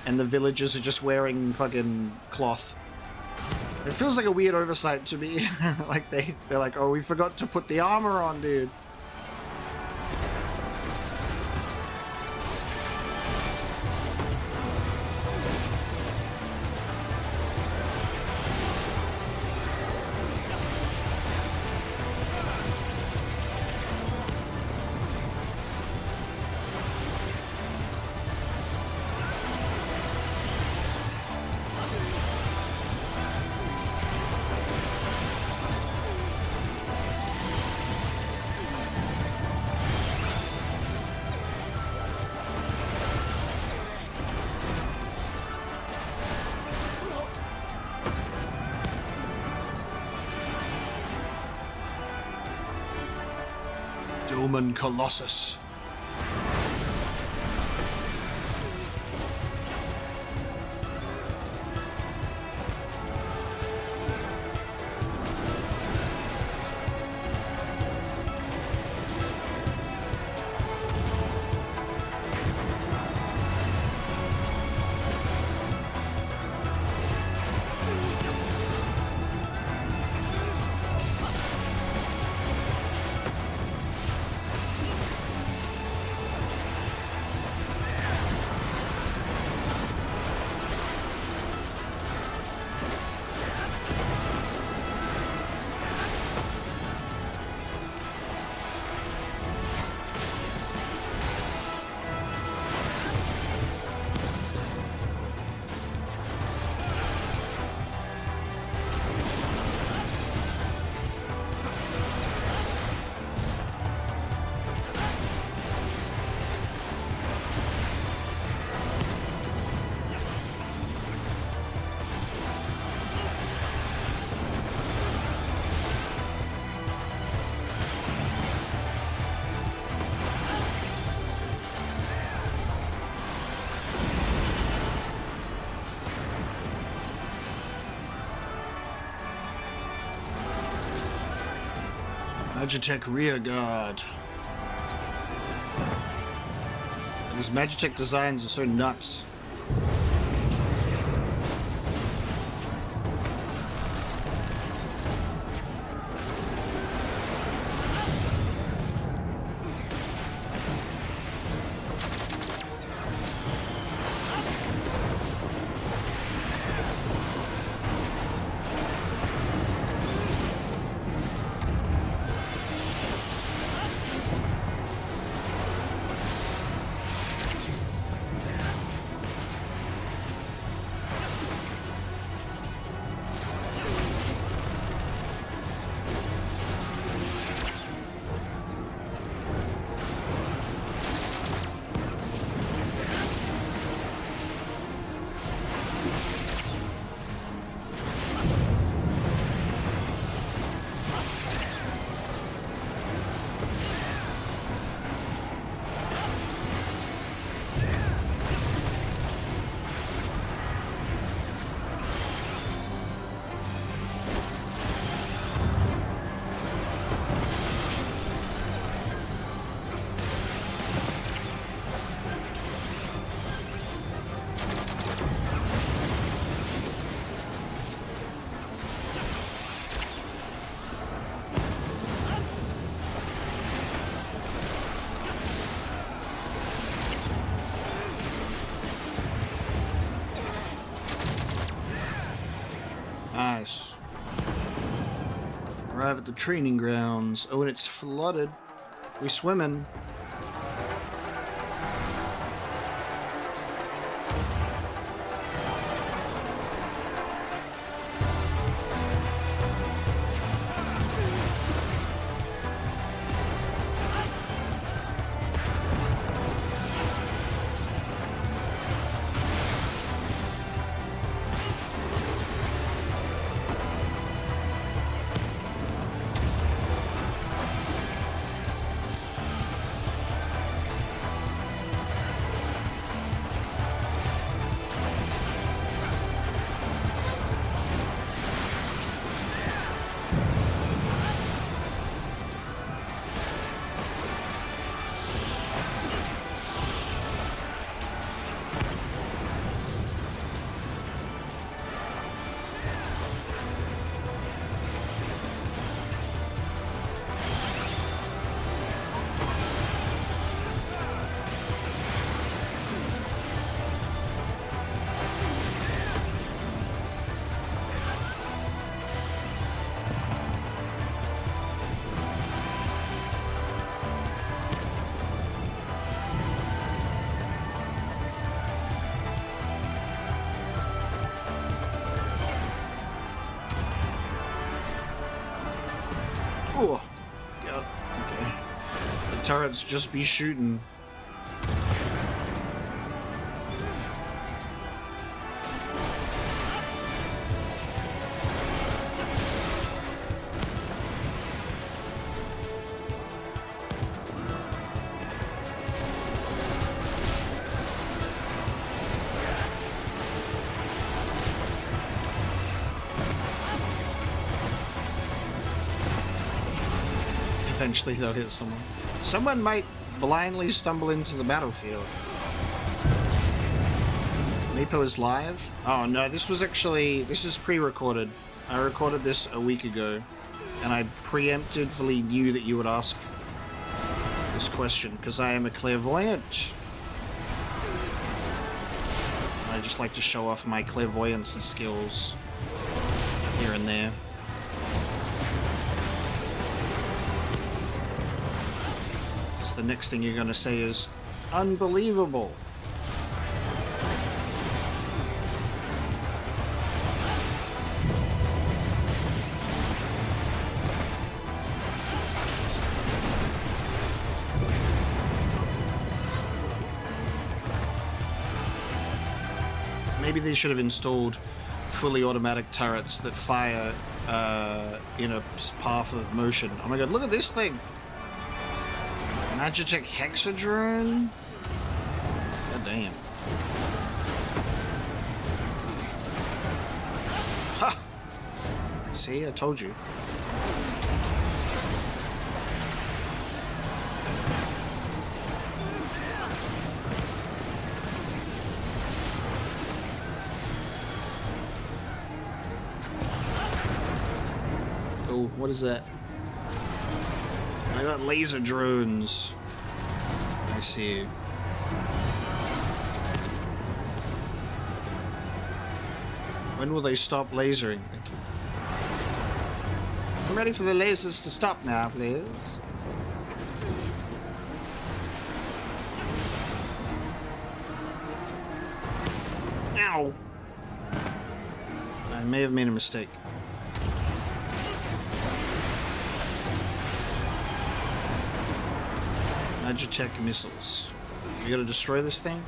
and the villagers are just wearing fucking cloth. It feels like a weird oversight to me. Like they're like, oh, we forgot to put the armor on, dude. Doman Colossus. Magitech rear guard. These Magitech designs are so nuts. Nice. Arrive at the training grounds. Oh, and it's flooded. We swimming. Oh, yeah, okay. The turrets just be shooting. Eventually they'll hit someone. Someone might blindly stumble into the battlefield. Meepo is live? Oh no, this is pre-recorded. I recorded this a week ago, and I preemptively knew that you would ask this question, because I am a clairvoyant. I just like to show off my clairvoyance and skills here and there. The next thing you're going to say is unbelievable. Maybe they should have installed fully automatic turrets that fire in a path of motion. Oh my god, look at this thing! Magitech Hexadrone? God damn. Ha! See, I told you. Oh, what is that? I got laser drones. I see. When will they stop lasering? Thank you. I'm ready for the lasers to stop now, please. Ow! I may have made a mistake. Magitech missiles. You gotta destroy this thing?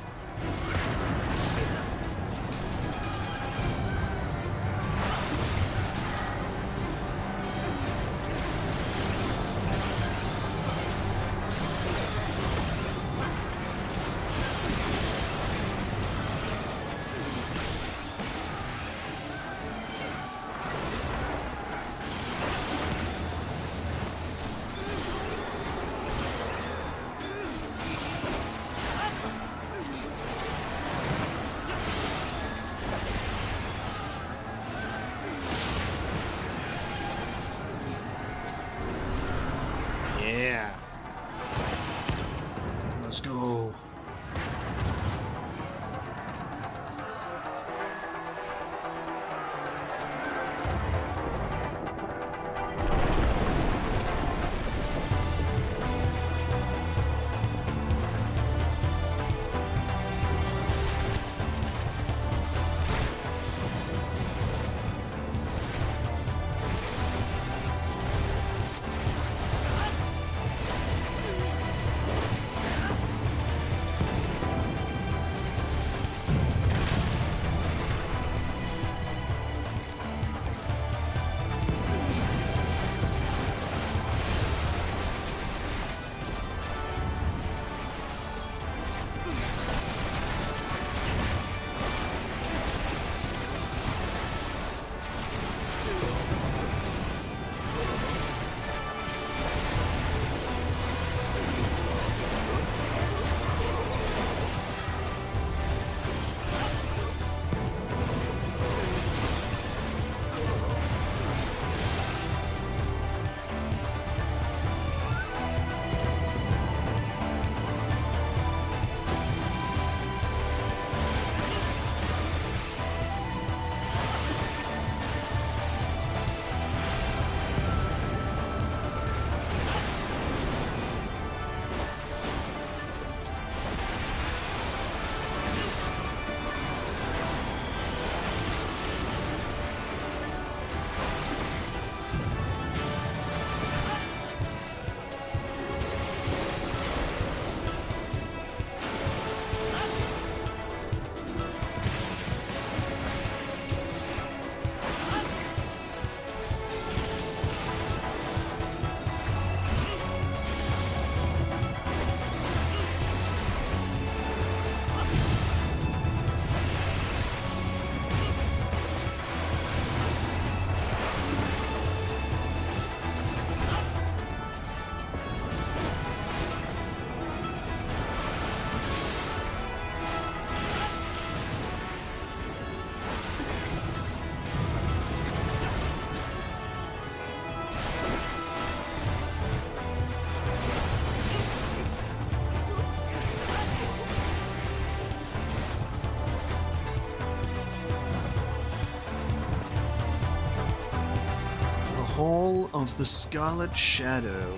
Hall of the Scarlet Shadow.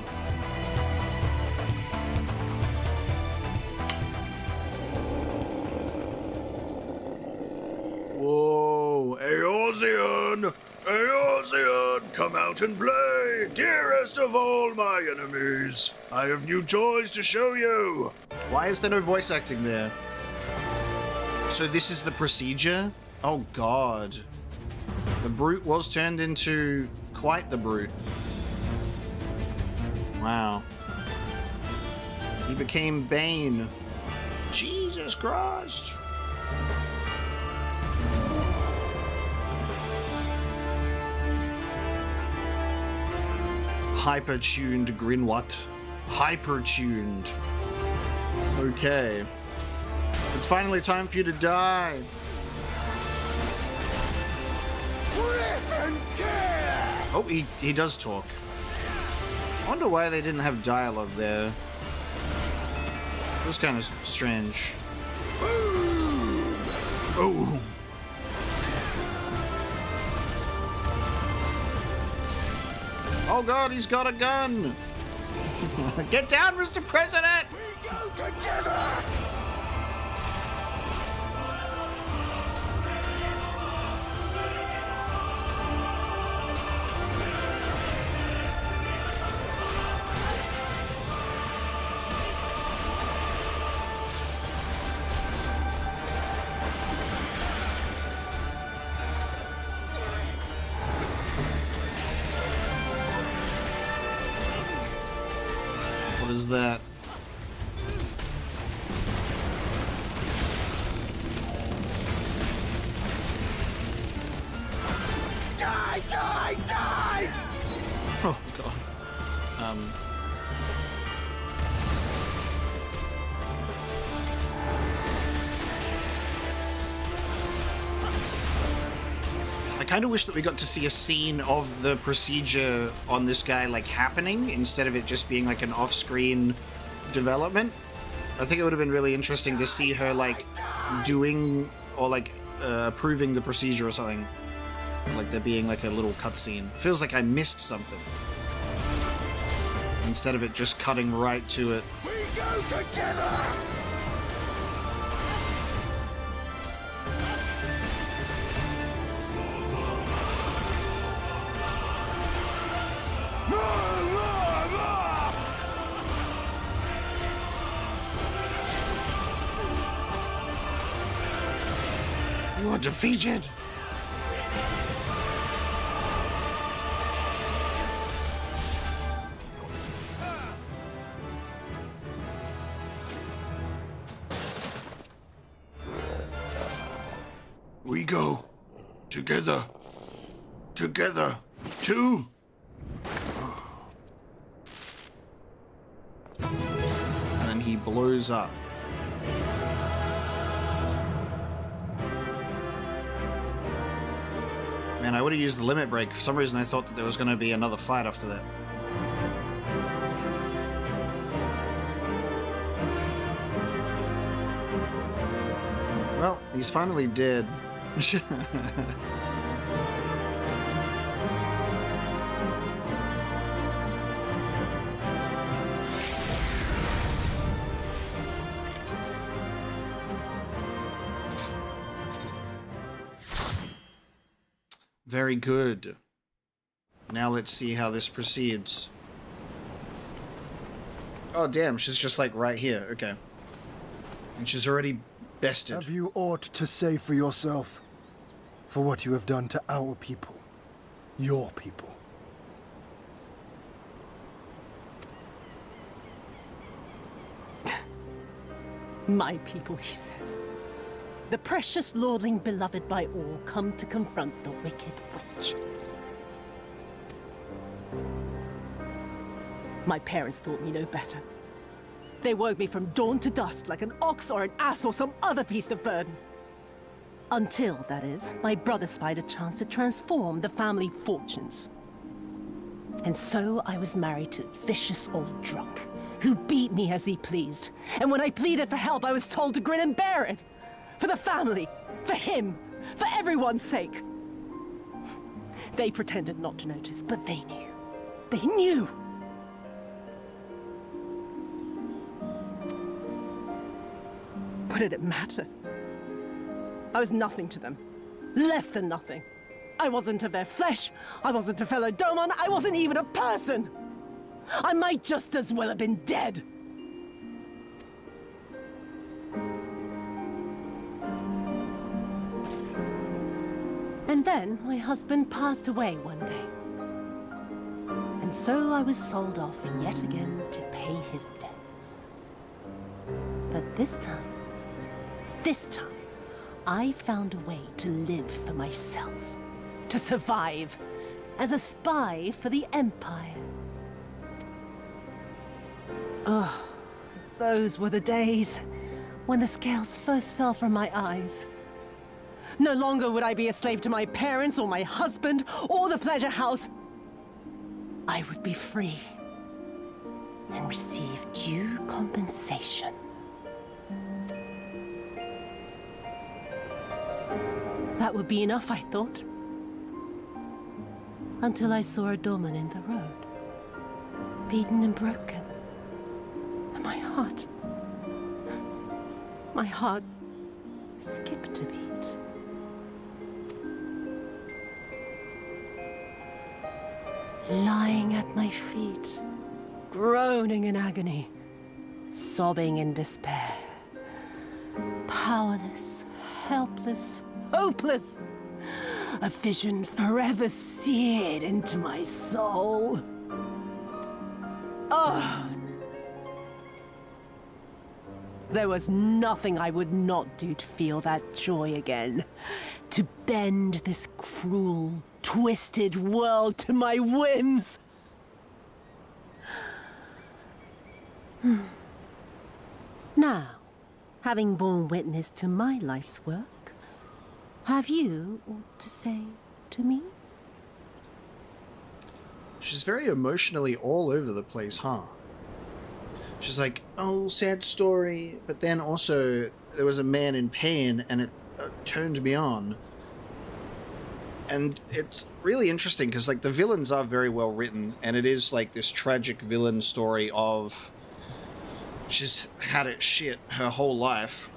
Whoa, Eorzean! Eorzean, come out and play, dearest of all my enemies. I have new toys to show you. Why is there no voice acting there? So this is the procedure? Oh god. The brute was turned into quite the brute. Wow. He became Bane. Jesus Christ. Hyper-tuned Grinwat. Hyper-tuned. Okay. It's finally time for you to die. Oh, he does talk. I wonder why they didn't have dialogue there. It was kind of strange. Oh. Oh god, he's got a gun! Get down, Mr. President! We go together! What is that? Die, die, die! Oh god. I kind of wish that we got to see a scene of the procedure on this guy like happening instead of it just being like an off-screen development. I think it would have been really interesting to see her like doing or like approving the procedure or something. Like there being like a little cutscene. Feels like I missed something. Instead of it just cutting right to it. We go together! You are defeated! We go together. Together. Two. And then he blows up. Man, I would have used the limit break. For some reason, I thought that there was going to be another fight after that. Well, he's finally dead. Very good. Now let's see how this proceeds. Oh, damn, she's just like right here. Okay. And she's already bested. Have you aught to say for yourself? For what you have done to our people? Your people? My people, he says. The precious lordling beloved by all come to confront the wicked witch. My parents taught me no better. They worked me from dawn to dusk like an ox or an ass or some other beast of burden. Until, that is, my brother spied a chance to transform the family fortunes. And so I was married to a vicious old drunk, who beat me as he pleased. And when I pleaded for help, I was told to grin and bear it. For the family, for him, for everyone's sake. They pretended not to notice, but they knew. They knew! What did it matter? I was nothing to them. Less than nothing. I wasn't of their flesh. I wasn't a fellow Domon. I wasn't even a person. I might just as well have been dead. And then my husband passed away one day. And so I was sold off yet again to pay his debts. But this time, I found a way to live for myself, to survive, as a spy for the Empire. Oh, those were the days when the scales first fell from my eyes. No longer would I be a slave to my parents or my husband or the pleasure house. I would be free and receive due compensation. That would be enough, I thought. Until I saw a Doman in the road, beaten and broken. And my heart skipped a beat. Lying at my feet, groaning in agony, sobbing in despair. Powerless, helpless, hopeless. A vision forever seared into my soul. Oh! There was nothing I would not do to feel that joy again. To bend this cruel, twisted world to my whims. Now, having borne witness to my life's work, have you aught to say to me? She's very emotionally all over the place, huh? She's like, oh, sad story, but then also there was a man in pain and it turned me on. And it's really interesting because, like, the villains are very well written, and it is like this tragic villain story of she's had it shit her whole life,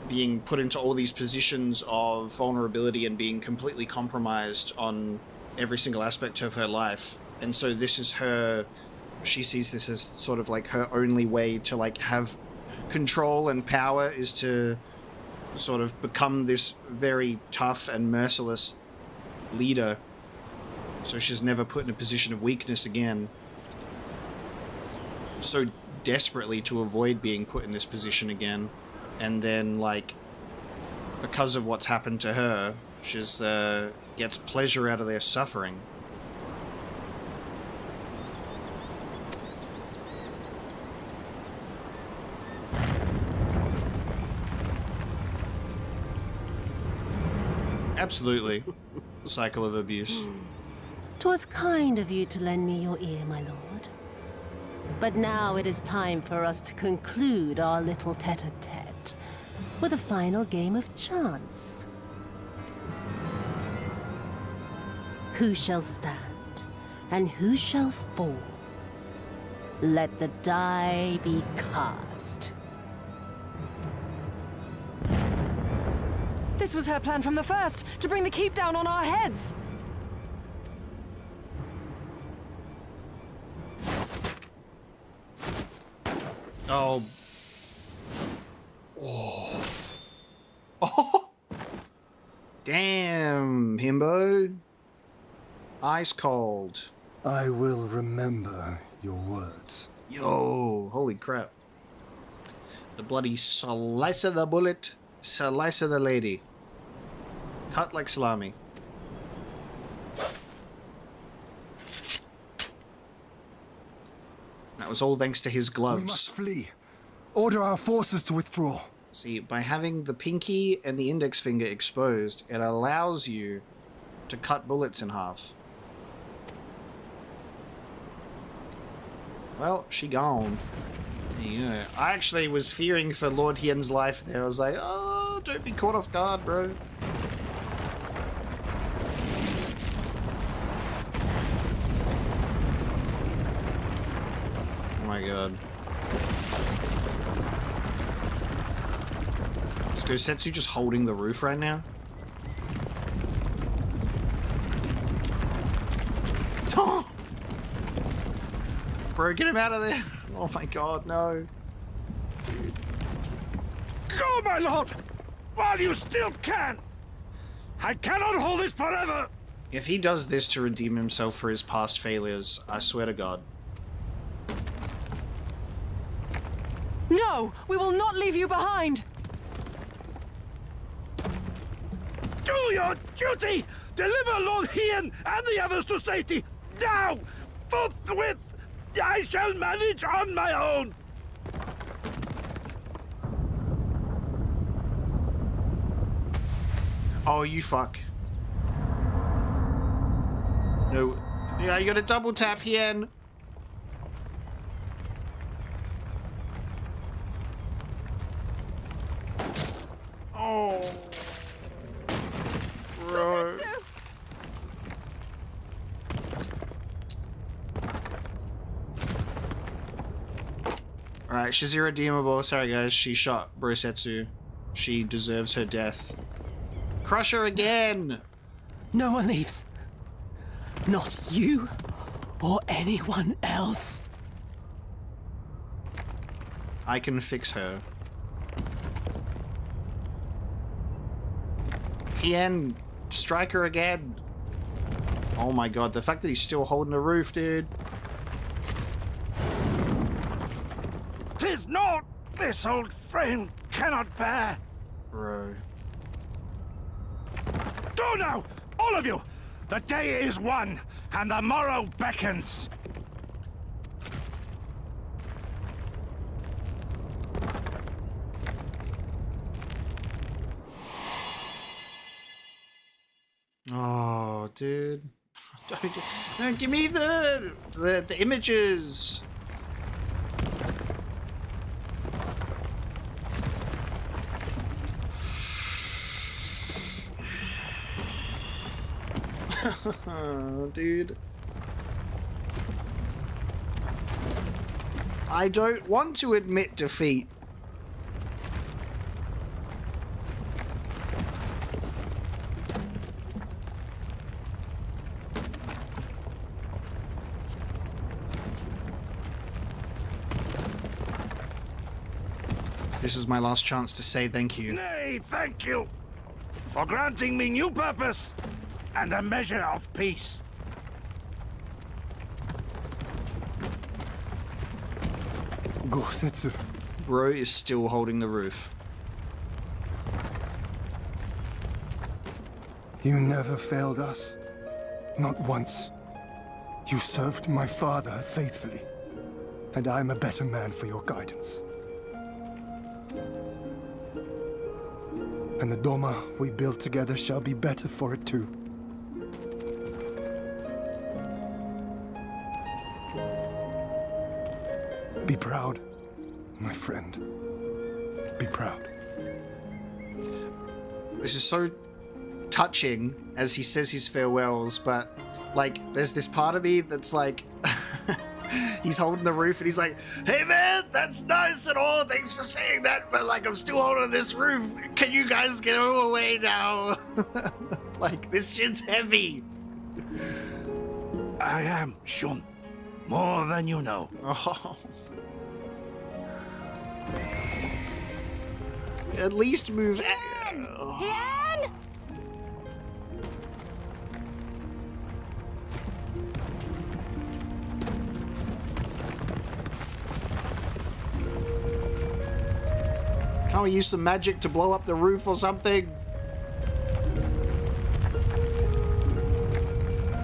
being put into all these positions of vulnerability and being completely compromised on every single aspect of her life. And so this is her, she sees this as sort of like her only way to like have control and power, is to sort of become this very tough and merciless leader. So she's never put in a position of weakness again. So desperately to avoid being put in this position again. And then, like, because of what's happened to her, she's gets pleasure out of their suffering. Absolutely. Cycle of abuse. 'Twas kind of you to lend me your ear, my lord. But now it is time for us to conclude our little tete-a-tete with a final game of chance. Who shall stand, and who shall fall? Let the die be cast. This was her plan from the first, to bring the keep down on our heads! Oh. Oh. Oh. Damn, himbo. Ice cold. I will remember your words. Yo, holy crap. The bloody slice of the bullet, slice of the lady. Cut like salami. That was all thanks to his gloves. We must flee. Order our forces to withdraw. See, by having the pinky and the index finger exposed, it allows you to cut bullets in half. Well, she gone. Yeah. I actually was fearing for Lord Hien's life there. I was like, oh, don't be caught off guard, bro. my god. Is Gosetsu just holding the roof right now? Bro, get him out of there. Oh my god, no. Go, my lord! While you still can! I cannot hold it forever! If he does this to redeem himself for his past failures, I swear to god. No! We will not leave you behind! Do your duty! Deliver Lord Hien and the others to safety! Now! Forthwith! I shall manage on my own! Oh, you fuck. No. Yeah, you gotta double tap Hien. Oh. Bro. Alright, she's irredeemable. Sorry guys, she shot Brosetsu. She deserves her death. Crush her again! No one leaves. Not you or anyone else. I can fix her. Hien, strike her again. Oh my god, the fact that he's still holding the roof, dude. 'Tis not this old frame cannot bear. Bro. Go now, all of you! The day is won, and the morrow beckons. Oh, dude. Don't give me the images. Dude. I don't want to admit defeat. This is my last chance to say thank you. Nay, thank you for granting me new purpose and a measure of peace. Gosetsu. Bro is still holding the roof. You never failed us. Not once. You served my father faithfully, and I'm a better man for your guidance. And the Doma we built together shall be better for it too. Be proud, my friend. Be proud. This is so touching as he says his farewells, but like there's this part of me that's like he's holding the roof and he's like, hey man, that's nice and all, thanks for saying that, but like I'm still holding this roof. Can you guys get away now? Like this shit's heavy. I am Shun, more than you know. Oh. At least move. Hien! Can't we use some magic to blow up the roof or something?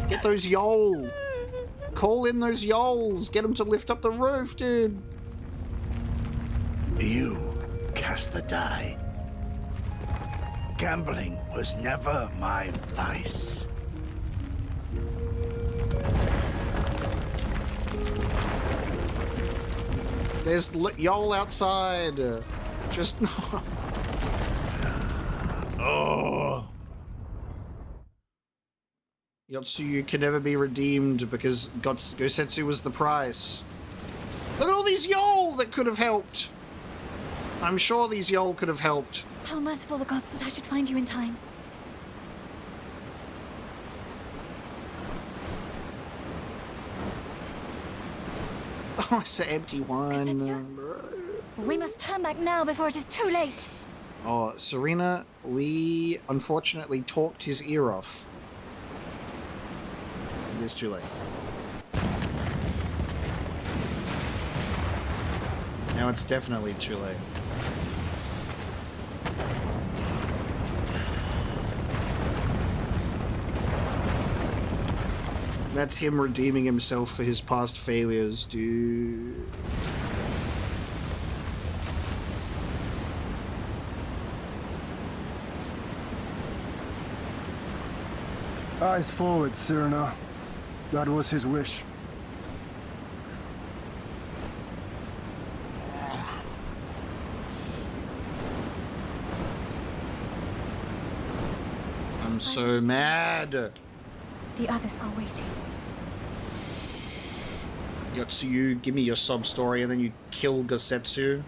Get those Yol. Call in those Yols. Get them to lift up the roof, dude. You cast the die. Gambling was never my vice. There's Yol outside. Just oh. Yotsuyu can never be redeemed because Gosetsu was the price. Look at all these Yol that could have helped. I'm sure these Yol could have helped. How merciful the gods that I should find you in time. Oh, it's an empty one. We must turn back now before it is too late. Oh, Serena, we unfortunately talked his ear off. It is too late. Now it's definitely too late. That's him redeeming himself for his past failures, dude. Eyes forward, Cyrano. That was his wish. I'm so mad. The others are waiting. Yotsuyu, give me your sob story and then you kill Gosetsu.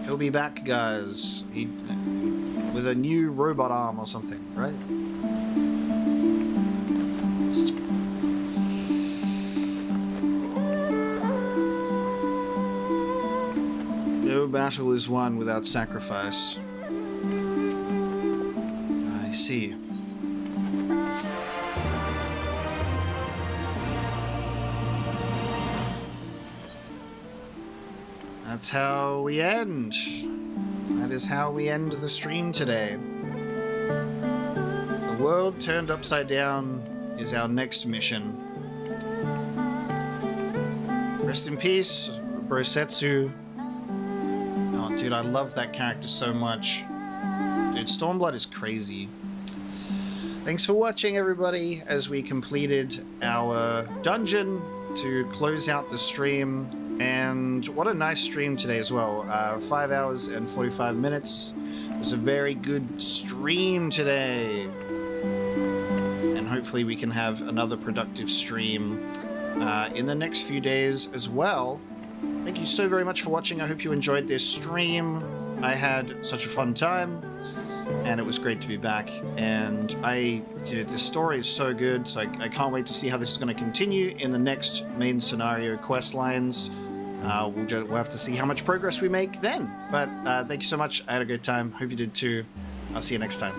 He'll be back, guys. With a new robot arm or something, right? No battle is won without sacrifice. I see. That's how we end. That is how we end the stream today. The world turned upside down is our next mission. Rest in peace, Brosetsu. Oh, dude, I love that character so much. Dude, Stormblood is crazy. Thanks for watching, everybody, as we completed our dungeon to close out the stream. And what a nice stream today as well. 5 hours and 45 minutes. It was a very good stream today. And hopefully we can have another productive stream in the next few days as well. Thank you so very much for watching. I hope you enjoyed this stream. I had such a fun time. And it was great to be back. And dude, this story is so good. So I can't wait to see how this is going to continue in the next main scenario quest lines. We'll have to see how much progress we make then. But thank you so much. I had a good time. Hope you did too. I'll see you next time.